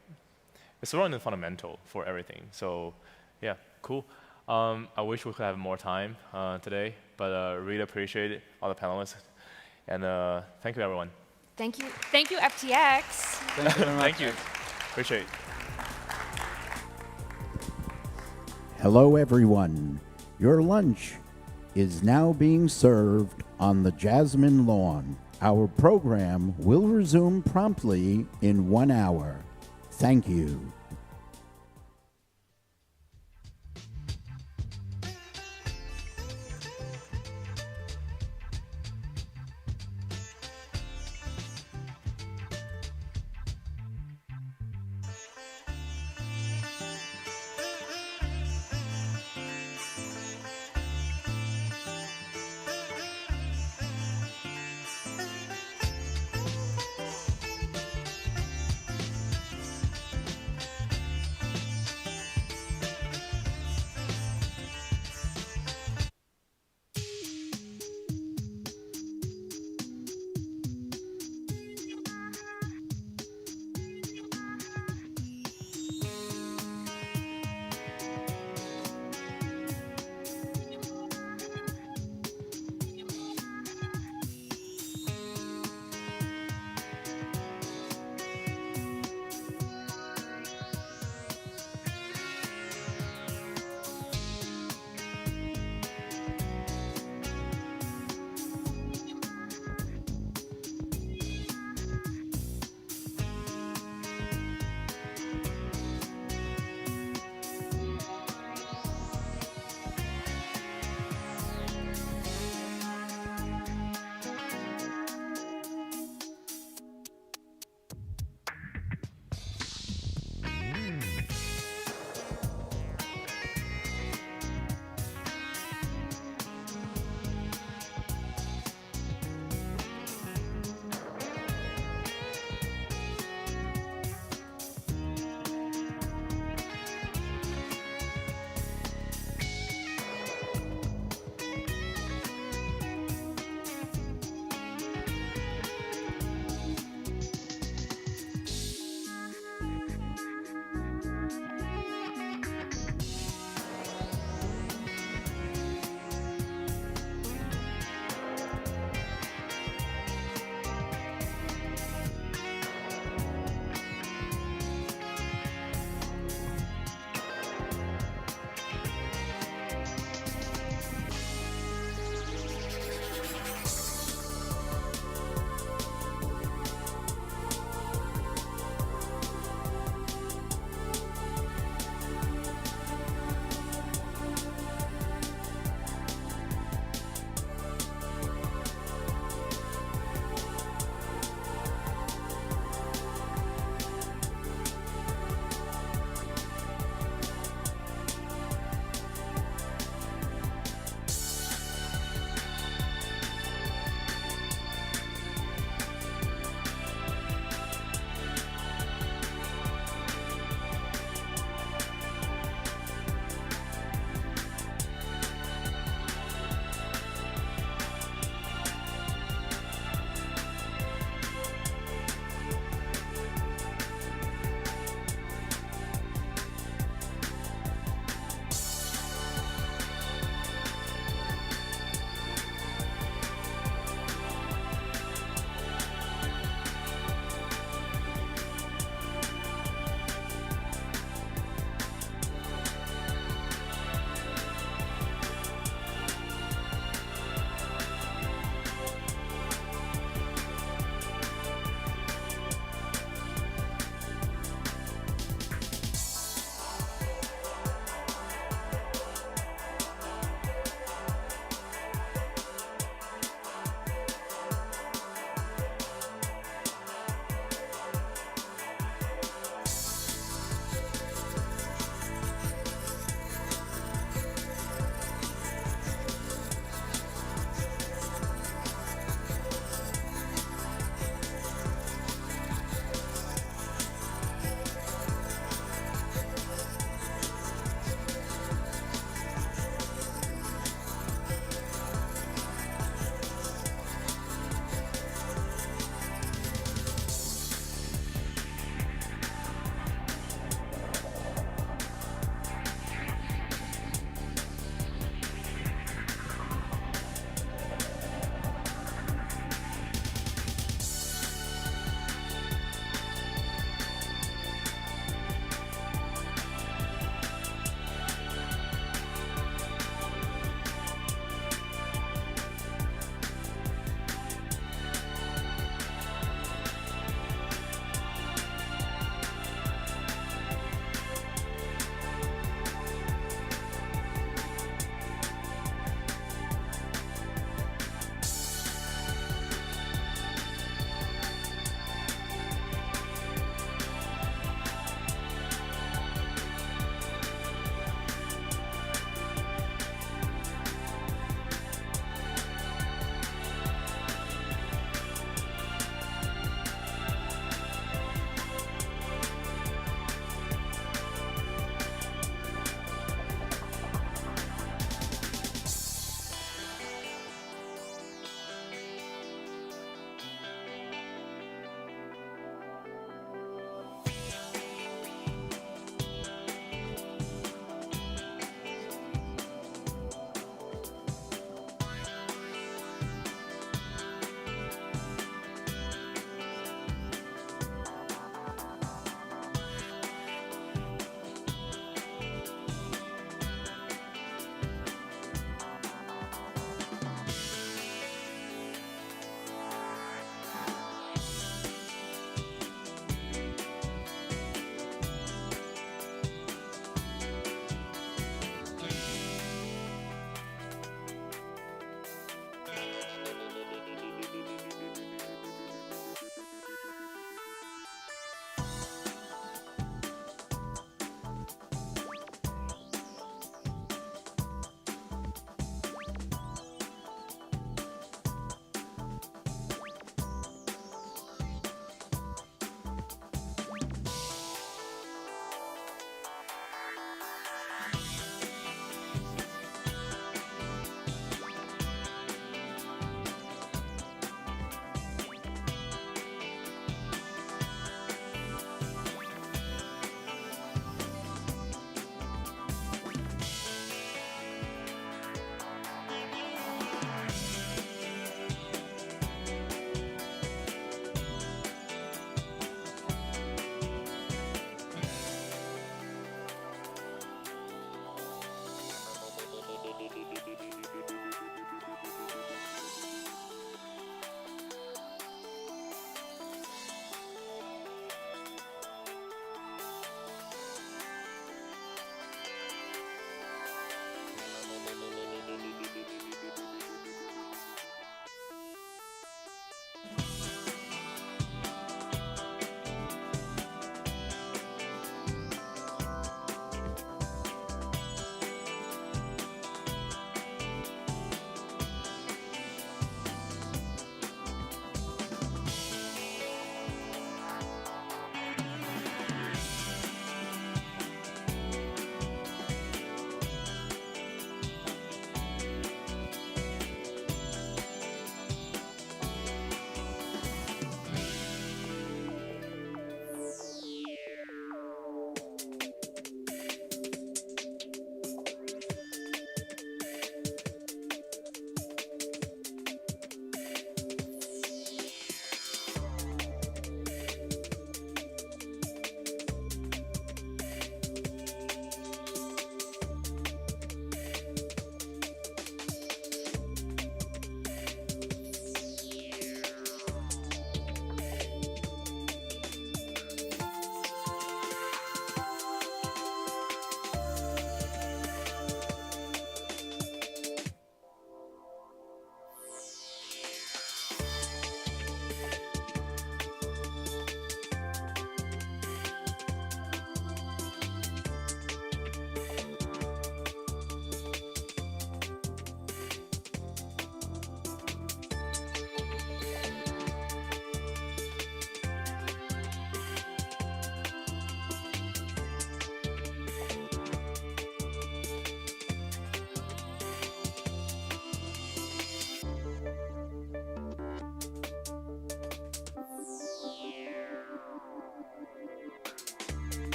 D: It's really fundamental for everything. So yeah, cool. I wish we could have more time today, but really appreciate all the panelists. And thank you, everyone.
G: Thank you. Thank you, FTX.
V: Thank you very much.
D: Thank you. Appreciate it.
H: Hello, everyone. Your lunch is now being served on the Jasmine Lawn. Our program will resume promptly in 1 hour. Thank you.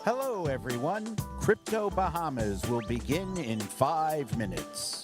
H: Hello, everyone. Crypto Bahamas will begin in 5 minutes.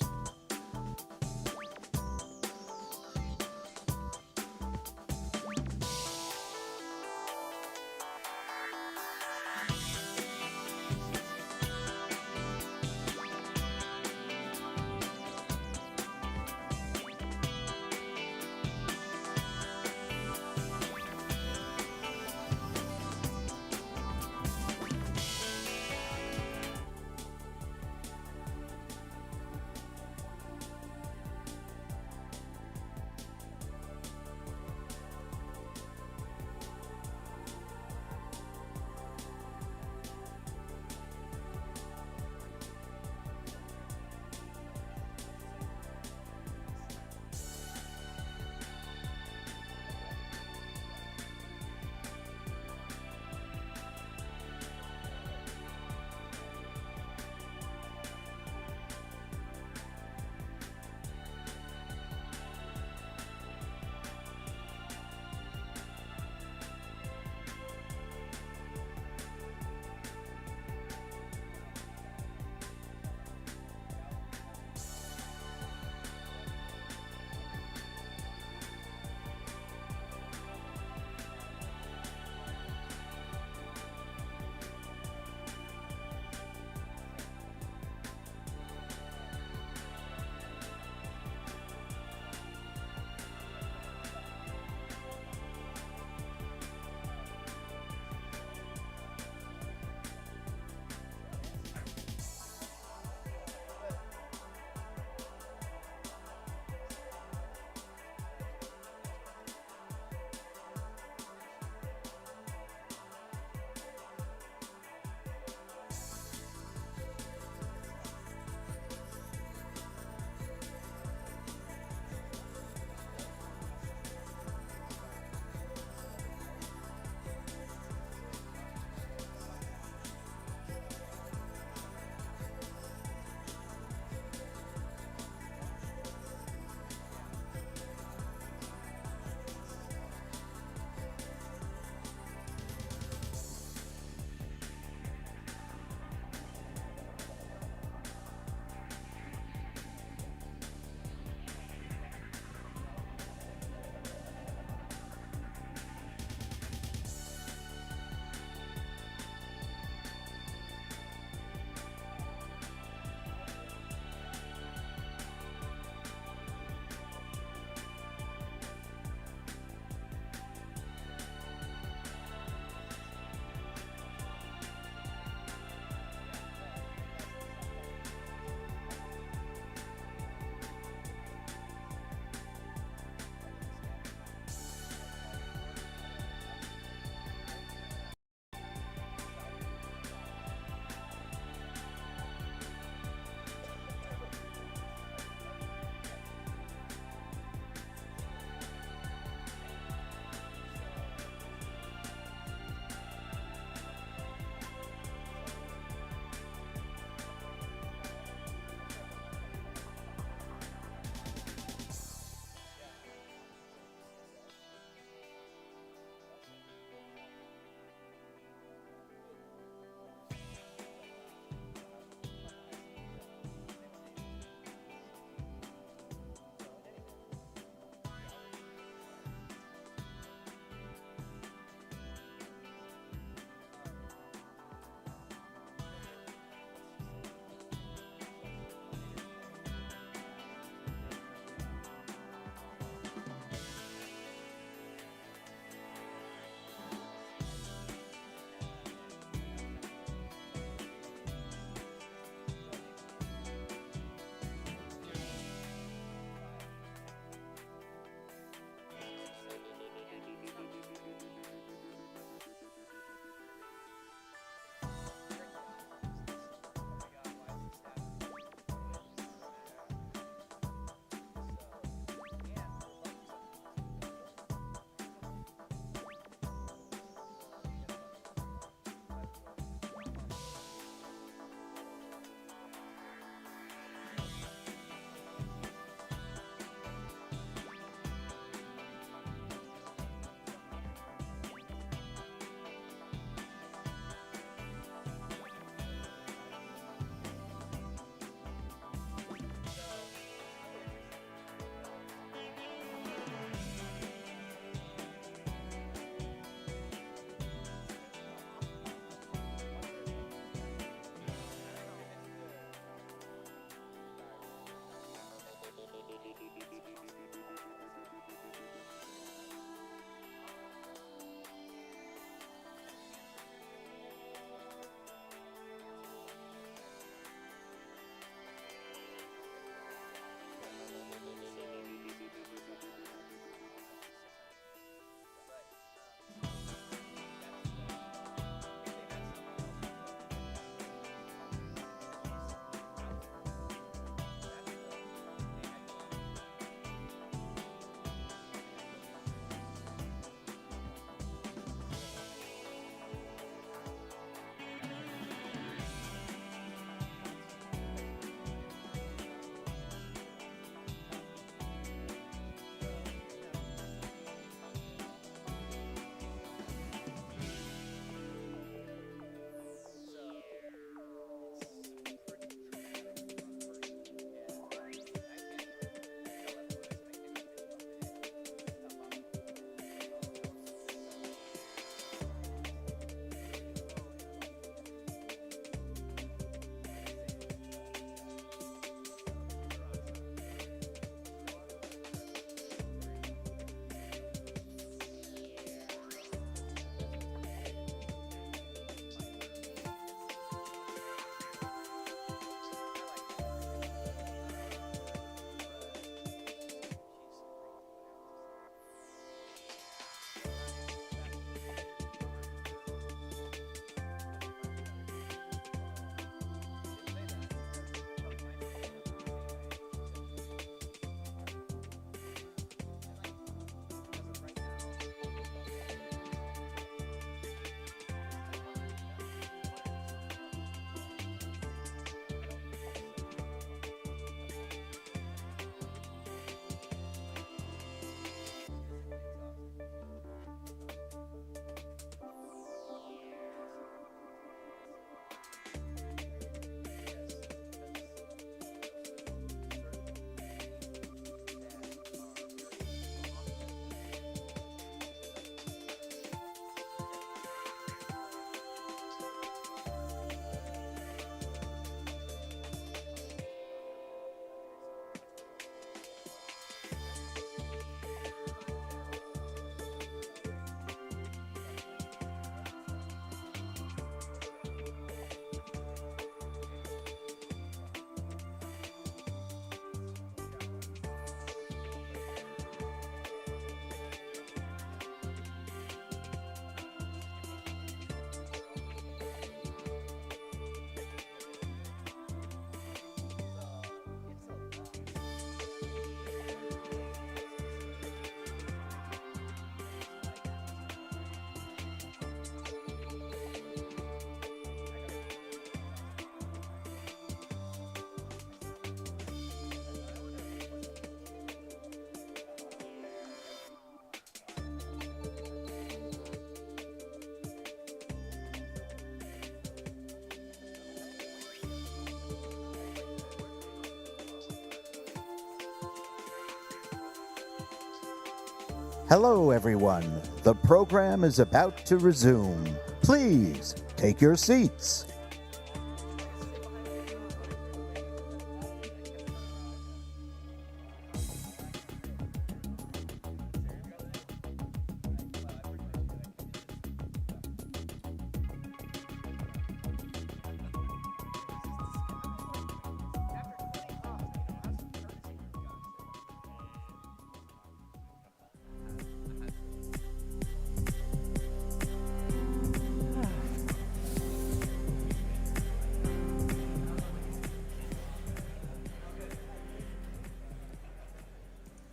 H: Hello, everyone. The program is about to resume. Please take your seats.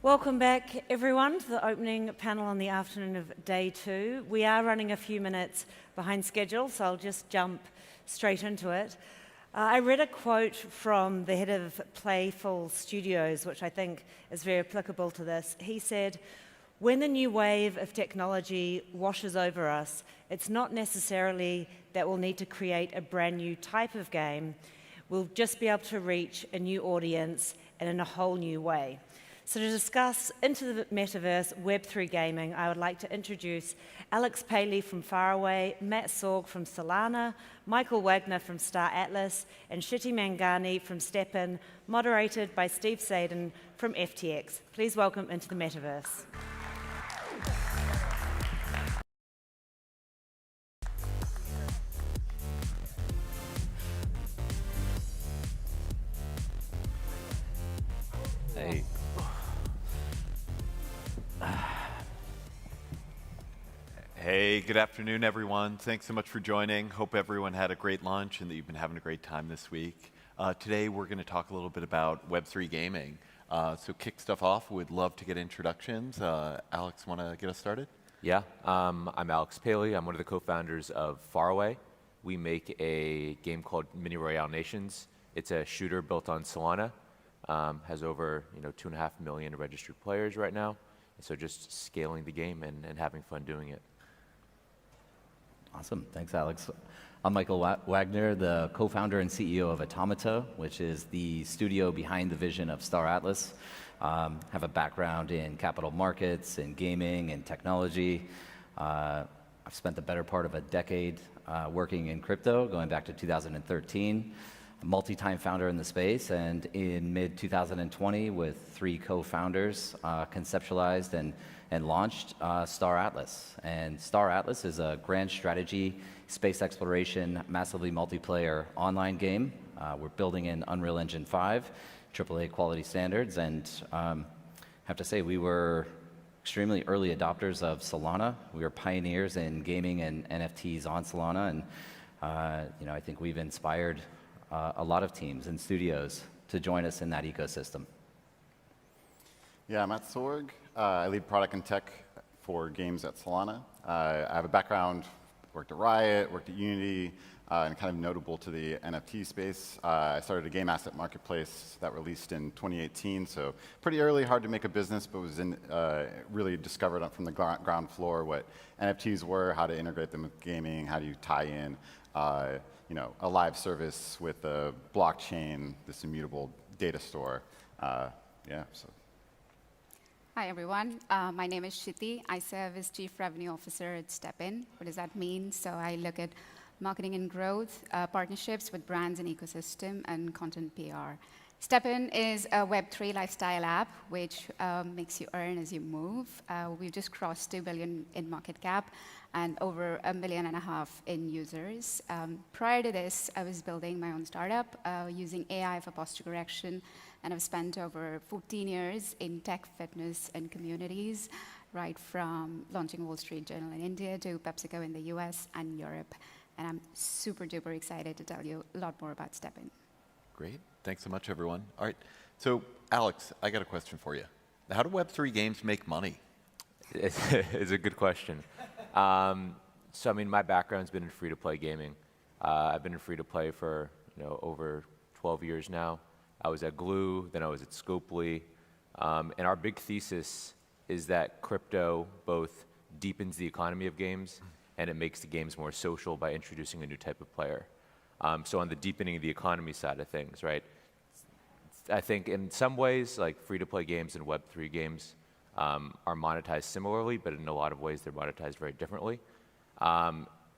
B: Welcome back, everyone, to the opening panel on the afternoon of day 2. We are running a few minutes behind schedule, so I'll just jump straight into it. I read a quote from the head of Playful Studios, which I think is very applicable to this. He said, "When the new wave of technology washes over us, it's not necessarily that we'll need to create a brand new type of game. We'll just be able to reach a new audience and in a whole new way." So to discuss into the metaverse Web3 gaming, I would like to introduce Alex Paley from Faraway, Matt Sorg from Solana, Michael Wagner from Star Atlas, and Shitty Mangani from StepIn, moderated by Steve Sadin from FTX. Please welcome into the metaverse.
J: Hey. Hey, good afternoon, everyone. Thanks so much for joining. Hope everyone had a great lunch and that you've been having a great time this week. Today, we're going to talk a little bit about Web3 gaming. So kick stuff off, we'd love to get introductions. Alex, want to get us started?
K: Yeah, I'm Alex Paley. I'm one of the co-founders of Faraway. We make a game called Mini Royale Nations. It's a shooter built on Solana. Has over 2.5 million registered players right now. So just scaling the game and having fun doing it.
W: Awesome. Thanks, Alex. I'm Michael Wagner, the co-founder and CEO of Automata, which is the studio behind the vision of Star Atlas. Have a background in capital markets, in gaming, and technology. I've spent the better part of a decade working in crypto, going back to 2013. A multi-time founder in the space, and in mid-2020, with 3 co-founders, conceptualized and launched Star Atlas. And Star Atlas is a grand strategy, space exploration, massively multiplayer online game. We're building in Unreal Engine 5, AAA quality standards, and have to say we were extremely early adopters of Solana. We were pioneers in gaming and NFTs on Solana, and I think we've inspired a lot of teams and studios to join us in that ecosystem.
X: Yeah, I'm Matt Sorg. I lead product and tech for games at Solana. I have a background, worked at Riot, worked at Unity, and kind of notable to the NFT space. I started a game asset marketplace that released in 2018, so pretty early, hard to make a business, but was really discovered from the ground floor what NFTs were, how to integrate them with gaming, how do you tie in a live service with a blockchain, this immutable data store.
Y: Hi, everyone. My name is Shiti. I serve as Chief Revenue Officer at StepIn. What does that mean? So I look at marketing and growth, partnerships with brands and ecosystem, and content PR. StepIn is a Web3 lifestyle app, which makes you earn as you move. We've just crossed 2 billion in market cap and over 1.5 million in users. Prior to this, I was building my own startup using AI for posture correction, and I've spent over 14 years in tech, fitness, and communities, right from launching Wall Street Journal in India to PepsiCo in the US and Europe. And I'm super duper excited to tell you a lot more about StepIn.
J: Great. Thanks so much, everyone. All right. So, Alex, I got a question for you. How do Web3 games make money?
K: It's a good question. So, I mean, my background's been in free-to-play gaming. I've been in free-to-play for over 12 years now. I was at Glue, then I was at Scopely. And our big thesis is that crypto both deepens the economy of games and it makes the games more social by introducing a new type of player. So on the deepening of the economy side of things, right? I think in some ways, like free-to-play games and Web3 games are monetized similarly, but in a lot of ways they're monetized very differently.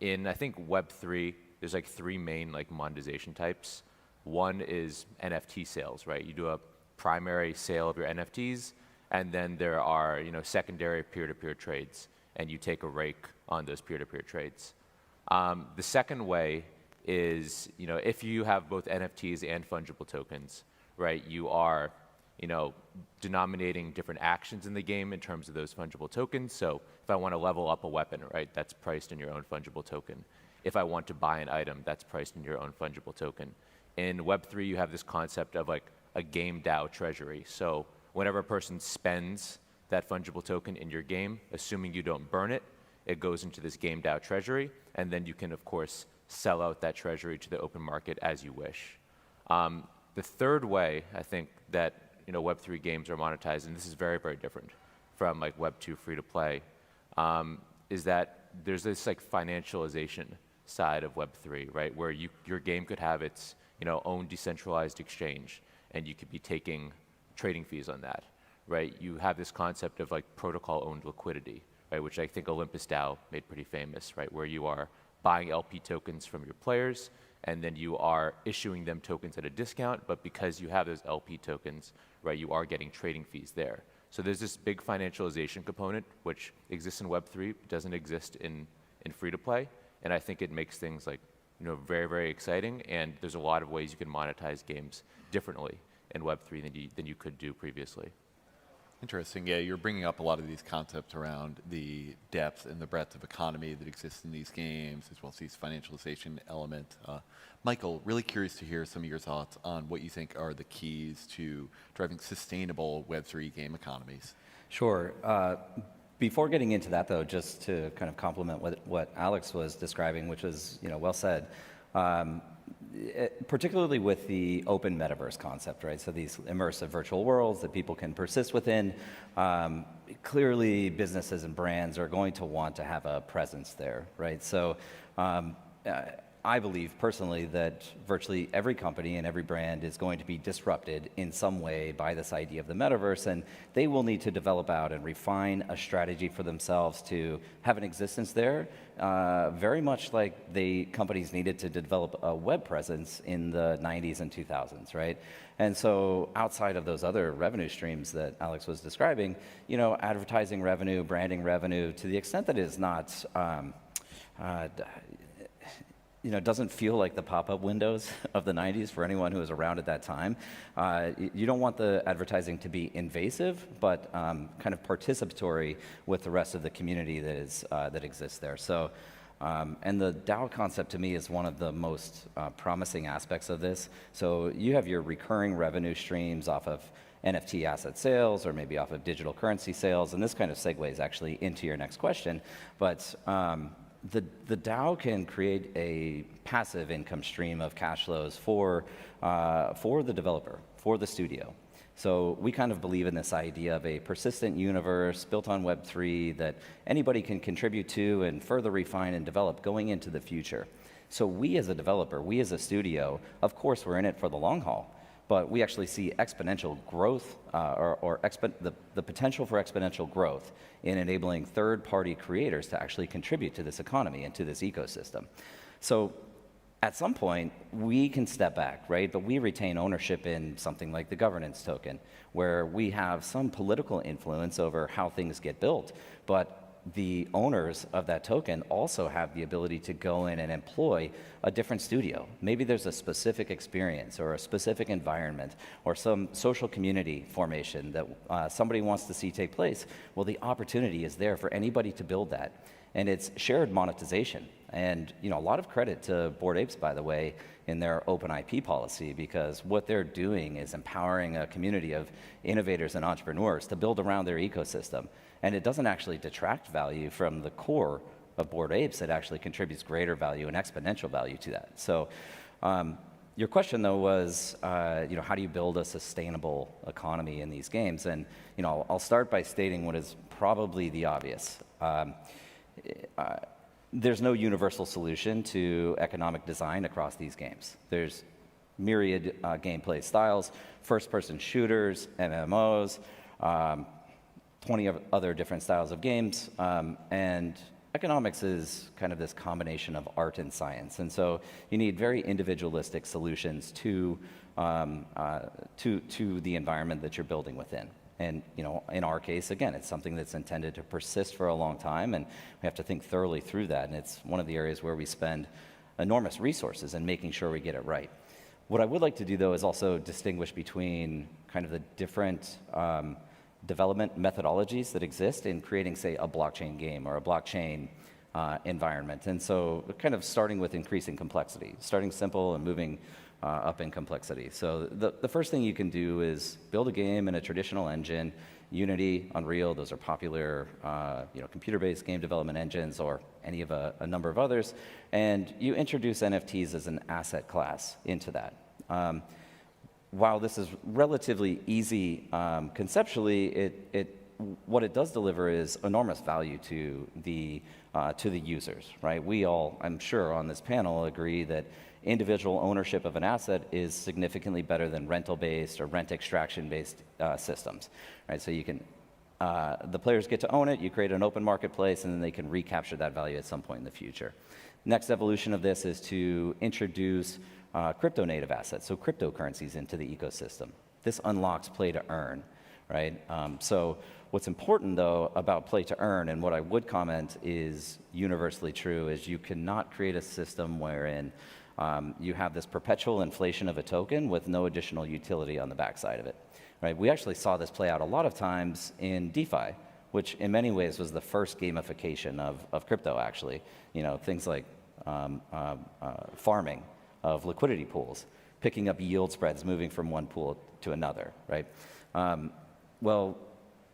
K: In I think Web3, there's like 3 main like monetization types. One is NFT sales, right? You do a primary sale of your NFTs, and then there are secondary peer-to-peer trades, and you take a rake on those peer-to-peer trades. The second way is if you have both NFTs and fungible tokens, right? You are denominating different actions in the game in terms of those fungible tokens. So if I want to level up a weapon, right, that's priced in your own fungible token. If I want to buy an item, that's priced in your own fungible token. In Web3, you have this concept of like a game DAO treasury. So whenever a person spends that fungible token in your game, assuming you don't burn it, it goes into this game DAO treasury, and then you can, of course, sell out that treasury to the open market as you wish. The third way, I think, that Web3 games are monetized, and this is very, very different from like Web2 free-to-play, is that there's this like financialization side of Web3, right, where your game could have its own decentralized exchange, and you could be taking trading fees on that, right? You have this concept of like protocol-owned liquidity, right, which I think Olympus DAO made pretty famous, right, where you are buying LP tokens from your players, and then you are issuing them tokens at a discount, but because you have those LP tokens, right, you are getting trading fees there. So there's this big financialization component, which exists in Web3, doesn't exist in free-to-play, and I think it makes things like very, very exciting, and there's a lot of ways you can monetize games differently in Web3 than you could do previously.
J: Interesting. Yeah, you're bringing up a lot of these concepts around the depth and the breadth of economy that exists in these games, as well as these financialization element. Michael, really curious to hear some of your thoughts on what you think are the keys to driving sustainable Web3 game economies.
W: Sure. Before getting into that, though, just to kind of complement what Alex was describing, which was well said, particularly with the open metaverse concept, right? So these immersive virtual worlds that people can persist within, clearly businesses and brands are going to want to have a presence there, right? So I believe personally that virtually every company and every brand is going to be disrupted in some way by this idea of the metaverse, and they will need to develop out and refine a strategy for themselves to have an existence there, very much like companies needed to develop a web presence in the 90s and 2000s, right? And so outside of those other revenue streams that Alex was describing, advertising revenue, branding revenue, to the extent that it is not doesn't feel like the pop-up windows of the 90s for anyone who was around at that time. You don't want the advertising to be invasive, but kind of participatory with the rest of the community that exists there. So, and the DAO concept to me is one of the most promising aspects of this. So you have your recurring revenue streams off of NFT asset sales or maybe off of digital currency sales, and this kind of segues actually into your next question. But the DAO can create a passive income stream of cash flows for the developer, for the studio. So we kind of believe in this idea of a persistent universe built on Web3 that anybody can contribute to and further refine and develop going into the future. So we as a developer, we as a studio, of course we're in it for the long haul, but we actually see exponential growth the potential for exponential growth in enabling third-party creators to actually contribute to this economy and to this ecosystem. So at some point, we can step back, right? But we retain ownership in something like the governance token, where we have some political influence over how things get built, but the owners of that token also have the ability to go in and employ a different studio. Maybe there's a specific experience or a specific environment or some social community formation that somebody wants to see take place. Well, the opportunity is there for anybody to build that. And it's shared monetization. And a lot of credit to Bored Apes, by the way, in their open IP policy, because what they're doing is empowering a community of innovators and entrepreneurs to build around their ecosystem. And it doesn't actually detract value from the core of Bored Apes. It actually contributes greater value and exponential value to that. So your question, though, was, how do you build a sustainable economy in these games? And I'll start by stating what is probably the obvious. There's no universal solution to economic design across these games. There's myriad gameplay styles, first-person shooters, MMOs, 20 other different styles of games, and economics is kind of this combination of art and science. And so you need very individualistic solutions to the environment that you're building within. And in our case, again, it's something that's intended to persist for a long time, and we have to think thoroughly through that. And it's one of the areas where we spend enormous resources in making sure we get it right. What I would like to do, though, is also distinguish between kind of the different development methodologies that exist in creating, say, a blockchain game or a blockchain environment. And so kind of starting with increasing complexity, starting simple and moving up in complexity. So the first thing you can do is build a game in a traditional engine. Unity, Unreal, those are popular computer-based game development engines, or any of a number of others. And you introduce NFTs as an asset class into that. While this is relatively easy conceptually, what it does deliver is enormous value to the users, right? We all, I'm sure, on this panel agree that individual ownership of an asset is significantly better than rental-based or rent extraction-based systems, right? So you can, the players get to own it, you create an open marketplace, and then they can recapture that value at some point in the future. Next evolution of this is to introduce crypto native assets, so cryptocurrencies into the ecosystem. This unlocks play to earn, right? So what's important, though, about play to earn, and what I would comment is universally true, is you cannot create a system wherein you have this perpetual inflation of a token with no additional utility on the backside of it, right? We actually saw this play out a lot of times in DeFi, which in many ways was the first gamification of crypto, actually. Things like farming of liquidity pools, picking up yield spreads, moving from one pool to another, right? Well,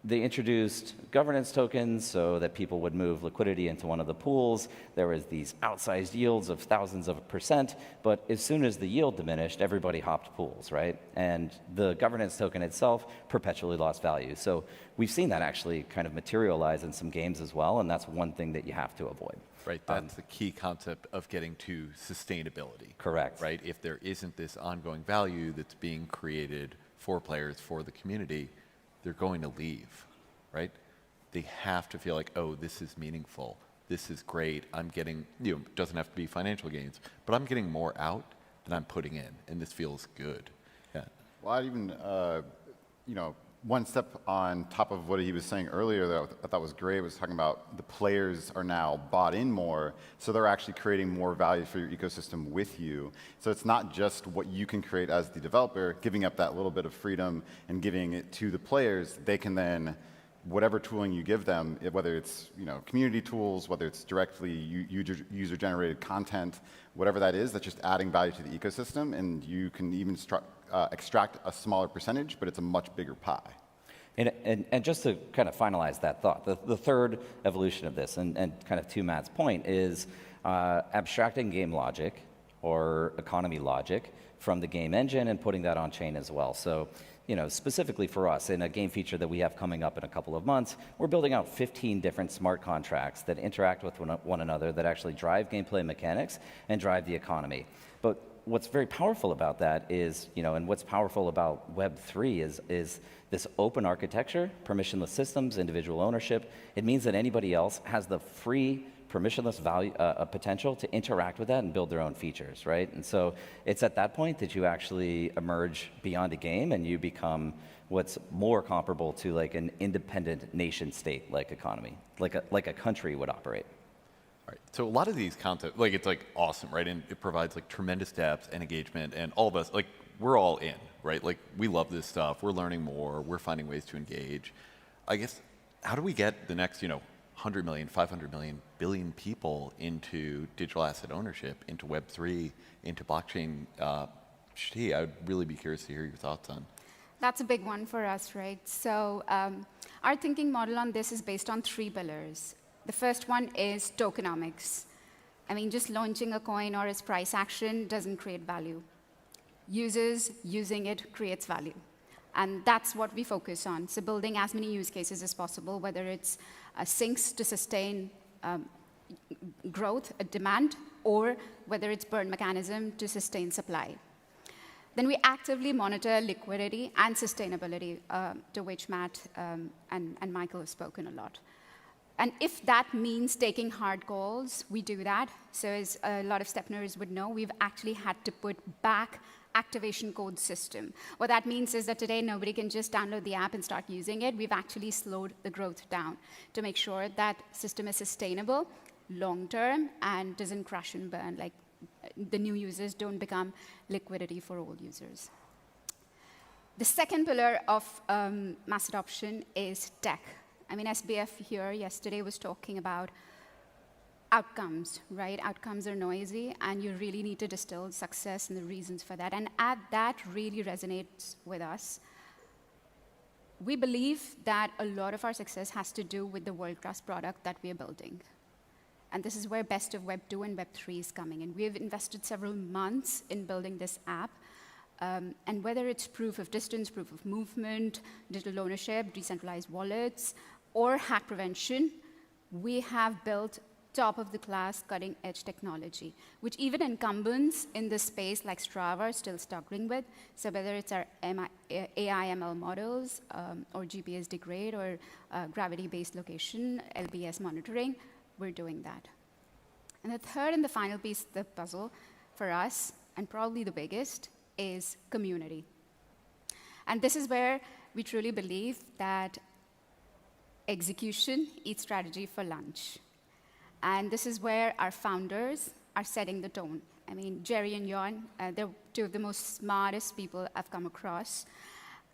W: they introduced governance tokens so that people would move liquidity into one of the pools. There was these outsized yields of thousands of %, but as soon as the yield diminished, everybody hopped pools, right? And the governance token itself perpetually lost value. So we've seen that actually kind of materialize in some games as well, and that's one thing that you have to avoid.
J: Right, that's the key concept of getting to sustainability.
W: Correct.
J: Right, if there isn't this ongoing value that's being created for players, for the community, they're going to leave, right? They have to feel like, oh, this is meaningful, this is great, I'm getting, it doesn't have to be financial gains, but I'm getting more out than I'm putting in, and this feels good. Yeah.
X: Well, I'd even, one step on top of what he was saying earlier that I thought was great was talking about the players are now bought in more, so they're actually creating more value for your ecosystem with you. So it's not just what you can create as the developer, giving up that little bit of freedom and giving it to the players. They can then, whatever tooling you give them, whether it's community tools, whether it's directly user-generated content, whatever that is, that's just adding value to the ecosystem, and you can even extract a smaller percentage, but it's a much bigger pie.
W: And just to kind of finalize that thought, the third evolution of this, and kind of to Matt's point, is abstracting game logic or economy logic from the game engine and putting that on chain as well. So, specifically for us, in a game feature that we have coming up in a couple of months, we're building out 15 different smart contracts that interact with one another, that actually drive gameplay mechanics and drive the economy. But what's very powerful about that is, and what's powerful about Web3 is this open architecture, permissionless systems, individual ownership. It means that anybody else has the free, permissionless value, potential to interact with that and build their own features, right? And so it's at that point that you actually emerge beyond a game and you become what's more comparable to like an independent nation state like economy, like a country would operate.
J: Right. So a lot of these concepts, it's awesome, right? And it provides tremendous depth and engagement, and all of us, we're all in, right? We love this stuff. We're learning more. We're finding ways to engage. I guess, how do we get the next, 100 million, 500 million, billion people into digital asset ownership, into Web3, into blockchain? Shruti, I would really be curious to hear your thoughts on.
Y: That's a big one for us, right? So our thinking model on this is based on 3 pillars. The first one is tokenomics. I mean, just launching a coin or its price action doesn't create value. Users using it creates value. And that's what we focus on. So building as many use cases as possible, whether it's sinks to sustain growth, demand, or whether it's burn mechanism to sustain supply. Then we actively monitor liquidity and sustainability, to which Matt and Michael have spoken a lot. And if that means taking hard calls, we do that. So as a lot of Stepners would know, we've actually had to put back activation code system. What that means is that today nobody can just download the app and start using it. We've actually slowed the growth down to make sure that system is sustainable, long-term, and doesn't crash and burn. Like the new users don't become liquidity for old users. The second pillar of mass adoption is tech. I mean, SBF here yesterday was talking about outcomes, right? Outcomes are noisy, and you really need to distill success and the reasons for that. And that really resonates with us. We believe that a lot of our success has to do with the world-class product that we are building. And this is where best of Web 2 and Web 3 is coming in. We have invested several months in building this app. And whether it's proof of distance, proof of movement, digital ownership, decentralized wallets, or hack prevention, we have built top-of-the-class, cutting-edge technology, which even incumbents in this space like Strava are still struggling with. So whether it's our AI/ML models, or GPS degrade, or gravity-based location, LBS monitoring, we're doing that. And the third and the final piece of the puzzle for us, and probably the biggest, is community. And this is where we truly believe that execution eats strategy for lunch. And this is where our founders are setting the tone. I mean, Jerry and Jan, they're two of the most smartest people I've come across.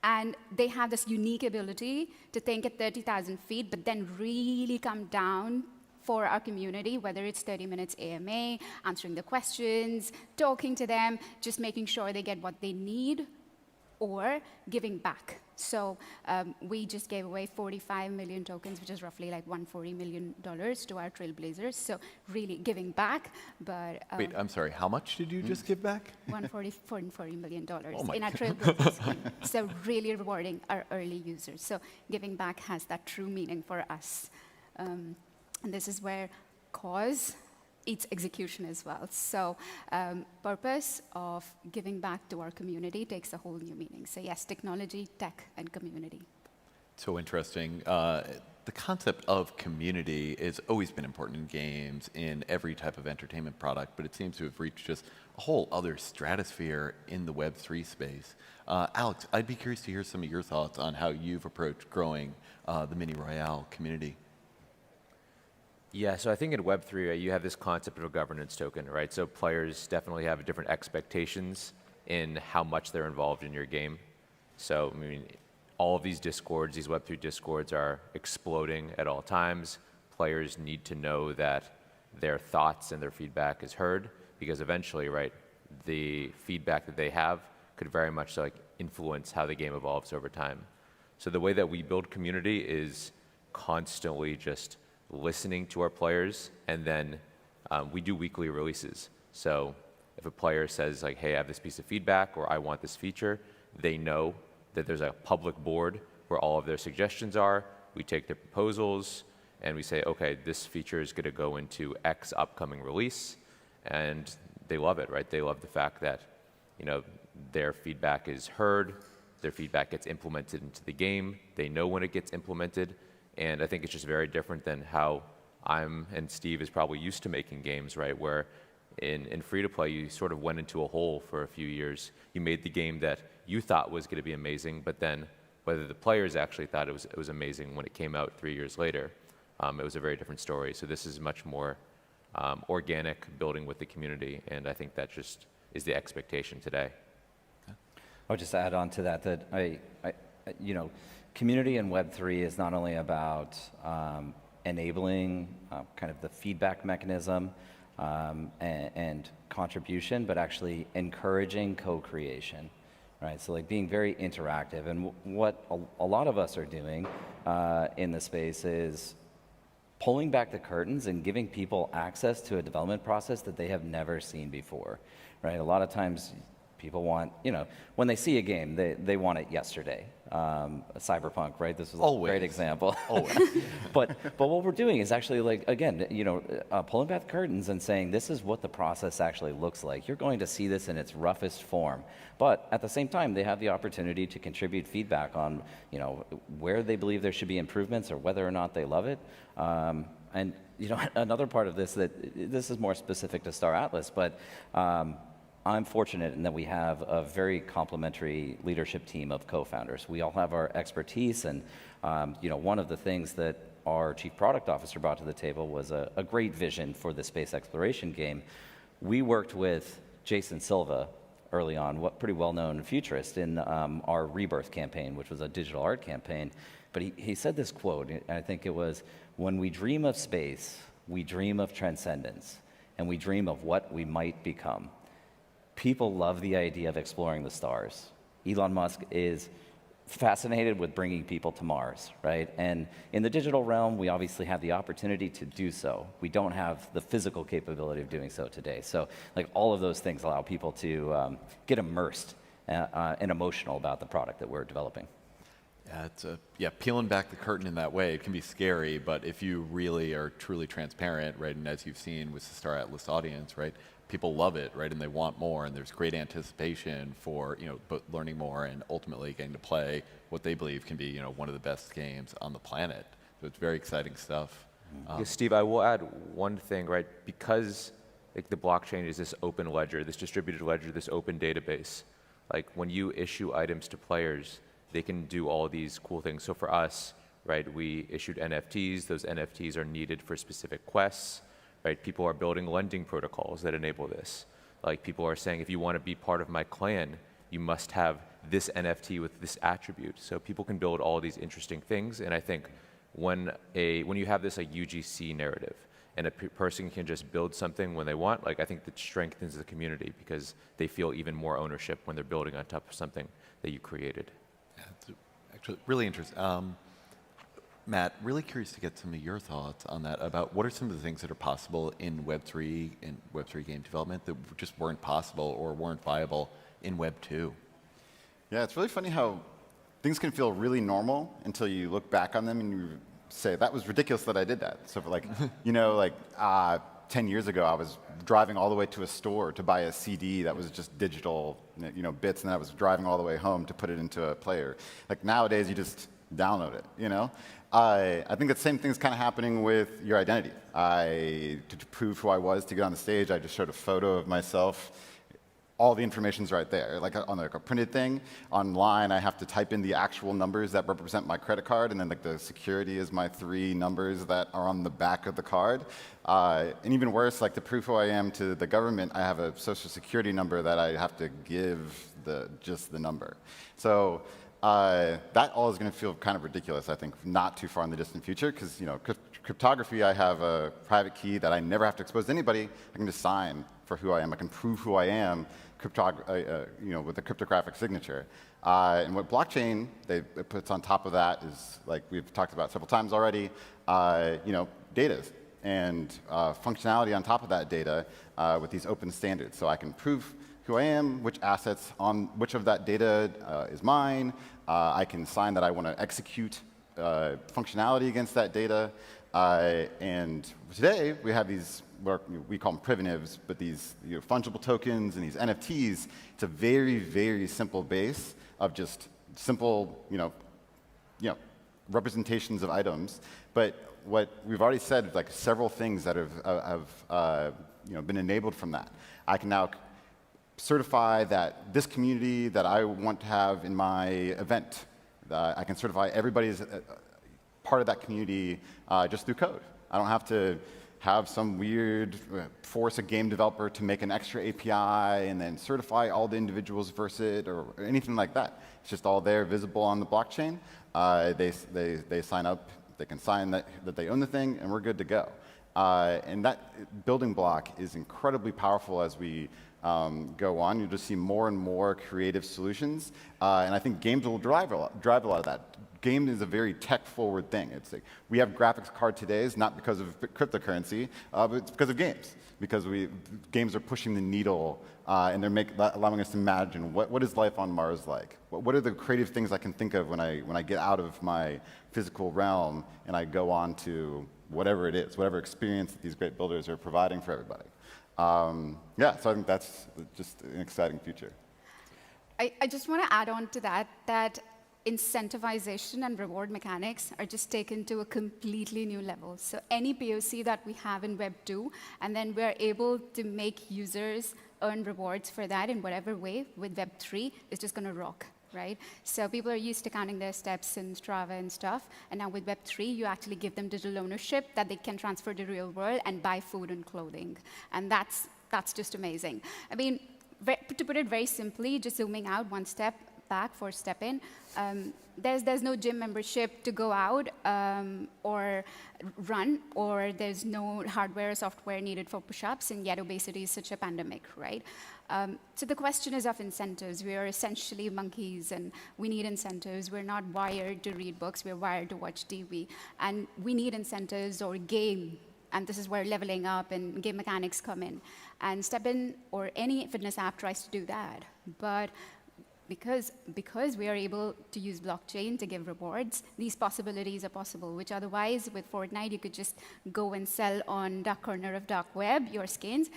Y: And they have this unique ability to think at 30,000 feet, but then really come down for our community, whether it's 30 minutes AMA, answering the questions, talking to them, just making sure they get what they need, or giving back. So we just gave away 45 million tokens, which is roughly like $140 million to our trailblazers. So really giving back, but...
J: Wait, I'm sorry, how much did you just give back?
Y: $140 million
J: Oh
Y: in our trailblazers scheme. So really rewarding our early users. So giving back has that true meaning for us. And this is where cause eats execution as well. So purpose of giving back to our community takes a whole new meaning. So yes, technology, tech, and community.
J: So interesting. The concept of community has always been important in games, in every type of entertainment product, but it seems to have reached just a whole other stratosphere in the Web3 space. Alex, I'd be curious to hear some of your thoughts on how you've approached growing the Mini Royale community.
K: Yeah, so I think in Web3, right, you have this concept of a governance token, right? So players definitely have different expectations in how much they're involved in your game. So, I mean, all of these discords, these Web3 discords are exploding at all times. Players need to know that their thoughts and their feedback is heard, because eventually, right, the feedback that they have could very much like influence how the game evolves over time. So the way that we build community is constantly just listening to our players, and then we do weekly releases. So if a player says like, hey, I have this piece of feedback, or I want this feature, they know that there's a public board where all of their suggestions are. We take their proposals, and we say, okay, this feature is gonna go into X upcoming release, and they love it, right? They love the fact that, you know, their feedback is heard, their feedback gets implemented into the game, they know when it gets implemented. And I think it's just very different than how I'm and Steve is probably used to making games, right? Where in free-to-play, you sort of went into a hole for a few years. You made the game that you thought was going to be amazing, but then whether the players actually thought it was amazing when it came out 3 years later, it was a very different story. So this is much more organic, building with the community, and I think that just is the expectation today.
W: I'll just add on to that, you know, community in Web3 is not only about enabling kind of the feedback mechanism and contribution, but actually encouraging co-creation, right? So like being very interactive. And what a lot of us are doing in the space is pulling back the curtains and giving people access to a development process that they have never seen before, right? A lot of times People want, when they see a game, they want it yesterday. Cyberpunk, right? This is a great example. Always. but what we're doing is actually pulling back the curtains and saying this is what the process actually looks like. You're going to see this in its roughest form. But at the same time, they have the opportunity to contribute feedback on, where they believe there should be improvements or whether or not they love it. And another part of this this is more specific to Star Atlas, but I'm fortunate in that we have a very complementary leadership team of co-founders. We all have our expertise, and one of the things that our chief product officer brought to the table was a great vision for the space exploration game. We worked with Jason Silva early on, pretty well-known futurist, in our Rebirth campaign, which was a digital art campaign. But he said this quote, and I think it was, "When we dream of space, we dream of transcendence, and we dream of what we might become." People love the idea of exploring the stars. Elon Musk is fascinated with bringing people to Mars, right? And in the digital realm, we obviously have the opportunity to do so. We don't have the physical capability of doing so today. So all of those things allow people to get immersed and emotional about the product that we're developing.
J: Yeah, peeling back the curtain in that way, it can be scary, but if you really are truly transparent, right, and as you've seen with the Star Atlas audience, right, people love it, right, and they want more, and there's great anticipation for, both learning more and ultimately getting to play what they believe can be, one of the best games on the planet. So it's very exciting stuff.
K: Steve, I will add one thing, right, because the blockchain is this open ledger, this distributed ledger, this open database. When you issue items to players, they can do all these cool things. So for us, right, we issued NFTs. Those NFTs are needed for specific quests, right? People are building lending protocols that enable this. People are saying, if you want to be part of my clan, you must have this NFT with this attribute. So people can build all these interesting things. And I think when you have this UGC narrative, and a person can just build something when they want, I think that strengthens the community because they feel even more ownership when they're building on top of something that you created.
J: It's actually really interesting. Matt, really curious to get some of your thoughts on that, about what are some of the things that are possible in Web3 and Web3 game development that just weren't possible or weren't viable in Web2?
X: Yeah, it's really funny how things can feel really normal until you look back on them and you say, that was ridiculous that I did that. So for 10 years ago, I was driving all the way to a store to buy a CD that was just digital, bits, and then I was driving all the way home to put it into a player. Nowadays, you just download it, I think the same thing's kind of happening with your identity. To prove who I was, to get on the stage, I just showed a photo of myself. All the information's right there. On a printed thing, online, I have to type in the actual numbers that represent my credit card, and then the security is my 3 numbers that are on the back of the card. And even worse, to prove who I am to the government, I have a social security number that I have to give just the number. So that all is going to feel kind of ridiculous, I think, not too far in the distant future, because cryptography, I have a private key that I never have to expose to anybody. I can just sign for who I am. I can prove who I am with a cryptographic signature. And what blockchain it puts on top of that is, we've talked about several times already, data and functionality on top of that data with these open standards. So I can prove who I am, which assets on which of that data is mine. I can sign that I want to execute functionality against that data. And today, we have these, we call them primitives, but these fungible tokens and these NFTs. It's a very, very simple base of just simple, representations of items. But what we've already said, several things that have been enabled from that. I can now certify that this community that I want to have in my event, I can certify everybody's part of that community just through code. I don't have to have some weird force a game developer to make an extra API and then certify all the individuals versus it or anything like that. It's just all there, visible on the blockchain. They sign up, they can sign that they own the thing, and we're good to go. And that building block is incredibly powerful as we go on. You'll just see more and more creative solutions. And I think games will drive a lot of that. game is a very tech-forward thing. It's like we have graphics card today, is not because of cryptocurrency, but it's because of games. Because games are pushing the needle, and they're allowing us to imagine what is life on Mars like. What are the creative things I can think of when I get out of my physical realm and I go on to whatever it is, whatever experience that these great builders are providing for everybody. Yeah, so I think that's just an exciting future.
Y: I just want to add on to that incentivization and reward mechanics are just taken to a completely new level. So any POC that we have in Web 2, and then we're able to make users earn rewards for that in whatever way with Web 3 is just going to rock, right? So people are used to counting their steps in Strava and stuff, and now with Web 3, you actually give them digital ownership that they can transfer to the real world and buy food and clothing. And that's just amazing. I mean, to put it very simply, just zooming out one step back for step in, there's no gym membership to go out or run, or there's no hardware or software needed for push-ups, and yet obesity is such a pandemic, right? So the question is of incentives. We are essentially monkeys, and we need incentives. We're not wired to read books. We're wired to watch TV. And we need incentives or game. And this is where leveling up and game mechanics come in. And StepIn or any fitness app tries to do that. But because we are able to use blockchain to give rewards, these possibilities are possible, which otherwise with Fortnite, you could just go and sell on dark corner of dark web your skins.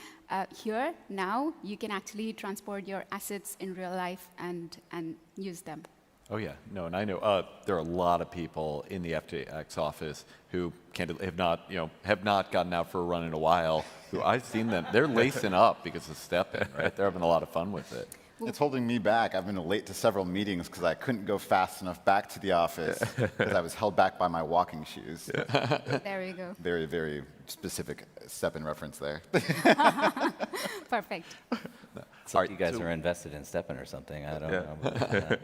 Y: Here, now, you can actually transport your assets in real life and use them.
J: Oh yeah, no, and I know there are a lot of people in the FTX office who have not gotten out for a run in a while. Who I've seen them, they're lacing up because of StepIn, right? They're having a lot of fun with it.
X: It's holding me back. I've been late to several meetings because I couldn't go fast enough back to the office because I was held back by my walking shoes.
Y: There you go.
X: Very, very specific StepIn reference there.
Y: Perfect.
W: It's like you guys are invested in StepIn or something. I don't know.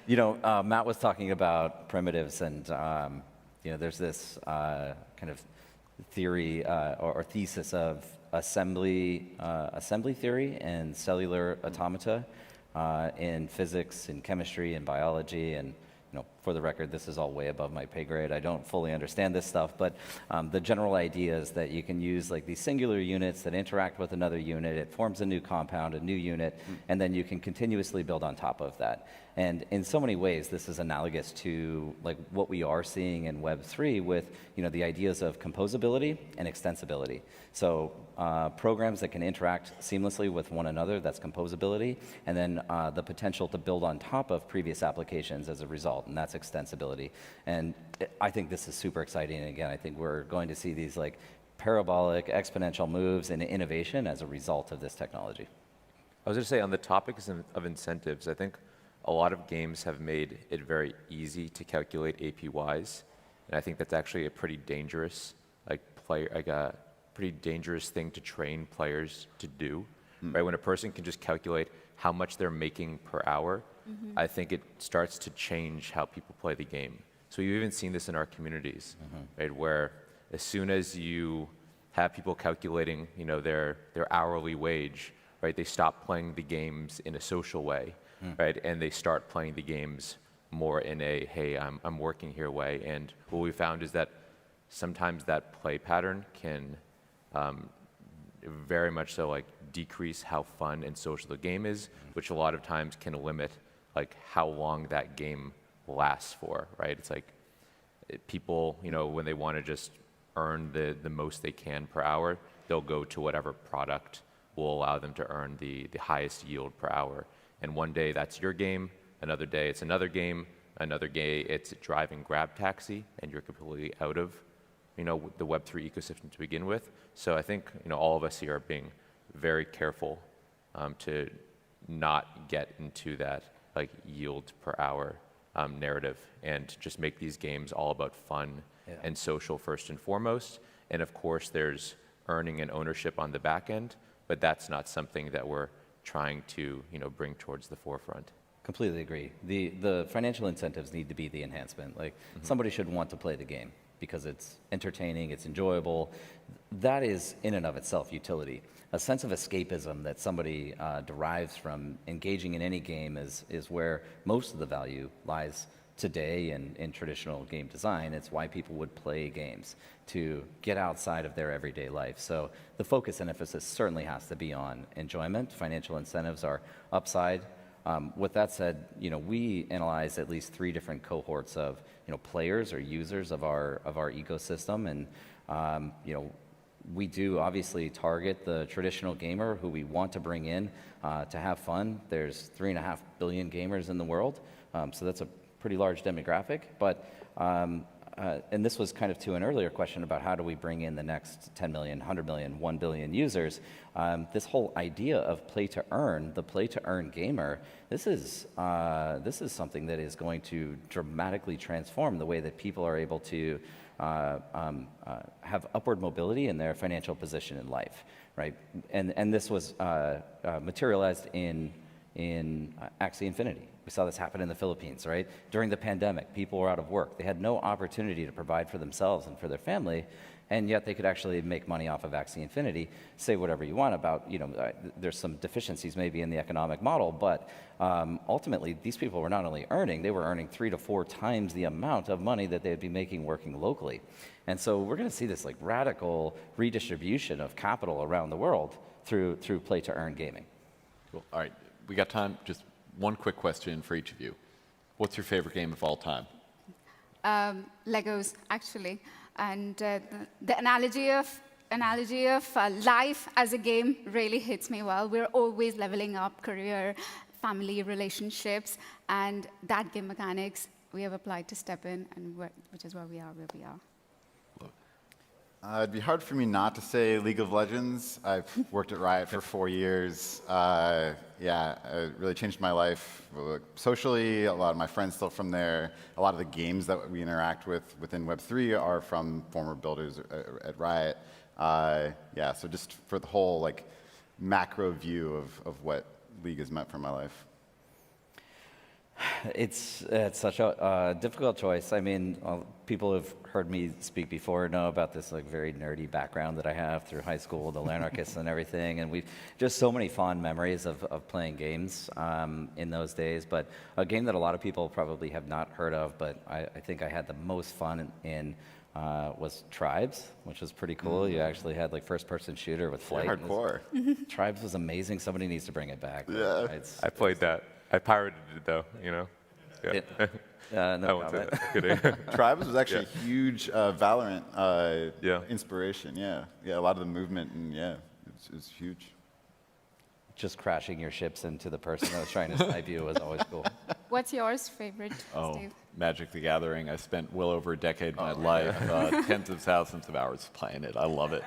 W: You know, Matt was talking about primitives, and you know, there's this kind of theory or thesis of assembly theory and cellular automata in physics and chemistry and biology. And you know, for the record, this is all way above my pay grade. I don't fully understand this stuff, but the general idea is that you can use like these singular units that interact with another unit. It forms a new compound, a new unit, and then you can continuously build on top of that. And in so many ways, this is analogous to like what we are seeing in Web3 with the ideas of composability and extensibility. So programs that can interact seamlessly with one another, that's composability, and then the potential to build on top of previous applications as a result, and that's extensibility. And I think this is super exciting. And again, I think we're going to see these like parabolic, exponential moves in innovation as a result of this technology.
K: I was going to say, on the topics of incentives, I think a lot of games have made it very easy to calculate APYs, and I think that's actually a pretty dangerous, pretty dangerous thing to train players to do. Right? When a person can just calculate how much they're making per hour, I think it starts to change how people play the game. So you've even seen this in our communities, right? Where as soon as you have people calculating, their hourly wage, right? They stop playing the games in a social way. Right, and they start playing the games more in a, hey, I'm working here way. And what we found is that sometimes that play pattern can very much so like decrease how fun and social the game is, which a lot of times can limit like how long that game lasts for. Right, it's like people, when they want to just earn the most they can per hour, they'll go to whatever product will allow them to earn the highest yield per hour. And one day that's your game, another day it's another game, another day it's driving grab taxi, and you're completely out of, the Web3 ecosystem to begin with. So I think, all of us here are being very careful to not get into that like yield per hour narrative, and just make these games all about fun and social first and foremost. And of course, there's earning and ownership on the back end, but that's not something that we're trying to bring towards the forefront.
W: Completely agree. The financial incentives need to be the enhancement. Like somebody should want to play the game because it's entertaining, it's enjoyable. That is in and of itself utility. A sense of escapism that somebody derives from engaging in any game is where most of the value lies today in traditional game design. It's why people would play games, to get outside of their everyday life. So the focus and emphasis certainly has to be on enjoyment. Financial incentives are upside. With that said, we analyze at least 3 different cohorts of players or users of our ecosystem, and we do obviously target the traditional gamer who we want to bring in to have fun. There's 3.5 billion gamers in the world, so that's a pretty large demographic. But and this was kind of to an earlier question about how do we bring in the next 10 million, 100 million, 1 billion users. This whole idea of play to earn, the play to earn gamer, this is something that is going to dramatically transform the way that people are able to have upward mobility in their financial position in life, right? And this was materialized in Axie Infinity. We saw this happen in the Philippines, right? During the pandemic, people were out of work. They had no opportunity to provide for themselves and for their family, and yet they could actually make money off of Axie Infinity. Say whatever you want about, there's some deficiencies maybe in the economic model, but ultimately these people were not only earning, they were earning 3 to 4 times the amount of money that they'd be making working locally. And so we're going to see this like radical redistribution of capital around the world through play to earn gaming.
J: Cool. All right, we got time. Just one quick question for each of you. What's your favorite game of all time?
Y: Legos, actually. And the analogy of life as a game really hits me well. We're always leveling up career, family, relationships, and that game mechanics we have applied to STEPN, and which is where we are.
X: It'd be hard for me not to say League of Legends. I've worked at Riot for 4 years. It really changed my life socially. A lot of my friends still from there. A lot of the games that we interact with within Web3 are from former builders at Riot. So just for the whole like macro view of what League has meant for my life.
W: It's such a difficult choice. I mean, people who've heard me speak before know about this like very nerdy background that I have through high school, the Lanarchists and everything, and we've just so many fond memories of playing games in those days. But a game that a lot of people probably have not heard of, but I think I had the most fun in was Tribes, which was pretty cool. You actually had like first-person shooter with flight.
X: Hardcore.
W: Tribes was amazing. Somebody needs to bring it back.
X: Yeah.
K: I played that. I pirated it though, Yeah.
W: No comment.
X: Tribes was actually a huge Valorant inspiration. Yeah, a lot of the movement, and it's huge.
W: Just crashing your ships into the person that was trying to snipe you was always cool.
Y: What's yours favorite, Steve?
J: Magic the Gathering. I spent well over a decade of my life, tens of thousands of hours playing it. I love it.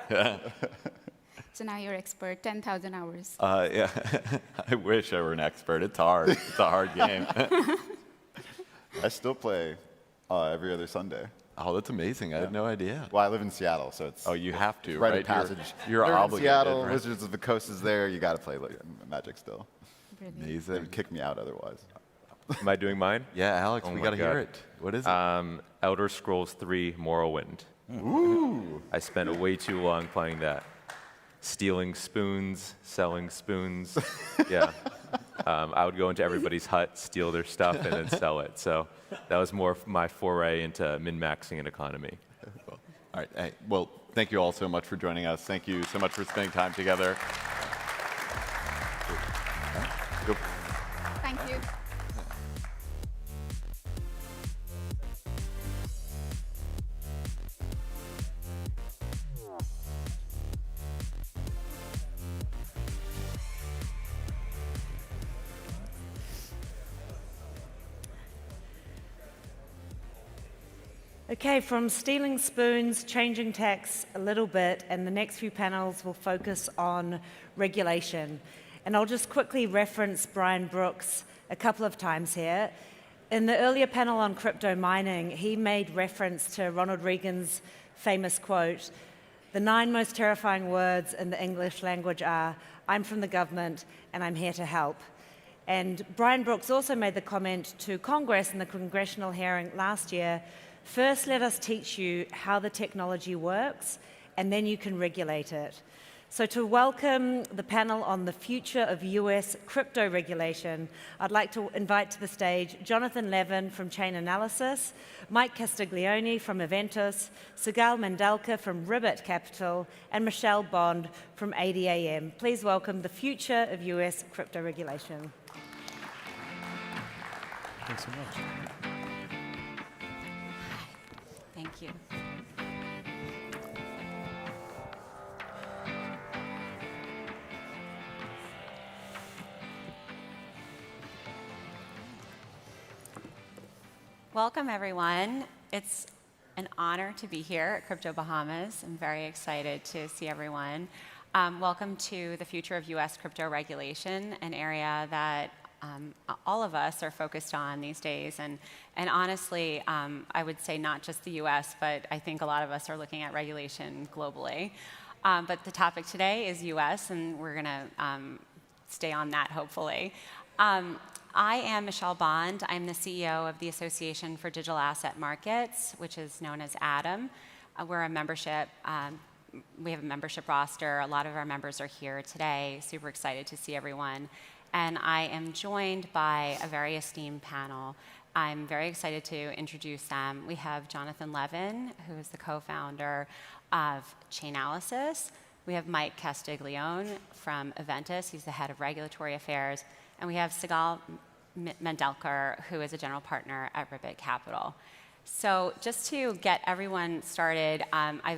Y: So now you're expert, 10,000 hours.
J: Yeah, I wish I were an expert. It's hard. It's a hard game.
X: I still play every other Sunday.
J: Oh, that's amazing. I had no idea.
X: Well, I live in Seattle, so it's...
J: Oh, you have to,
X: rite
J: right?
X: of passage.
J: You're obligated,
X: in Seattle,
J: right?
X: Wizards of the Coast is there. You got to play Magic still.
Y: Brilliant.
J: Amazing.
X: They would kick me out otherwise.
K: Am I doing mine?
J: Yeah, Alex,
K: Oh
J: we
K: my
J: got to hear
K: God.
J: it. What is it?
K: Elder Scrolls 3 Morrowind.
X: Ooh.
K: I spent way too long playing that. Stealing spoons, selling spoons. Yeah. I would go into everybody's hut, steal their stuff, and then sell it. So that was more of my foray into min-maxing an economy.
J: All right. Hey, well, thank you all so much for joining us. Thank you so much for spending time together.
Y: Thank you.
B: Okay, from stealing spoons, changing tax a little bit, and the next few panels will focus on regulation. And I'll just quickly reference Brian Brooks a couple of times here. In the earlier panel on crypto mining, he made reference to Ronald Reagan's famous quote, "The 9 most terrifying words in the English language are, I'm from the government and I'm here to help." And Brian Brooks also made the comment to Congress in the congressional hearing last year, "First, let us teach you how the technology works, and then you can regulate it." So to welcome the panel on the future of US crypto regulation, I'd like to invite to the stage Jonathan Levin from Chain Analysis, Mike Castiglione from Aventus, Sigal Mandelker from Ribbit Capital, and Michelle Bond from ADAM. Please welcome the future of US crypto regulation.
L: Thanks so much.
M: Thank you. Welcome, everyone. It's an honor to be here at Crypto Bahamas. I'm very excited to see everyone. Welcome to the future of US crypto regulation, an area that all of us are focused on these days. And honestly, I would say not just the US, but I think a lot of us are looking at regulation globally. But the topic today is US, and we're going to stay on that, hopefully. I am Michelle Bond. I'm the CEO of the Association for Digital Asset Markets, which is known as ADAM. We're a membership. We have a membership roster. A lot of our members are here today. Super excited to see everyone. And I am joined by a very esteemed panel. I'm very excited to introduce them. We have Jonathan Levin, who is the co-founder of Chainalysis. We have Mike Castiglione from Aventus. He's the head of regulatory affairs. And we have Sigal Mandelker, who is a general partner at Ribbit Capital. So just to get everyone started, I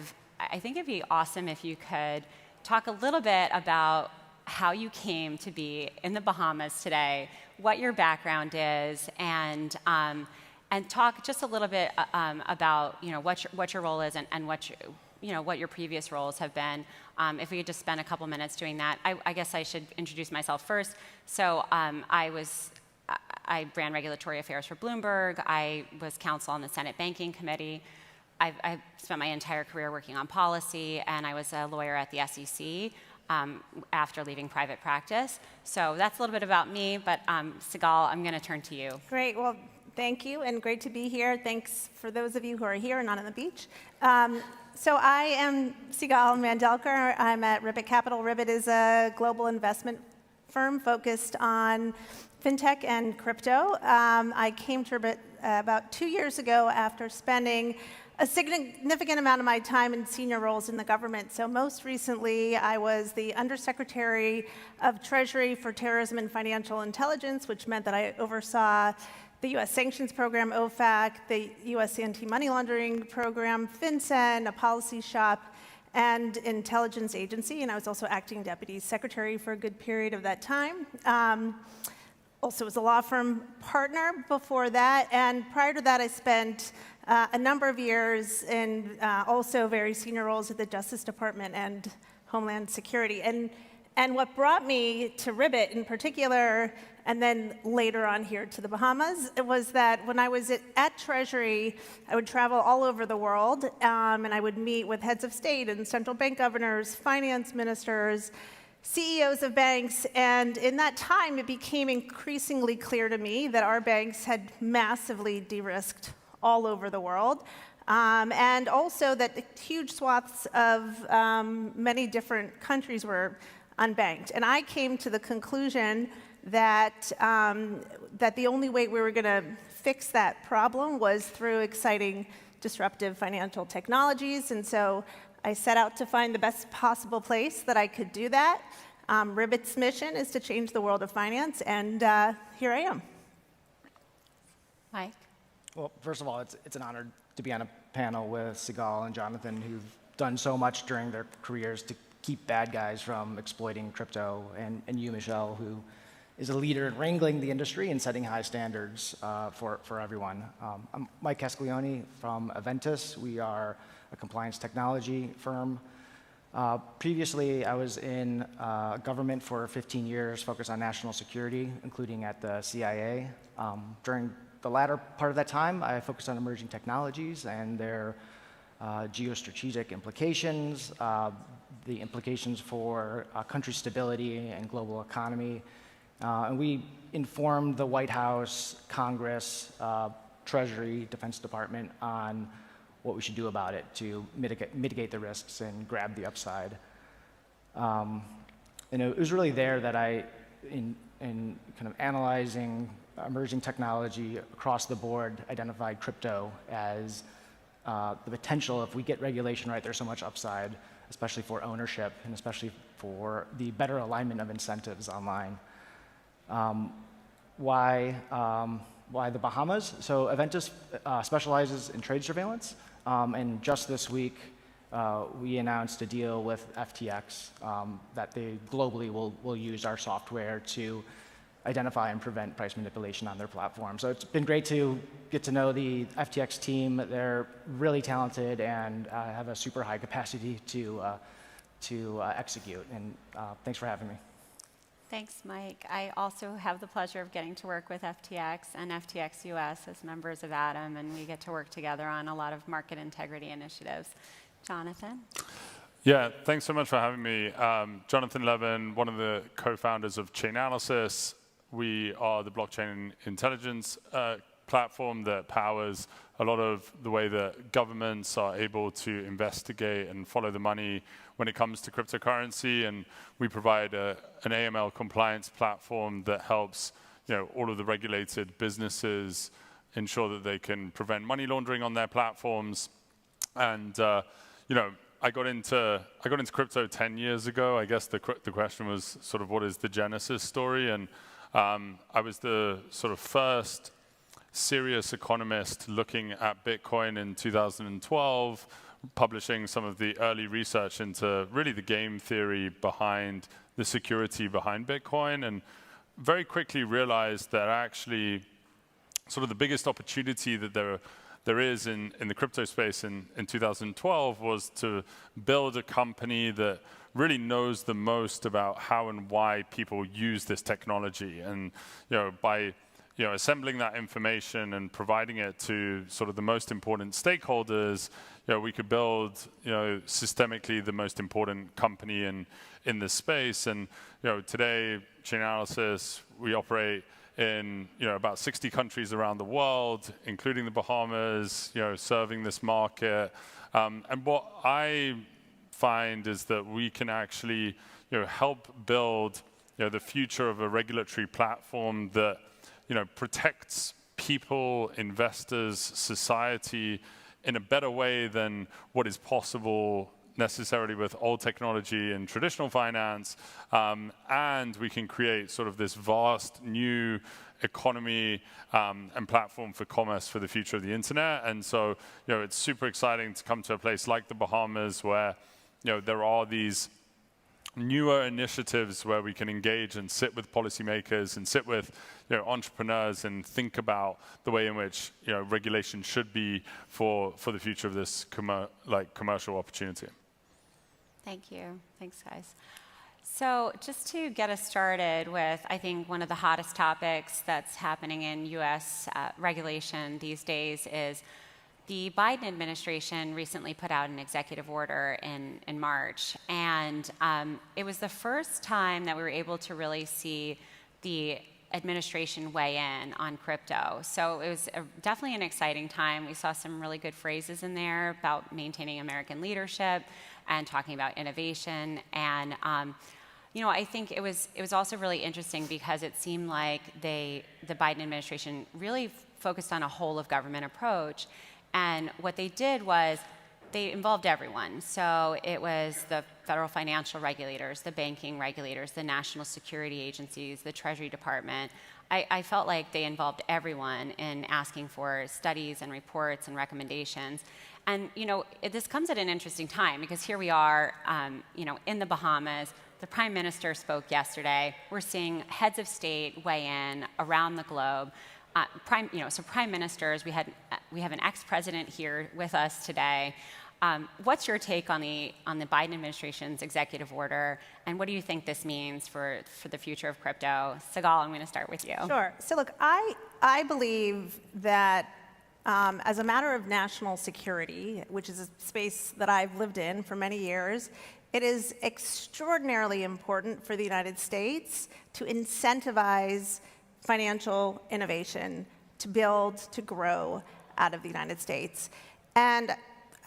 M: think it'd be awesome if you could talk a little bit about how you came to be in the Bahamas today, what your background is, and talk just a little bit about what your role is and what your previous roles have been. If we could just spend a couple minutes doing that. I guess I should introduce myself first. So I ran regulatory affairs for Bloomberg. I was counsel on the Senate Banking Committee. I spent my entire career working on policy, and I was a lawyer at the SEC after leaving private practice. So that's a little bit about me, but Sigal, I'm going to turn to you.
N: Great. Well, thank you, and great to be here. Thanks for those of you who are here and not on the beach. So I am Sigal Mandelker. I'm at Ribbit Capital. Ribbit is a global investment firm focused on fintech and crypto. I came to Ribbit about 2 years ago after spending a significant amount of my time in senior roles in the government. So most recently, I was the Undersecretary of Treasury for Terrorism and Financial Intelligence, which meant that I oversaw the U.S. sanctions program, OFAC, the U.S. anti-money laundering program, FinCEN, a policy shop, and intelligence agency. And I was also acting deputy secretary for a good period of that time. Also was a law firm partner before that. And prior to that, I spent a number of years in also very senior roles at the Justice Department and Homeland Security. And what brought me to Ribbit in particular, and then later on here to the Bahamas, it was that when I was at Treasury, I would travel all over the world, and I would meet with heads of state and central bank governors, finance ministers, CEOs of banks, and in that time, it became increasingly clear to me that our banks had massively de-risked all over the world, and also that huge swaths of many different countries were unbanked. And I came to the conclusion that, that the only way we were going to fix that problem was through exciting, disruptive financial technologies. And so I set out to find the best possible place that I could do that. Ribbit's mission is to change the world of finance, and here I am.
G: Mike?
L: Well, first of all, it's an honor to be on a panel with Sigal and Jonathan, who've done so much during their careers to keep bad guys from exploiting crypto, and you, Michelle, who is a leader in wrangling the industry and setting high standards for everyone. I'm Mike Castiglione from Aventus. We are a compliance technology firm. Previously, I was in government for 15 years, focused on national security, including at the CIA. During the latter part of that time, I focused on emerging technologies and their geostrategic implications, the implications for country stability and global economy. And we informed the White House, Congress, Treasury, Defense Department on what we should do about it to mitigate the risks and grab the upside. And it was really there that in kind of analyzing emerging technology across the board, identified crypto as the potential. If we get regulation right, there's so much upside, especially for ownership and especially for the better alignment of incentives online. Why the Bahamas? So Aventus specializes in trade surveillance, and just this week we announced a deal with FTX that they globally will use our software to identify and prevent price manipulation on their platform. So it's been great to get to know the FTX team. They're really talented and have a super high capacity to execute. And thanks for having me.
M: Thanks, Mike. I also have the pleasure of getting to work with FTX and FTX US as members of ADAM, and we get to work together on a lot of market integrity initiatives. Jonathan?
A: Yeah, thanks so much for having me. Jonathan Levin, one of the co-founders of Chainalysis. We are the blockchain intelligence platform that powers a lot of the way that governments are able to investigate and follow the money when it comes to cryptocurrency. And we provide an AML compliance platform that helps all of the regulated businesses ensure that they can prevent money laundering on their platforms. And I got into crypto 10 years ago. I guess the question was sort of what is the genesis story, and I was the sort of first serious economist looking at Bitcoin in 2012, publishing some of the early research into really the game theory behind the security behind Bitcoin, and very quickly realized that actually sort of the biggest opportunity that there is in the crypto space in 2012 was to build a company that really knows the most about how and why people use this technology. And by assembling that information and providing it to sort of the most important stakeholders, we could build systemically the most important company in this space. And today, Chainalysis, we operate in about 60 countries around the world, including the Bahamas, serving this market. And what I find is that we can actually help build the future of a regulatory platform that protects people, investors, society in a better way than what is possible necessarily with old technology and traditional finance, and we can create sort of this vast new economy and platform for commerce for the future of the internet. And so, it's super exciting to come to a place like the Bahamas where, there are these newer initiatives where we can engage and sit with policymakers and sit with entrepreneurs and think about the way in which regulation should be for the future of this commercial opportunity.
M: Thank you. Thanks, guys. So just to get us started with, I think, one of the hottest topics that's happening in U.S. regulation these days is the Biden administration recently put out an executive order in March. And it was the first time that we were able to really see the administration weigh in on crypto. So it was definitely an exciting time. We saw some really good phrases in there about maintaining American leadership and talking about innovation. And I think it was also really interesting because it seemed like the Biden administration really focused on a whole of government approach. And what they did was they involved everyone. So it was the federal financial regulators, the banking regulators, the national security agencies, the Treasury Department. I felt like they involved everyone in asking for studies and reports and recommendations. And this comes at an interesting time because here we are, in the Bahamas. The Prime Minister spoke yesterday. We're seeing heads of state weigh in around the globe. So prime ministers, we have an ex-president here with us today. What's your take on the Biden administration's executive order, and what do you think this means for the future of crypto? Sigal, I'm going to start with you.
N: Sure. So look, I believe that as a matter of national security, which is a space that I've lived in for many years, it is extraordinarily important for the United States to incentivize financial innovation, to build, to grow out of the United States. And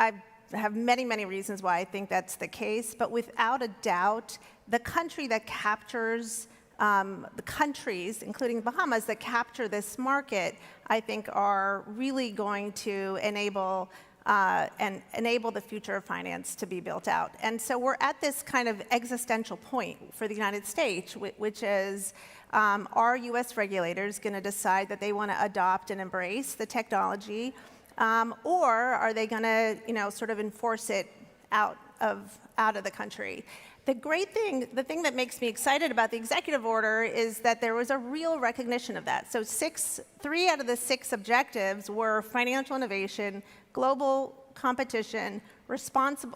N: I've have many, many reasons why I think that's the case, but without a doubt, the country that captures, the countries, including Bahamas, that capture this market, I think are really going to enable the future of finance to be built out. And so we're at this kind of existential point for the United States, which is, are US regulators going to decide that they want to adopt and embrace the technology, or are they going to, sort of enforce it out of the country? The great thing, the thing that makes me excited about the executive order is that there was a real recognition of that. So 3 out of the 6 objectives were financial innovation, global competition,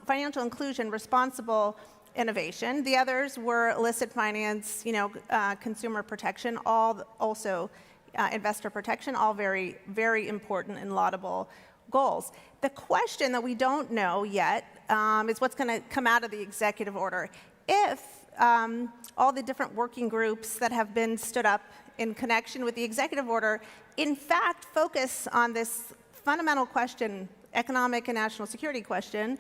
N: financial inclusion, responsible innovation. The others were illicit finance, consumer protection, all also investor protection, all very, very important and laudable goals. The question that we don't know yet is what's going to come out of the executive order. If all the different working groups that have been stood up in connection with the executive order, in fact, focus on this fundamental question, economic and national security question,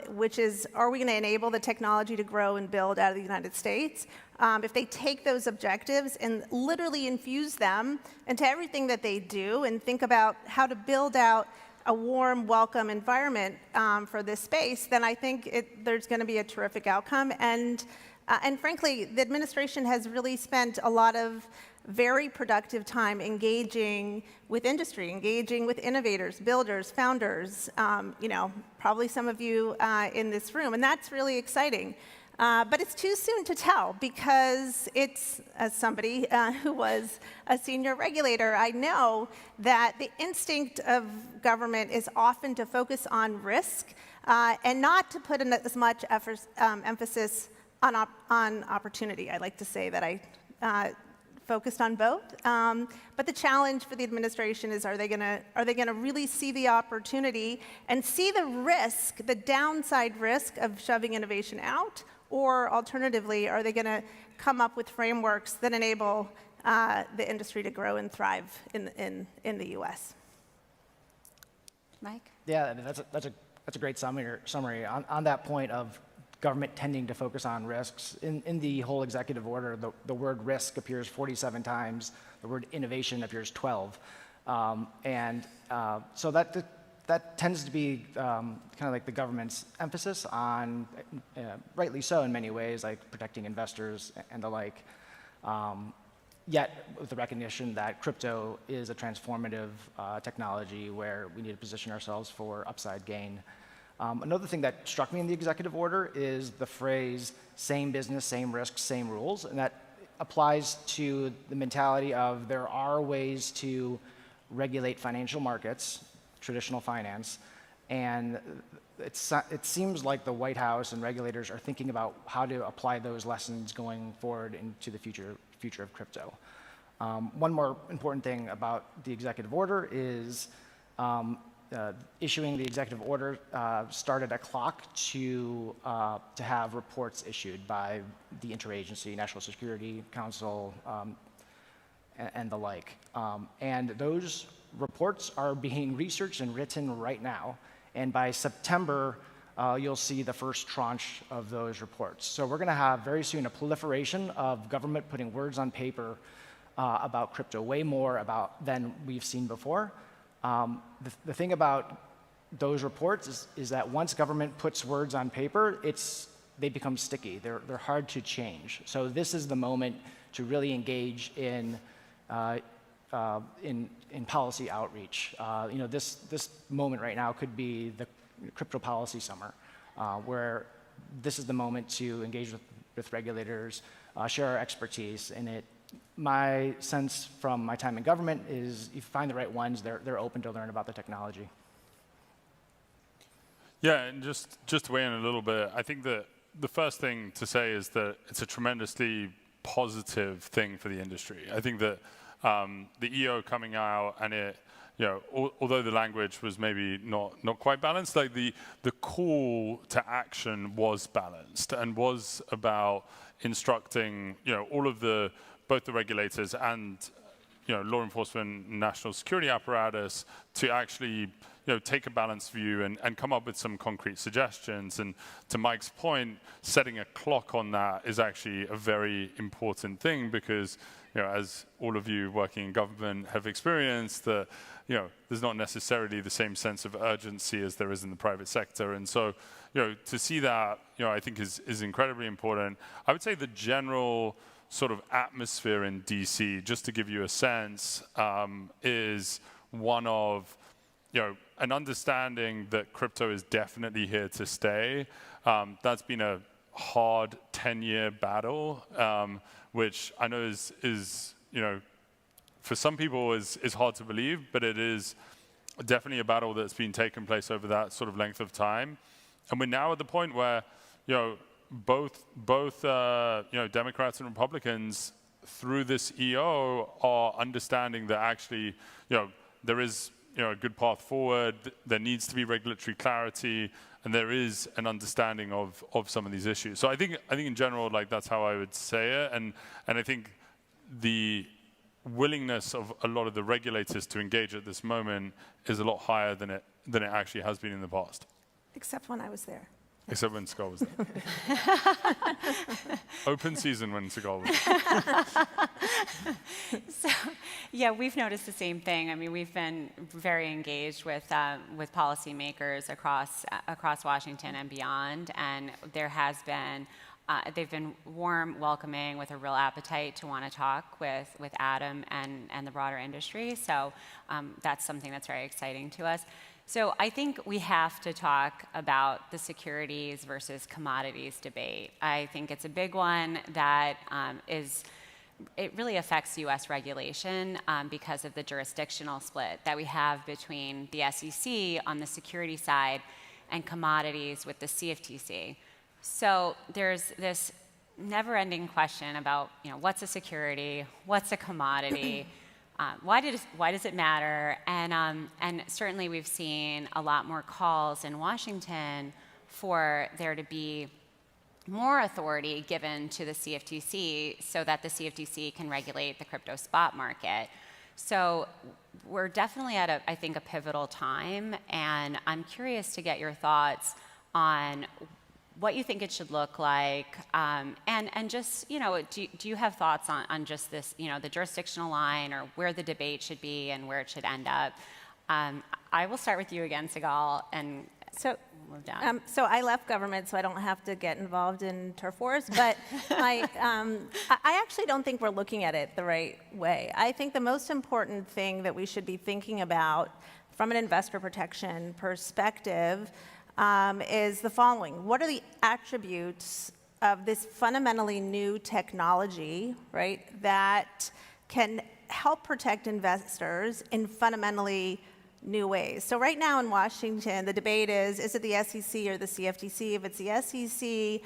N: which is, are we going to enable the technology to grow and build out of the United States? If they take those objectives and literally infuse them into everything that they do and think about how to build out a warm, welcome environment for this space, then I think there's going to be a terrific outcome. And frankly, the administration has really spent a lot of very productive time engaging with industry, engaging with innovators, builders, founders, probably some of you in this room, and that's really exciting. But it's too soon to tell because it's, as somebody who was a senior regulator, I know that the instinct of government is often to focus on risk and not to put in as much emphasis on opportunity. I like to say that I focused on both. But the challenge for the administration is, are they going to really see the opportunity and see the risk, the downside risk of shoving innovation out? Or alternatively, are they going to come up with frameworks that enable the industry to grow and thrive in the U.S.?
M: Mike?
L: Yeah, that's a great summary. On that point of government tending to focus on risks, in the whole executive order, the word risk appears 47 times. The word innovation appears 12. So that tends to be kind of like the government's emphasis on, rightly so in many ways, like protecting investors and the like, yet with the recognition that crypto is a transformative technology where we need to position ourselves for upside gain. Another thing that struck me in the executive order is the phrase, same business, same risks, same rules, and that applies to the mentality of there are ways to regulate financial markets, traditional finance, and it seems like the White House and regulators are thinking about how to apply those lessons going forward into the future of crypto. One more important thing about the executive order is issuing the executive order started a clock to have reports issued by the interagency, National Security Council, and the like. And those reports are being researched and written right now. And by September, you'll see the first tranche of those reports. So we're going to have very soon a proliferation of government putting words on paper about crypto, way more than we've seen before. The thing about those reports is that once government puts words on paper, they become sticky. They're hard to change. So this is the moment to really engage in policy outreach. This moment right now could be the crypto policy summer, where this is the moment to engage with regulators, share our expertise, and my sense from my time in government is if you find the right ones, they're open to learn about the technology.
A: Yeah, and just to weigh in a little bit, I think that the first thing to say is that it's a tremendously positive thing for the industry. I think that the EO coming out and it, although the language was maybe not quite balanced, like the call to action was balanced and was about instructing, all of both the regulators and law enforcement, national security apparatus to actually take a balanced view and come up with some concrete suggestions. And to Mike's point, setting a clock on that is actually a very important thing because, as all of you working in government have experienced, that there's not necessarily the same sense of urgency as there is in the private sector. And so, to see that, I think is incredibly important. I would say the general sort of atmosphere in DC, just to give you a sense, is one of an understanding that crypto is definitely here to stay. That's been a hard 10-year battle, which I know is for some people is hard to believe, but it is definitely a battle that's been taking place over that sort of length of time. And we're now at the point where both Democrats and Republicans through this EO are understanding that actually there is a good path forward, there needs to be regulatory clarity, and there is an understanding of some of these issues. So I think in general, that's how I would say it, and I think the willingness of a lot of the regulators to engage at this moment is a lot higher than it actually has been in the past.
N: Except when I was there.
A: Except when Scott was there. Open season when Scott was there.
M: So, yeah, we've noticed the same thing. I mean, we've been very engaged with policymakers across Washington and beyond, and there has been they've been warm, welcoming, with a real appetite to want to talk with Adam and the broader industry. So that's something that's very exciting to us. So I think we have to talk about the securities versus commodities debate. I think it's a big one that it really affects US regulation because of the jurisdictional split that we have between the SEC on the security side and commodities with the CFTC. So there's this never-ending question about what's a security, what's a commodity, why does it matter? And certainly we've seen a lot more calls in Washington for there to be more authority given to the CFTC so that the CFTC can regulate the crypto spot market. So we're definitely at I think a pivotal time, and I'm curious to get your thoughts on what you think it should look like, and just, do you have thoughts on just this, the jurisdictional line, or where the debate should be and where it should end up? I will start with you again, Sigal, and move down.
N: So I left government, so I don't have to get involved in turf wars, but I actually don't think we're looking at it the right way. I think the most important thing that we should be thinking about from an investor protection perspective is the following. What are the attributes of this fundamentally new technology, right, that can help protect investors in fundamentally new ways? So right now in Washington, the debate is it the SEC or the CFTC? If it's the SEC,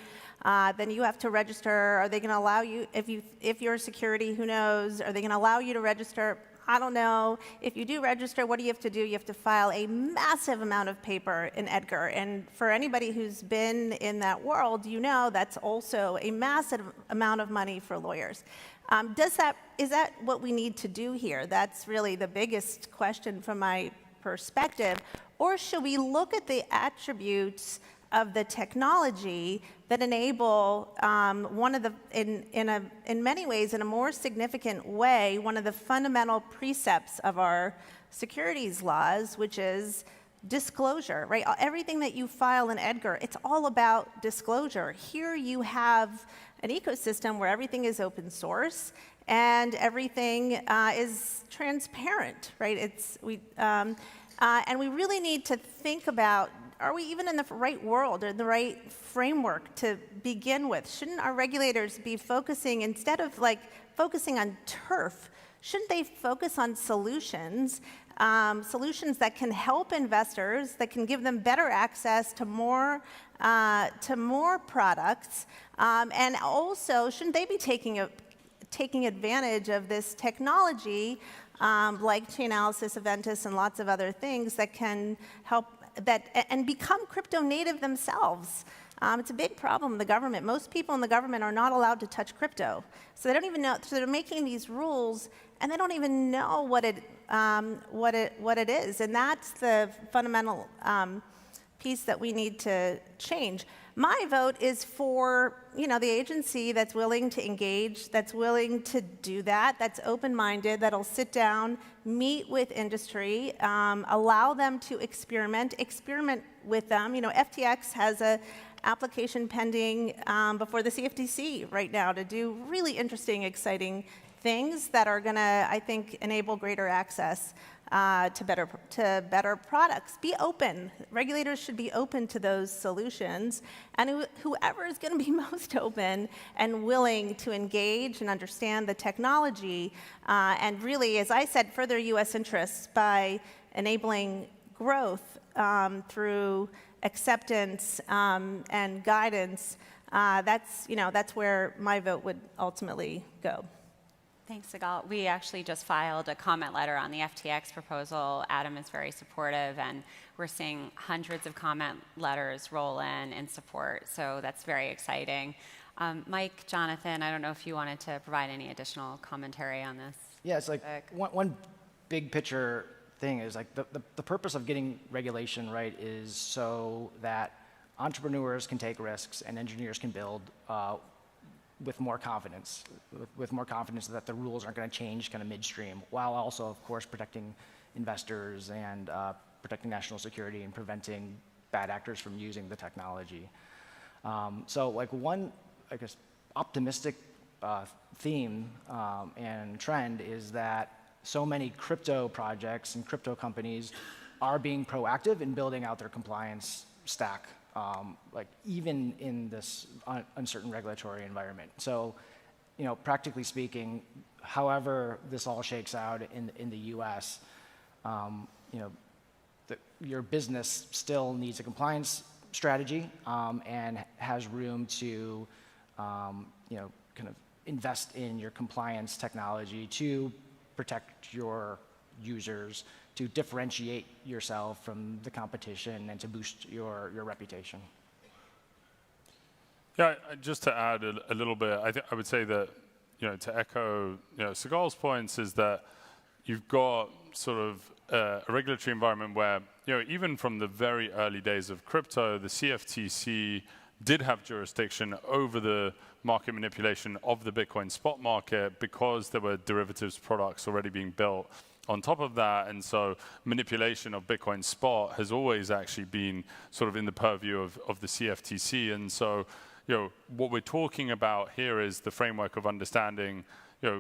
N: then you have to register. Are they going to allow you, if you're a security, who knows? Are they going to allow you to register? I don't know. If you do register, what do you have to do? You have to file a massive amount of paper in Edgar. And for anybody who's been in that world, that's also a massive amount of money for lawyers. Is that what we need to do here? That's really the biggest question from my perspective. Or should we look at the attributes of the technology that enable in many ways, in a more significant way, one of the fundamental precepts of our securities laws, which is disclosure, right? Everything that you file in Edgar, it's all about disclosure. Here you have an ecosystem where everything is open source and everything is transparent, right? And we really need to think about, are we even in the right world or the right framework to begin with? Shouldn't our regulators be focusing, instead of focusing on turf, shouldn't they focus on solutions that can help investors, that can give them better access to more products, and also shouldn't they be taking advantage of this technology, like Chainalysis, Aventus, and lots of other things that can help and become crypto native themselves? It's a big problem in the government. Most people in the government are not allowed to touch crypto. So they don't even know, so they're making these rules and they don't even know what it is. And that's the fundamental piece that we need to change. My vote is for, the agency that's willing to engage, that's willing to do that, that's open-minded, that'll sit down, meet with industry, allow them to experiment with them. FTX has a application pending before the CFTC right now to do really interesting, exciting things that are going to, I think, enable greater access to better products. Be open. Regulators should be open to those solutions. And whoever is going to be most open and willing to engage and understand the technology, and really, as I said, further U.S. interests by enabling growth through acceptance and guidance, that's where my vote would ultimately go.
M: Thanks, Sigal. We actually just filed a comment letter on the FTX proposal. Adam is very supportive, and we're seeing hundreds of comment letters roll in support, so that's very exciting. Mike, Jonathan, I don't know if you wanted to provide any additional commentary on this.
L: Yeah, it's like one big picture thing is like the purpose of getting regulation right is so that entrepreneurs can take risks and engineers can build with more confidence that the rules aren't going to change kind of midstream, while also, of course, protecting investors and protecting national security and preventing bad actors from using the technology. So like one, I guess, optimistic theme and trend is that so many crypto projects and crypto companies are being proactive in building out their compliance stack, like even in this uncertain regulatory environment. So, practically speaking, however this all shakes out in the U.S., your business still needs a compliance strategy and has room to, kind of invest in your compliance technology to protect your users, to differentiate yourself from the competition, and to boost your reputation.
A: Yeah, just to add a little bit, I would say that, to echo, Sigal's points, is that you've got sort of a regulatory environment where, even from the very early days of crypto, the CFTC did have jurisdiction over the market manipulation of the Bitcoin spot market because there were derivatives products already being built on top of that. And so manipulation of Bitcoin spot has always actually been sort of in the purview of the CFTC. And so, what we're talking about here is the framework of understanding,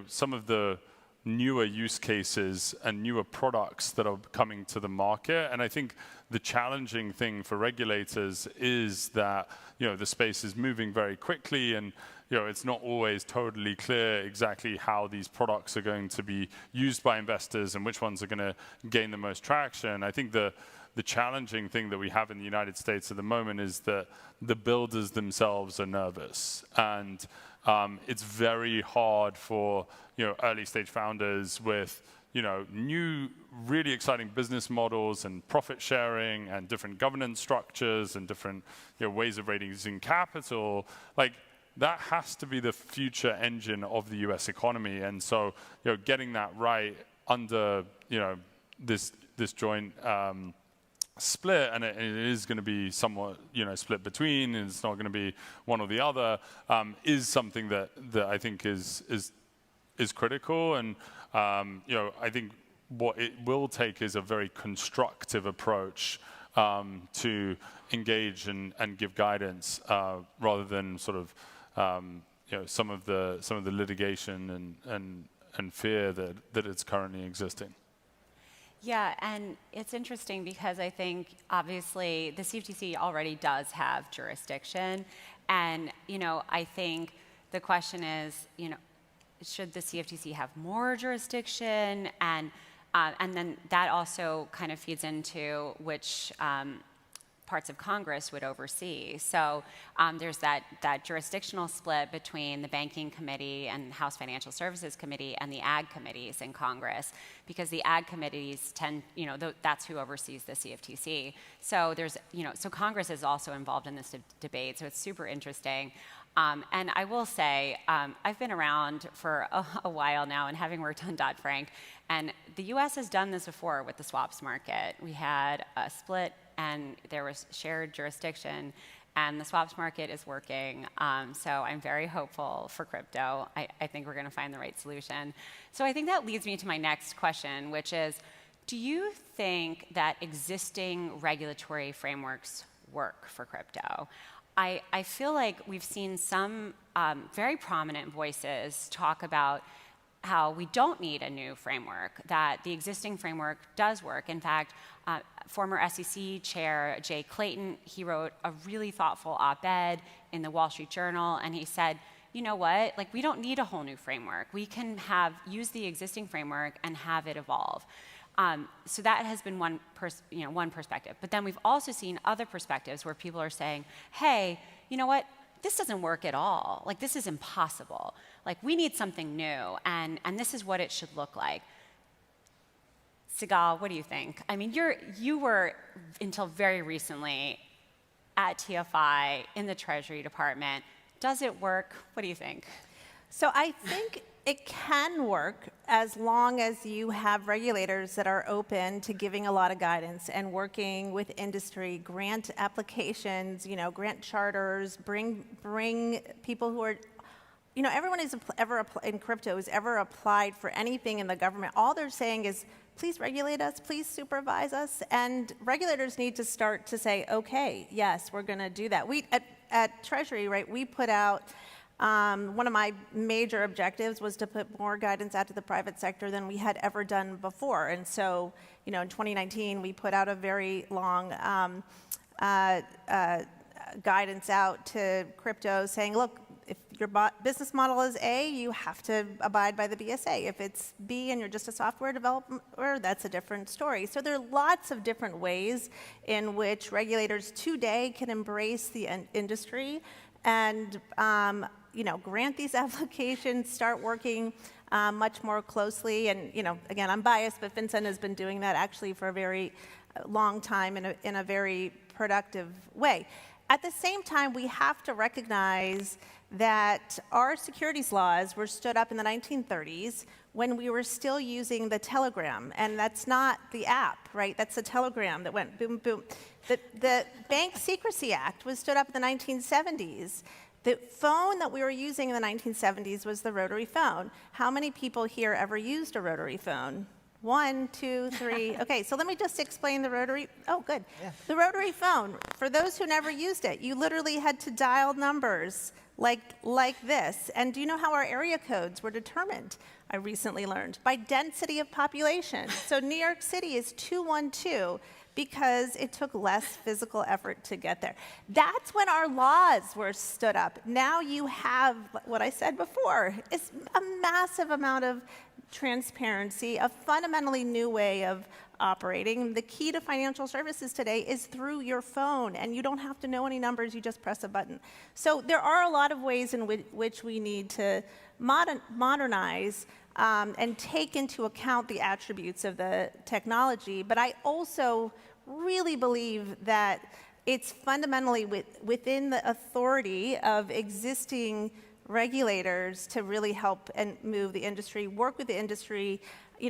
A: some of the newer use cases and newer products that are coming to the market. And I think the challenging thing for regulators is that, the space is moving very quickly, and it's not always totally clear exactly how these products are going to be used by investors and which ones are going to gain the most traction. I think the challenging thing that we have in the United States at the moment is that the builders themselves are nervous, and it's very hard for early stage founders with new, really exciting business models and profit sharing and different governance structures and different ways of raising capital. Like, that has to be the future engine of the U.S. economy. And so, getting that right under this joint split, and it is going to be somewhat split between, and it's not going to be one or the other, is something that I think is critical. And I think what it will take is a very constructive approach to engage and give guidance, rather than sort of some of the litigation and fear that it's currently existing.
M: Yeah, and it's interesting because I think obviously the CFTC already does have jurisdiction, and I think the question is, should the CFTC have more jurisdiction? And then that also kind of feeds into which parts of Congress would oversee. So there's that jurisdictional split between the Banking Committee and House Financial Services Committee and the Ag Committees in Congress, because the Ag Committees tend, that's who oversees the CFTC. So so Congress is also involved in this debate, so it's super interesting. And I will say, I've been around for a while now, and having worked on Dodd-Frank, and the US has done this before with the swaps market. We had a split, and there was shared jurisdiction, and the swaps market is working. So I'm very hopeful for crypto. I think we're going to find the right solution. So I think that leads me to my next question, which is, do you think that existing regulatory frameworks work for crypto? I feel like we've seen some very prominent voices talk about how we don't need a new framework, that the existing framework does work. In fact, former SEC Chair Jay Clayton, he wrote a really thoughtful op-ed in the Wall Street Journal, and he said, you know what, like, we don't need a whole new framework. We can use the existing framework and have it evolve. So that has been one perspective. But then we've also seen other perspectives where people are saying, hey, you know what? This doesn't work at all. Like, this is impossible. Like, we need something new, and this is what it should look like. Sigal, what do you think? I mean, you were, until very recently, at TFI in the Treasury Department. Does it work? What do you think?
N: So I think it can work as long as you have regulators that are open to giving a lot of guidance and working with industry, grant applications, grant charters, bring people who are, everyone who's in crypto who's ever applied for anything in the government, all they're saying is, please regulate us, please supervise us, and regulators need to start to say, okay, yes, we're going to do that. We at Treasury, right, we put out, one of my major objectives was to put more guidance out to the private sector than we had ever done before. And so, in 2019, we put out a very long guidance out to crypto saying, look, if your business model is A, you have to abide by the BSA. If it's B and you're just a software developer, that's a different story. So there are lots of different ways in which regulators today can embrace the industry and grant these applications, start working much more closely. And again, I'm biased, but FinCEN has been doing that actually for a very long time in a very productive way. At the same time, we have to recognize that our securities laws were stood up in the 1930s when we were still using the telegram. And that's not the app, right? That's the telegram that went boom, boom. The Bank Secrecy Act was stood up in the 1970s. The phone that we were using in the 1970s was the rotary phone. How many people here ever used a rotary phone? 1, 2, 3. Okay, so let me just explain the rotary. Oh, good. Yeah. The rotary phone, for those who never used it, you literally had to dial numbers like this. And do you know how our area codes were determined? I recently learned by density of population. So New York City is 212 because it took less physical effort to get there. That's when our laws were stood up. Now you have what I said before, is a massive amount of transparency, a fundamentally new way of operating. The key to financial services today is through your phone, and you don't have to know any numbers, you just press a button. So there are a lot of ways in which we need to modernize and take into account the attributes of the technology. But I also really believe that it's fundamentally within the authority of existing regulators to really help and move the industry, work with the industry.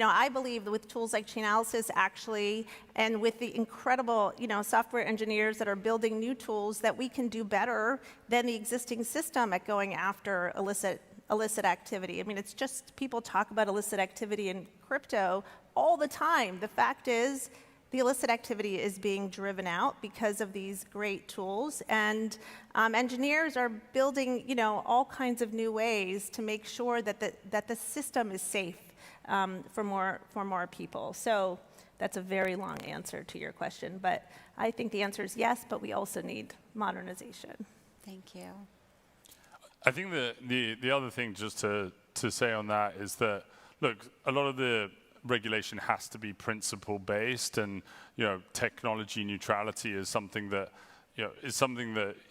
N: I believe that with tools like Chainalysis, actually, and with the incredible, software engineers that are building new tools, that we can do better than the existing system at going after illicit activity. I mean, it's just people talk about illicit activity in crypto all the time. The fact is, the illicit activity is being driven out because of these great tools, and engineers are building, all kinds of new ways to make sure that the system is safe for more people. So that's a very long answer to your question, but I think the answer is yes, but we also need modernization.
M: Thank you.
A: I think the other thing just to say on that is that, look, a lot of the regulation has to be principle-based, and technology neutrality is something that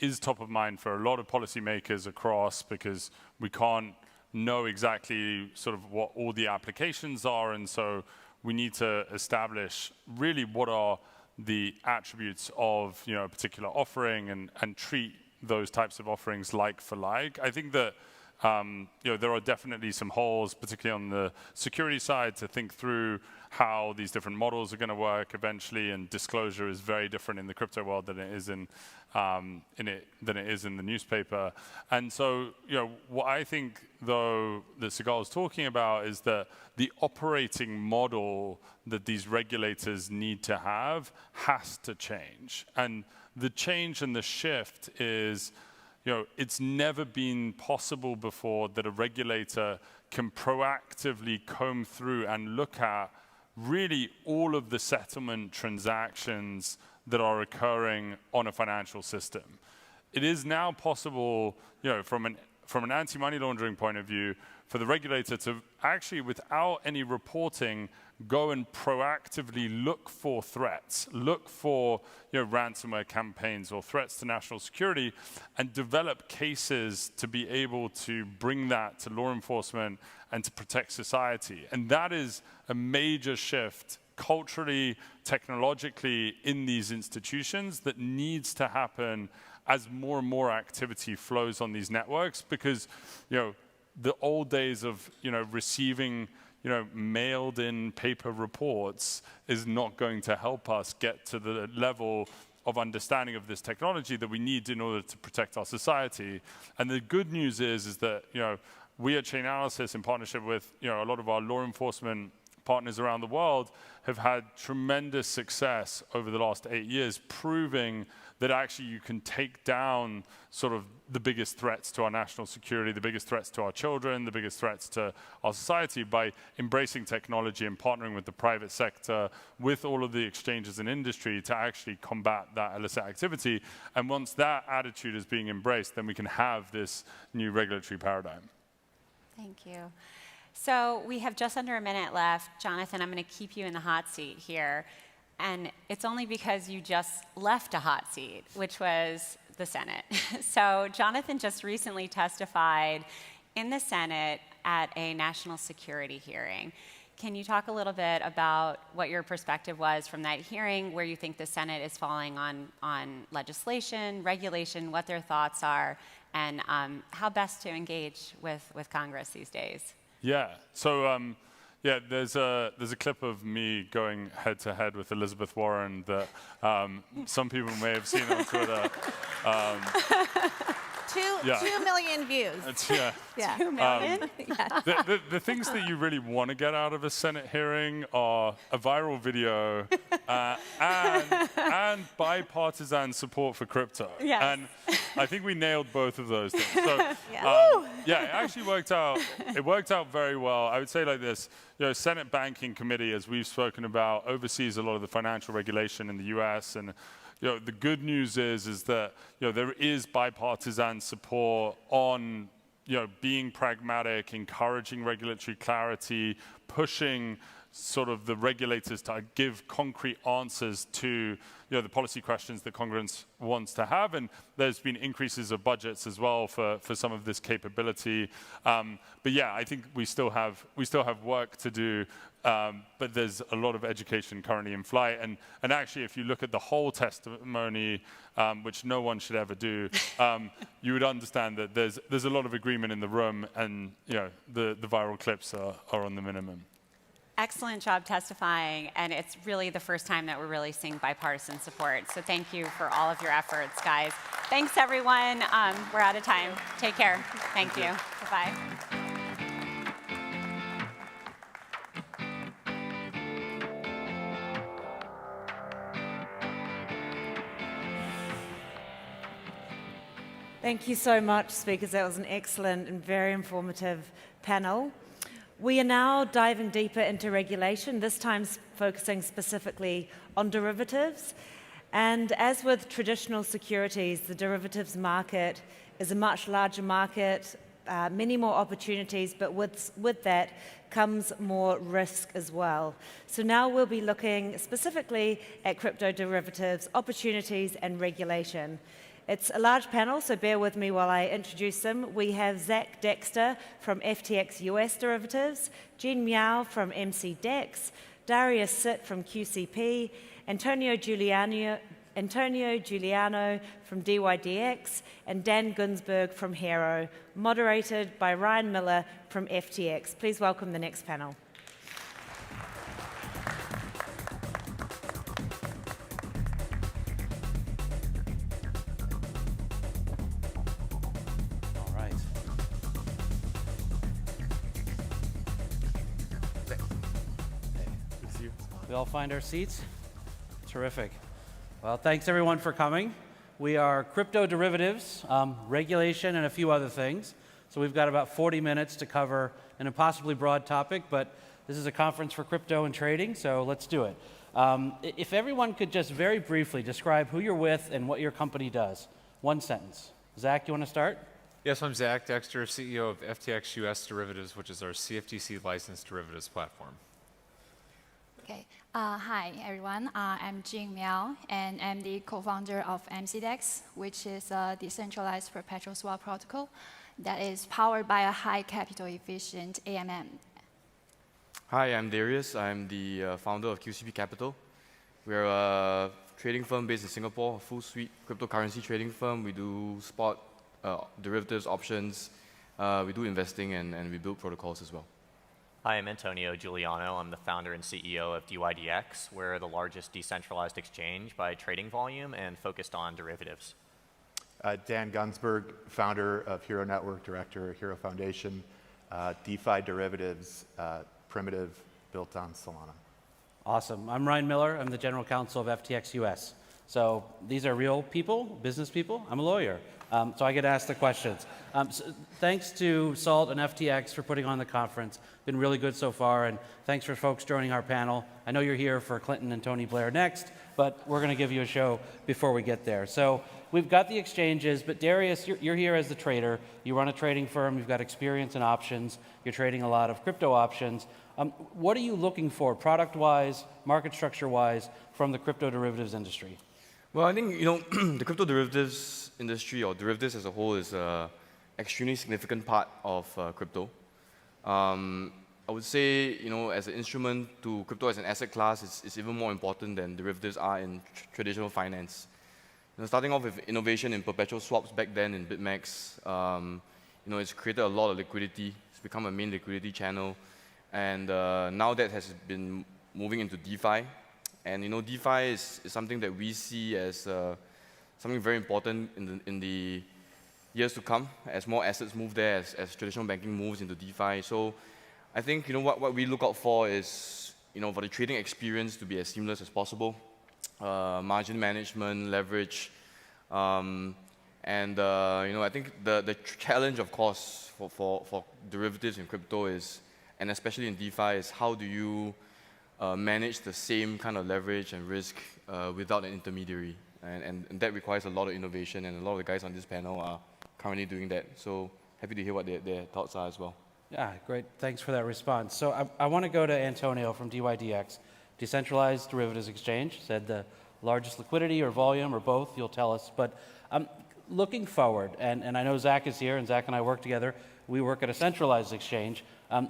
A: is top of mind for a lot of policymakers across, because we can't know exactly sort of what all the applications are, and so we need to establish really what are the attributes of a particular offering, and treat those types of offerings like for like. I think that there are definitely some holes, particularly on the security side, to think through how these different models are going to work eventually, and disclosure is very different in the crypto world than it is in the newspaper. And so, what I think, though, that Sigal is talking about is that the operating model that these regulators need to have has to change. And the change and the shift is, it's never been possible before that a regulator can proactively comb through and look at really all of the settlement transactions that are occurring on a financial system. It is now possible, from an anti-money laundering point of view, for the regulator to actually, without any reporting, go and proactively look for threats, look for ransomware campaigns or threats to national security, and develop cases to be able to bring that to law enforcement and to protect society. And that is a major shift culturally, technologically in these institutions that needs to happen as more and more activity flows on these networks, because the old days of receiving mailed in paper reports is not going to help us get to the level of understanding of this technology that we need in order to protect our society. And the good news is that we at Chainalysis, in partnership with a lot of our law enforcement partners around the world, have had tremendous success over the last 8 years, proving that actually you can take down sort of the biggest threats to our national security, the biggest threats to our children, the biggest threats to our society, by embracing technology and partnering with the private sector, with all of the exchanges in industry, to actually combat that illicit activity. And once that attitude is being embraced, then we can have this new regulatory paradigm.
M: Thank you. So we have just under a minute left. Jonathan, I'm going to keep you in the hot seat here. And it's only because you just left a hot seat, which was the Senate. So Jonathan just recently testified in the Senate at a national security hearing. Can you talk a little bit about what your perspective was from that hearing, where you think the Senate is falling on legislation, regulation, what their thoughts are, and how best to engage with Congress these days?
A: Yeah. So there's a clip of me going head to head with Elizabeth Warren that some people may have seen on Twitter.
N: 2 million views.
M: 2 million?
A: The things that you really want to get out of a Senate hearing are a viral video and bipartisan support for crypto.
M: Yes.
A: And I think we nailed both of those things. So, it actually worked out. It worked out very well. I would say like this, Senate Banking Committee, as we've spoken about, oversees a lot of the financial regulation in the US, and the good news is that there is bipartisan support on being pragmatic, encouraging regulatory clarity, pushing sort of the regulators to give concrete answers to the policy questions that Congress wants to have. And there's been increases of budgets as well for some of this capability. But yeah, I think we still have work to do. But there's a lot of education currently in flight. And actually, if you look at the whole testimony, which no one should ever do, you would understand that there's a lot of agreement in the room, and the viral clips are on the minimum.
M: Excellent job testifying, and it's really the first time that we're really seeing bipartisan support. So thank you for all of your efforts, guys. Thanks, everyone. We're out of time. Take care. Thank you. Bye-bye.
B: Thank you so much, speakers. That was an excellent and very informative panel. We are now diving deeper into regulation, this time focusing specifically on derivatives. And as with traditional securities, the derivatives market is a much larger market, many more opportunities, but with that comes more risk as well. So now we'll be looking specifically at crypto derivatives, opportunities, and regulation. It's a large panel, so bear with me while I introduce them. We have Zach Dexter from FTX US Derivatives, Jen Miao from MCDEX, Darius Sitt from QCP, Antonio Giuliano from DYDX, and Dan Gunsberg from Hero, moderated by Ryan Miller from FTX. Please welcome the next panel.
F: All right. We all find our seats? Terrific. Well, thanks everyone for coming. We are crypto derivatives, regulation, and a few other things. So we've got about 40 minutes to cover an impossibly broad topic, but this is a conference for crypto and trading, so let's do it. If everyone could just very briefly describe who you're with and what your company does. One sentence. Zach, you want to start?
C: Yes, I'm Zach Dexter, CEO of FTX US Derivatives, which is our CFTC licensed derivatives platform.
O: Okay. Hi, everyone. I'm Jing Miao, and I'm the co-founder of MCDEX, which is a decentralized perpetual swap protocol that is powered by a high capital efficient AMM.
P: Hi, I'm Darius. I'm the founder of QCP Capital. We're a trading firm based in Singapore, a full suite cryptocurrency trading firm. We do spot derivatives, options. We do investing, and we build protocols as well.
Q: Hi, I'm Antonio Giuliano. I'm the founder and CEO of DYDX. We're the largest decentralized exchange by trading volume and focused on derivatives.
U: Dan Gunsberg, founder of Hero Network, director of Hero Foundation, DeFi derivatives, primitive, built on Solana.
F: Awesome. I'm Ryan Miller. I'm the general counsel of FTX US. So these are real people, business people. I'm a lawyer, so I get asked the questions. So thanks to SALT and FTX for putting on the conference. Been really good so far, and thanks for folks joining our panel. I know you're here for Clinton and Tony Blair next, but we're going to give you a show before we get there. So we've got the exchanges, but Darius, you're here as the trader. You run a trading firm. You've got experience in options. You're trading a lot of crypto options. What are you looking for, product-wise, market structure-wise, from the crypto derivatives industry?
P: Well, I think the crypto derivatives industry, or derivatives as a whole, is an extremely significant part of crypto. I would say, as an instrument to crypto as an asset class, it's even more important than derivatives are in traditional finance. Starting off with innovation in perpetual swaps back then in BitMEX, it's created a lot of liquidity. It's become a main liquidity channel. And now that has been moving into DeFi. And DeFi is something that we see as something very important in the years to come, as more assets move there, as traditional banking moves into DeFi. So I think what we look out for is for the trading experience to be as seamless as possible, margin management, leverage, and I think the challenge, of course, for derivatives in crypto is, and especially in DeFi, is how do you manage the same kind of leverage and risk without an intermediary, and that requires a lot of innovation, and a lot of the guys on this panel are currently doing that. So happy to hear what their thoughts are as well.
F: Yeah, great. Thanks for that response. So I want to go to Antonio from DYDX. Decentralized Derivatives Exchange, said the largest liquidity or volume or both, you'll tell us. But looking forward, and I know Zach is here, and Zach and I work together. We work at a centralized exchange.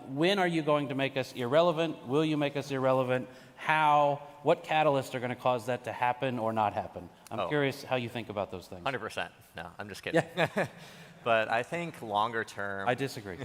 F: When are you going to make us irrelevant? Will you make us irrelevant? How? What catalysts are going to cause that to happen or not happen? I'm curious how you think about those things.
Q: 100%. No, I'm just kidding. Yeah. But I think longer term...
F: I disagree.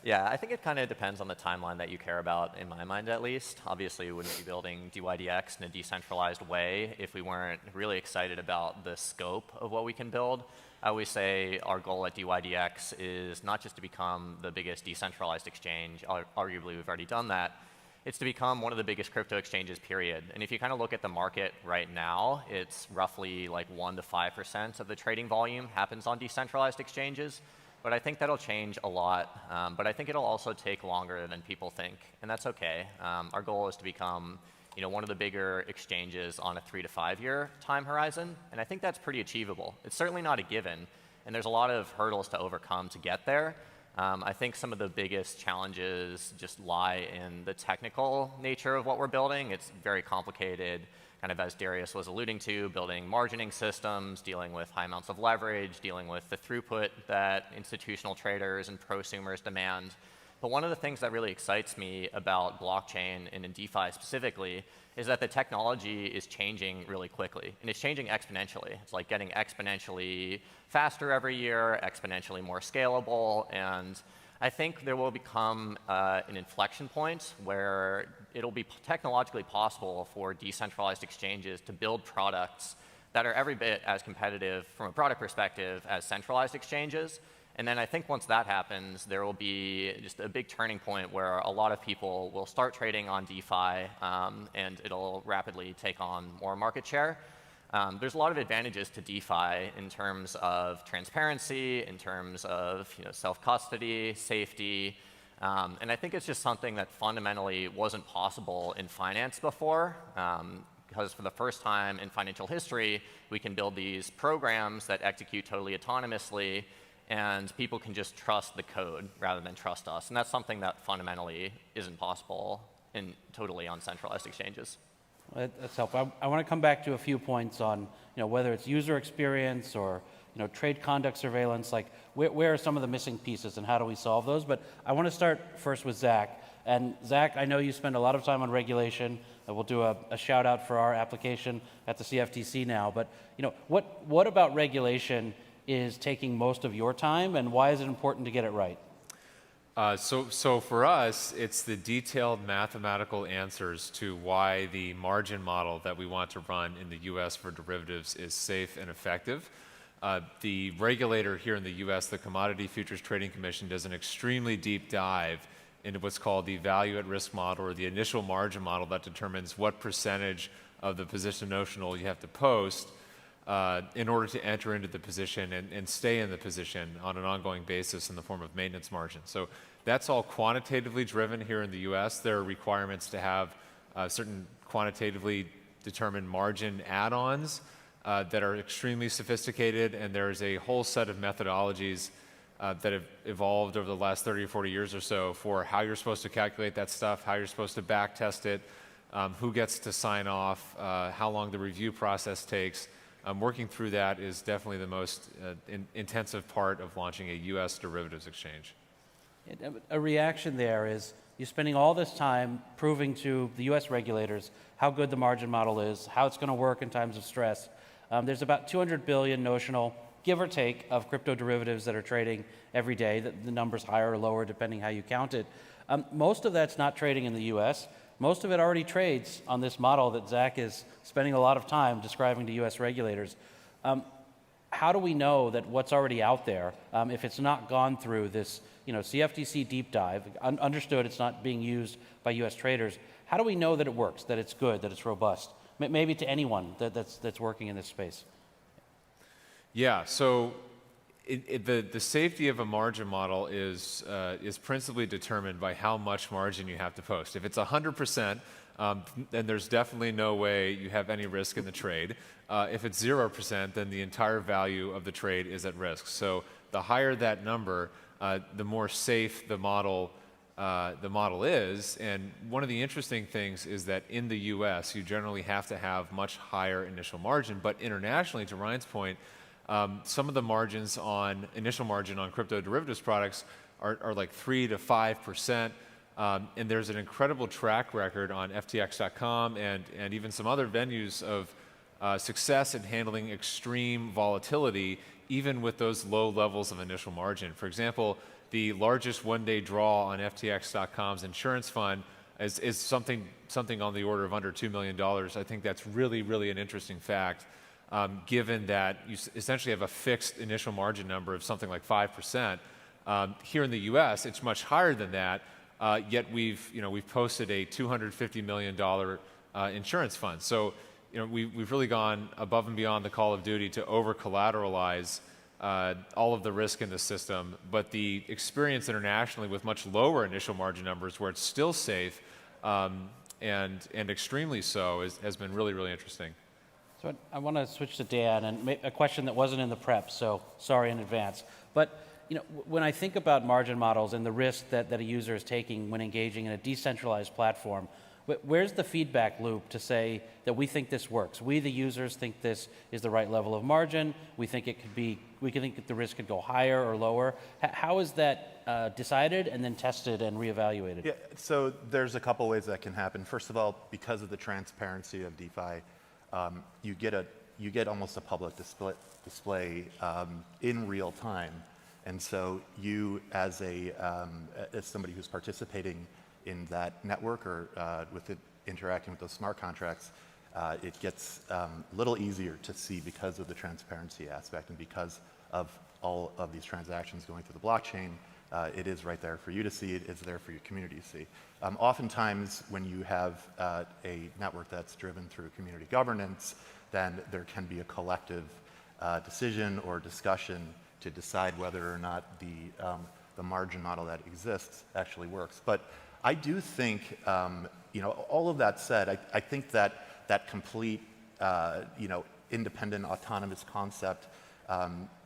Q: Yeah, I think it kind of depends on the timeline that you care about, in my mind at least. Obviously, we wouldn't be building DYDX in a decentralized way if we weren't really excited about the scope of what we can build. I always say our goal at DYDX is not just to become the biggest decentralized exchange, arguably we've already done that, it's to become one of the biggest crypto exchanges, period. And if you kind of look at the market right now, it's roughly like 1% to 5% of the trading volume happens on decentralized exchanges. But I think that'll change a lot. But I think it'll also take longer than people think, and that's okay. Our goal is to become one of the bigger exchanges on a 3 to 5 year time horizon, and I think that's pretty achievable. It's certainly not a given, And there's a lot of hurdles to overcome to get there. I think some of the biggest challenges just lie in the technical nature of what we're building. It's very complicated, kind of as Darius was alluding to, building margining systems, dealing with high amounts of leverage, dealing with the throughput that institutional traders and prosumers demand. But one of the things that really excites me about blockchain and in DeFi specifically is that the technology is changing really quickly, and it's changing exponentially. It's like getting exponentially faster every year, exponentially more scalable, and I think there will become an inflection point where it'll be technologically possible for decentralized exchanges to build products that are every bit as competitive from a product perspective as centralized exchanges. And then I think once that happens, there will be just a big turning point where a lot of people will start trading on DeFi, and it'll rapidly take on more market share. There's a lot of advantages to DeFi in terms of transparency, in terms of self-custody, safety, and I think it's just something that fundamentally wasn't possible in finance before, because for the first time in financial history, we can build these programs that execute totally autonomously, and people can just trust the code rather than trust us. And that's something that fundamentally isn't possible in totally uncentralized exchanges.
E: That's helpful. I want to come back to a few points on whether it's user experience or trade conduct surveillance, like where are some of the missing pieces and how do we solve those? But I want to start first with Zach. And Zach, I know you spend a lot of time on regulation. We'll do a shout out for our application at the CFTC now. But what about regulation is taking most of your time, and why is it important to get it right?
C: So for us, it's the detailed mathematical answers to why the margin model that we want to run in the US for derivatives is safe and effective. The regulator here in the US, the Commodity Futures Trading Commission, does an extremely deep dive into what's called the value at risk model, or the initial margin model that determines what percentage of the position notional you have to post in order to enter into the position and stay in the position on an ongoing basis in the form of maintenance margin. So that's all quantitatively driven here in the US. There are requirements to have certain quantitatively determined margin add-ons that are extremely sophisticated, and there's a whole set of methodologies that have evolved over the last 30 or 40 years or so for how you're supposed to calculate that stuff, how you're supposed to back test it, who gets to sign off, how long the review process takes. Working through that is definitely the most intensive part of launching a US derivatives exchange.
E: A reaction there is you're spending all this time proving to the US regulators how good the margin model is, how it's going to work in times of stress. There's about 200 billion notional, give or take, of crypto derivatives that are trading every day. The number's higher or lower depending how you count it. Most of that's not trading in the US. Most of it already trades on this model that Zach is spending a lot of time describing to US regulators. How do we know that what's already out there, if it's not gone through this CFTC deep dive, understood it's not being used by US traders, how do we know that it works, that it's good, that it's robust? Maybe to anyone that's working in this space.
C: Yeah, so the safety of a margin model is principally determined by how much margin you have to post. If it's 100%, then there's definitely no way you have any risk in the trade. If it's 0%, then the entire value of the trade is at risk. So the higher that number, the more safe the model is. And one of the interesting things is that in the US, you generally have to have much higher initial margin. But internationally, to Ryan's point, some of the margins on initial margin on crypto derivatives products are like 3 to 5%. And there's an incredible track record on FTX.com and even some other venues of success in handling extreme volatility, even with those low levels of initial margin. For example, the largest one-day draw on FTX.com's insurance fund is something on the order of under $2 million. I think that's really, really an interesting fact, given that you essentially have a fixed initial margin number of something like 5%. Here in the US, it's much higher than that, yet we've posted a $250 million insurance fund. So we've really gone above and beyond the call of duty to over-collateralize all of the risk in the system, but the experience internationally with much lower initial margin numbers where it's still safe and extremely so has been really, really interesting.
E: So I want to switch to Dan, and a question that wasn't in the prep, so sorry in advance. But when I think about margin models and the risk that a user is taking when engaging in a decentralized platform, where's the feedback loop to say that we think this works? We, the users, think this is the right level of margin. We think it could be, we can think the risk could go higher or lower. How is that decided and then tested and reevaluated?
U: Yeah, so there's a couple ways that can happen. First of all, because of the transparency of DeFi, you get almost a public display in real time, and so you, as somebody who's participating in that network or with it interacting with those smart contracts, it gets a little easier to see because of the transparency aspect and because of all of these transactions going through the blockchain. It is right there for you to see. It's there for your community to see. Oftentimes, when you have a network that's driven through community governance, then there can be a collective decision or discussion to decide whether or not the margin model that exists actually works. But I do think, all of that said, I think that complete, independent, autonomous concept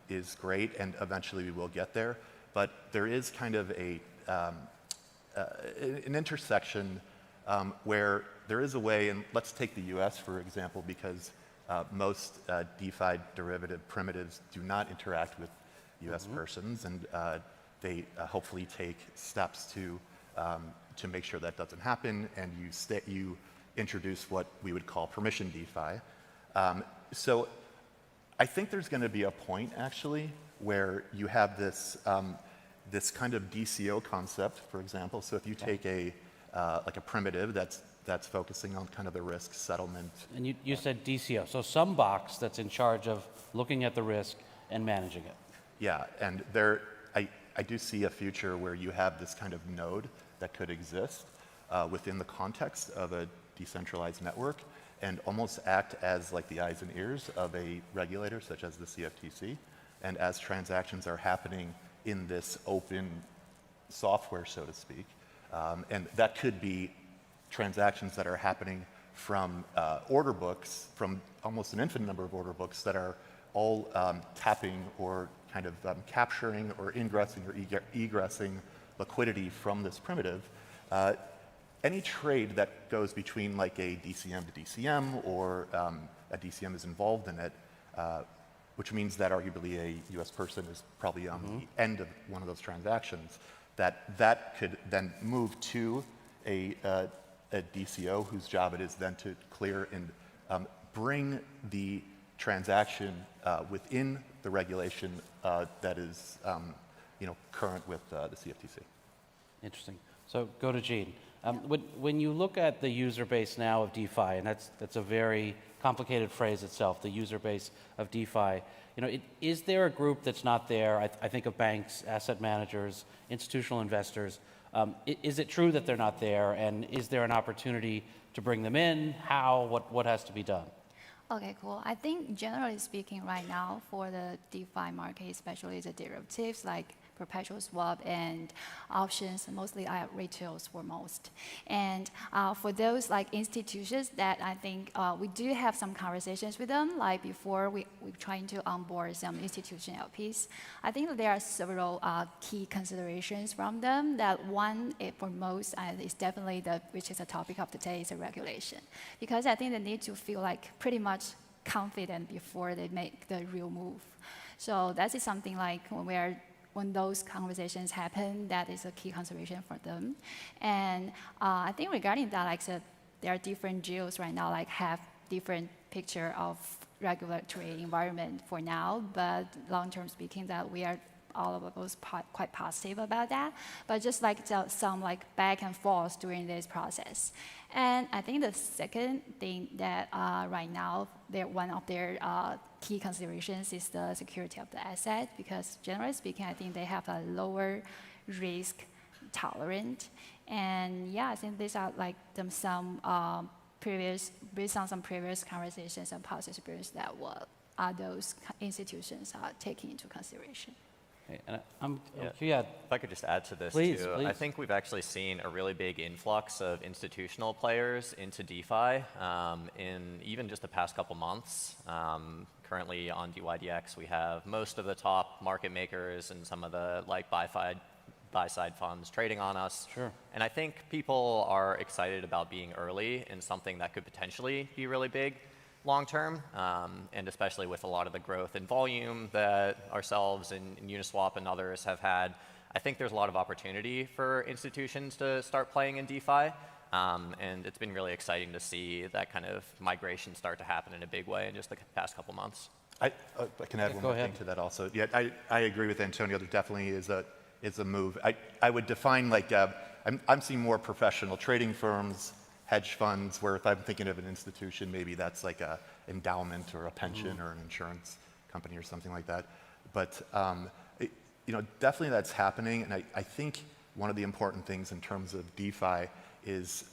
U: is great, and eventually we will get there. But there is kind of an intersection where there is a way, and let's take the US for example, because most DeFi derivative primitives do not interact with US persons, and they hopefully take steps to make sure that doesn't happen, and you introduce what we would call permission DeFi. So I think there's going to be a point actually where you have this this kind of DCO concept, for example. So if you take like a primitive that's focusing on kind of the risk settlement.
E: And you said DCO, so some box that's in charge of looking at the risk and managing it.
U: Yeah, and I do see a future where you have this kind of node that could exist within the context of a decentralized network and almost act as like the eyes and ears of a regulator such as the CFTC. And as transactions are happening in this open software, so to speak, and that could be transactions that are happening from order books, from almost an infinite number of order books that are all tapping or kind of capturing or ingressing or egressing liquidity from this primitive. Any trade that goes between like a DCM to DCM or a DCM is involved in it, which means that arguably a US person is probably on the end of one of those transactions, that could then move to a DCO whose job it is then to clear and bring the transaction within the regulation that is current with the CFTC.
E: Interesting. So go to Gene. When you look at the user base now of DeFi, and that's a very complicated phrase itself, the user base of DeFi, is there a group that's not there? I think of banks, asset managers, institutional investors. Is it true that they're not there, and is there an opportunity to bring them in? How? What has to be done?
O: Okay, cool. I think generally speaking right now for the DeFi market, especially the derivatives like perpetual swap and options, mostly retails for most. And for those like institutions that I think we do have some conversations with them, like before we're trying to onboard some institution LPs. I think there are several key considerations from them. That one, for most, is definitely which is the topic of the day, is the regulation. Because I think they need to feel like pretty much confident before they make the real move. So that is something like when those conversations happen, that is a key consideration for them. And I think regarding that, like I said, there are different geos right now, like have different picture of regulatory environment for now, but long-term speaking, that we are all of us quite positive about that. But just like some like back and forth during this process. And I think the second thing that right now, one of their key considerations is the security of the asset, because generally speaking, I think they have a lower risk tolerant. And yeah, I think these are like some based on some previous conversations and past experience that those institutions are taking into consideration.
E: And
Q: If I could just add to this
E: please,
Q: too.
E: Please.
Q: I think we've actually seen a really big influx of institutional players into DeFi in even just the past couple months. Currently on DYDX, we have most of the top market makers and some of the buy-side funds trading on us.
E: Sure.
Q: And I think people are excited about being early in something that could potentially be really big long term, and especially with a lot of the growth in volume that ourselves and Uniswap and others have had. I think there's a lot of opportunity for institutions to start playing in DeFi, and it's been really exciting to see that kind of migration start to happen in a big way in just the past couple months.
U: I can add one more thing to that also. Yeah, I agree with Antonio. There definitely is a move. I would define like, I'm seeing more professional trading firms, hedge funds, where if I'm thinking of an institution, maybe that's like a endowment or a pension or an insurance company or something like that. But definitely that's happening. And I think one of the important things in terms of DeFi is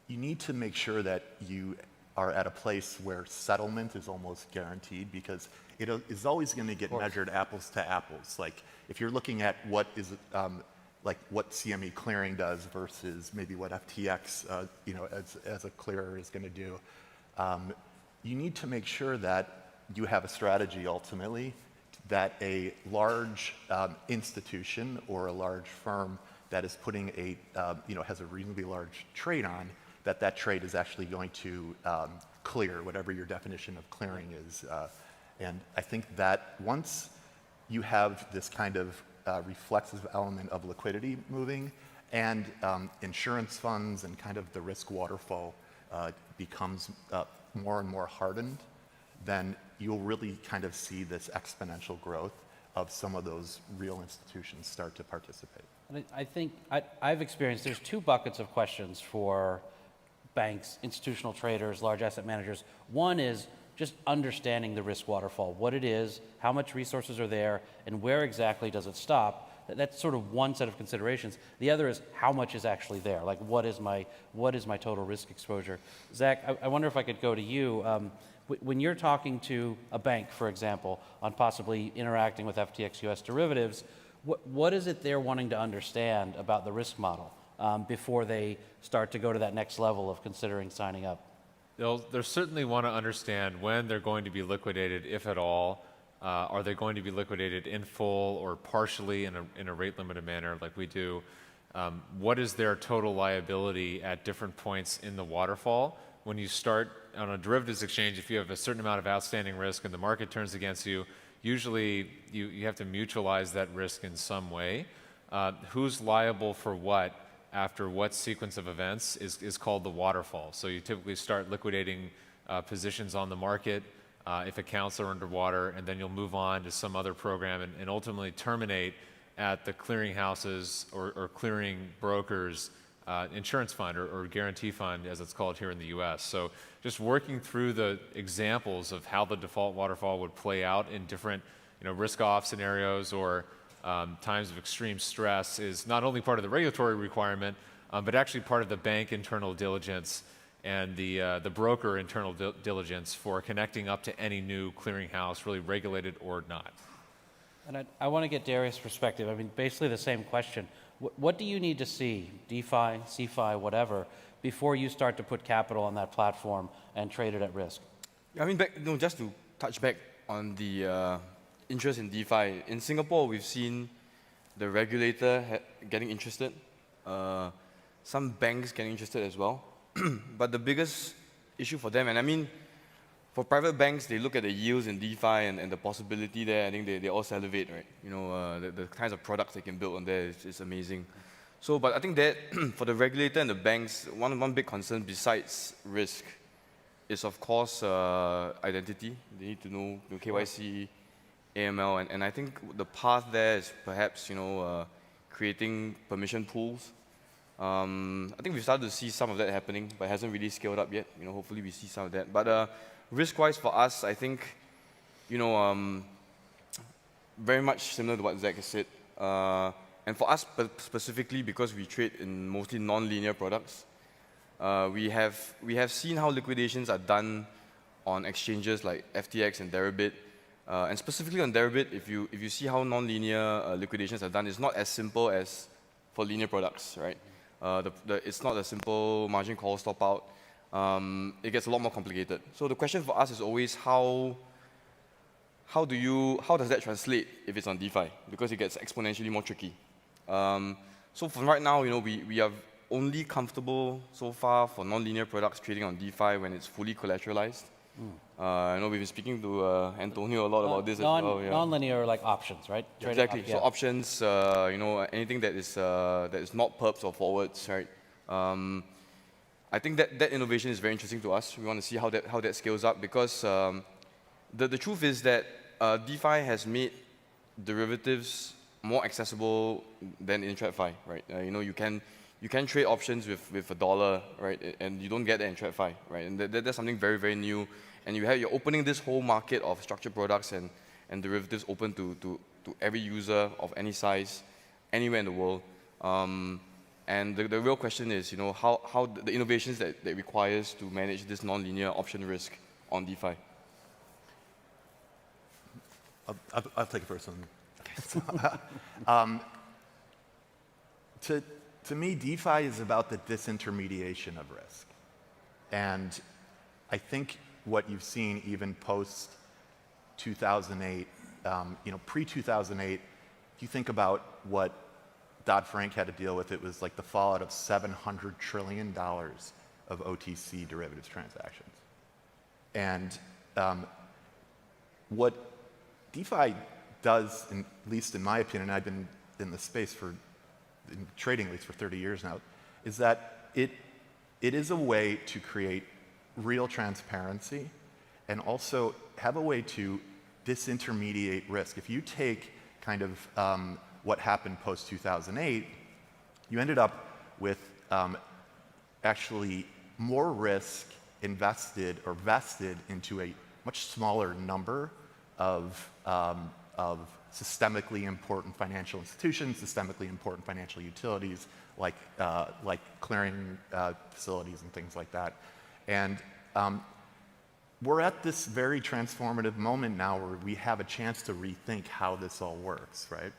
U: you need to make sure that you are at a place where settlement is almost guaranteed, because it is always going to get measured apples to apples. Like if you're looking at what is like what CME clearing does versus maybe what FTX, as a clearer is going to do, you need to make sure that you have a strategy ultimately that a large institution or a large firm that is putting has a reasonably large trade on, that trade is actually going to clear, whatever your definition of clearing is. And I think that once you have this kind of reflexive element of liquidity moving, and insurance funds and kind of the risk waterfall becomes more and more hardened, then you'll really kind of see this exponential growth of some of those real institutions start to participate.
E: I think I've experienced there's two buckets of questions for banks, institutional traders, large asset managers. One is just understanding the risk waterfall, what it is, how much resources are there, and where exactly does it stop. That's sort of one set of considerations. The other is how much is actually there, like what is my total risk exposure. Zach, I wonder if I could go to you. When you're talking to a bank, for example, on possibly interacting with FTX US derivatives, what is it they're wanting to understand about the risk model before they start to go to that next level of considering signing up?
C: They'll certainly want to understand when they're going to be liquidated, if at all. Are they going to be liquidated in full or partially in a rate-limited manner like we do? What is their total liability at different points in the waterfall? When you start on a derivatives exchange, if you have a certain amount of outstanding risk and the market turns against you, usually you have to mutualize that risk in some way. Who's liable for what after what sequence of events is called the waterfall. So you typically start liquidating positions on the market if accounts are underwater, and then you'll move on to some other program and ultimately terminate at the clearinghouses or clearing brokers insurance fund or guarantee fund, as it's called here in the US. So just working through the examples of how the default waterfall would play out in different risk-off scenarios or times of extreme stress is not only part of the regulatory requirement, but actually part of the bank internal diligence and the broker internal diligence for connecting up to any new clearinghouse, really regulated or not.
E: And I want to get Darius' perspective. I mean, basically the same question. What do you need to see, DeFi, CeFi, whatever, before you start to put capital on that platform and trade it at risk?
P: I mean, just to touch back on the interest in DeFi. In Singapore, we've seen the regulator getting interested, some banks getting interested as well. But the biggest issue for them, and I mean, for private banks, they look at the yields in DeFi and the possibility there. I think they all salivate, right? The kinds of products they can build on there is amazing. So, but I think that for the regulator and the banks, one big concern besides risk is, of course, identity. They need to know KYC, AML, and I think the path there is perhaps creating permission pools. I think we've started to see some of that happening, but it hasn't really scaled up yet. Hopefully we see some of that. But risk-wise for us, I think, very much similar to what Zach has said. And for us specifically, because we trade in mostly non-linear products, we have seen how liquidations are done on exchanges like FTX and Deribit. And specifically on Deribit, if you see how nonlinear liquidations are done, it's not as simple as for linear products, right? It's not a simple margin call stop out. It gets a lot more complicated. So the question for us is always how does that translate if it's on DeFi? Because it gets exponentially more tricky. So for right now, we are only comfortable so far for nonlinear products trading on DeFi when it's fully collateralized. I know we've been speaking to Antonio a lot about this as well. Yeah.
E: Non-linear like options, right?
P: Exactly. So options, anything that is not perps or forwards, right? I think that innovation is very interesting to us. We want to see how that scales up because the truth is that DeFi has made derivatives more accessible than in TradFi, right? You can trade options with $1, right? And you don't get that in TradFi, right? And that's something very, very new. And you're opening this whole market of structured products and derivatives open to every user of any size, anywhere in the world. And the real question is, how the innovations that requires to manage this nonlinear option risk on DeFi.
U: I'll take it first. To me, DeFi is about the disintermediation of risk. And I think what you've seen even post 2008, pre-2008, if you think about what Dodd-Frank had to deal with, it was like the fallout of $700 trillion of OTC derivatives transactions. And what DeFi does, at least in my opinion, I've been in the space in trading at least for 30 years now, is that it is a way to create real transparency and also have a way to disintermediate risk. If you take kind of what happened post-2008, you ended up with actually more risk invested or vested into a much smaller number of systemically important financial institutions, systemically important financial utilities like clearing facilities and things like that. And we're at this very transformative moment now where we have a chance to rethink how this all works, right?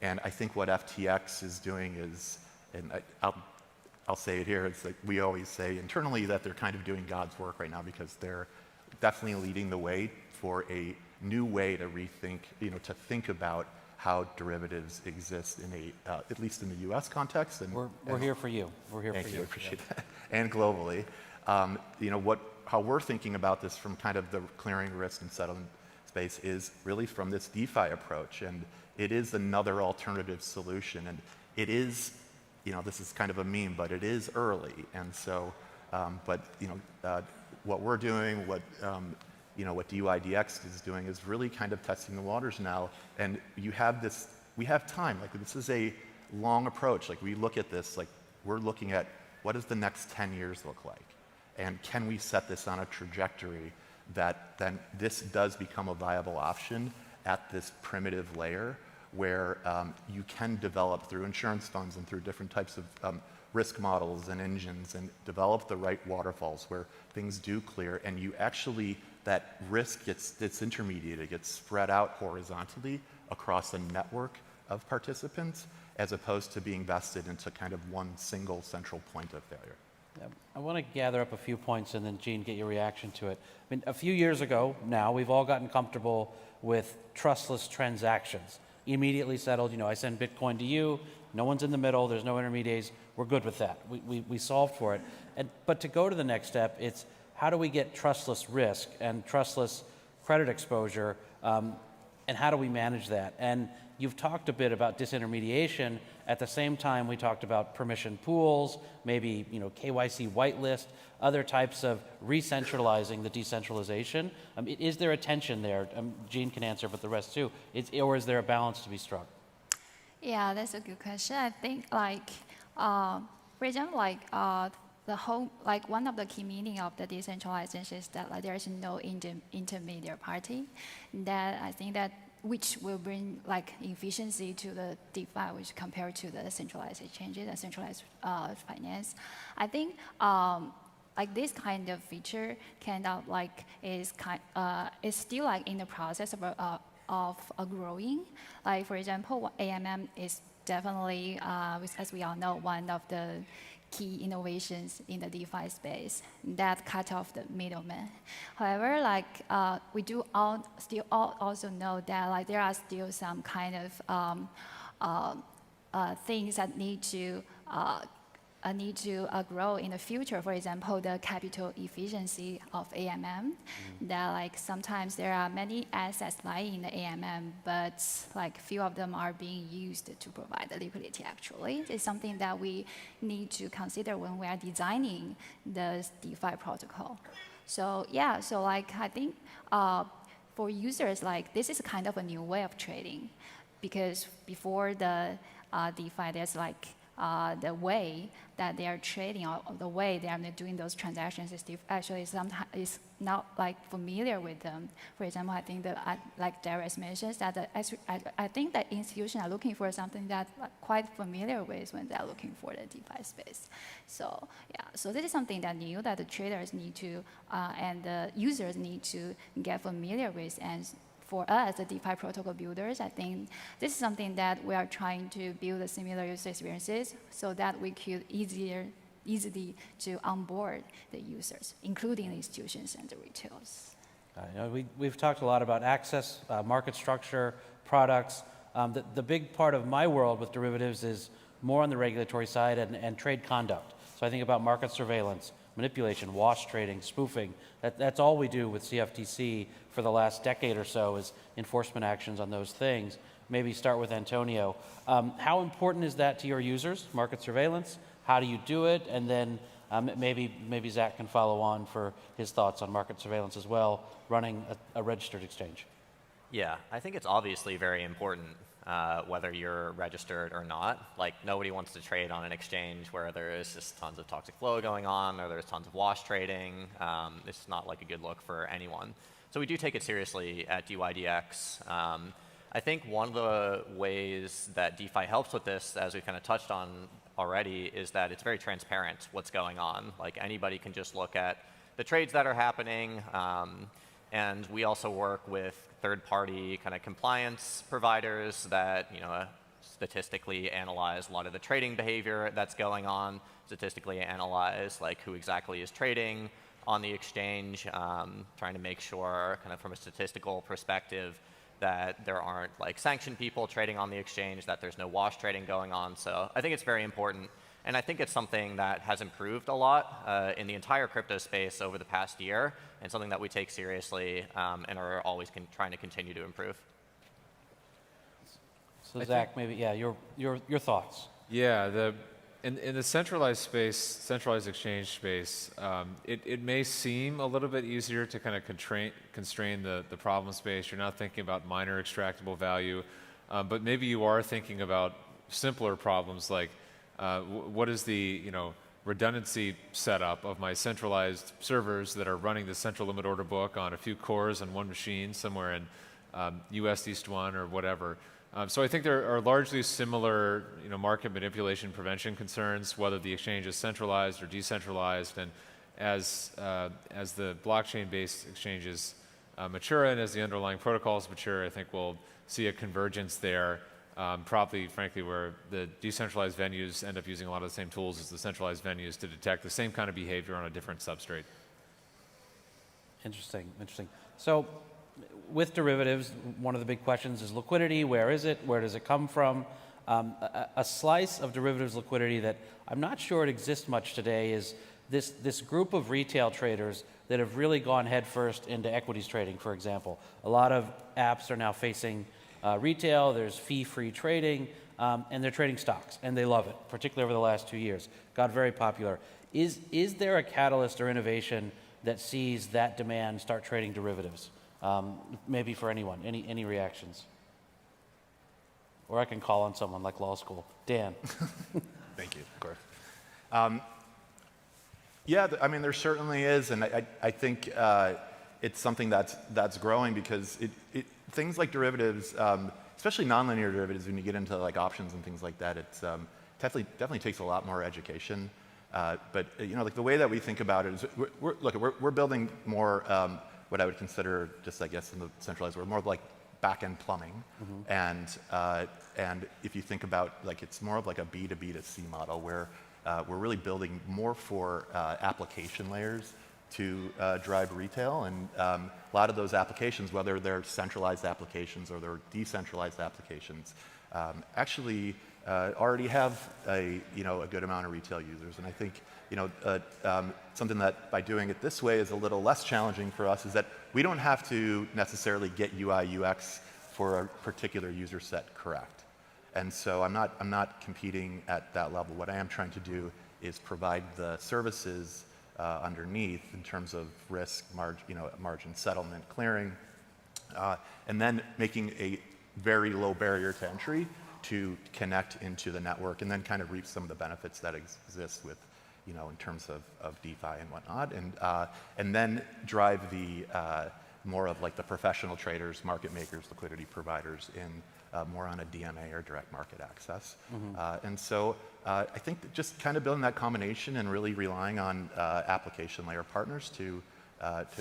U: And I think what FTX is doing is, and I'll say it here, it's like we always say internally that they're kind of doing God's work right now because they're definitely leading the way for a new way to rethink, to think about how derivatives exist in at least in the U.S. context. And
E: we're here for you. We're here
U: for you.
E: Thank you.
U: Appreciate that. And globally, how we're thinking about this from kind of the clearing risk and settlement space is really from this DeFi approach, and it is another alternative solution, and it is, this is kind of a meme, but it is early, and so, what we're doing, what DYDX is doing is really kind of testing the waters now, and we have time, this is a long approach, we look at this, we're looking at what does the next 10 years look like, and can we set this on a trajectory that then this does become a viable option at this primitive layer where you can develop through insurance funds and through different types of risk models and engines and develop the right waterfalls where things do clear and you actually, that risk gets disintermediated, gets spread out horizontally across a network of participants as opposed to being vested into kind of one single central point of failure.
E: Yeah. I want to gather up a few points and then, Gene, get your reaction to it. I mean, a few years ago now, we've all gotten comfortable with trustless transactions. Immediately settled, I send Bitcoin to you, no one's in the middle, there's no intermediaries, we're good with that. We solved for it. But to go to the next step, it's how do we get trustless risk and trustless credit exposure, and how do we manage that? And you've talked a bit about disintermediation. At the same time, we talked about permission pools, maybe KYC whitelist, other types of re-centralizing the decentralization. Is there a tension there? Gene can answer, but the rest too. Or is there a balance to be struck?
O: Yeah, that's a good question. I think for example, the whole, one of the key meaning of the decentralization is that there is no intermediate party. That I think that which will bring efficiency to the DeFi, which compared to the centralized exchanges and centralized finance. I think like this kind of feature kind of like is still like in the process of growing. Like for example, AMM is definitely, as we all know, one of the key innovations in the DeFi space that cut off the middleman. However, like we do also know that like there are still some kind of things that need to grow in the future. For example, the capital efficiency of AMM. That like sometimes there are many assets lying in the AMM, but like few of them are being used to provide the liquidity. Actually, it's something that we need to consider when we are designing the DeFi protocol. So yeah, so like I think for users, like this is kind of a new way of trading, because before the DeFi, there's like the way that they are trading or the way they are doing those transactions is actually sometimes is not like familiar with them. For example, I think that like Darius mentions that I think that institutions are looking for something that quite familiar with when they're looking for the DeFi space. So yeah, so this is something that new that the traders need to and the users need to get familiar with. And for us, the DeFi protocol builders, I think this is something that we are trying to build a similar user experiences so that we could easily to onboard the users, including the institutions and the retailers.
E: We've talked a lot about access, market structure, products. The big part of my world with derivatives is more on the regulatory side and trade conduct. So I think about market surveillance, manipulation, wash trading, spoofing. That's all we do with CFTC for the last decade or so is enforcement actions on those things. Maybe start with Antonio. How important is that to your users, market surveillance? How do you do it? And then maybe Zach can follow on for his thoughts on market surveillance as well, running a registered exchange.
Q: Yeah, I think it's obviously very important whether you're registered or not. Like nobody wants to trade on an exchange where there is just tons of toxic flow going on or there's tons of wash trading. It's not like a good look for anyone. So we do take it seriously at DYDX. I think one of the ways that DeFi helps with this, as we kind of touched on already, is that it's very transparent what's going on. Like anybody can just look at the trades that are happening. And we also work with third-party kind of compliance providers that statistically analyze a lot of the trading behavior that's going on, statistically analyze like who exactly is trading on the exchange, trying to make sure kind of from a statistical perspective that there aren't like sanctioned people trading on the exchange, that there's no wash trading going on. So I think it's very important. And I think it's something that has improved a lot in the entire crypto space over the past year, and something that we take seriously and are always trying to continue to improve.
E: So Zach, maybe your thoughts.
C: Yeah, in the centralized space, centralized exchange space, it may seem a little bit easier to kind of constrain the problem space. You're not thinking about minor extractable value, but maybe you are thinking about simpler problems like what is the redundancy setup of my centralized servers that are running the central limit order book on a few cores on one machine somewhere in US East 1 or whatever. So I think there are largely similar market manipulation prevention concerns, whether the exchange is centralized or decentralized. And as the blockchain-based exchanges mature and as the underlying protocols mature, I think we'll see a convergence there. Probably, frankly, where the decentralized venues end up using a lot of the same tools as the centralized venues to detect the same kind of behavior on a different substrate.
E: Interesting. So with derivatives, one of the big questions is liquidity. Where is it? Where does it come from? A slice of derivatives liquidity that I'm not sure it exists much today is this group of retail traders that have really gone headfirst into equities trading, for example. A lot of apps are now facing retail, there's fee-free trading, and they're trading stocks, and they love it, particularly over the last 2 years. Got very popular. Is there a catalyst or innovation that sees that demand start trading derivatives? Maybe for anyone, any reactions? Or I can call on someone like law school. Dan.
U: Thank you, of course. Yeah, I mean, there certainly is, and I think it's something that's growing because things like derivatives, especially nonlinear derivatives, when you get into like options and things like that, it's definitely takes a lot more education But like the way that we think about it is, we're building more what I would consider just, I guess, in the centralized world, more of like back-end plumbing. And if you think about, like, it's more of like a B2B2C model where we're really building more for application layers to drive retail. And a lot of those applications, whether they're centralized applications or they're decentralized applications, actually already have a good amount of retail users. And I think something that by doing it this way is a little less challenging for us is that we don't have to necessarily get UI UX for a particular user set correct. And so I'm not competing at that level. What I am trying to do is provide the services underneath in terms of risk, margin settlement, clearing, and then making a very low barrier to entry to connect into the network and then kind of reap some of the benefits that exist with, in terms of DeFi and whatnot, and then drive the more of like the professional traders, market makers, liquidity providers in more on a DMA or direct market access. And so I think that just kind of building that combination and really relying on application layer partners to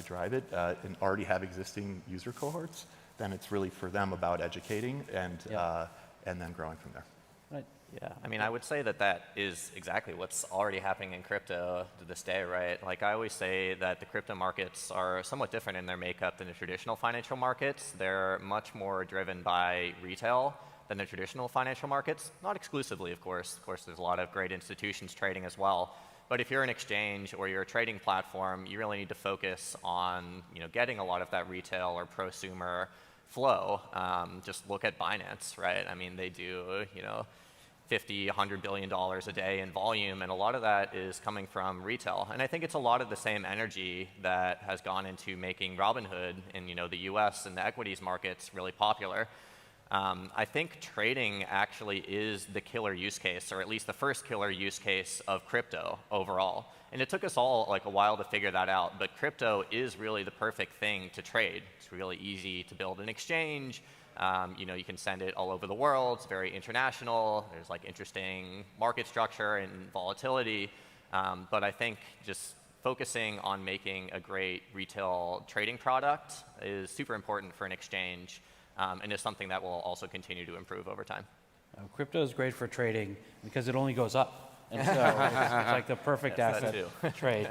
U: drive it and already have existing user cohorts, then it's really for them about educating and then growing from there.
E: Right.
Q: Yeah, I mean, I would say that is exactly what's already happening in crypto to this day, right? Like I always say that the crypto markets are somewhat different in their makeup than the traditional financial markets. They're much more driven by retail than the traditional financial markets. Not exclusively, of course. Of course, there's a lot of great institutions trading as well. But if you're an exchange or you're a trading platform, you really need to focus on getting a lot of that retail or prosumer flow. Just look at Binance, right? I mean, they do, $50, $100 billion a day in volume, and a lot of that is coming from retail. And I think it's a lot of the same energy that has gone into making Robinhood in the US and the equities markets really popular. I think trading actually is the killer use case, or at least the first killer use case of crypto overall. And it took us all like a while to figure that out, but crypto is really the perfect thing to trade. It's really easy to build an exchange. You can send it all over the world. It's very international. There's like interesting market structure and volatility. But I think just focusing on making a great retail trading product is super important for an exchange, and is something that will also continue to improve over time.
E: Crypto is great for trading because it only goes up. And so it's like the perfect asset trade.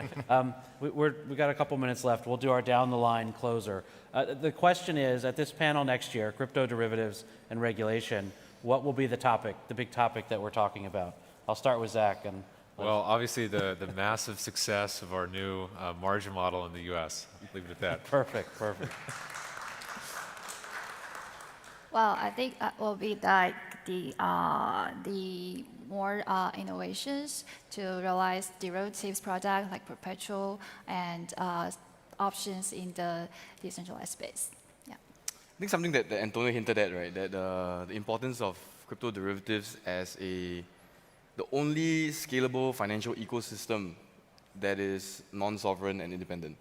E: We got a couple minutes left. We'll do our down the line closer. The question is, at this panel next year, crypto derivatives and regulation, what will be the topic, the big topic that we're talking about? I'll start with Zach.
C: Well, obviously the massive success of our new margin model in the US. I'll leave it at that.
E: Perfect.
O: Well, I think that will be like the more innovations to realize derivatives product like perpetual and options in the decentralized space. Yeah.
P: I think something that Antonio hinted at, right, that the importance of crypto derivatives as the only scalable financial ecosystem that is non-sovereign and independent.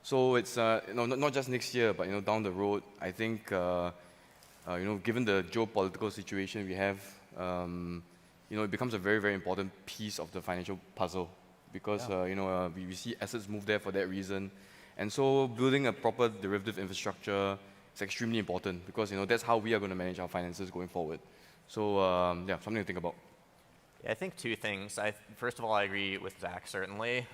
P: So it's not just next year, but down the road, I think given the geopolitical situation we have, it becomes a very, very important piece of the financial puzzle because we see assets move there for that reason. And so building a proper derivative infrastructure is extremely important because that's how we are going to manage our finances going forward. So something to think about.
Q: Yeah, I think two things. First of all, I agree with Zach, certainly,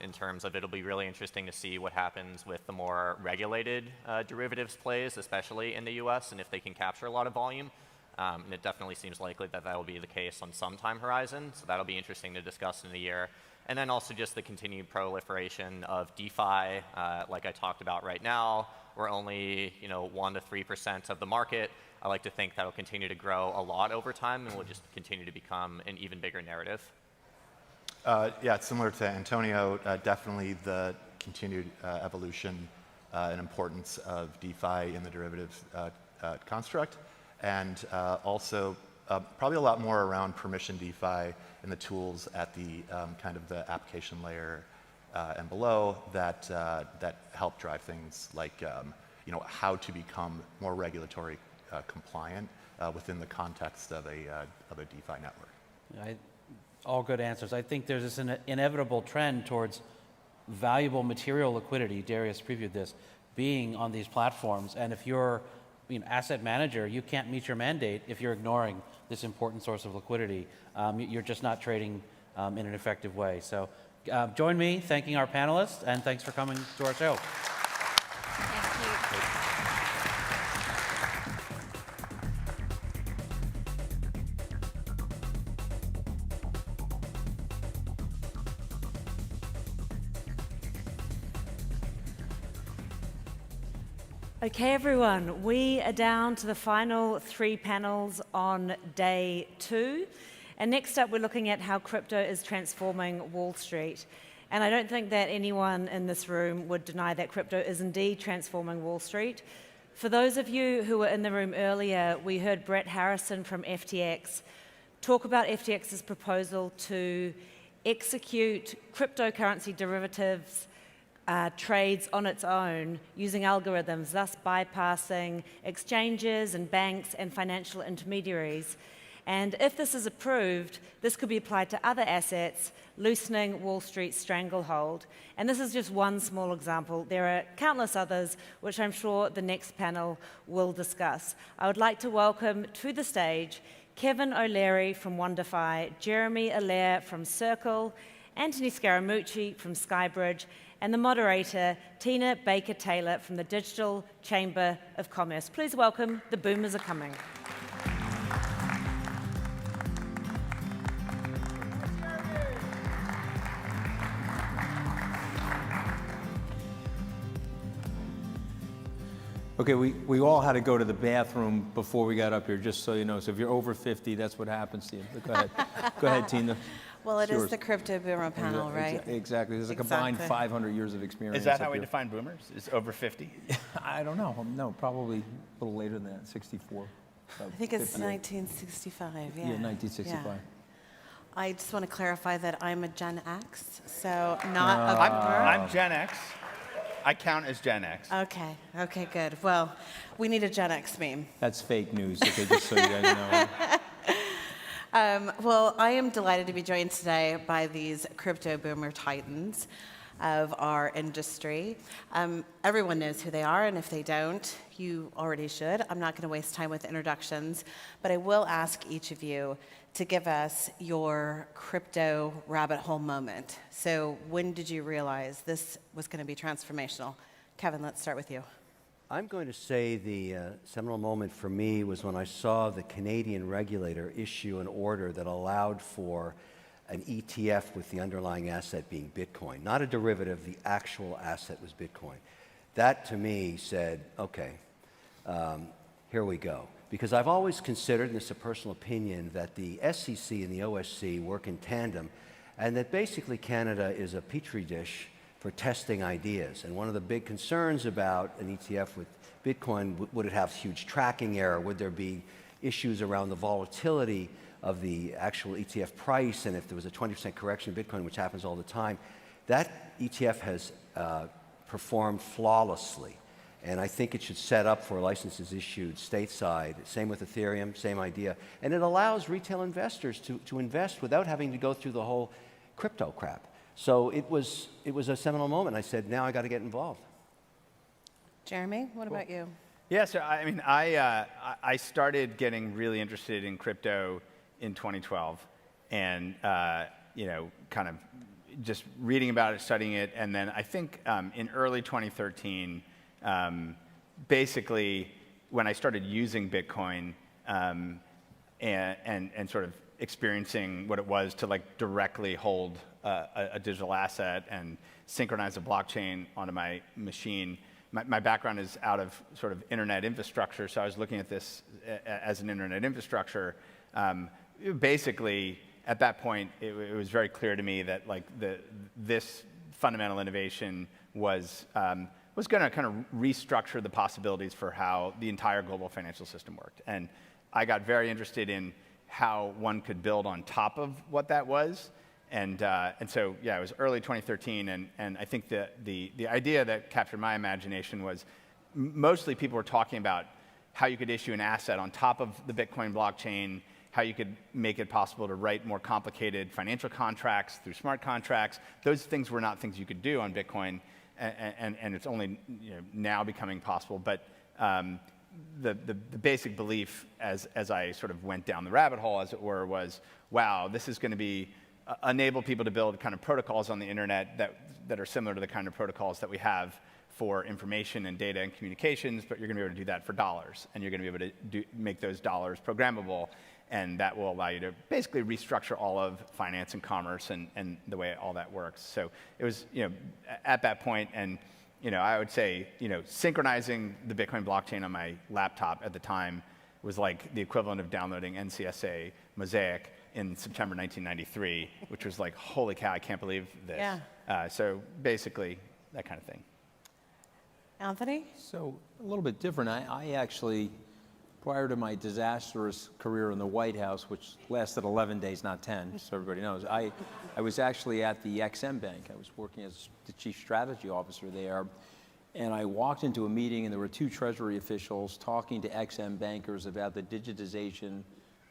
Q: in terms of it'll be really interesting to see what happens with the more regulated derivatives plays, especially in the US, and if they can capture a lot of volume. And it definitely seems likely that will be the case on some time horizon, so that'll be interesting to discuss in the year. And then also just the continued proliferation of DeFi, like I talked about right now. We're only 1 to 3% of the market. I like to think that'll continue to grow a lot over time and will just continue to become an even bigger narrative.
U: Yeah, it's similar to Antonio. Definitely the continued evolution and importance of DeFi in the derivatives construct, and also probably a lot more around permission DeFi and the tools at the kind of the application layer and below that help drive things like how to become more regulatory compliant within the context of a DeFi network.
E: All good answers. I think there's this inevitable trend towards valuable material liquidity, Darius previewed this, being on these platforms. And if you're an asset manager, you can't meet your mandate if you're ignoring this important source of liquidity. You're just not trading in an effective way. So join me thanking our panelists, and thanks for coming to our show.
B: Okay, everyone, we are down to the final 3 panels on day 2. And next up, we're looking at how crypto is transforming Wall Street. And I don't think that anyone in this room would deny that crypto is indeed transforming Wall Street. For those of you who were in the room earlier, we heard Brett Harrison from FTX talk about FTX's proposal to execute cryptocurrency derivatives trades on its own using algorithms, thus bypassing exchanges and banks and financial intermediaries. And if this is approved, this could be applied to other assets, loosening Wall Street's stranglehold. And this is just one small example. There are countless others, which I'm sure the next panel will discuss. I would like to welcome to the stage Kevin O'Leary from WonderFi, Jeremy Allaire from Circle, Anthony Scaramucci from Skybridge, and the moderator, Tina Baker-Taylor from the Digital Chamber of Commerce. Please welcome The Boomers Are Coming.
I: Okay, we all had to go to the bathroom before we got up here, just so you know. So if you're over 50, that's what happens to you. But go ahead. Go ahead, Tina.
R: Well, it is the Crypto Boomer panel, right?
I: Exactly. There's a combined 500 years of experience.
S: Is that how we define boomers? Is over 50?
I: I don't know. No, probably a little later than that, 64.
R: I think it's 1965, yeah.
I: Yeah, 1965.
R: Yeah. I just want to clarify that I'm a Gen X, so not a boomer.
S: I'm Gen X. I count as Gen X.
R: Okay, good. Well, we need a Gen X meme.
I: That's fake news, okay, just so you guys know.
R: Well, I am delighted to be joined today by these crypto boomer titans of our industry. Everyone knows who they are, and if they don't, you already should. I'm not going to waste time with introductions, but I will ask each of you to give us your crypto rabbit hole moment. So when did you realize this was going to be transformational? Kevin, let's start with you.
T: I'm going to say the seminal moment for me was when I saw the Canadian regulator issue an order that allowed for an ETF with the underlying asset being Bitcoin. Not a derivative, the actual asset was Bitcoin. That to me said, okay, here we go. Because I've always considered, and this is a personal opinion, that the SEC and the OSC work in tandem, and that basically Canada is a petri dish for testing ideas. And one of the big concerns about an ETF with Bitcoin, would it have huge tracking error? Would there be issues around the volatility of the actual ETF price? And if there was a 20% correction in Bitcoin, which happens all the time, that ETF has performed flawlessly. And I think it should set up for licenses issued stateside. Same with Ethereum, same idea. And it allows retail investors to invest without having to go through the whole crypto crap. So it was a seminal moment. I said, now I got to get involved.
R: Jeremy, what about you?
S: Yeah, so I mean, I started getting really interested in crypto in 2012, and you know, kind of just reading about it, studying it, and then I think in early 2013, basically when I started using Bitcoin and sort of experiencing what it was to like directly hold a digital asset and synchronize a blockchain onto my machine. My background is out of sort of internet infrastructure, so I was looking at this as an internet infrastructure. Basically, at that point, it was very clear to me that like this fundamental innovation was going to kind of restructure the possibilities for how the entire global financial system worked. And I got very interested in how one could build on top of what that was. And so, yeah, it was early 2013, and I think the idea that captured my imagination was mostly people were talking about how you could issue an asset on top of the Bitcoin blockchain, how you could make it possible to write more complicated financial contracts through smart contracts. Those things were not things you could do on Bitcoin, and it's only now becoming possible. But the basic belief as I sort of went down the rabbit hole, as it were, was, wow, this is going to be enable people to build kind of protocols on the internet that are similar to the kind of protocols that we have for information and data and communications, but you're going to be able to do that for dollars, and you're going to be able to make those dollars programmable, and that will allow you to basically restructure all of finance and commerce and the way all that works. So it was, at that point, and I would say, synchronizing the Bitcoin blockchain on my laptop at the time was like the equivalent of downloading NCSA Mosaic in September 1993, which was like, holy cow, I can't believe this.
N: Yeah.
S: So basically, that kind of thing.
N: Anthony?
I: So a little bit different. I actually, prior to my disastrous career in the White House, which lasted 11 days, not 10, so everybody knows, I was actually at the XM Bank. I was working as the chief strategy officer there. And I walked into a meeting, and there were two Treasury officials talking to XM bankers about the digitization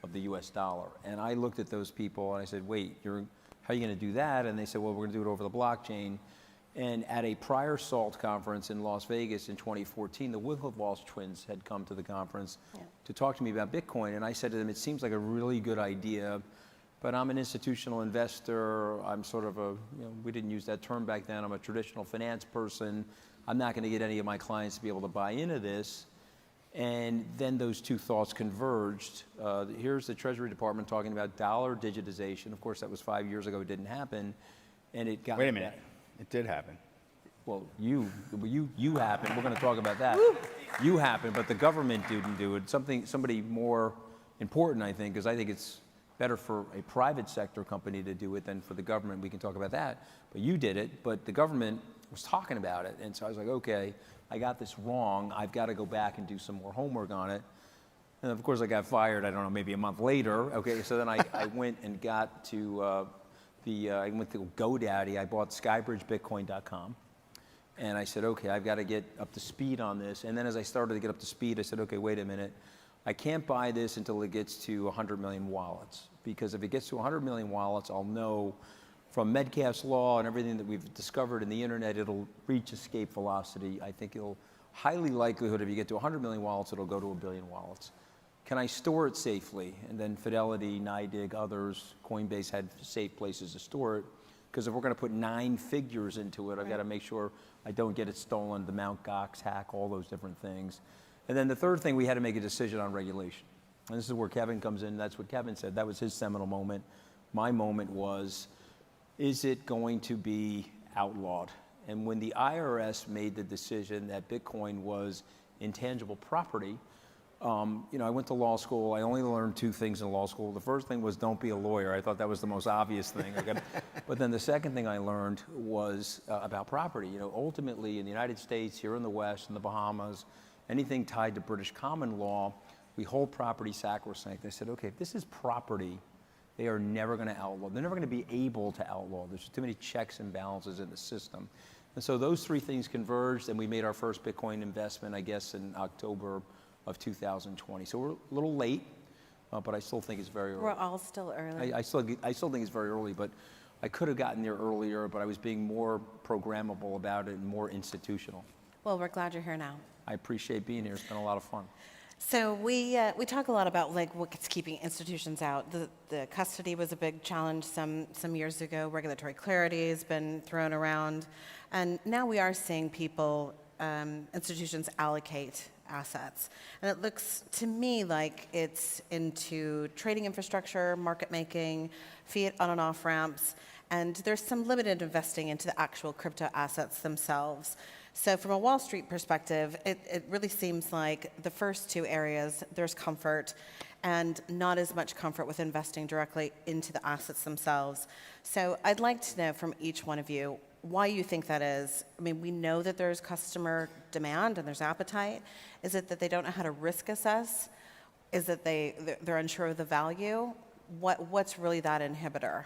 I: of the US dollar. And I looked at those people, and I said, wait, how are you going to do that? And they said, well, we're going to do it over the blockchain. And at a prior SALT conference in Las Vegas in 2014, the Winklevoss twins had come to the conference to talk to me about Bitcoin. And I said to them, it seems like a really good idea, but I'm an institutional investor. I'm sort of we didn't use that term back then. I'm a traditional finance person. I'm not going to get any of my clients to be able to buy into this. And then those two thoughts converged. Here's the Treasury Department talking about dollar digitization. Of course, that was 5 years ago. It didn't happen. And it got
S: Wait a minute. It did happen.
I: Well, you happened. We're going to talk about that. You happened, but the government didn't do it. Somebody more important, I think, because I think it's better for a private sector company to do it than for the government. We can talk about that. But you did it, but the government was talking about it. And so I was like, okay, I got this wrong. I've got to go back and do some more homework on it. And of course, I got fired, I don't know, maybe a month later. Okay, so then I went and got to I went to GoDaddy. I bought skybridgebitcoin.com. And I said, okay, I've got to get up to speed on this. And then as I started to get up to speed, I said, okay, wait a minute. I can't buy this until it gets to 100 million wallets. Because if it gets to 100 million wallets, I'll know from Metcalfe's law and everything that we've discovered in the internet, it'll reach escape velocity. I think it'll highly likelihood if you get to 100 million wallets, it'll go to 1 billion wallets. Can I store it safely? And then Fidelity, NYDIG, others, Coinbase had safe places to store it. Because if we're going to put 9 figures into it, I've got to make sure I don't get it stolen, the Mt. Gox hack, all those different things. And then the third thing, we had to make a decision on regulation. And this is where Kevin comes in. That's what Kevin said. That was his seminal moment. My moment was, is it going to be outlawed? And when the IRS made the decision that Bitcoin was intangible property, I went to law school. I only learned 2 things in law school. The first thing was don't be a lawyer. I thought that was the most obvious thing. But then the second thing I learned was about property. Ultimately in the United States, here in the West, in the Bahamas, anything tied to British common law, we hold property sacrosanct. I said, okay, if this is property, they are never going to outlaw. They're never going to be able to outlaw. There's too many checks and balances in the system. And so those 3 things converged, and we made our first Bitcoin investment, I guess, in October of 2020. So we're a little late, but I still think it's very early.
N: We're all still early.
I: I still think it's very early, but I could have gotten there earlier, but I was being more programmable about it and more institutional.
N: Well, we're glad you're here now.
I: I appreciate being here. It's been a lot of fun.
N: So we talk a lot about what's keeping institutions out. The custody was a big challenge some years ago. Regulatory clarity has been thrown around, and now we are seeing institutions allocate assets. And it looks to me like it's into trading infrastructure, market making, fiat on and off ramps, and there's some limited investing into the actual crypto assets themselves. So from a Wall Street perspective, it really seems like the first 2 areas, there's comfort and not as much comfort with investing directly into the assets themselves. So I'd like to know from each one of you why you think that is. I mean, we know that there's customer demand and there's appetite. Is it that they don't know how to risk assess? Is it they're unsure of the value? What's really that inhibitor?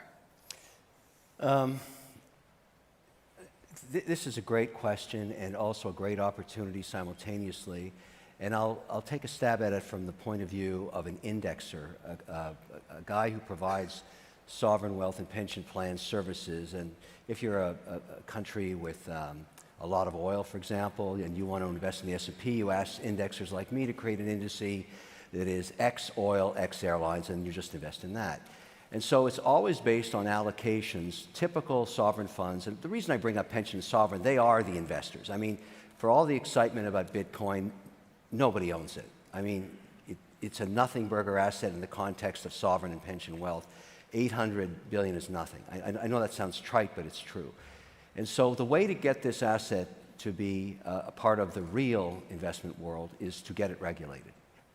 T: This is a great question and also a great opportunity simultaneously. And I'll take a stab at it from the point of view of an indexer, a guy who provides sovereign wealth and pension plan services. And if you're a country with a lot of oil, for example, and you want to invest in the S&P, you ask indexers like me to create an indice that is X oil, X airlines, and you just invest in that. And so it's always based on allocations, typical sovereign funds. And the reason I bring up pension and sovereign, they are the investors. I mean, for all the excitement about Bitcoin, nobody owns it. I mean, it's a nothing burger asset in the context of sovereign and pension wealth. 800 billion is nothing. I know that sounds trite, but it's true. And so the way to get this asset to be a part of the real investment world is to get it regulated.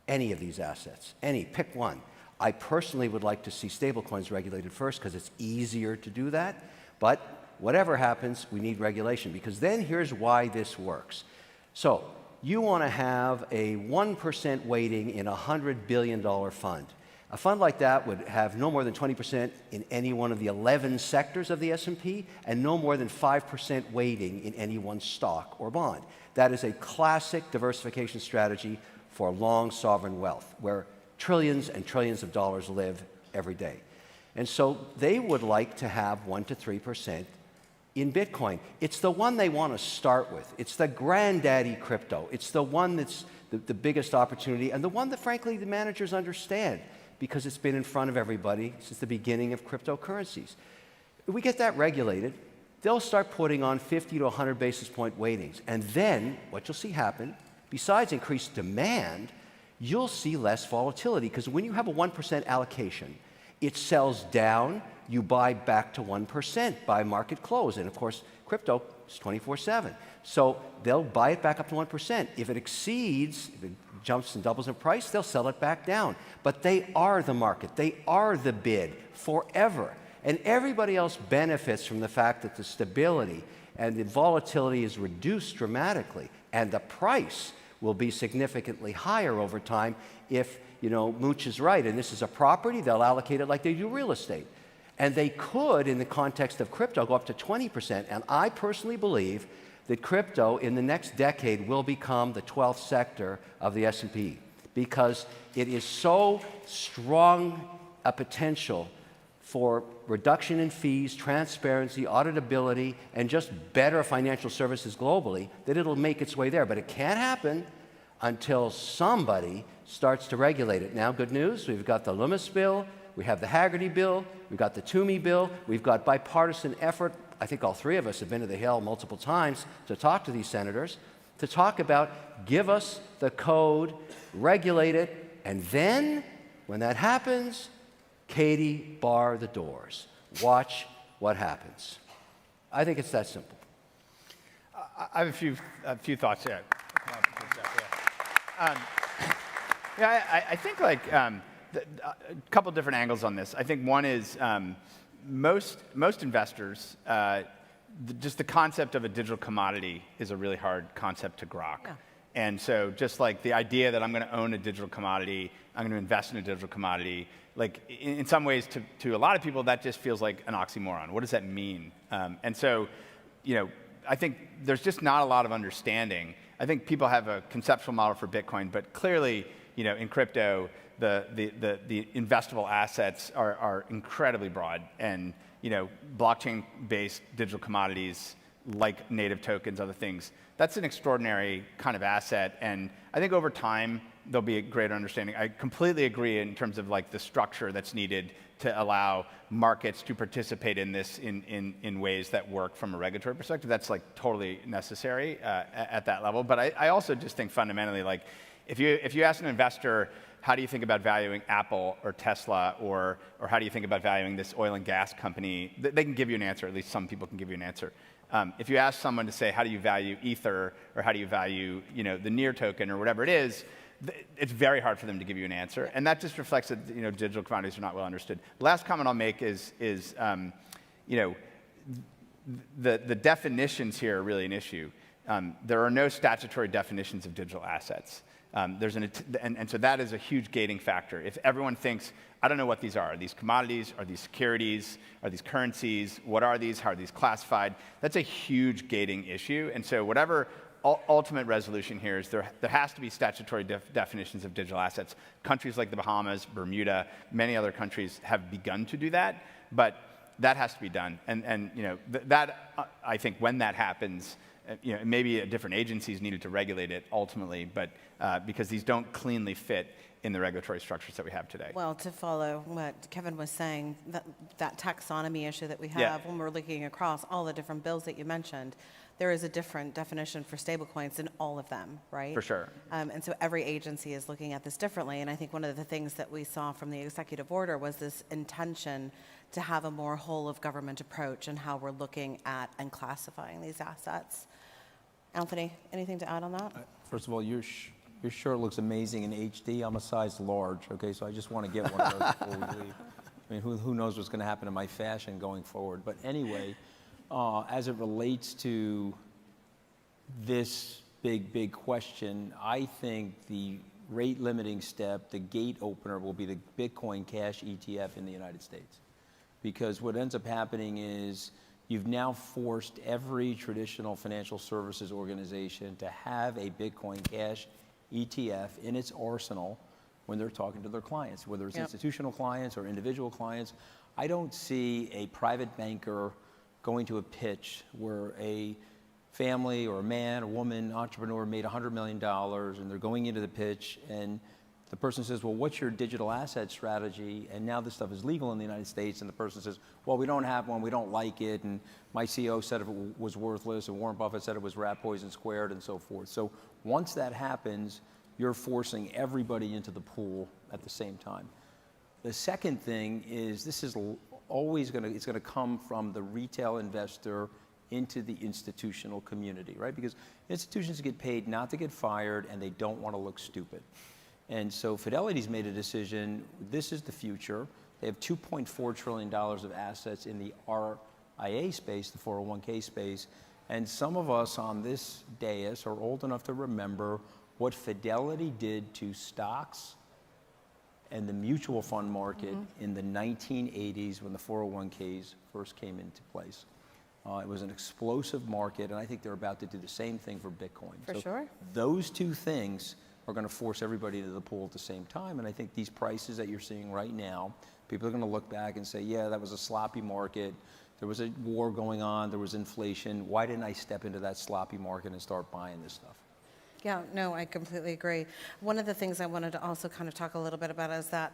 T: Any of these assets, any, pick one. I personally would like to see stablecoins regulated first because it's easier to do that. But whatever happens, we need regulation, because then here's why this works. So you want to have a 1% weighting in a $100 billion fund. A fund like that would have no more than 20% in any one of the 11 sectors of the S&P and no more than 5% weighting in any one stock or bond. That is a classic diversification strategy for long sovereign wealth, where trillions and trillions of dollars live every day. And so they would like to have 1 to 3% in Bitcoin. It's the one they want to start with. It's the granddaddy crypto. It's the one that's the biggest opportunity, and the one that, frankly, the managers understand, because it's been in front of everybody since the beginning of cryptocurrencies. If we get that regulated, they'll start putting on 50 to 100 basis point weightings. And then what you'll see happen, besides increased demand, you'll see less volatility, because when you have a 1% allocation, it sells down, you buy back to 1% by market close. And of course, crypto is 24/7. So they'll buy it back up to 1%. If it exceeds, if it jumps and doubles in price, they'll sell it back down. But they are the market. They are the bid forever. And everybody else benefits from the fact that the stability and the volatility is reduced dramatically. And the price will be significantly higher over time if, Mooch is right. And this is a property, they'll allocate it like they do real estate. And they could, in the context of crypto, go up to 20%. And I personally believe that crypto in the next decade will become the 12th sector of the S&P, because it is so strong a potential for reduction in fees, transparency, auditability, and just better financial services globally that it'll make its way there. But it can't happen until somebody starts to regulate it. Now, good news, we've got the Loomis bill, we have the Haggerty bill, we've got the Toomey bill, we've got bipartisan effort. I think all three of us have been to the Hill multiple times to talk to these senators, to talk about, give us the code, regulate it, and then, when that happens, Katie, bar the doors. Watch what happens. I think it's that simple.
S: I have a few thoughts here. I think a couple different angles on this. I think one is most investors, just the concept of a digital commodity is a really hard concept to grok. Yeah. And so just like the idea that I'm going to own a digital commodity, I'm going to invest in a digital commodity, like in some ways to a lot of people that just feels like an oxymoron. What does that mean? And so, I think there's just not a lot of understanding. I think people have a conceptual model for Bitcoin, but clearly, in crypto, the investable assets are incredibly broad, and blockchain-based digital commodities like native tokens, other things. That's an extraordinary kind of asset, and I think over time there'll be a greater understanding. I completely agree in terms of like the structure that's needed to allow markets to participate in this in ways that work from a regulatory perspective. That's like totally necessary at that level. But I also just think fundamentally, like if you ask an investor, how do you think about valuing Apple or Tesla, or how do you think about valuing this oil and gas company? They can give you an answer. At least some people can give you an answer. If you ask someone to say, how do you value Ether, or how do you value the Near token, or whatever it is, it's very hard for them to give you an answer. And that just reflects that digital commodities are not well understood. The last comment I'll make is the definitions here are really an issue. There are no statutory definitions of digital assets. And so that is a huge gating factor. If everyone thinks, I don't know what these are these commodities, are these securities, are these currencies, what are these, how are these classified? That's a huge gating issue. And so whatever ultimate resolution here is there has to be statutory definitions of digital assets. Countries like the Bahamas, Bermuda, many other countries have begun to do that, but that has to be done. And you know, I think when that happens, you know, maybe different agencies needed to regulate it ultimately, but because these don't cleanly fit in the regulatory structures that we have today.
R: Well, to follow what Kevin was saying, that taxonomy issue that we have when we're looking across all the different bills that you mentioned, there is a different definition for stablecoins in all of them, right?
S: For sure.
R: And so every agency is looking at this differently. And I think one of the things that we saw from the executive order was this intention to have a more whole of government approach in how we're looking at and classifying these assets. Anthony, anything to add on that?
I: First of all, your shirt looks amazing in HD. I'm a size large, okay? So I just want to get one of those before we leave. I mean, who knows what's going to happen to my fashion going forward. But anyway, as it relates to this big question, I think the rate limiting step, the gate opener, will be the Bitcoin Cash ETF in the United States. Because what ends up happening is you've now forced every traditional financial services organization to have a Bitcoin Cash ETF in its arsenal when they're talking to their clients, whether it's institutional clients or individual clients. I don't see a private banker going to a pitch where a family or a man or woman entrepreneur made $100 million and they're going into the pitch and the person says, well, what's your digital asset strategy? And now this stuff is legal in the United States, and the person says, well, we don't have one, we don't like it, and my CEO said it was worthless, and Warren Buffett said it was rat poison squared, and so forth. So once that happens, you're forcing everybody into the pool at the same time. The second thing is this is always it's going to come from the retail investor into the institutional community, right? Because institutions get paid not to get fired, and they don't want to look stupid. And so Fidelity's made a decision, this is the future. They have $2.4 trillion of assets in the RIA space, the 401k space. And some of us on this dais are old enough to remember what Fidelity did to stocks and the mutual fund market in the 1980s when the 401ks first came into place. It was an explosive market, and I think they're about to do the same thing for Bitcoin.
R: For sure.
I: Those two things are going to force everybody to the pool at the same time. And I think these prices that you're seeing right now, people are going to look back and say, yeah, that was a sloppy market. There was a war going on. There was inflation. Why didn't I step into that sloppy market and start buying this stuff?
R: Yeah, no, I completely agree. One of the things I wanted to also kind of talk a little bit about is that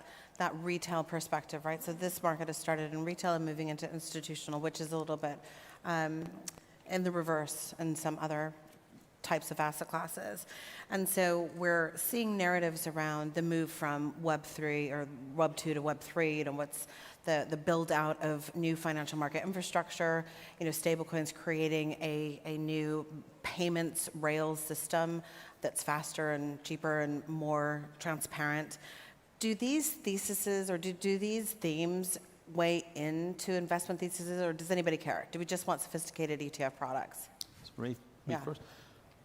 R: retail perspective, right? So this market has started in retail and moving into institutional, which is a little bit in the reverse in some other types of asset classes. And so we're seeing narratives around the move from Web3 or Web 2 to Web3, you know, what's the build out of new financial market infrastructure, you know, stablecoins creating a new payments rails system that's faster and cheaper and more transparent. Do these theses or do these themes weigh into investment theses, or does anybody care? Do we just want sophisticated ETF products?
I: Me first.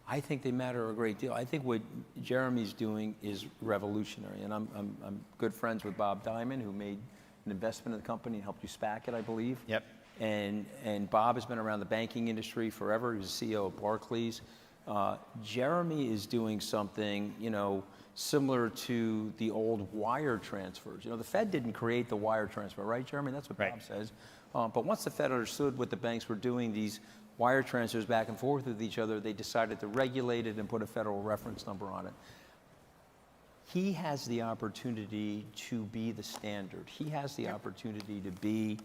I: I think they matter a great deal. I think what Jeremy's doing is revolutionary, and I'm good friends with Bob Diamond, who made an investment in the company and helped you SPAC it, I believe.
S: Yep.
I: And Bob has been around the banking industry forever. He was the CEO of Barclays. Jeremy is doing something, you know, similar to the old wire transfers. You know, the Fed didn't create the wire transfer, right, Jeremy? That's what Bob says. But once the Fed understood what the banks were doing, these wire transfers back and forth with each other, they decided to regulate it and put a federal reference number on it. He has the opportunity to be the standard. He has the opportunity to be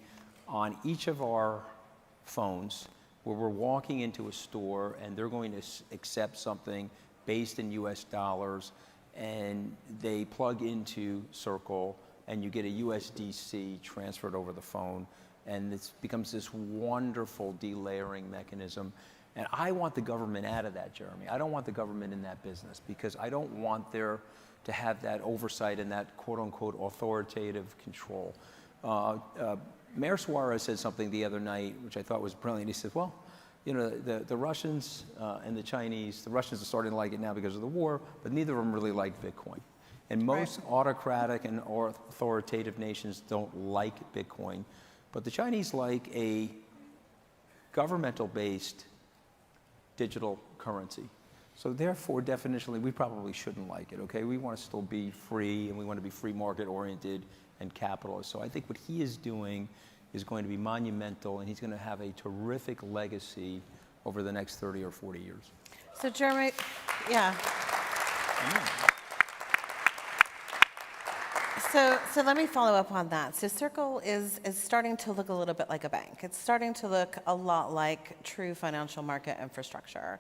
I: on each of our phones where we're walking into a store and they're going to accept something based in US dollars, and they plug into Circle and you get a USDC transferred over the phone. And it becomes this wonderful delayering mechanism. And I want the government out of that, Jeremy. I don't want the government in that business because I don't want there to have that oversight and that quote-unquote authoritative control. Mayor Suarez said something the other night, which I thought was brilliant. He said, well, you know, the Russians and the Chinese, the Russians are starting to like it now because of the war, but neither of them really like Bitcoin. And most autocratic and authoritative nations don't like Bitcoin. But the Chinese like a governmental-based digital currency. So therefore, definitionally, we probably shouldn't like it, okay? We want to still be free, and we want to be free market oriented and capitalist. So I think what he is doing is going to be monumental, and he's going to have a terrific legacy over the next 30 or 40 years.
R: So Jeremy, yeah. So let me follow up on that. So Circle is starting to look a little bit like a bank. It's starting to look a lot like true financial market infrastructure.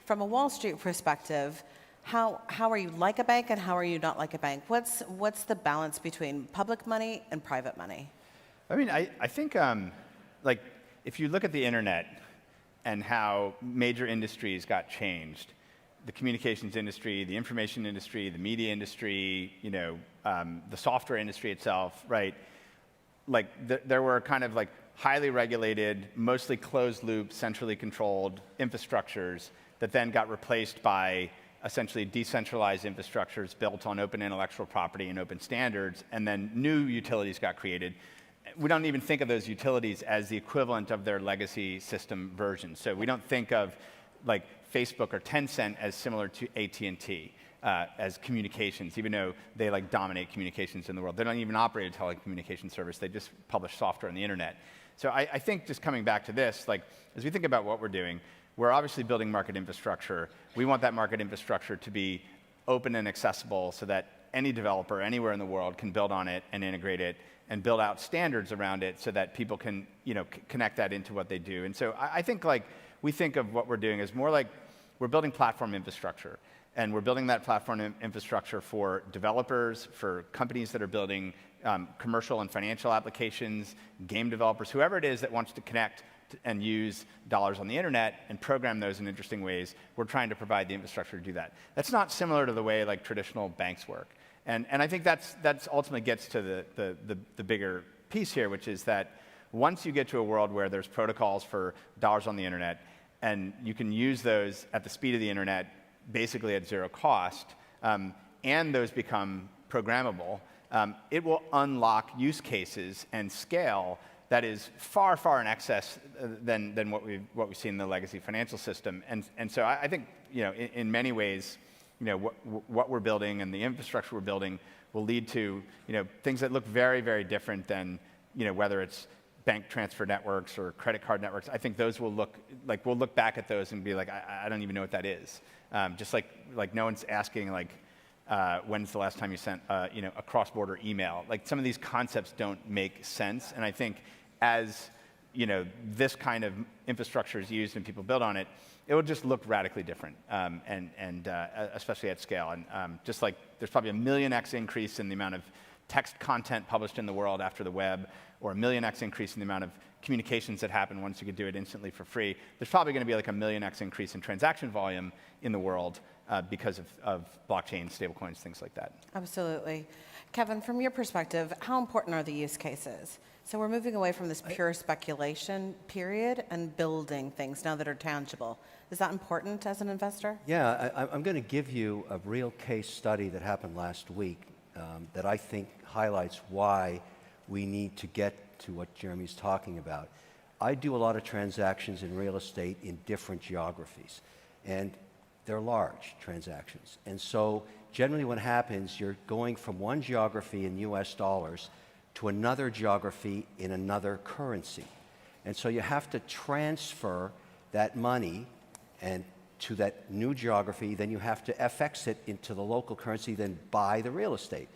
R: From a Wall Street perspective, how are you like a bank and how are you not like a bank? What's the balance between public money and private money?
S: I mean, I think, like, if you look at the internet and how major industries got changed, the communications industry, the information industry, the media industry, you know, the software industry itself, right? Like, there were kind of like highly regulated, mostly closed loop, centrally controlled infrastructures that then got replaced by essentially decentralized infrastructures built on open intellectual property and open standards, and then new utilities got created. We don't even think of those utilities as the equivalent of their legacy system version. So we don't think of like Facebook or Tencent as similar to AT&T as communications, even though they like dominate communications in the world. They don't even operate a telecommunications service. They just publish software on the internet. So I think just coming back to this, like as we think about what we're doing, we're obviously building market infrastructure. We want that market infrastructure to be open and accessible so that any developer anywhere in the world can build on it and integrate it and build out standards around it so that people can, you know, connect that into what they do. And so I think like we think of what we're doing as more like we're building platform infrastructure. And we're building that platform infrastructure for developers, for companies that are building commercial and financial applications, game developers, whoever it is that wants to connect and use dollars on the internet and program those in interesting ways. We're trying to provide the infrastructure to do that. That's not similar to the way like traditional banks work. And I think that's ultimately gets to the bigger piece here, which is that once you get to a world where there's protocols for dollars on the internet, and you can use those at the speed of the internet, basically at zero cost, and those become programmable, it will unlock use cases and scale that is far, far in excess than what we've seen in the legacy financial system. And so I think, you know, in many ways, you know, what we're building and the infrastructure we're building will lead to, you know, things that look very, very different than, you know, whether it's bank transfer networks or credit card networks. I think those will look like, we'll look back at those and be like, I don't even know what that is. Just like no one's asking like, when's the last time you sent, you know, a cross-border email? Like some of these concepts don't make sense. And I think as, you know, this kind of infrastructure is used and people build on it, it will just look radically different, and especially at scale. And just like there's probably a 1,000,000x increase in the amount of text content published in the world after the web, or a 1,000,000x increase in the amount of communications that happen once you could do it instantly for free. There's probably going to be like a 1,000,000x increase in transaction volume in the world because of blockchain, stablecoins, things like that.
R: Absolutely. Kevin, from your perspective, how important are the use cases? So we're moving away from this pure speculation period and building things now that are tangible. Is that important as an investor?
T: Yeah, I'm going to give you a real case study that happened last week that I think highlights why we need to get to what Jeremy's talking about. I do a lot of transactions in real estate in different geographies, and they're large transactions. And so generally what happens, you're going from one geography in US dollars to another geography in another currency. And so you have to transfer that money and to that new geography, then you have to FX it into the local currency, then buy the real estate.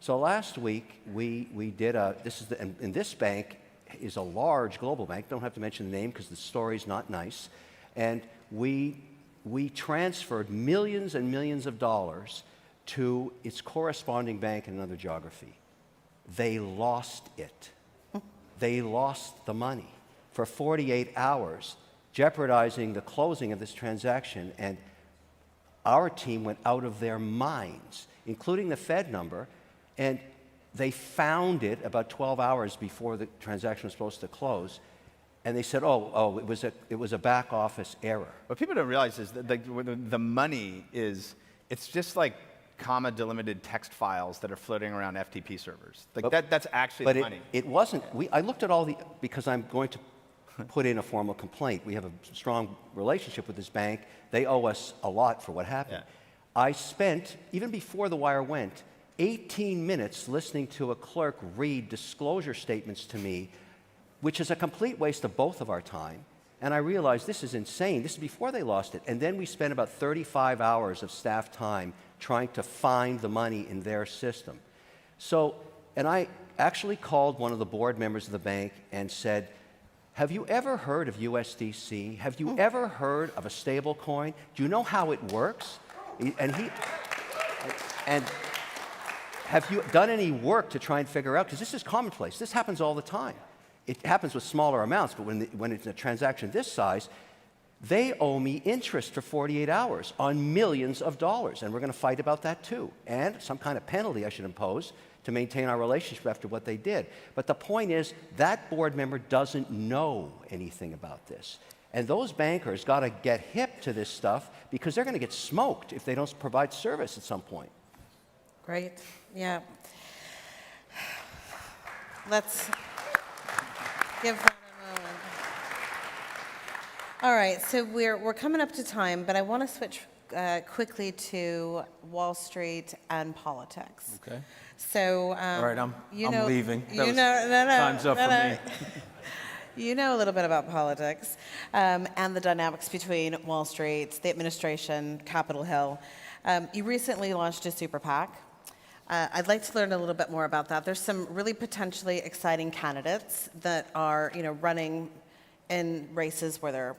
T: So last week, we did and this bank is a large global bank, don't have to mention the name because the story's not nice, and we transferred millions and millions of dollars to its corresponding bank in another geography. They lost it. They lost the money for 48 hours, jeopardizing the closing of this transaction, and our team went out of their minds, including the Fed number, and they found it about 12 hours before the transaction was supposed to close, and they said, oh, it was a back office error.
S: What people don't realize is that the money is, it's just like comma delimited text files that are floating around FTP servers. Like that's actually the money.
T: It wasn't. I looked at all because I'm going to put in a formal complaint. We have a strong relationship with this bank. They owe us a lot for what happened. I spent, even before the wire went, 18 minutes listening to a clerk read disclosure statements to me, which is a complete waste of both of our time. And I realized this is insane. This is before they lost it. And then we spent about 35 hours of staff time trying to find the money in their system. So, and I actually called one of the board members of the bank and said, have you ever heard of USDC? Have you ever heard of a stable coin? Do you know how it works? And have you done any work to try and figure out, because this is commonplace. This happens all the time. It happens with smaller amounts, but when it's a transaction this size, they owe me interest for 48 hours on millions of dollars, and we're going to fight about that too, and some kind of penalty I should impose to maintain our relationship after what they did. But the point is, that board member doesn't know anything about this. And those bankers got to get hip to this stuff because they're going to get smoked if they don't provide service at some point.
R: Great. Yeah. Let's give that a moment. All right, so we're coming up to time, but I want to switch quickly to Wall Street and politics.
I: Okay.
R: So,
I: all right, I'm leaving.
R: Time's
I: up for me.
R: You know a little bit about politics and the dynamics between Wall Street, the administration, Capitol Hill. You recently launched a super PAC. I'd like to learn a little bit more about that. There's some really potentially exciting candidates that are, running in races where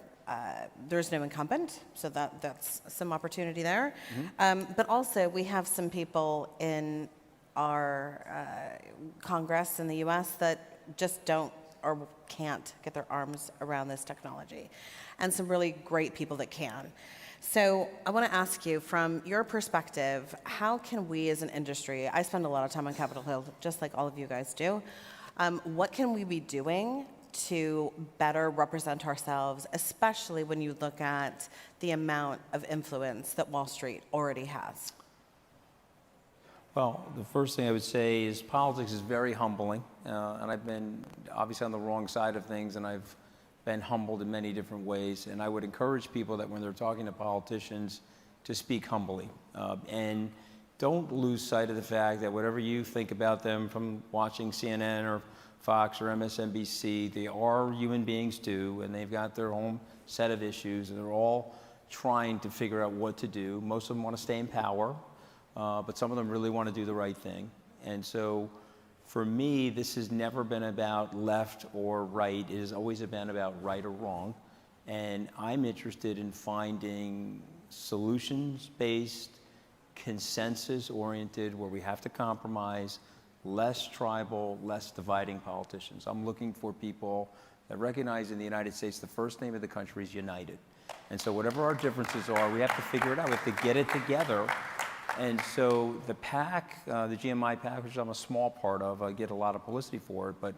R: there's no incumbent, so that's some opportunity there. But also, we have some people in our Congress in the U.S. that just don't or can't get their arms around this technology, and some really great people that can. So I want to ask you, from your perspective, how can we as an industry, I spend a lot of time on Capitol Hill, just like all of you guys do, what can we be doing to better represent ourselves, especially when you look at the amount of influence that Wall Street already has?
I: Well, the first thing I would say is politics is very humbling, and I've been obviously on the wrong side of things, and I've been humbled in many different ways, and I would encourage people that when they're talking to politicians to speak humbly, and don't lose sight of the fact that whatever you think about them from watching CNN or Fox or MSNBC, they are human beings too, and they've got their own set of issues, and they're all trying to figure out what to do. Most of them want to stay in power, but some of them really want to do the right thing. And so for me, this has never been about left or right. It has always been about right or wrong. And I'm interested in finding solutions-based, consensus-oriented, where we have to compromise, less tribal, less dividing politicians. I'm looking for people that recognize in the United States the first name of the country is united. And so whatever our differences are, we have to figure it out. We have to get it together. And so the PAC, the GMI PAC, which I'm a small part of, I get a lot of publicity for it, but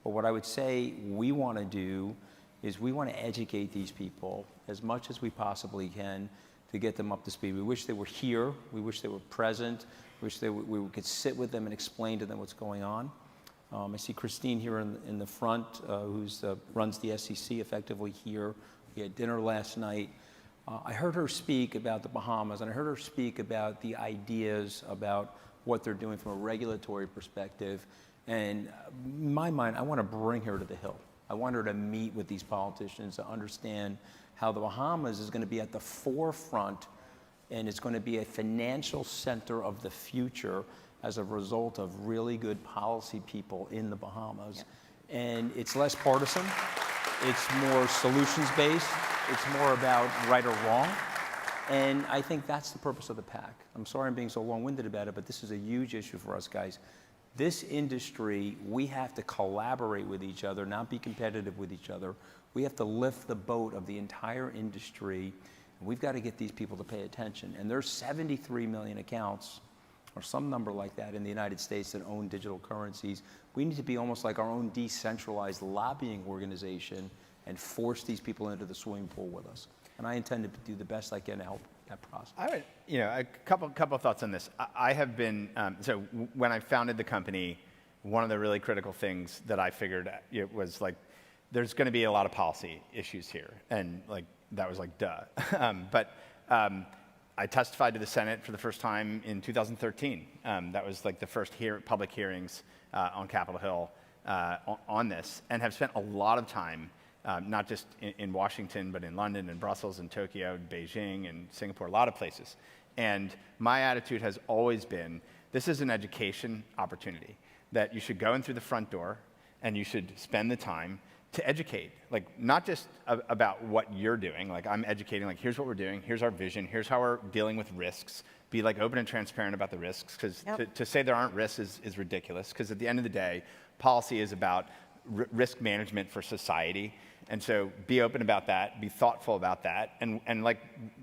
I: what I would say we want to do is we want to educate these people as much as we possibly can to get them up to speed. We wish they were here. We wish they were present. We wish we could sit with them and explain to them what's going on. I see Christine here in the front, who runs the SEC effectively here. We had dinner last night. I heard her speak about the Bahamas, and I heard her speak about the ideas about what they're doing from a regulatory perspective. And in my mind, I want to bring her to the Hill. I want her to meet with these politicians to understand how the Bahamas is going to be at the forefront, and it's going to be a financial center of the future as a result of really good policy people in the Bahamas. Yeah. And it's less partisan. It's more solutions-based. It's more about right or wrong. And I think that's the purpose of the PAC. I'm sorry I'm being so long-winded about it, but this is a huge issue for us guys. This industry, we have to collaborate with each other, not be competitive with each other. We have to lift the boat of the entire industry. And we've got to get these people to pay attention. And there's 73 million accounts, or some number like that, in the United States that own digital currencies. We need to be almost like our own decentralized lobbying organization and force these people into the swimming pool with us. And I intend to do the best I can to help that process.
S: I would, a couple thoughts on this. I have been, so when I founded the company, one of the really critical things that I figured was like, there's going to be a lot of policy issues here, and like that was like duh. I testified to the Senate for the first time in 2013. That was like the first public hearings on Capitol Hill on this, and have spent a lot of time, not just in Washington, but in London and Brussels and Tokyo, and Beijing and Singapore, a lot of places. And my attitude has always been, this is an education opportunity, that you should go in through the front door and you should spend the time to educate, like not just about what you're doing, like I'm educating, like here's what we're doing, here's our vision, here's how we're dealing with risks, be like open and transparent about the risks, because to say there aren't risks is ridiculous, because at the end of the day, policy is about risk management for society, and so be open about that, be thoughtful about that, and like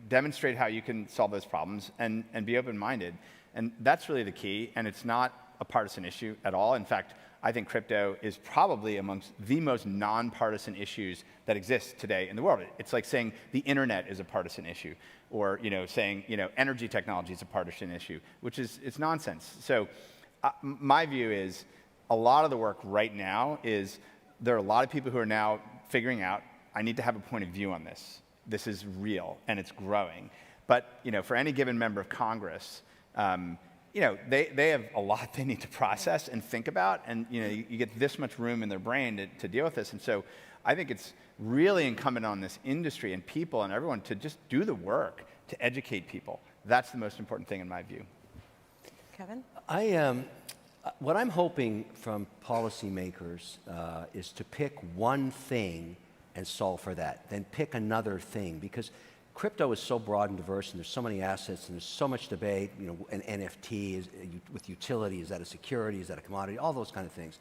S: demonstrate how you can solve those problems, and be open-minded, and that's really the key, and it's not a partisan issue at all. In fact, I think crypto is probably amongst the most nonpartisan issues that exist today in the world. It's like saying the internet is a partisan issue, or saying energy technology is a partisan issue, which is it's nonsense. So my view is a lot of the work right now is there are a lot of people who are now figuring out, I need to have a point of view on this. This is real and it's growing. But for any given member of Congress, they have a lot they need to process and think about, and you get this much room in their brain to deal with this. And so I think it's really incumbent on this industry and people and everyone to just do the work to educate people. That's the most important thing in my view.
B: Kevin?
T: What I'm hoping from policymakers is to pick one thing and solve for that, then pick another thing, because crypto is so broad and diverse, and there's so many assets, and there's so much debate. An NFT with utility, is that a security, is that a commodity, all those kind of things.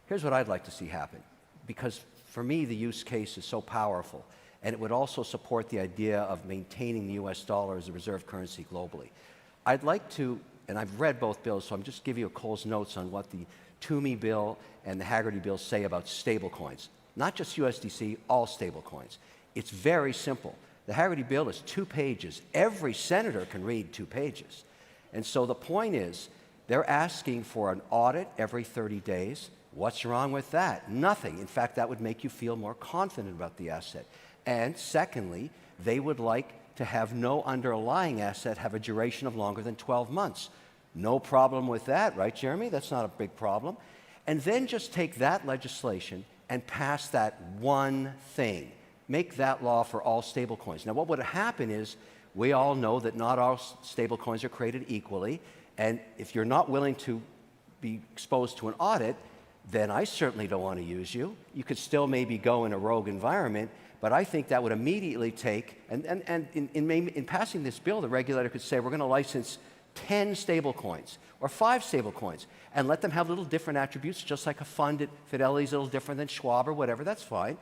T: Here's what I'd like to see happen, because for me the use case is so powerful, and it would also support the idea of maintaining the US dollar as a reserve currency globally. I'd like to, and I've read both bills, so I'm just giving you Cole's notes on what the Toomey bill and the Haggerty bill say about stablecoins. Not just USDC, all stablecoins. It's very simple. The Haggerty bill is 2 pages. Every senator can read 2 pages. And so the point is, they're asking for an audit every 30 days. What's wrong with that? Nothing. In fact, that would make you feel more confident about the asset. And secondly, they would like to have no underlying asset have a duration of longer than 12 months. No problem with that, right, Jeremy? That's not a big problem. And then just take that legislation and pass that one thing. Make that law for all stablecoins. Now, what would happen is, we all know that not all stablecoins are created equally, and if you're not willing to be exposed to an audit, then I certainly don't want to use you. You could still maybe go in a rogue environment, but I think that would immediately take, and in passing this bill, the regulator could say, we're going to license 10 stablecoins or 5 stablecoins, and let them have little different attributes, just like a fund at Fidelity is a little different than Schwab or whatever, that's fine.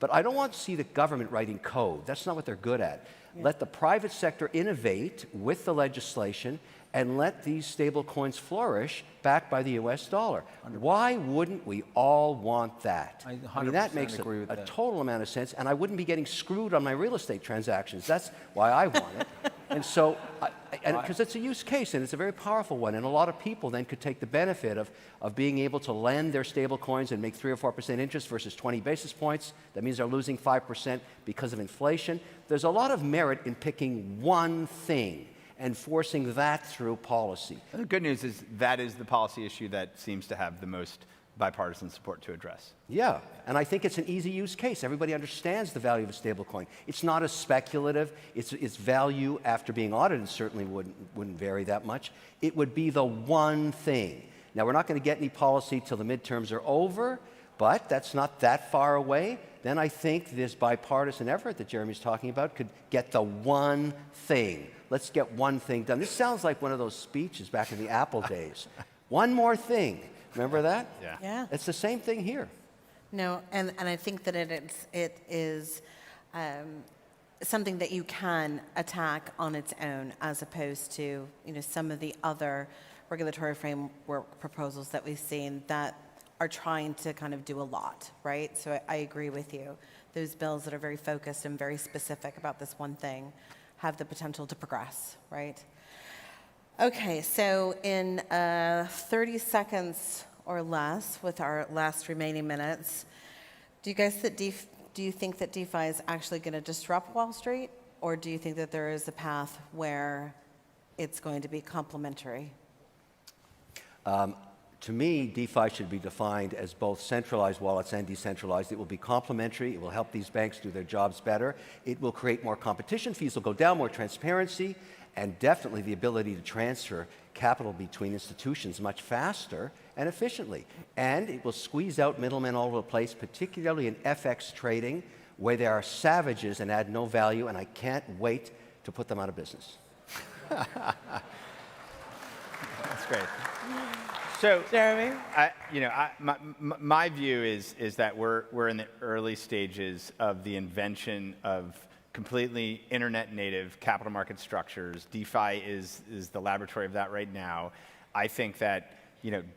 T: But I don't want to see the government writing code. That's not what they're good at. Yeah. Let the private sector innovate with the legislation and let these stable coins flourish backed by the US dollar. 100%. Why wouldn't we all want that? I mean, that makes a total amount of sense, and I wouldn't be getting screwed on my real estate transactions. That's why I want it. And so, because it's a use case, and it's a very powerful one, and a lot of people then could take the benefit of being able to lend their stable coins and make 3 or 4% interest versus 20 basis points. That means they're losing 5% because of inflation. There's a lot of merit in picking one thing and forcing that through policy.
S: And the good news is that is the policy issue that seems to have the most bipartisan support to address.
T: Yeah, and I think it's an easy use case. Everybody understands the value of a stablecoin. It's not as speculative. Its value after being audited certainly wouldn't vary that much. It would be the one thing. Now, we're not going to get any policy till the midterms are over, but that's not that far away. Then I think this bipartisan effort that Jeremy's talking about could get the one thing. Let's get one thing done. This sounds like one of those speeches back in the Apple days. One more thing. Remember that?
S: Yeah.
B: Yeah.
T: It's the same thing here.
R: No, and I think that it is something that you can attack on its own, as opposed to some of the other regulatory framework proposals that we've seen that are trying to kind of do a lot, right? So I agree with you. Those bills that are very focused and very specific about this one thing have the potential to progress, right? Okay, so in 30 seconds or less, with our last remaining minutes, Do you think that DeFi is actually going to disrupt Wall Street, or do you think that there is a path where it's going to be complementary?
T: To me, DeFi should be defined as both centralized wallets and decentralized. It will be complementary. It will help these banks do their jobs better. It will create more competition. Fees will go down, more transparency, and definitely the ability to transfer capital between institutions much faster and efficiently. And it will squeeze out middlemen all over the place, particularly in FX trading, where there are savages and add no value, and I can't wait to put them out of business.
I: That's great. So,
R: Jeremy,
S: my view is that we're in the early stages of the invention of completely internet-native capital market structures. DeFi is the laboratory of that right now. I think that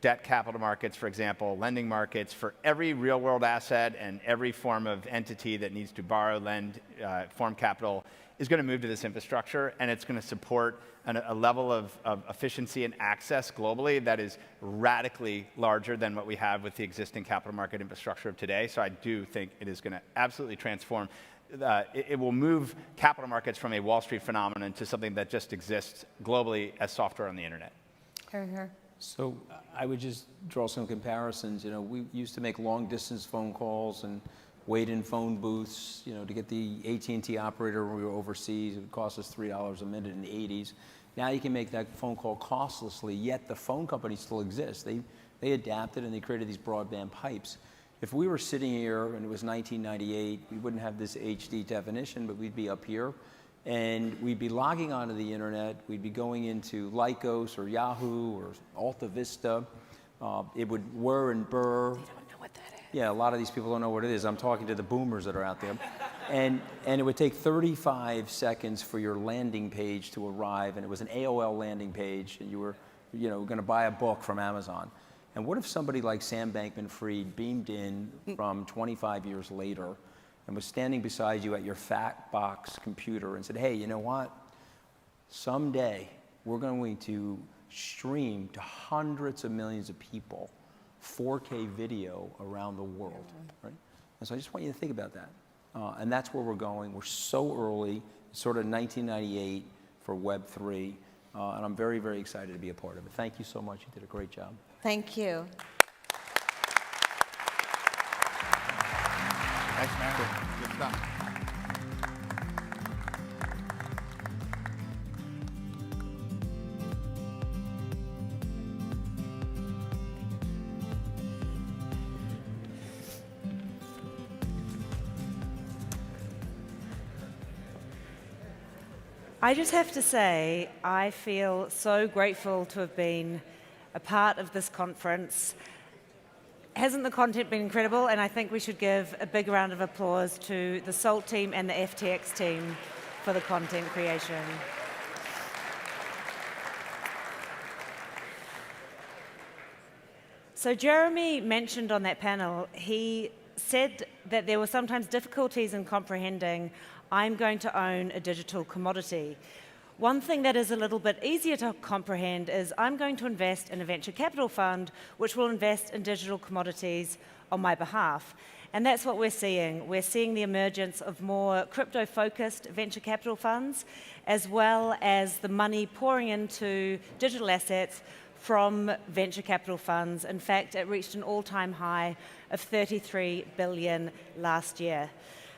S: debt capital markets, for example, lending markets for every real-world asset and every form of entity that needs to borrow, lend, form capital is going to move to this infrastructure, and it's going to support a level of efficiency and access globally that is radically larger than what we have with the existing capital market infrastructure of today. So I do think it is going to absolutely transform. It will move capital markets from a Wall Street phenomenon to something that just exists globally as software on the internet.
R: Here.
I: So I would just draw some comparisons. We used to make long-distance phone calls and wait in phone booths, to get the AT&T operator when we were overseas. It would cost us $3 a minute in the 80s. Now you can make that phone call costlessly, yet the phone companies still exist. They adapted and they created these broadband pipes. If we were sitting here and it was 1998, we wouldn't have this HD definition, but we'd be up here and we'd be logging onto the internet. We'd be going into Lycos or Yahoo or Alta Vista. It would whir and burr. They don't know what that is. Yeah, a lot of these people don't know what it is. I'm talking to the boomers that are out there. And it would take 35 seconds for your landing page to arrive, and it was an AOL landing page, and you were going to buy a book from Amazon. And what if somebody like Sam Bankman-Fried beamed in from 25 years later and was standing beside you at your fat box computer and said, hey, you know what? Someday we're going to stream to hundreds of millions of people 4K video around the world, right? And so I just want you to think about that. And that's where we're going. We're so early, sort of 1998 for Web3, and I'm very, very excited to be a part of it. Thank you so much. You did a great job.
R: Thank you.
D: Thanks, man. Good stuff.
B: I just have to say, I feel so grateful to have been a part of this conference. Hasn't the content been incredible? And I think we should give a big round of applause to the SALT team and the FTX team for the content creation. So Jeremy mentioned on that panel, he said that there were sometimes difficulties in comprehending I'm going to own a digital commodity. One thing that is a little bit easier to comprehend is I'm going to invest in a venture capital fund which will invest in digital commodities on my behalf. And that's what we're seeing. We're seeing the emergence of more crypto-focused venture capital funds, as well as the money pouring into digital assets from venture capital funds. In fact, it reached an all-time high of $33 billion last year.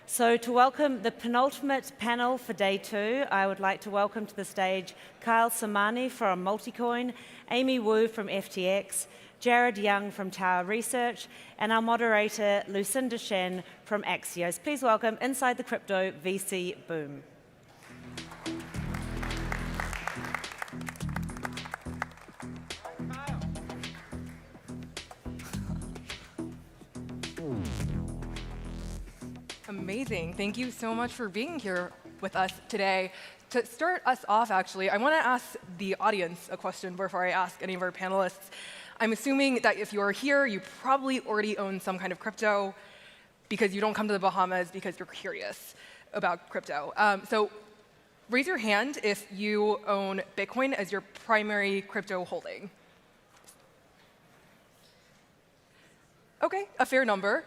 B: So to welcome the penultimate panel for day 2, I would like to welcome to the stage Kyle Samani from Multicoin, Amy Wu from FTX, Jared Young from Tower Research, and our moderator, Lucinda Shen from Axios. Please welcome Inside the Crypto VC Boom.
H: Amazing. Thank you so much for being here with us today. To start us off, actually, I want to ask the audience a question before I ask any of our panelists. I'm assuming that if you're here, you probably already own some kind of crypto because you don't come to the Bahamas because you're curious about crypto. So raise your hand if you own Bitcoin as your primary crypto holding. OK, a fair number.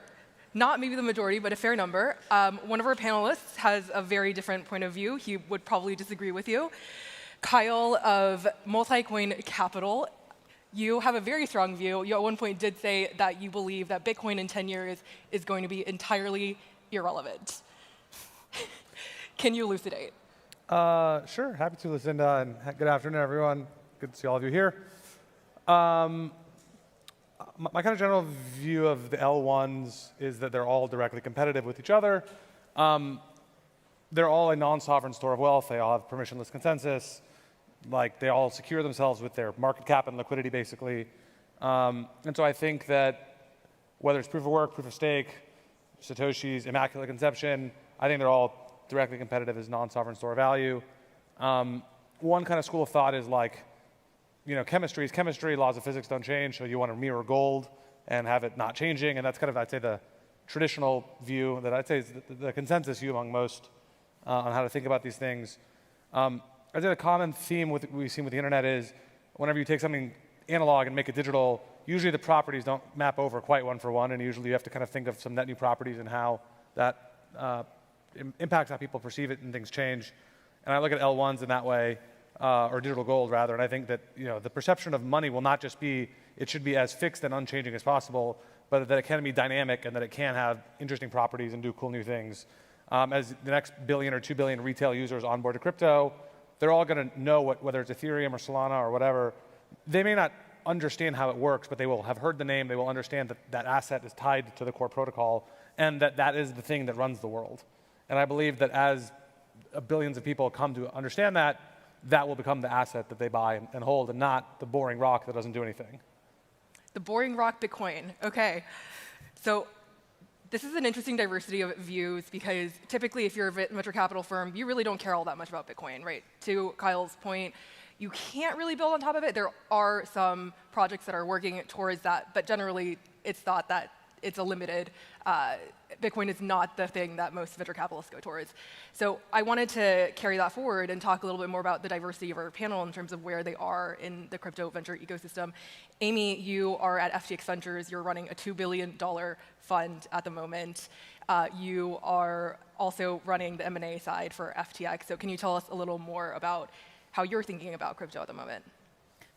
H: not maybe the majority, but a fair number. One of our panelists has a very different point of view. He would probably disagree with you. Kyle of Multicoin Capital, you have a very strong view. You at one point did say that you believe that Bitcoin in 10 years is going to be entirely irrelevant. Can you elucidate?
J: Sure, happy to, Lucinda, and good afternoon, everyone. Good to see all of you here. My kind of general view of the L1s is that they're all directly competitive with each other. They're all a non-sovereign store of wealth. They all have permissionless consensus. Like, they all secure themselves with their market cap and liquidity, basically. And so I think that whether it's proof of work, proof of stake, Satoshi's, immaculate conception, I think they're all directly competitive as non-sovereign store of value. One kind of school of thought is like, you know, chemistry is chemistry, laws of physics don't change, so you want to mirror gold and have it not changing, and that's kind of, I'd say, the traditional view that I'd say is the consensus view among most on how to think about these things. I'd say the common theme we've seen with the internet is whenever you take something analog and make it digital, usually the properties don't map over quite one for one, and usually you have to kind of think of some net new properties and how that impacts how people perceive it and things change. And I look at L1s in that way, or digital gold rather, and I think that, you know, the perception of money will not just be, it should be as fixed and unchanging as possible, but that it can be dynamic and that it can have interesting properties and do cool new things. As the next billion or 2 billion retail users onboard to crypto, they're all going to know whether it's Ethereum or Solana or whatever. They may not understand how it works, but they will have heard the name, they will understand that that asset is tied to the core protocol, and that that is the thing that runs the world. And I believe that as billions of people come to understand that, that will become the asset that they buy and hold, and not the boring rock that doesn't do anything.
H: The boring rock Bitcoin. Okay. So this is an interesting diversity of views, because typically if you're a venture capital firm, you really don't care all that much about Bitcoin, right? To Kyle's point, you can't really build on top of it. There are some projects that are working towards that, but generally it's thought that it's a limited, Bitcoin is not the thing that most venture capitalists go towards. So I wanted to carry that forward and talk a little bit more about the diversity of our panel in terms of where they are in the crypto venture ecosystem. Amy, you are at FTX Ventures. You're running a $2 billion fund at the moment. You are also running the M&A side for FTX. So can you tell us a little more about how you're thinking about crypto at the moment?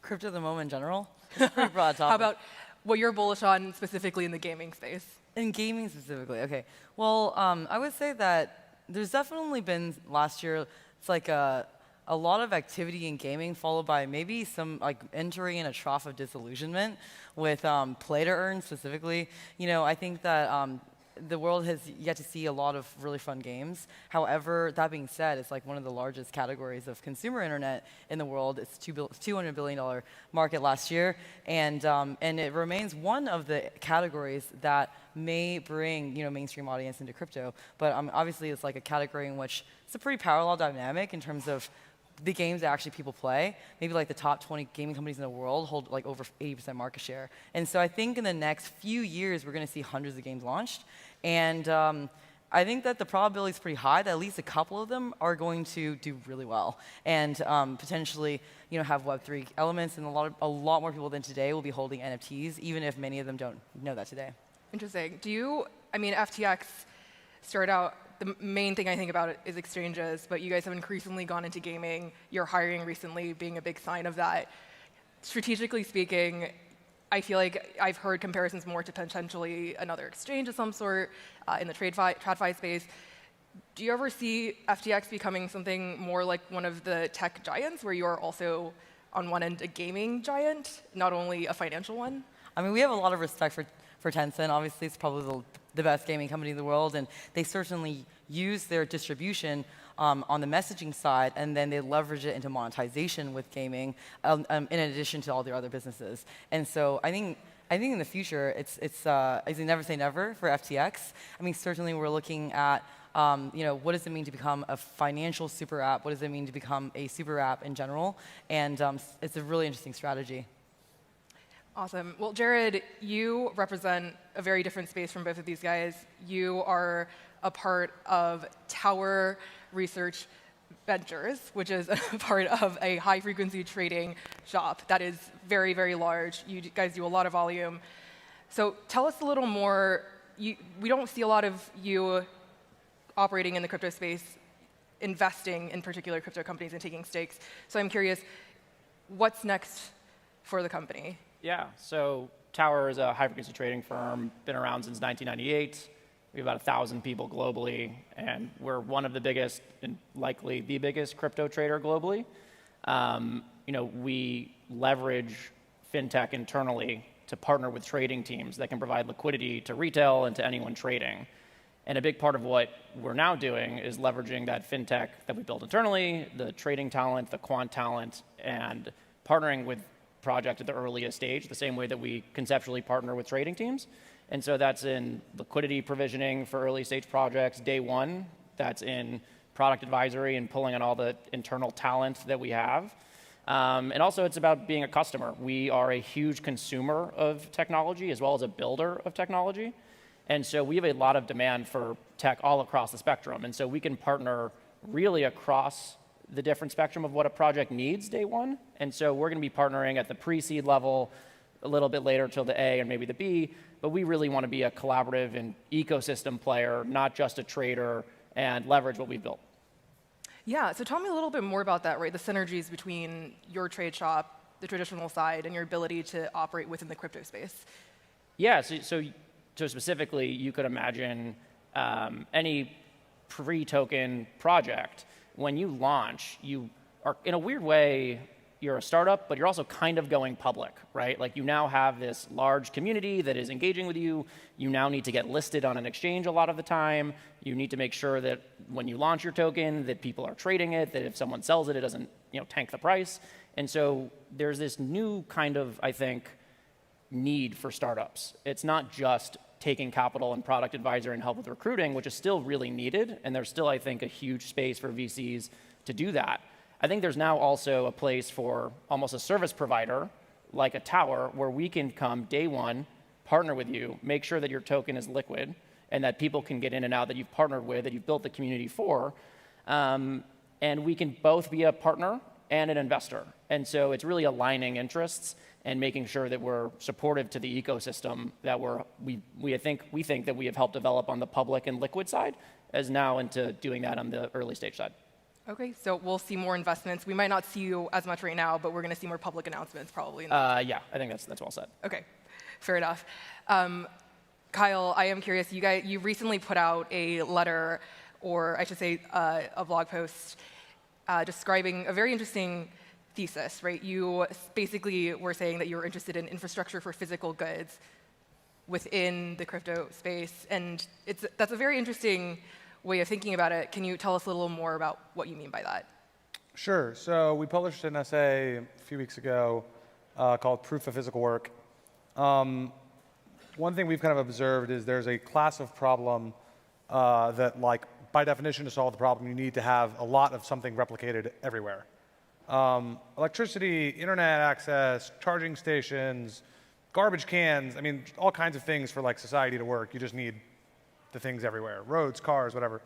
K: Crypto at the moment in general? It's a pretty broad topic.
H: How about what you're bullish on specifically in the gaming space?
K: In gaming specifically, okay. Well, I would say that there's definitely been last year, it's like a lot of activity in gaming, followed by maybe some like entering in a trough of disillusionment with play to earn specifically. You know, I think that the world has yet to see a lot of really fun games. However, that being said, it's like one of the largest categories of consumer internet in the world. It's $200 billion market last year, and it remains one of the categories that may bring, you know, mainstream audience into crypto. But obviously, it's like a category in which it's a pretty parallel dynamic in terms of the games that actually people play. Maybe like the top 20 gaming companies in the world hold like over 80% market share. And so I think in the next few years, we're going to see hundreds of games launched. And I think that the probability is pretty high that at least a couple of them are going to do really well and potentially, you know, have Web3 elements. And a lot more people than today will be holding NFTs, even if many of them don't know that today.
H: Interesting. I mean, FTX started out, the main thing I think about it is exchanges, but you guys have increasingly gone into gaming. Your hiring recently being a big sign of that. Strategically speaking, I feel like I've heard comparisons more to potentially another exchange of some sort in the TradFi space. Do you ever see FTX becoming something more like one of the tech giants, where you are also, on one end, a gaming giant, not only a financial one?
K: I mean, we have a lot of respect for Tencent. Obviously, it's probably the best gaming company in the world, and they certainly use their distribution on the messaging side, and then they leverage it into monetization with gaming, in addition to all their other businesses. And so I think in the future, it's as you never say never for FTX. I mean, certainly we're looking at you know, what does it mean to become a financial super app? What does it mean to become a super app in general? And it's a really interesting strategy.
H: Awesome. Well, Jared, you represent a very different space from both of these guys. You are a part of Tower Research Ventures, which is a part of a high-frequency trading shop that is very, very large. You guys do a lot of volume. So tell us a little more we don't see a lot of you operating in the crypto space, investing in particular crypto companies and taking stakes. So I'm curious, what's next for the company?
G: Yeah, so Tower is a high-frequency trading firm, been around since 1998. We have about 1,000 people globally, and we're one of the biggest, and likely the biggest crypto trader globally. We leverage fintech internally to partner with trading teams that can provide liquidity to retail and to anyone trading. And a big part of what we're now doing is leveraging that fintech that we built internally, the trading talent, the quant talent, and partnering with project at the earliest stage, the same way that we conceptually partner with trading teams. And so that's in liquidity provisioning for early stage projects, day one. That's in product advisory and pulling on all the internal talent that we have. And also it's about being a customer. We are a huge consumer of technology as well as a builder of technology. And so we have a lot of demand for tech all across the spectrum. And so we can partner really across the different spectrum of what a project needs day one. And so we're going to be partnering at the pre-seed level, a little bit later till the A and maybe the B, but we really want to be a collaborative and ecosystem player, not just a trader, and leverage what we've built.
H: Yeah, so tell me a little bit more about that, right? The synergies between your trade shop, the traditional side, and your ability to operate within the crypto space.
G: Yeah, so specifically, you could imagine any pre-token project. When you launch, you are, in a weird way, you're a startup, but you're also kind of going public, right? Like you now have this large community that is engaging with you. You now need to get listed on an exchange a lot of the time. You need to make sure that when you launch your token, that people are trading it, that if someone sells it, it doesn't tank the price. And so there's this new kind of, I think, need for startups. It's not just taking capital and product advisor and help with recruiting, which is still really needed. And there's still, I think, a huge space for VCs to do that. I think there's now also a place for almost a service provider like a Tower where we can come day one, partner with you, make sure that your token is liquid and that people can get in and out that you've partnered with, that you've built the community for. And we can both be a partner and an investor. And so it's really aligning interests and making sure that we're supportive to the ecosystem that we think that we have helped develop on the public and liquid side, as now into doing that on the early stage side.
H: Okay, so we'll see more investments. We might not see you as much right now, but we're going to see more public announcements probably.
G: Yeah, I think that's well said.
H: Okay, fair enough. Kyle, I am curious. You recently put out a letter, or I should say a blog post, describing a very interesting thesis, right? You basically were saying that you were interested in infrastructure for physical goods within the crypto space, and that's a very interesting way of thinking about it. Can you tell us a little more about what you mean by that?
J: Sure. So we published an essay a few weeks ago called Proof of Physical Work. One thing we've kind of observed is there's a class of problem that, like, by definition, to solve the problem, you need to have a lot of something replicated everywhere. Electricity, internet access, charging stations, garbage cans, I mean, all kinds of things for like society to work. You just need the things everywhere, roads, cars, whatever.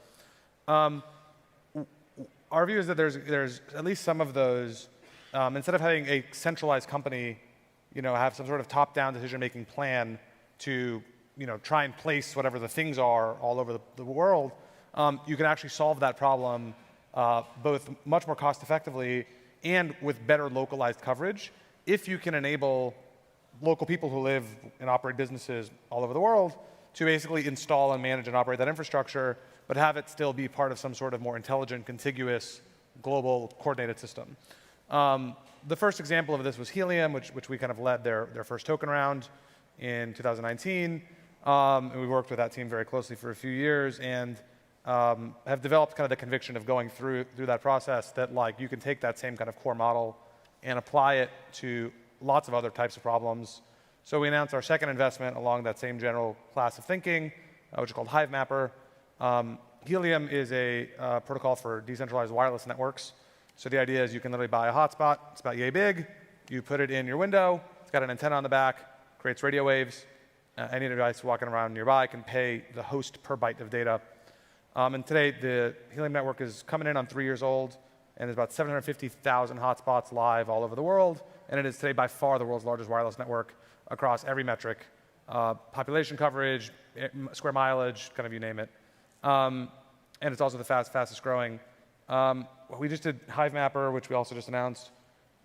J: Our view is that there's at least some of those, instead of having a centralized company, have some sort of top-down decision-making plan to, try and place whatever the things are all over the world, you can actually solve that problem both much more cost-effectively and with better localized coverage if you can enable local people who live and operate businesses all over the world to basically install and manage and operate that infrastructure, but have it still be part of some sort of more intelligent, contiguous, global, coordinated system. The first example of this was Helium, which we kind of led their first token round in 2019. And we worked with that team very closely for a few years and have developed kind of the conviction of going through that process that, like, you can take that same kind of core model and apply it to lots of other types of problems. So we announced our second investment along that same general class of thinking, which is called Hivemapper. Helium is a protocol for decentralized wireless networks. So the idea is you can literally buy a hotspot. It's about yay big. You put it in your window. It's got an antenna on the back, creates radio waves. Any device walking around nearby can pay the host per byte of data. And today, the Helium network is coming in on 3 years old, and there's about 750,000 hotspots live all over the world. And it is today by far the world's largest wireless network across every metric: population coverage, square mileage, kind of you name it. And it's also the fastest growing. We just did HiveMapper, which we also just announced.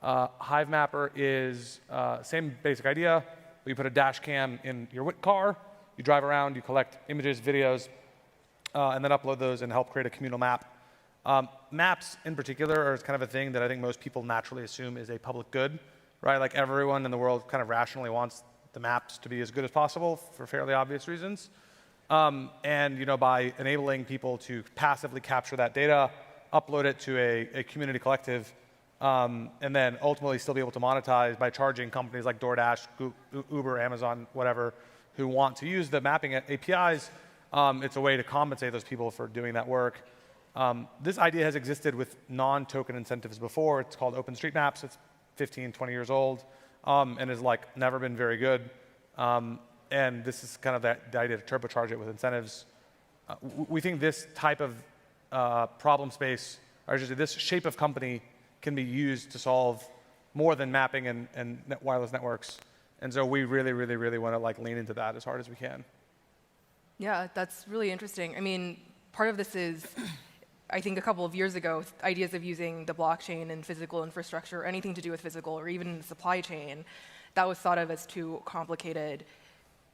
J: HiveMapper is same basic idea. You put a dash cam in your car, you drive around, you collect images, videos, and then upload those and help create a communal map. Maps in particular are kind of a thing that I think most people naturally assume is a public good, right? Like everyone in the world kind of rationally wants the maps to be as good as possible for fairly obvious reasons. And by enabling people to passively capture that data, upload it to a community collective, and then ultimately still be able to monetize by charging companies like DoorDash, Uber, Amazon, whatever, who want to use the mapping APIs, it's a way to compensate those people for doing that work. This idea has existed with non-token incentives before. It's called OpenStreetMaps. It's 15, 20 years old, and has never been very good. And this is kind of the idea to turbocharge it with incentives. We think this type of problem space, or just this shape of company, can be used to solve more than mapping and wireless networks. And so we really, really, really want to lean into that as hard as we can.
H: Yeah, that's really interesting. I mean, part of this is, I think a couple of years ago, ideas of using the blockchain and physical infrastructure, or anything to do with physical, or even supply chain, that was thought of as too complicated.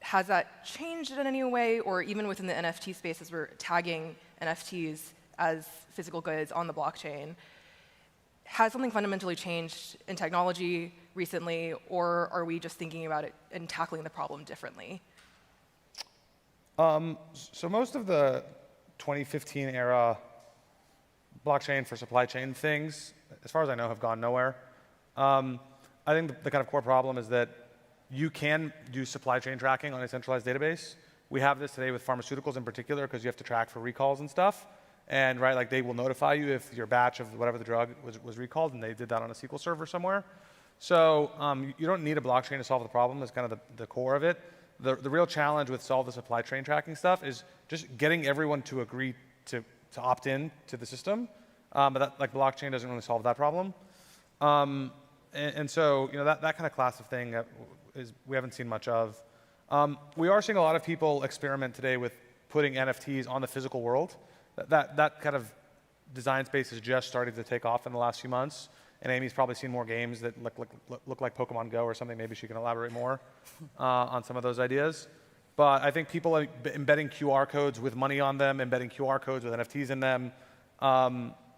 H: Has that changed in any way, or even within the NFT space, as we're tagging NFTs as physical goods on the blockchain? Has something fundamentally changed in technology recently, or are we just thinking about it and tackling the problem differently?
J: So most of the 2015 era blockchain for supply chain things, as far as I know, have gone nowhere. I think the kind of core problem is that you can do supply chain tracking on a centralized database. We have this today with pharmaceuticals in particular because you have to track for recalls and stuff. And they will notify you if your batch of whatever the drug was recalled, and they did that on a SQL server somewhere. So you don't need a blockchain to solve the problem. That's kind of the core of it. The real challenge with solve the supply chain tracking stuff is just getting everyone to agree to opt in to the system. But blockchain doesn't really solve that problem. And so that kind of class of thing we haven't seen much of. We are seeing a lot of people experiment today with putting NFTs on the physical world. That kind of design space is just starting to take off in the last few months. And Amy's probably seen more games that look like Pokemon Go or something. Maybe she can elaborate more on some of those ideas. But I think people are embedding QR codes with money on them, embedding QR codes with NFTs in them. I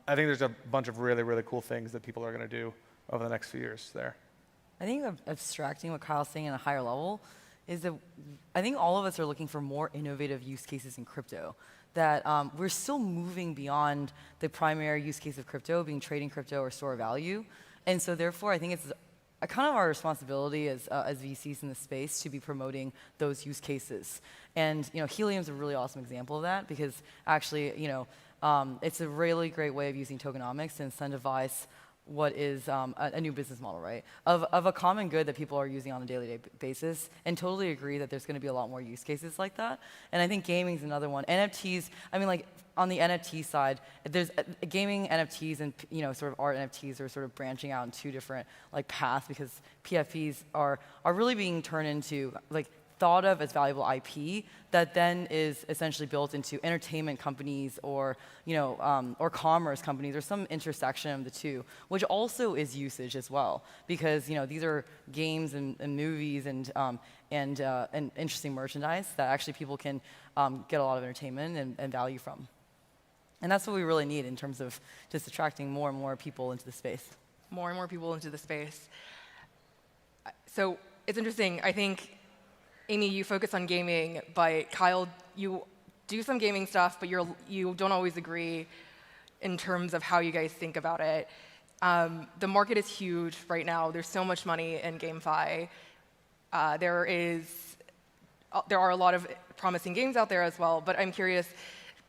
J: think there's a bunch of really, really cool things that people are going to do over the next few years there.
K: I think abstracting what Kyle's saying at a higher level is that I think all of us are looking for more innovative use cases in crypto. That we're still moving beyond the primary use case of crypto, being trading crypto or store of value. And so therefore, I think it's kind of our responsibility as VCs in the space to be promoting those use cases. And Helium's a really awesome example of that because actually, it's a really great way of using tokenomics to incentivize what is a new business model, right? Of a common good that people are using on a daily basis, and totally agree that there's going to be a lot more use cases like that. And I think gaming is another one. NFTs, I mean, on the NFT side, there's gaming NFTs and sort of art NFTs are sort of branching out in two different paths because PFPs are really being turned into thought of as valuable IP that then is essentially built into entertainment companies or commerce companies or some intersection of the two, which also is usage as well because these are games and movies and interesting merchandise that actually people can get a lot of entertainment and value from. And that's what we really need in terms of just attracting more and more people into the space.
H: More and more people into the space. So it's interesting. I think Amy, you focus on gaming, but Kyle, you do some gaming stuff, but you don't always agree in terms of how you guys think about it. The market is huge right now. There's so much money in GameFi. There are a lot of promising games out there as well, but I'm curious,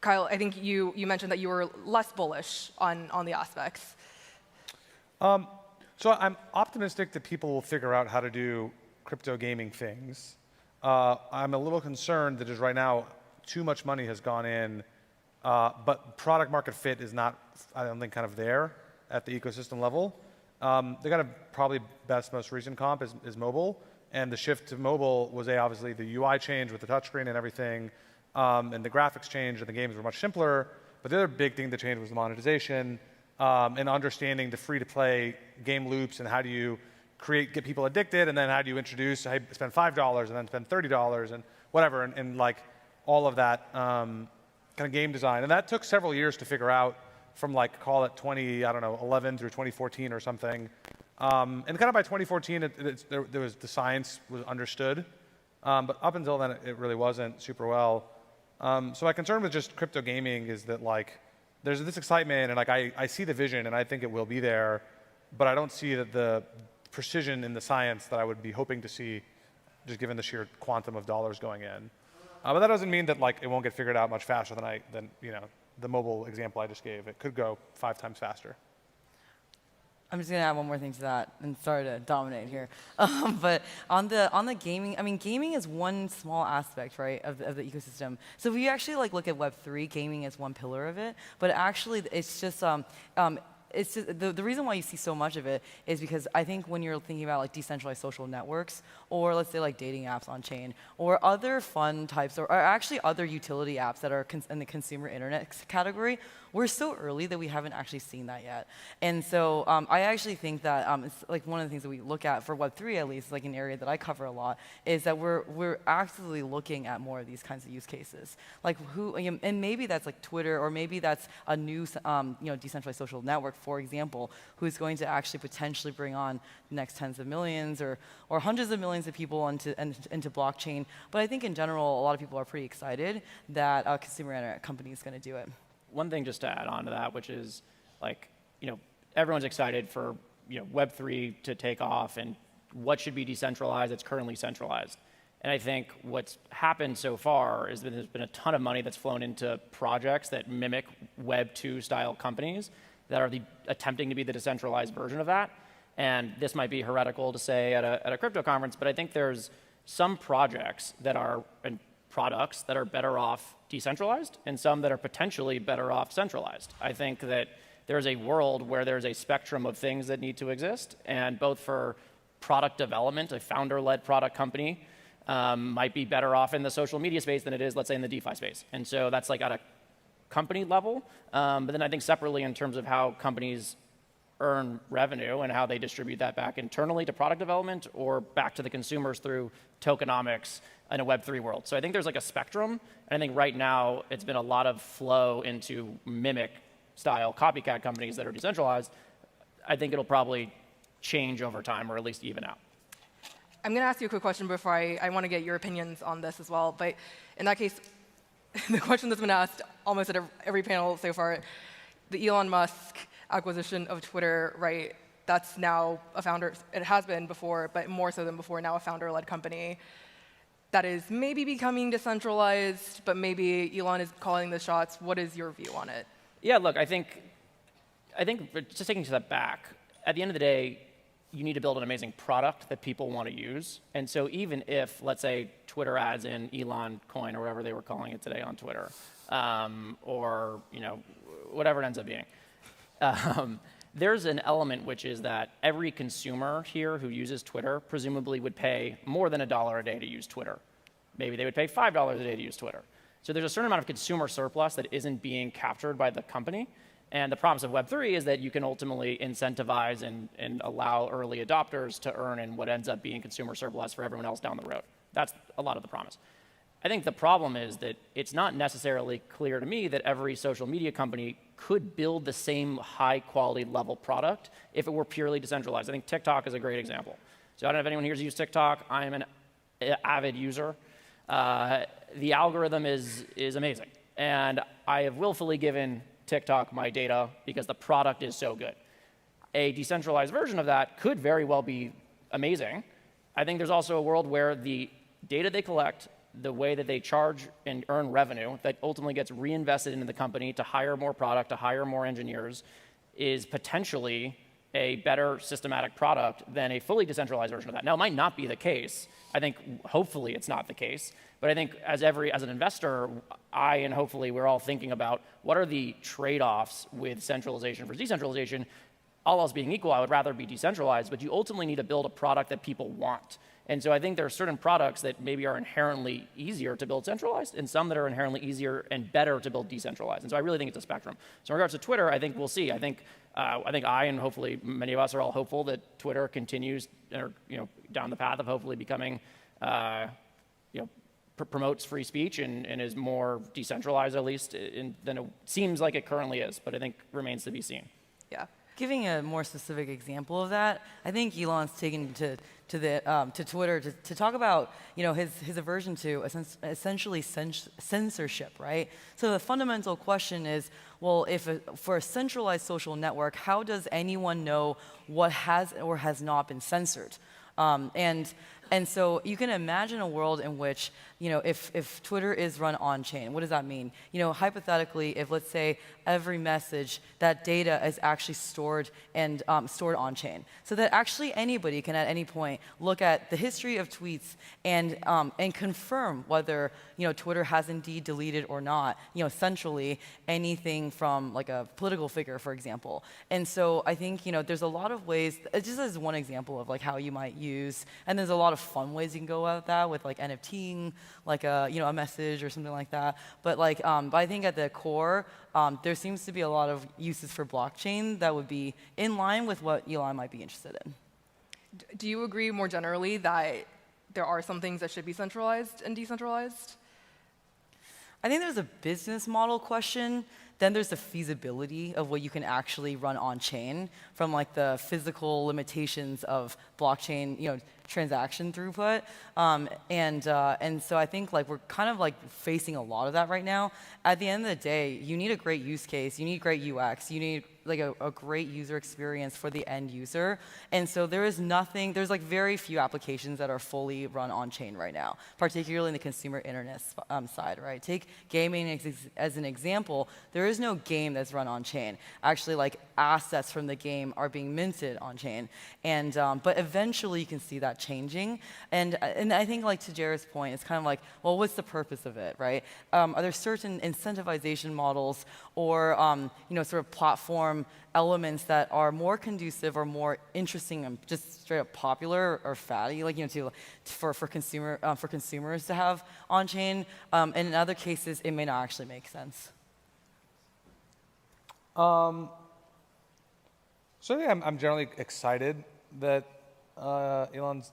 H: Kyle, I think you mentioned that you were less bullish on the aspects.
J: So I'm optimistic that people will figure out how to do crypto gaming things. I'm a little concerned that just right now too much money has gone in, but product market fit is not, I don't think, kind of there at the ecosystem level. The kind of probably best, most recent comp is mobile, And the shift to mobile was obviously the UI change with the touchscreen and everything, and the graphics changed, and the games were much simpler. But the other big thing that changed was the monetization, and understanding the free-to-play game loops, and how do you get people addicted, and then how do you introduce, hey, spend $5 and then spend $30 and whatever, and like all of that kind of game design. And that took several years to figure out, from like, call it 11 through 2014 or something. And kind of by 2014, there was the science was understood, but up until then, it really wasn't super well. So my concern with just crypto gaming is that like there's this excitement, and like I see the vision, and I think it will be there, but I don't see that the precision in the science that I would be hoping to see, just given the sheer quantum of dollars going in. But that doesn't mean that like it won't get figured out much faster than the mobile example I just gave. It could go 5 times faster.
K: I'm just gonna add one more thing to that, and sorry to dominate here. But on the gaming, I mean, gaming is one small aspect, right, of the ecosystem. So if you actually like look at Web3, gaming is one pillar of it, but actually it's just the reason why you see so much of it is because I think when you're thinking about like decentralized social networks, or let's say like dating apps on chain, or other fun types, or actually other utility apps that are in the consumer internet category, we're so early that we haven't actually seen that yet. And so I actually think that it's like one of the things that we look at for Web3 at least, like an area that I cover a lot, is that we're actively looking at more of these kinds of use cases. Like and maybe that's like Twitter, or maybe that's a new decentralized social network, for example, who's going to actually potentially bring on the next tens of millions or hundreds of millions of people into blockchain. But I think in general, a lot of people are pretty excited that a consumer internet company is going to do it.
G: One thing just to add on to that, which is like, everyone's excited for Web3 to take off and what should be decentralized that's currently centralized. And I think what's happened so far is that there's been a ton of money that's flown into projects that mimic Web 2 style companies that are attempting to be the decentralized version of that. And this might be heretical to say at a crypto conference, but I think there's some projects and products that are better off decentralized, and some that are potentially better off centralized. I think that there's a world where there's a spectrum of things that need to exist, and both for product development, a founder-led product company might be better off in the social media space than it is, let's say, in the DeFi space. And so that's like at a company level, but then I think separately in terms of how companies earn revenue and how they distribute that back internally to product development or back to the consumers through tokenomics in a Web3 world. So I think there's like a spectrum, and I think right now it's been a lot of flow into mimic-style copycat companies that are decentralized. I think it'll probably change over time, or at least even out.
H: I'm going to ask you a quick question before I want to get your opinions on this as well. But in that case, the question that's been asked almost at every panel so far, the Elon Musk acquisition of Twitter, right? That's now a founder. It has been before, but more so than before, now a founder-led company that is maybe becoming decentralized, but maybe Elon is calling the shots. What is your view on it?
G: Yeah, look, I think just taking a step back, at the end of the day, you need to build an amazing product that people want to use. And so even if, let's say, Twitter adds in Elon coin or whatever they were calling it today on Twitter, or whatever it ends up being, there's an element which is that every consumer here who uses Twitter presumably would pay more than $1 a day to use Twitter. Maybe they would pay $5 a day to use Twitter. So there's a certain amount of consumer surplus that isn't being captured by the company. And the promise of Web3 is that you can ultimately incentivize and allow early adopters to earn in what ends up being consumer surplus for everyone else down the road. That's a lot of the promise. I think the problem is that it's not necessarily clear to me that every social media company could build the same high quality level product if it were purely decentralized. I think TikTok is a great example. So I don't know if anyone here has used TikTok. I am an avid user. The algorithm is amazing. And I have willfully given TikTok my data because the product is so good. A decentralized version of that could very well be amazing. I think there's also a world where the data they collect, the way that they charge and earn revenue that ultimately gets reinvested into the company to hire more product, to hire more engineers, is potentially a better systematic product than a fully decentralized version of that. Now, it might not be the case. I think hopefully it's not the case. But I think as an investor, and hopefully we're all thinking about what are the trade-offs with centralization versus decentralization. All else being equal, I would rather be decentralized, but you ultimately need to build a product that people want. And so I think there are certain products that maybe are inherently easier to build centralized and some that are inherently easier and better to build decentralized. And so I really think it's a spectrum. So in regards to Twitter, I think we'll see. I think I and hopefully many of us are all hopeful that Twitter continues down the path of hopefully becoming promotes free speech and is more decentralized, at least, than it seems like it currently is, but I think remains to be seen.
K: Yeah. Giving a more specific example of that, I think Elon's taken to Twitter to talk about his aversion to essentially censorship, right? So the fundamental question is, well, for a centralized social network, how does anyone know what has or has not been censored? And so you can imagine a world in which, if Twitter is run on-chain, what does that mean? Hypothetically, if let's say every message, that data is actually stored on-chain, so that actually anybody can at any point look at the history of tweets and confirm whether Twitter has indeed deleted or not, centrally anything from like a political figure, for example. And so I think there's a lot of ways. Just as one example of like how you might use, and there's a lot of fun ways you can go about that with like NFTing, like a message or something like that. But but I think at the core, there seems to be a lot of uses for blockchain that would be in line with what Elon might be interested in.
H: Do you agree more generally that there are some things that should be centralized and decentralized?
K: I think there's a business model question. Then there's the feasibility of what you can actually run on-chain from like the physical limitations of blockchain, transaction throughput. And so I think like we're kind of like facing a lot of that right now. At the end of the day, you need a great use case, you need great UX, you need like a great user experience for the end user. And so there's like very few applications that are fully run on-chain right now, particularly in the consumer internet side, right? Take gaming as an example. There is no game that's run on-chain. Actually, like assets from the game are being minted on-chain. And but eventually you can see that changing. And I think like to Jared's point, it's kind of like, well, what's the purpose of it, right? Are there certain incentivization models or sort of platform elements that are more conducive or more interesting and just straight up popular or fatty, like for consumers to have on chain, and in other cases it may not actually make sense.
J: So yeah, I'm generally excited that Elon's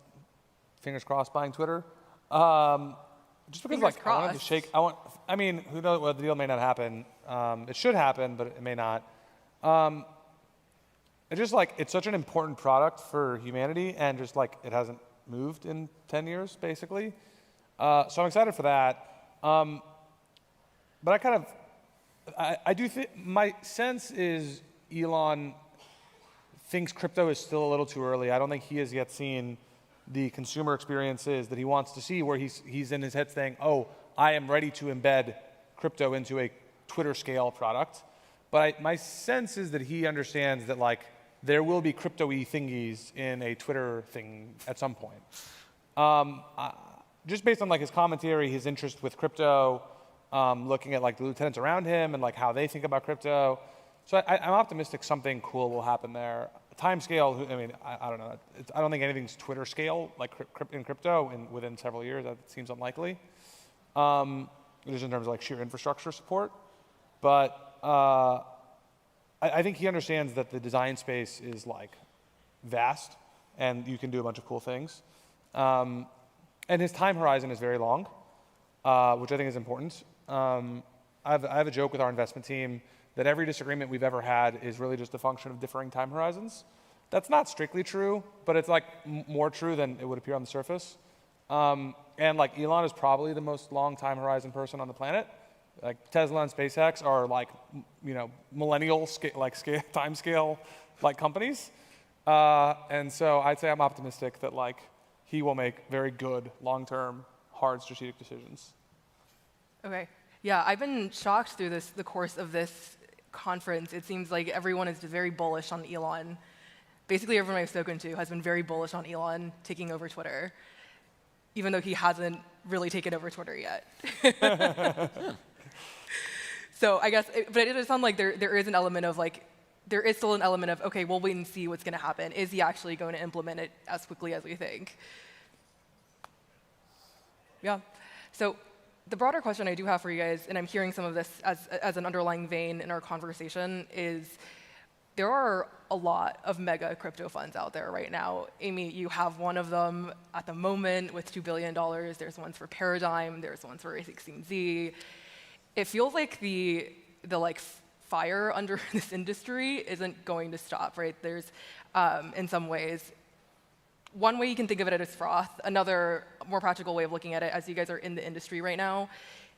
J: fingers crossed buying Twitter. Just because
H: Fingers
J: like I wanted to shake. I mean, who knows? Well, the deal may not happen. It should happen, but it may not. It's just like it's such an important product for humanity, and just like it hasn't moved in 10 years, basically. So I'm excited for that. But I do think my sense is Elon thinks crypto is still a little too early. I don't think he has yet seen the consumer experiences that he wants to see, where he's in his head saying, "Oh, I am ready to embed crypto into a Twitter scale product." But my sense is that he understands that like there will be crypto-y thingies in a Twitter thing at some point. Just based on like his commentary, his interest with crypto, looking at like the lieutenants around him and like how they think about crypto. So I'm optimistic something cool will happen there. Time scale, I mean, I don't know. I don't think anything's Twitter scale like in crypto within several years. That seems unlikely. Just in terms of like sheer infrastructure support. But I think he understands that the design space is like vast and you can do a bunch of cool things. And his time horizon is very long, which I think is important. I have a joke with our investment team that every disagreement we've ever had is really just a function of differing time horizons. That's not strictly true, but it's like more true than it would appear on the surface. And like Elon is probably the most long time horizon person on the planet. Like Tesla and SpaceX are like, millennial time scale like companies. And so I'd say I'm optimistic that like he will make very good long-term hard strategic decisions.
H: Okay. Yeah, I've been shocked through the course of this conference. It seems like everyone is very bullish on Elon. Basically, everyone I've spoken to has been very bullish on Elon taking over Twitter, even though he hasn't really taken over Twitter yet. So I guess, but it does sound like there is an element of like, there is still an element of, okay, we'll wait and see what's going to happen. Is he actually going to implement it as quickly as we think? Yeah. So the broader question I do have for you guys, and I'm hearing some of this as an underlying vein in our conversation, is there are a lot of mega crypto funds out there right now. Amy, you have one of them at the moment with $2 billion. There's ones for Paradigm. There's ones for A16Z. It feels like the fire under this industry isn't going to stop, right? There's, in some ways, one way you can think of it as froth. Another more practical way of looking at it, as you guys are in the industry right now,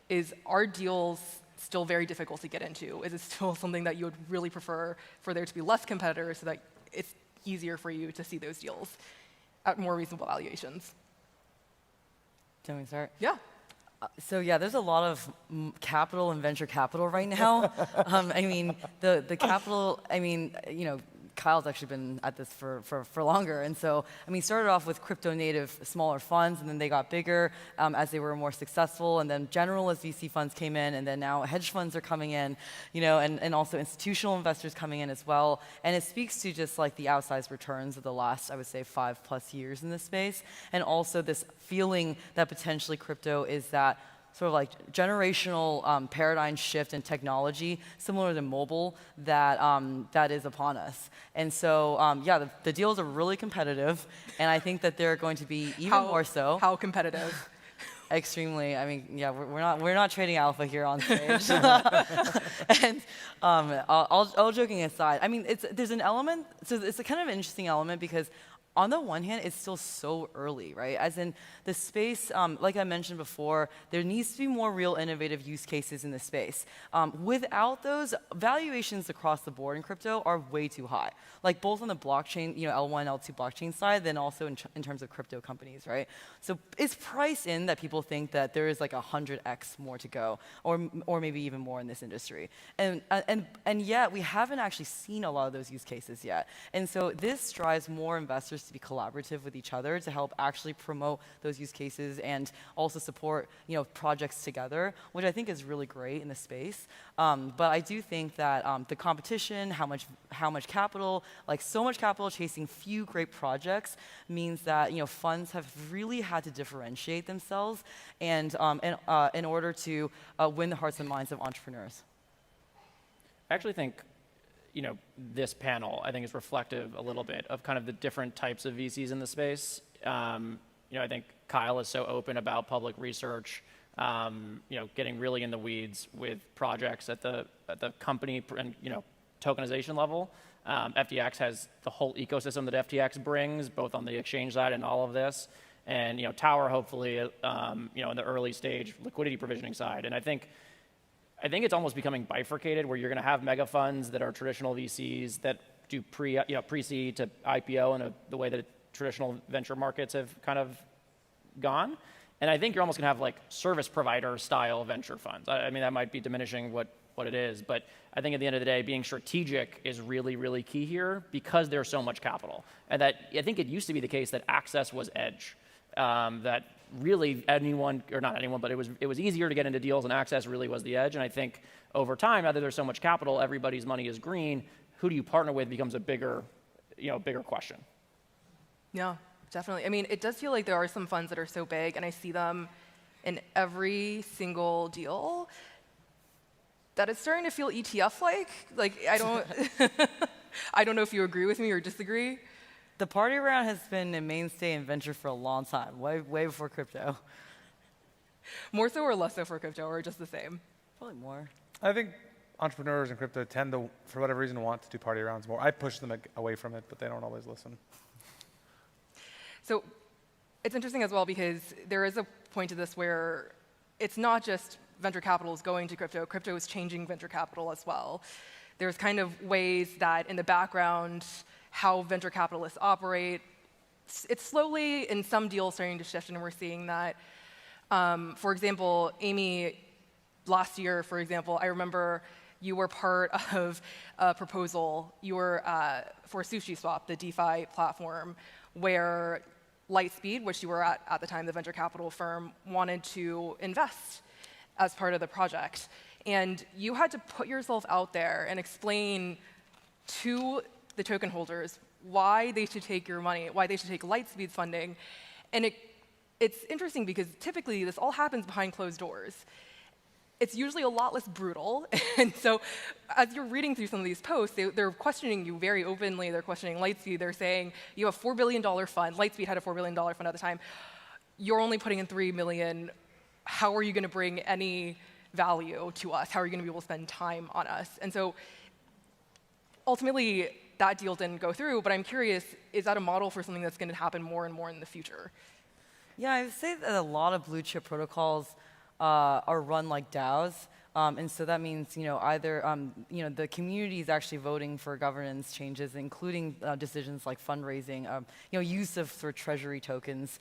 H: is are deals still very difficult to get into? Is it still something that you would really prefer for there to be less competitors so that it's easier for you to see those deals at more reasonable valuations?
K: Do you want me to start?
H: Yeah.
K: So yeah, there's a lot of capital and venture capital right now. I mean, the capital, I mean, you know, Kyle's actually been at this for longer. And so, I mean, started off with crypto native smaller funds, and then they got bigger as they were more successful. And then generalist VC funds came in, and then now hedge funds are coming in, you know, and also institutional investors coming in as well. And it speaks to just like the outsized returns of the last, I would say, 5+ years in this space. And also this feeling that potentially crypto is that sort of like generational paradigm shift in technology, similar to mobile, that is upon us. And so, yeah, the deals are really competitive, and I think that they're going to be even more so.
H: How competitive?
K: Extremely. I mean, yeah, we're not trading alpha here on stage. And all joking aside, I mean, there's an element. So it's a kind of an interesting element because, on the one hand, it's still so early, right? As in the space, like I mentioned before, there needs to be more real innovative use cases in the space. Without those, valuations across the board in crypto are way too high. Like both on the blockchain, you know, L1, L2 blockchain side, then also in terms of crypto companies, right? So it's priced in that people think that there is like 100x more to go, or maybe even more in this industry. And yet we haven't actually seen a lot of those use cases yet. And so this drives more investors to be collaborative with each other to help actually promote those use cases and also support, you know, projects together, which I think is really great in the space. But I do think that the competition, how much capital, like so much capital chasing few great projects, means that, you know, funds have really had to differentiate themselves and in order to win the hearts and minds of entrepreneurs.
G: I actually think, you know, this panel, I think, is reflective a little bit of kind of the different types of VCs in the space. You know, I think Kyle is so open about public research, you know, getting really in the weeds with projects at the company and, you know, tokenization level. FTX has the whole ecosystem that FTX brings, both on the exchange side and all of this. And, you know, Tower, hopefully, you know, in the early stage liquidity provisioning side. And I think it's almost becoming bifurcated, where you're going to have mega funds that are traditional VCs that do pre-seed to IPO in the way that traditional venture markets have kind of gone. And I think you're almost going to have like service provider style venture funds. I mean, that might be diminishing what it is, but I think at the end of the day, being strategic is really, really key here because there's so much capital. And that I think it used to be the case that access was edge. That really anyone, or not anyone, but it was easier to get into deals, and access really was the edge. And I think over time, now that there's so much capital, everybody's money is green. Who do you partner with becomes a bigger question.
H: Yeah, definitely. I mean, it does feel like there are some funds that are so big, and I see them in every single deal, that it's starting to feel ETF-like. Like I don't, I don't know if you agree with me or disagree.
K: The party round has been a mainstay in venture for a long time, way before crypto.
H: More so or less so for crypto, or just the same?
K: Probably more.
J: I think entrepreneurs in crypto tend to, for whatever reason, want to do party rounds more. I push them away from it, but they don't always listen.
H: So it's interesting as well because there is a point to this where it's not just venture capital is going to crypto. Crypto is changing venture capital as well. There's kind of ways that in the background, how venture capitalists operate, it's slowly in some deals starting to shift, and we're seeing that. For example, Amy, last year, for example, I remember you were part of a proposal. You were for SushiSwap, the DeFi platform, where Lightspeed, which you were at the time, the venture capital firm, wanted to invest as part of the project. And you had to put yourself out there and explain to the token holders why they should take your money, why they should take Lightspeed's funding. And it it's interesting because typically this all happens behind closed doors. It's usually a lot less brutal. And so as you're reading through some of these posts, they're questioning you very openly. They're questioning Lightspeed. They're saying, you have a $4 billion fund. Lightspeed had a $4 billion fund at the time. You're only putting in $3 million. How are you going to bring any value to us? How are you going to be able to spend time on us? And so ultimately, that deal didn't go through. But I'm curious, is that a model for something that's going to happen more and more in the future?
K: Yeah, I would say that a lot of blue chip protocols are run like DAOs. And so that means, either, the community is actually voting for governance changes, including decisions like fundraising, use of sort of treasury tokens,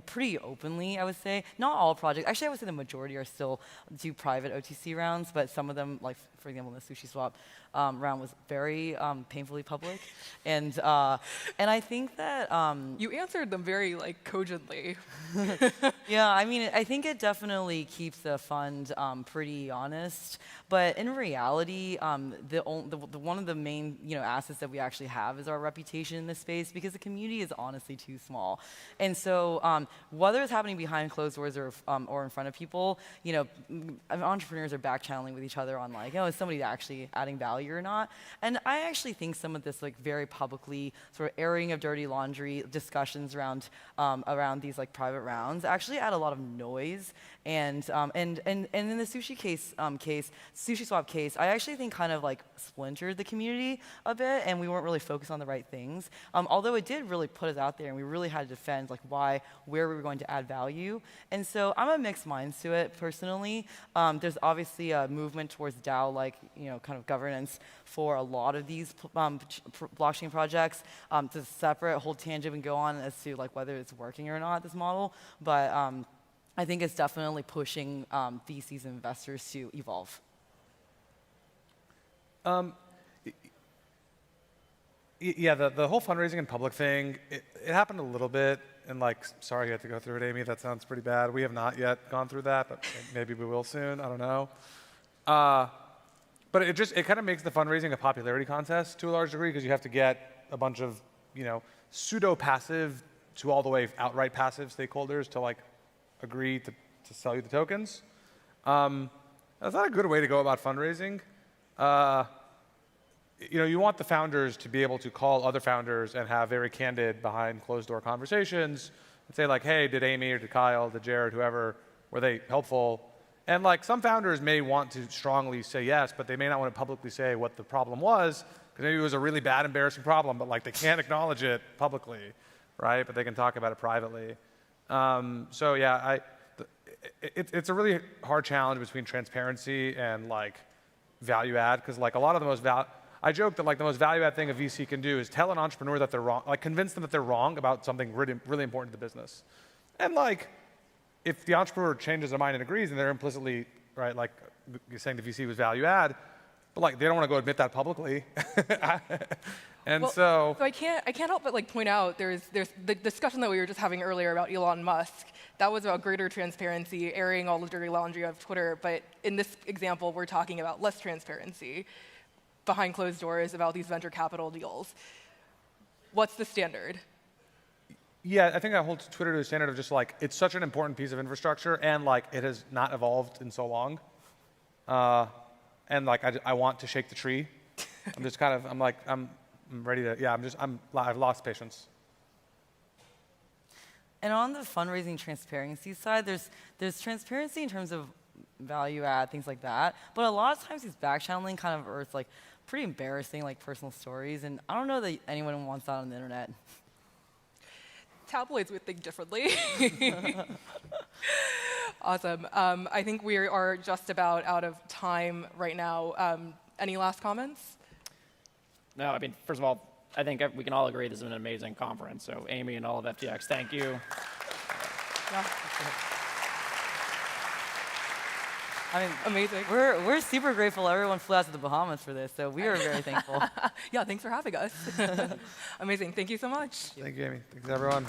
K: pretty openly, I would say. Not all projects. Actually, I would say the majority are still do private OTC rounds, but some of them, like, for example, the Sushi Swap round was very painfully public. And I think that...
H: you answered them very, cogently.
K: Yeah, I mean, I think it definitely keeps the fund pretty honest. But in reality, one of the main assets that we actually have is our reputation in this space, because the community is honestly too small. And so whether it's happening behind closed doors or in front of people, entrepreneurs are back-channeling with each other on is somebody actually adding value or not? And I actually think some of this very publicly sort of airing of dirty laundry discussions around these private rounds actually add a lot of noise. And in the Sushi Swap case, I actually think kind of splintered the community a bit, and we weren't really focused on the right things. Although it did really put us out there, and we really had to defend where we were going to add value. And so I'm a mixed mind to it personally. There's obviously a movement towards DAO kind of governance for a lot of these blockchain projects to separate, hold tangent, and go on as to whether it's working or not, this model. But I think it's definitely pushing VCs and investors to evolve.
J: Yeah, the whole fundraising and public thing, it happened a little bit. And sorry you had to go through it, Amy. That sounds pretty bad. We have not yet gone through that, but maybe we will soon. I don't know. But it kind of makes the fundraising a popularity contest to a large degree, because you have to get a bunch of pseudo-passive to all the way outright passive stakeholders to agree to sell you the tokens. That's not a good way to go about fundraising. You want the founders to be able to call other founders and have very candid behind closed door conversations and say hey, did Amy or did Kyle, did Jared, whoever, were they helpful? And some founders may want to strongly say yes, but they may not want to publicly say what the problem was, because maybe it was a really bad, embarrassing problem, but they can't acknowledge it publicly, right? But they can talk about it privately. So yeah, it's a really hard challenge between transparency and value add, because a lot of the most I joke that the most value add thing a VC can do is tell an entrepreneur that they're wrong, convince them that they're wrong about something really, really important to the business. And if the entrepreneur changes their mind and agrees, and they're implicitly right, you're saying the VC was value add, but they don't want to go admit that publicly. And so
H: I can't help but point out there's the discussion that we were just having earlier about Elon Musk. That was about greater transparency, airing all the dirty laundry of Twitter. But in this example, we're talking about less transparency behind closed doors about these venture capital deals. What's the standard?
J: Yeah, I think I hold Twitter to the standard of just it's such an important piece of infrastructure, and it has not evolved in so long. And I want to shake the tree. I'm just kind of I'm ready to I've lost patience.
K: And on the fundraising transparency side, there's transparency in terms of value add, things like that. But a lot of times these back channeling kind of are pretty embarrassing, personal stories, and I don't know that anyone wants that on the internet.
H: Tabloids would think differently. Awesome. I think we are just about out of time right now. Any last comments?
G: No, I mean, first of all, I think we can all agree this is an amazing conference. So Amy and all of FTX, thank you.
H: Yeah.
K: I mean,
H: amazing.
K: We're super grateful everyone flew out to the Bahamas for this, so we are very thankful.
H: Yeah, thanks for having us. Amazing. Thank you so much.
J: Thank you, Amy. Thanks, everyone.